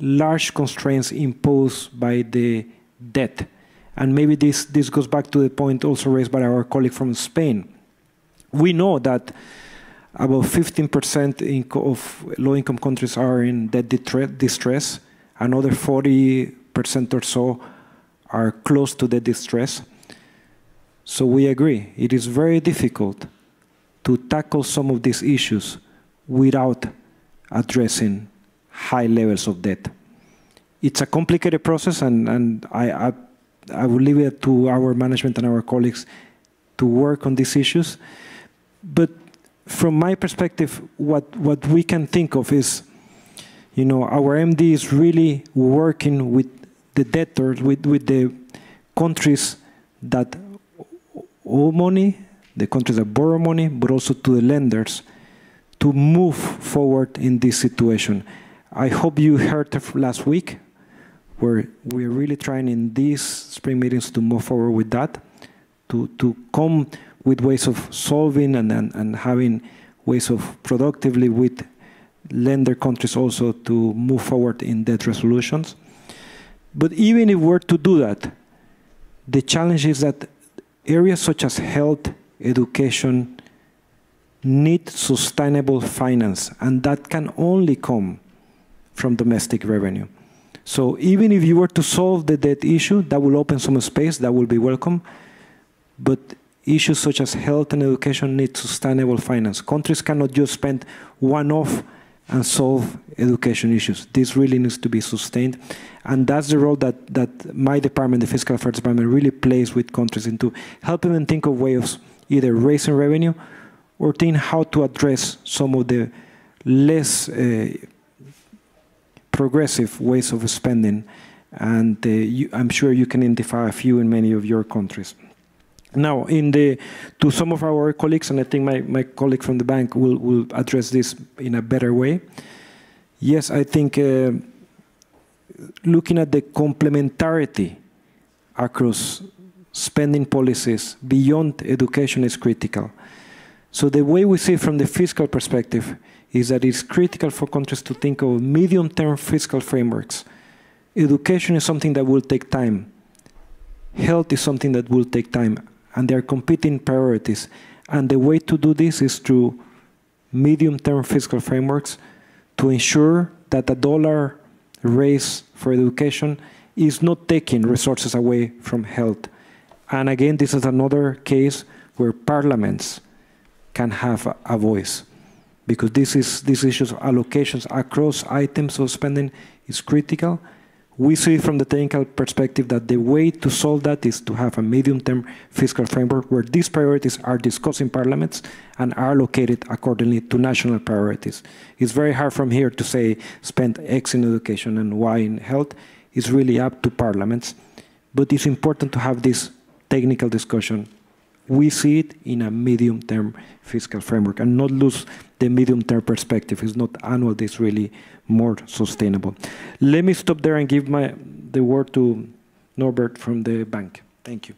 large constraints imposed by the debt. And maybe this goes back to the point also raised by our colleague from Spain. We know that about 15% of low-income countries are in debt distress. Another 40% or so are close to debt distress. So we agree, it is very difficult to tackle some of these issues without addressing high levels of debt. It's a complicated process, and I will leave it to our management and our colleagues to work on these issues. But from my perspective, what we can think of is, our MD is really working with the debtors, with the countries that owe money, the countries that borrow money, but also to the lenders, to move forward in this situation. I hope you heard last week, where we're really trying in these spring meetings to move forward with that, to come with ways of solving and having ways of productively with lender countries also to move forward in debt resolutions. But even if we're to do that, the challenge is that areas such as health, education, need sustainable finance, and that can only come from domestic revenue. So even if you were to solve the debt issue, that will open some space, that will be welcome, but issues such as health and education need sustainable finance. Countries cannot just spend one-off and solve education issues. This really needs to be sustained, and that's the role that my department, the Fiscal Affairs Department, really plays with countries into helping them think of ways of either raising revenue or think how to address some of the less progressive ways of spending. And I'm sure you can identify a few in many of your countries. Now, to some of our colleagues, and I think my colleague from the bank will address this in a better way. Yes, I think looking at the complementarity across spending policies beyond education is critical. So the way we see it from the fiscal perspective is that it's critical for countries to think of medium-term fiscal frameworks. Education is something that will take time. Health is something that will take time. And they are competing priorities. And the way to do this is through medium-term fiscal frameworks to ensure that a dollar raised for education is not taking resources away from health. And again, this is another case where parliaments can have a voice, because these issues of allocations across items of spending is critical, We see from the technical perspective that the way to solve that is to have a medium-term fiscal framework where these priorities are discussed in parliaments and are allocated accordingly to national priorities. It's very hard from here to say spend X in education and Y in health. It's really up to parliaments. But it's important to have this technical discussion. We see it in a medium-term fiscal framework and not lose the medium-term perspective. It's not annual, it's really more sustainable. Let me stop there and give the word to Norbert from the bank. Thank you.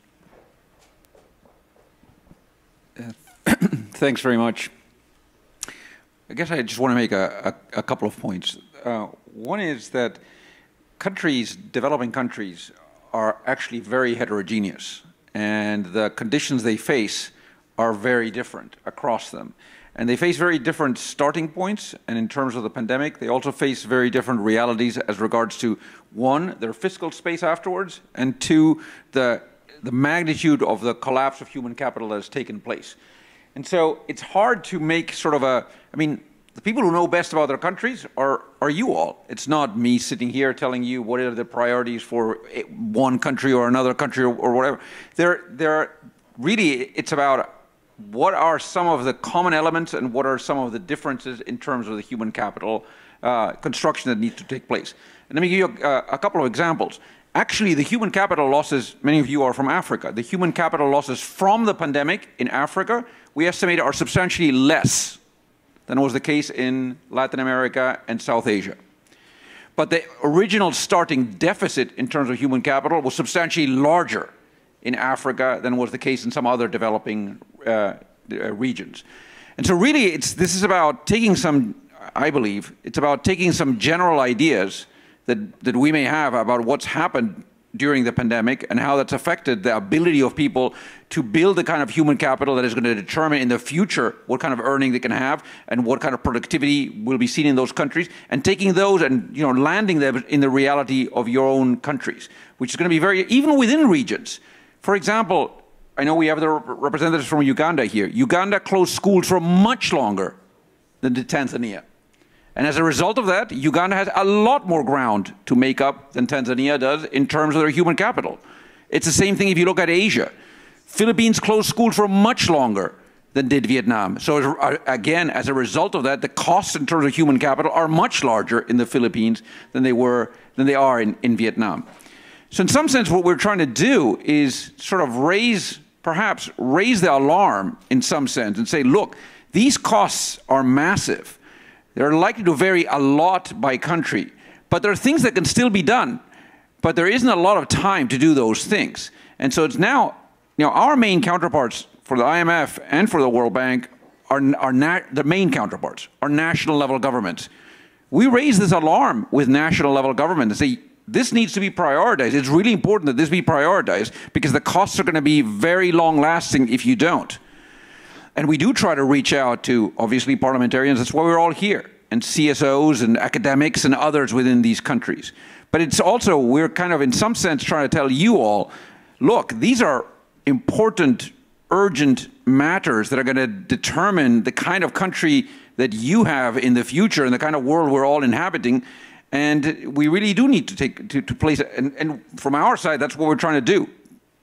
Thanks very much. I guess I just want to make a couple of points. One is that countries, developing countries, are actually very heterogeneous, and the conditions they face are very different across them. And they face very different starting points, and in terms of the pandemic, they also face very different realities as regards to, one, their fiscal space afterwards, and two, the magnitude of the collapse of human capital that has taken place. And so it's hard to make sort of a, I mean, the people who know best about their countries are you all. It's not me sitting here telling you what are the priorities for one country or another country or whatever. Really, it's about what are some of the common elements and what are some of the differences in terms of the human capital construction that needs to take place. And let me give you a couple of examples. Actually, the human capital losses, many of you are from Africa, the human capital losses from the pandemic in Africa, we estimate are substantially less than was the case in Latin America and South Asia. But the original starting deficit in terms of human capital was substantially larger in Africa than was the case in some other developing regions. And so really this is about taking some, I believe, it's about taking some general ideas that we may have about what's happened during the pandemic and how that's affected the ability of people to build the kind of human capital that is going to determine in the future what kind of earning they can have and what kind of productivity will be seen in those countries, and taking those and landing them in the reality of your own countries, which is going to be very, even within regions. For example, I know we have the representatives from Uganda here. Uganda closed schools for much longer than did Tanzania. And as a result of that, Uganda has a lot more ground to make up than Tanzania does in terms of their human capital. It's the same thing if you look at Asia. Philippines closed schools for much longer than did Vietnam. So again, as a result of that, the costs in terms of human capital are much larger in the Philippines than they are in Vietnam. So in some sense, what we're trying to do is sort of perhaps raise the alarm in some sense and say, look, these costs are massive. They're likely to vary a lot by country, but there are things that can still be done, but there isn't a lot of time to do those things. And so it's now, our main counterparts for the IMF and for the World Bank the main counterparts are national level governments. We raise this alarm with national level government and say, this needs to be prioritized. It's really important that this be prioritized because the costs are going to be very long lasting if you don't. And we do try to reach out to, obviously, parliamentarians. That's why we're all here, and CSOs and academics and others within these countries. But it's also, we're kind of, in some sense, trying to tell you all, look, these are important, urgent matters that are going to determine the kind of country that you have in the future and the kind of world we're all inhabiting. And we really do need to place, and from our side, that's what we're trying to do,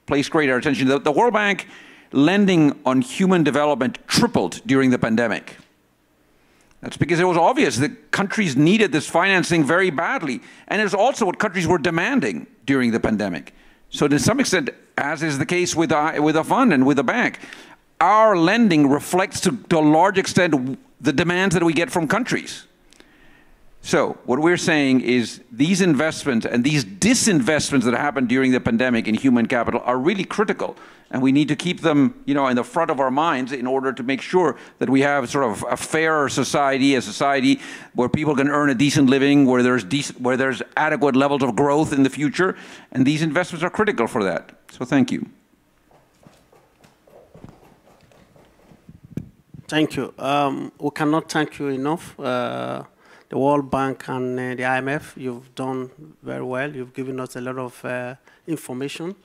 place greater attention. The World Bank lending on human development tripled during the pandemic. That's because it was obvious that countries needed this financing very badly. And it's also what countries were demanding during the pandemic. So to some extent, as is the case with a fund and with a bank, our lending reflects to a large extent the demands that we get from countries. So what we're saying is these investments and these disinvestments that happened during the pandemic in human capital are really critical. And we need to keep them, in the front of our minds in order to make sure that we have sort of a fairer society, a society where people can earn a decent living, where there's adequate levels of growth in the future. And these investments are critical for that. So thank you. Thank you. We cannot thank you enough. The World Bank and the IMF, you've done very well. You've given us a lot of information,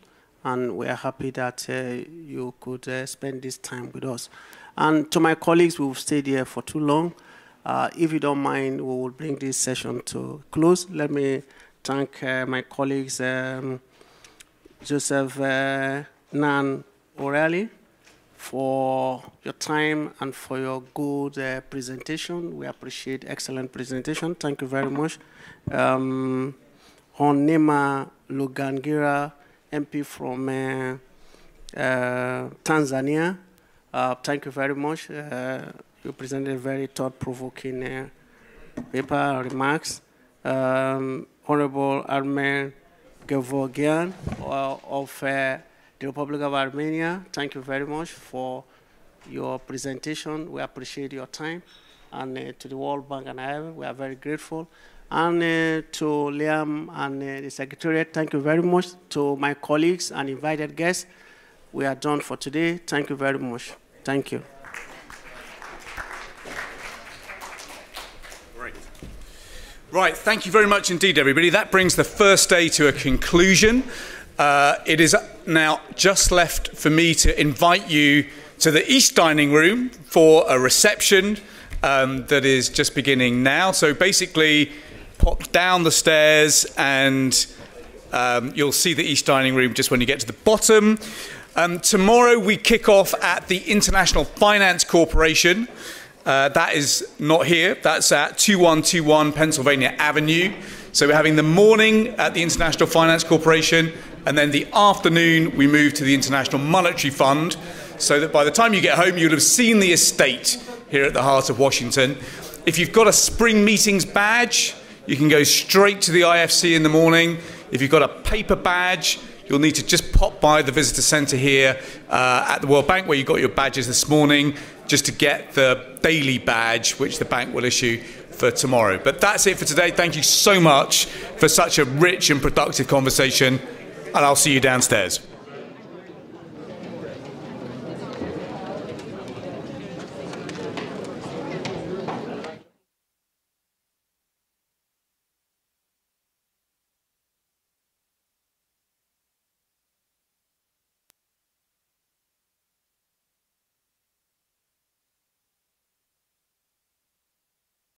and we are happy that you could spend this time with us. And to my colleagues who've stayed here for too long, if you don't mind, we will bring this session to close. Let me thank my colleagues, Joseph Nan O'Reilly, for your time and for your good presentation. We appreciate excellent presentation. Thank you very much. Nema Lugangira, MP from Tanzania. Thank you very much. You presented a very thought-provoking paper remarks. Honorable Armen Gevorgian of the Republic of Armenia, thank you very much for your presentation. We appreciate your time. And to the World Bank and IMF, we are very grateful. And to Liam and the Secretariat, thank you very much. To my colleagues and invited guests, we are done for today. Thank you very much. Thank you. Right, thank you very much indeed, everybody. That brings the first day to a conclusion. It is now just left for me to invite you to the East Dining Room for a reception that is just beginning now. So basically, pop down the stairs and you'll see the East Dining Room just when you get to the bottom. Tomorrow we kick off at the International Finance Corporation. That is not here. That's at 2121 Pennsylvania Avenue. So we're having the morning at the International Finance Corporation, and then the afternoon we move to the International Monetary Fund, so that by the time you get home, you'll have seen the estate here at the heart of Washington. If you've got a spring meetings badge, you can go straight to the IFC in the morning. If you've got a paper badge, you'll need to just pop by the visitor centre here at the World Bank, where you got your badges this morning, just to get the daily badge, which the bank will issue for tomorrow. But that's it for today. Thank you so much for such a rich and productive conversation, and I'll see you downstairs.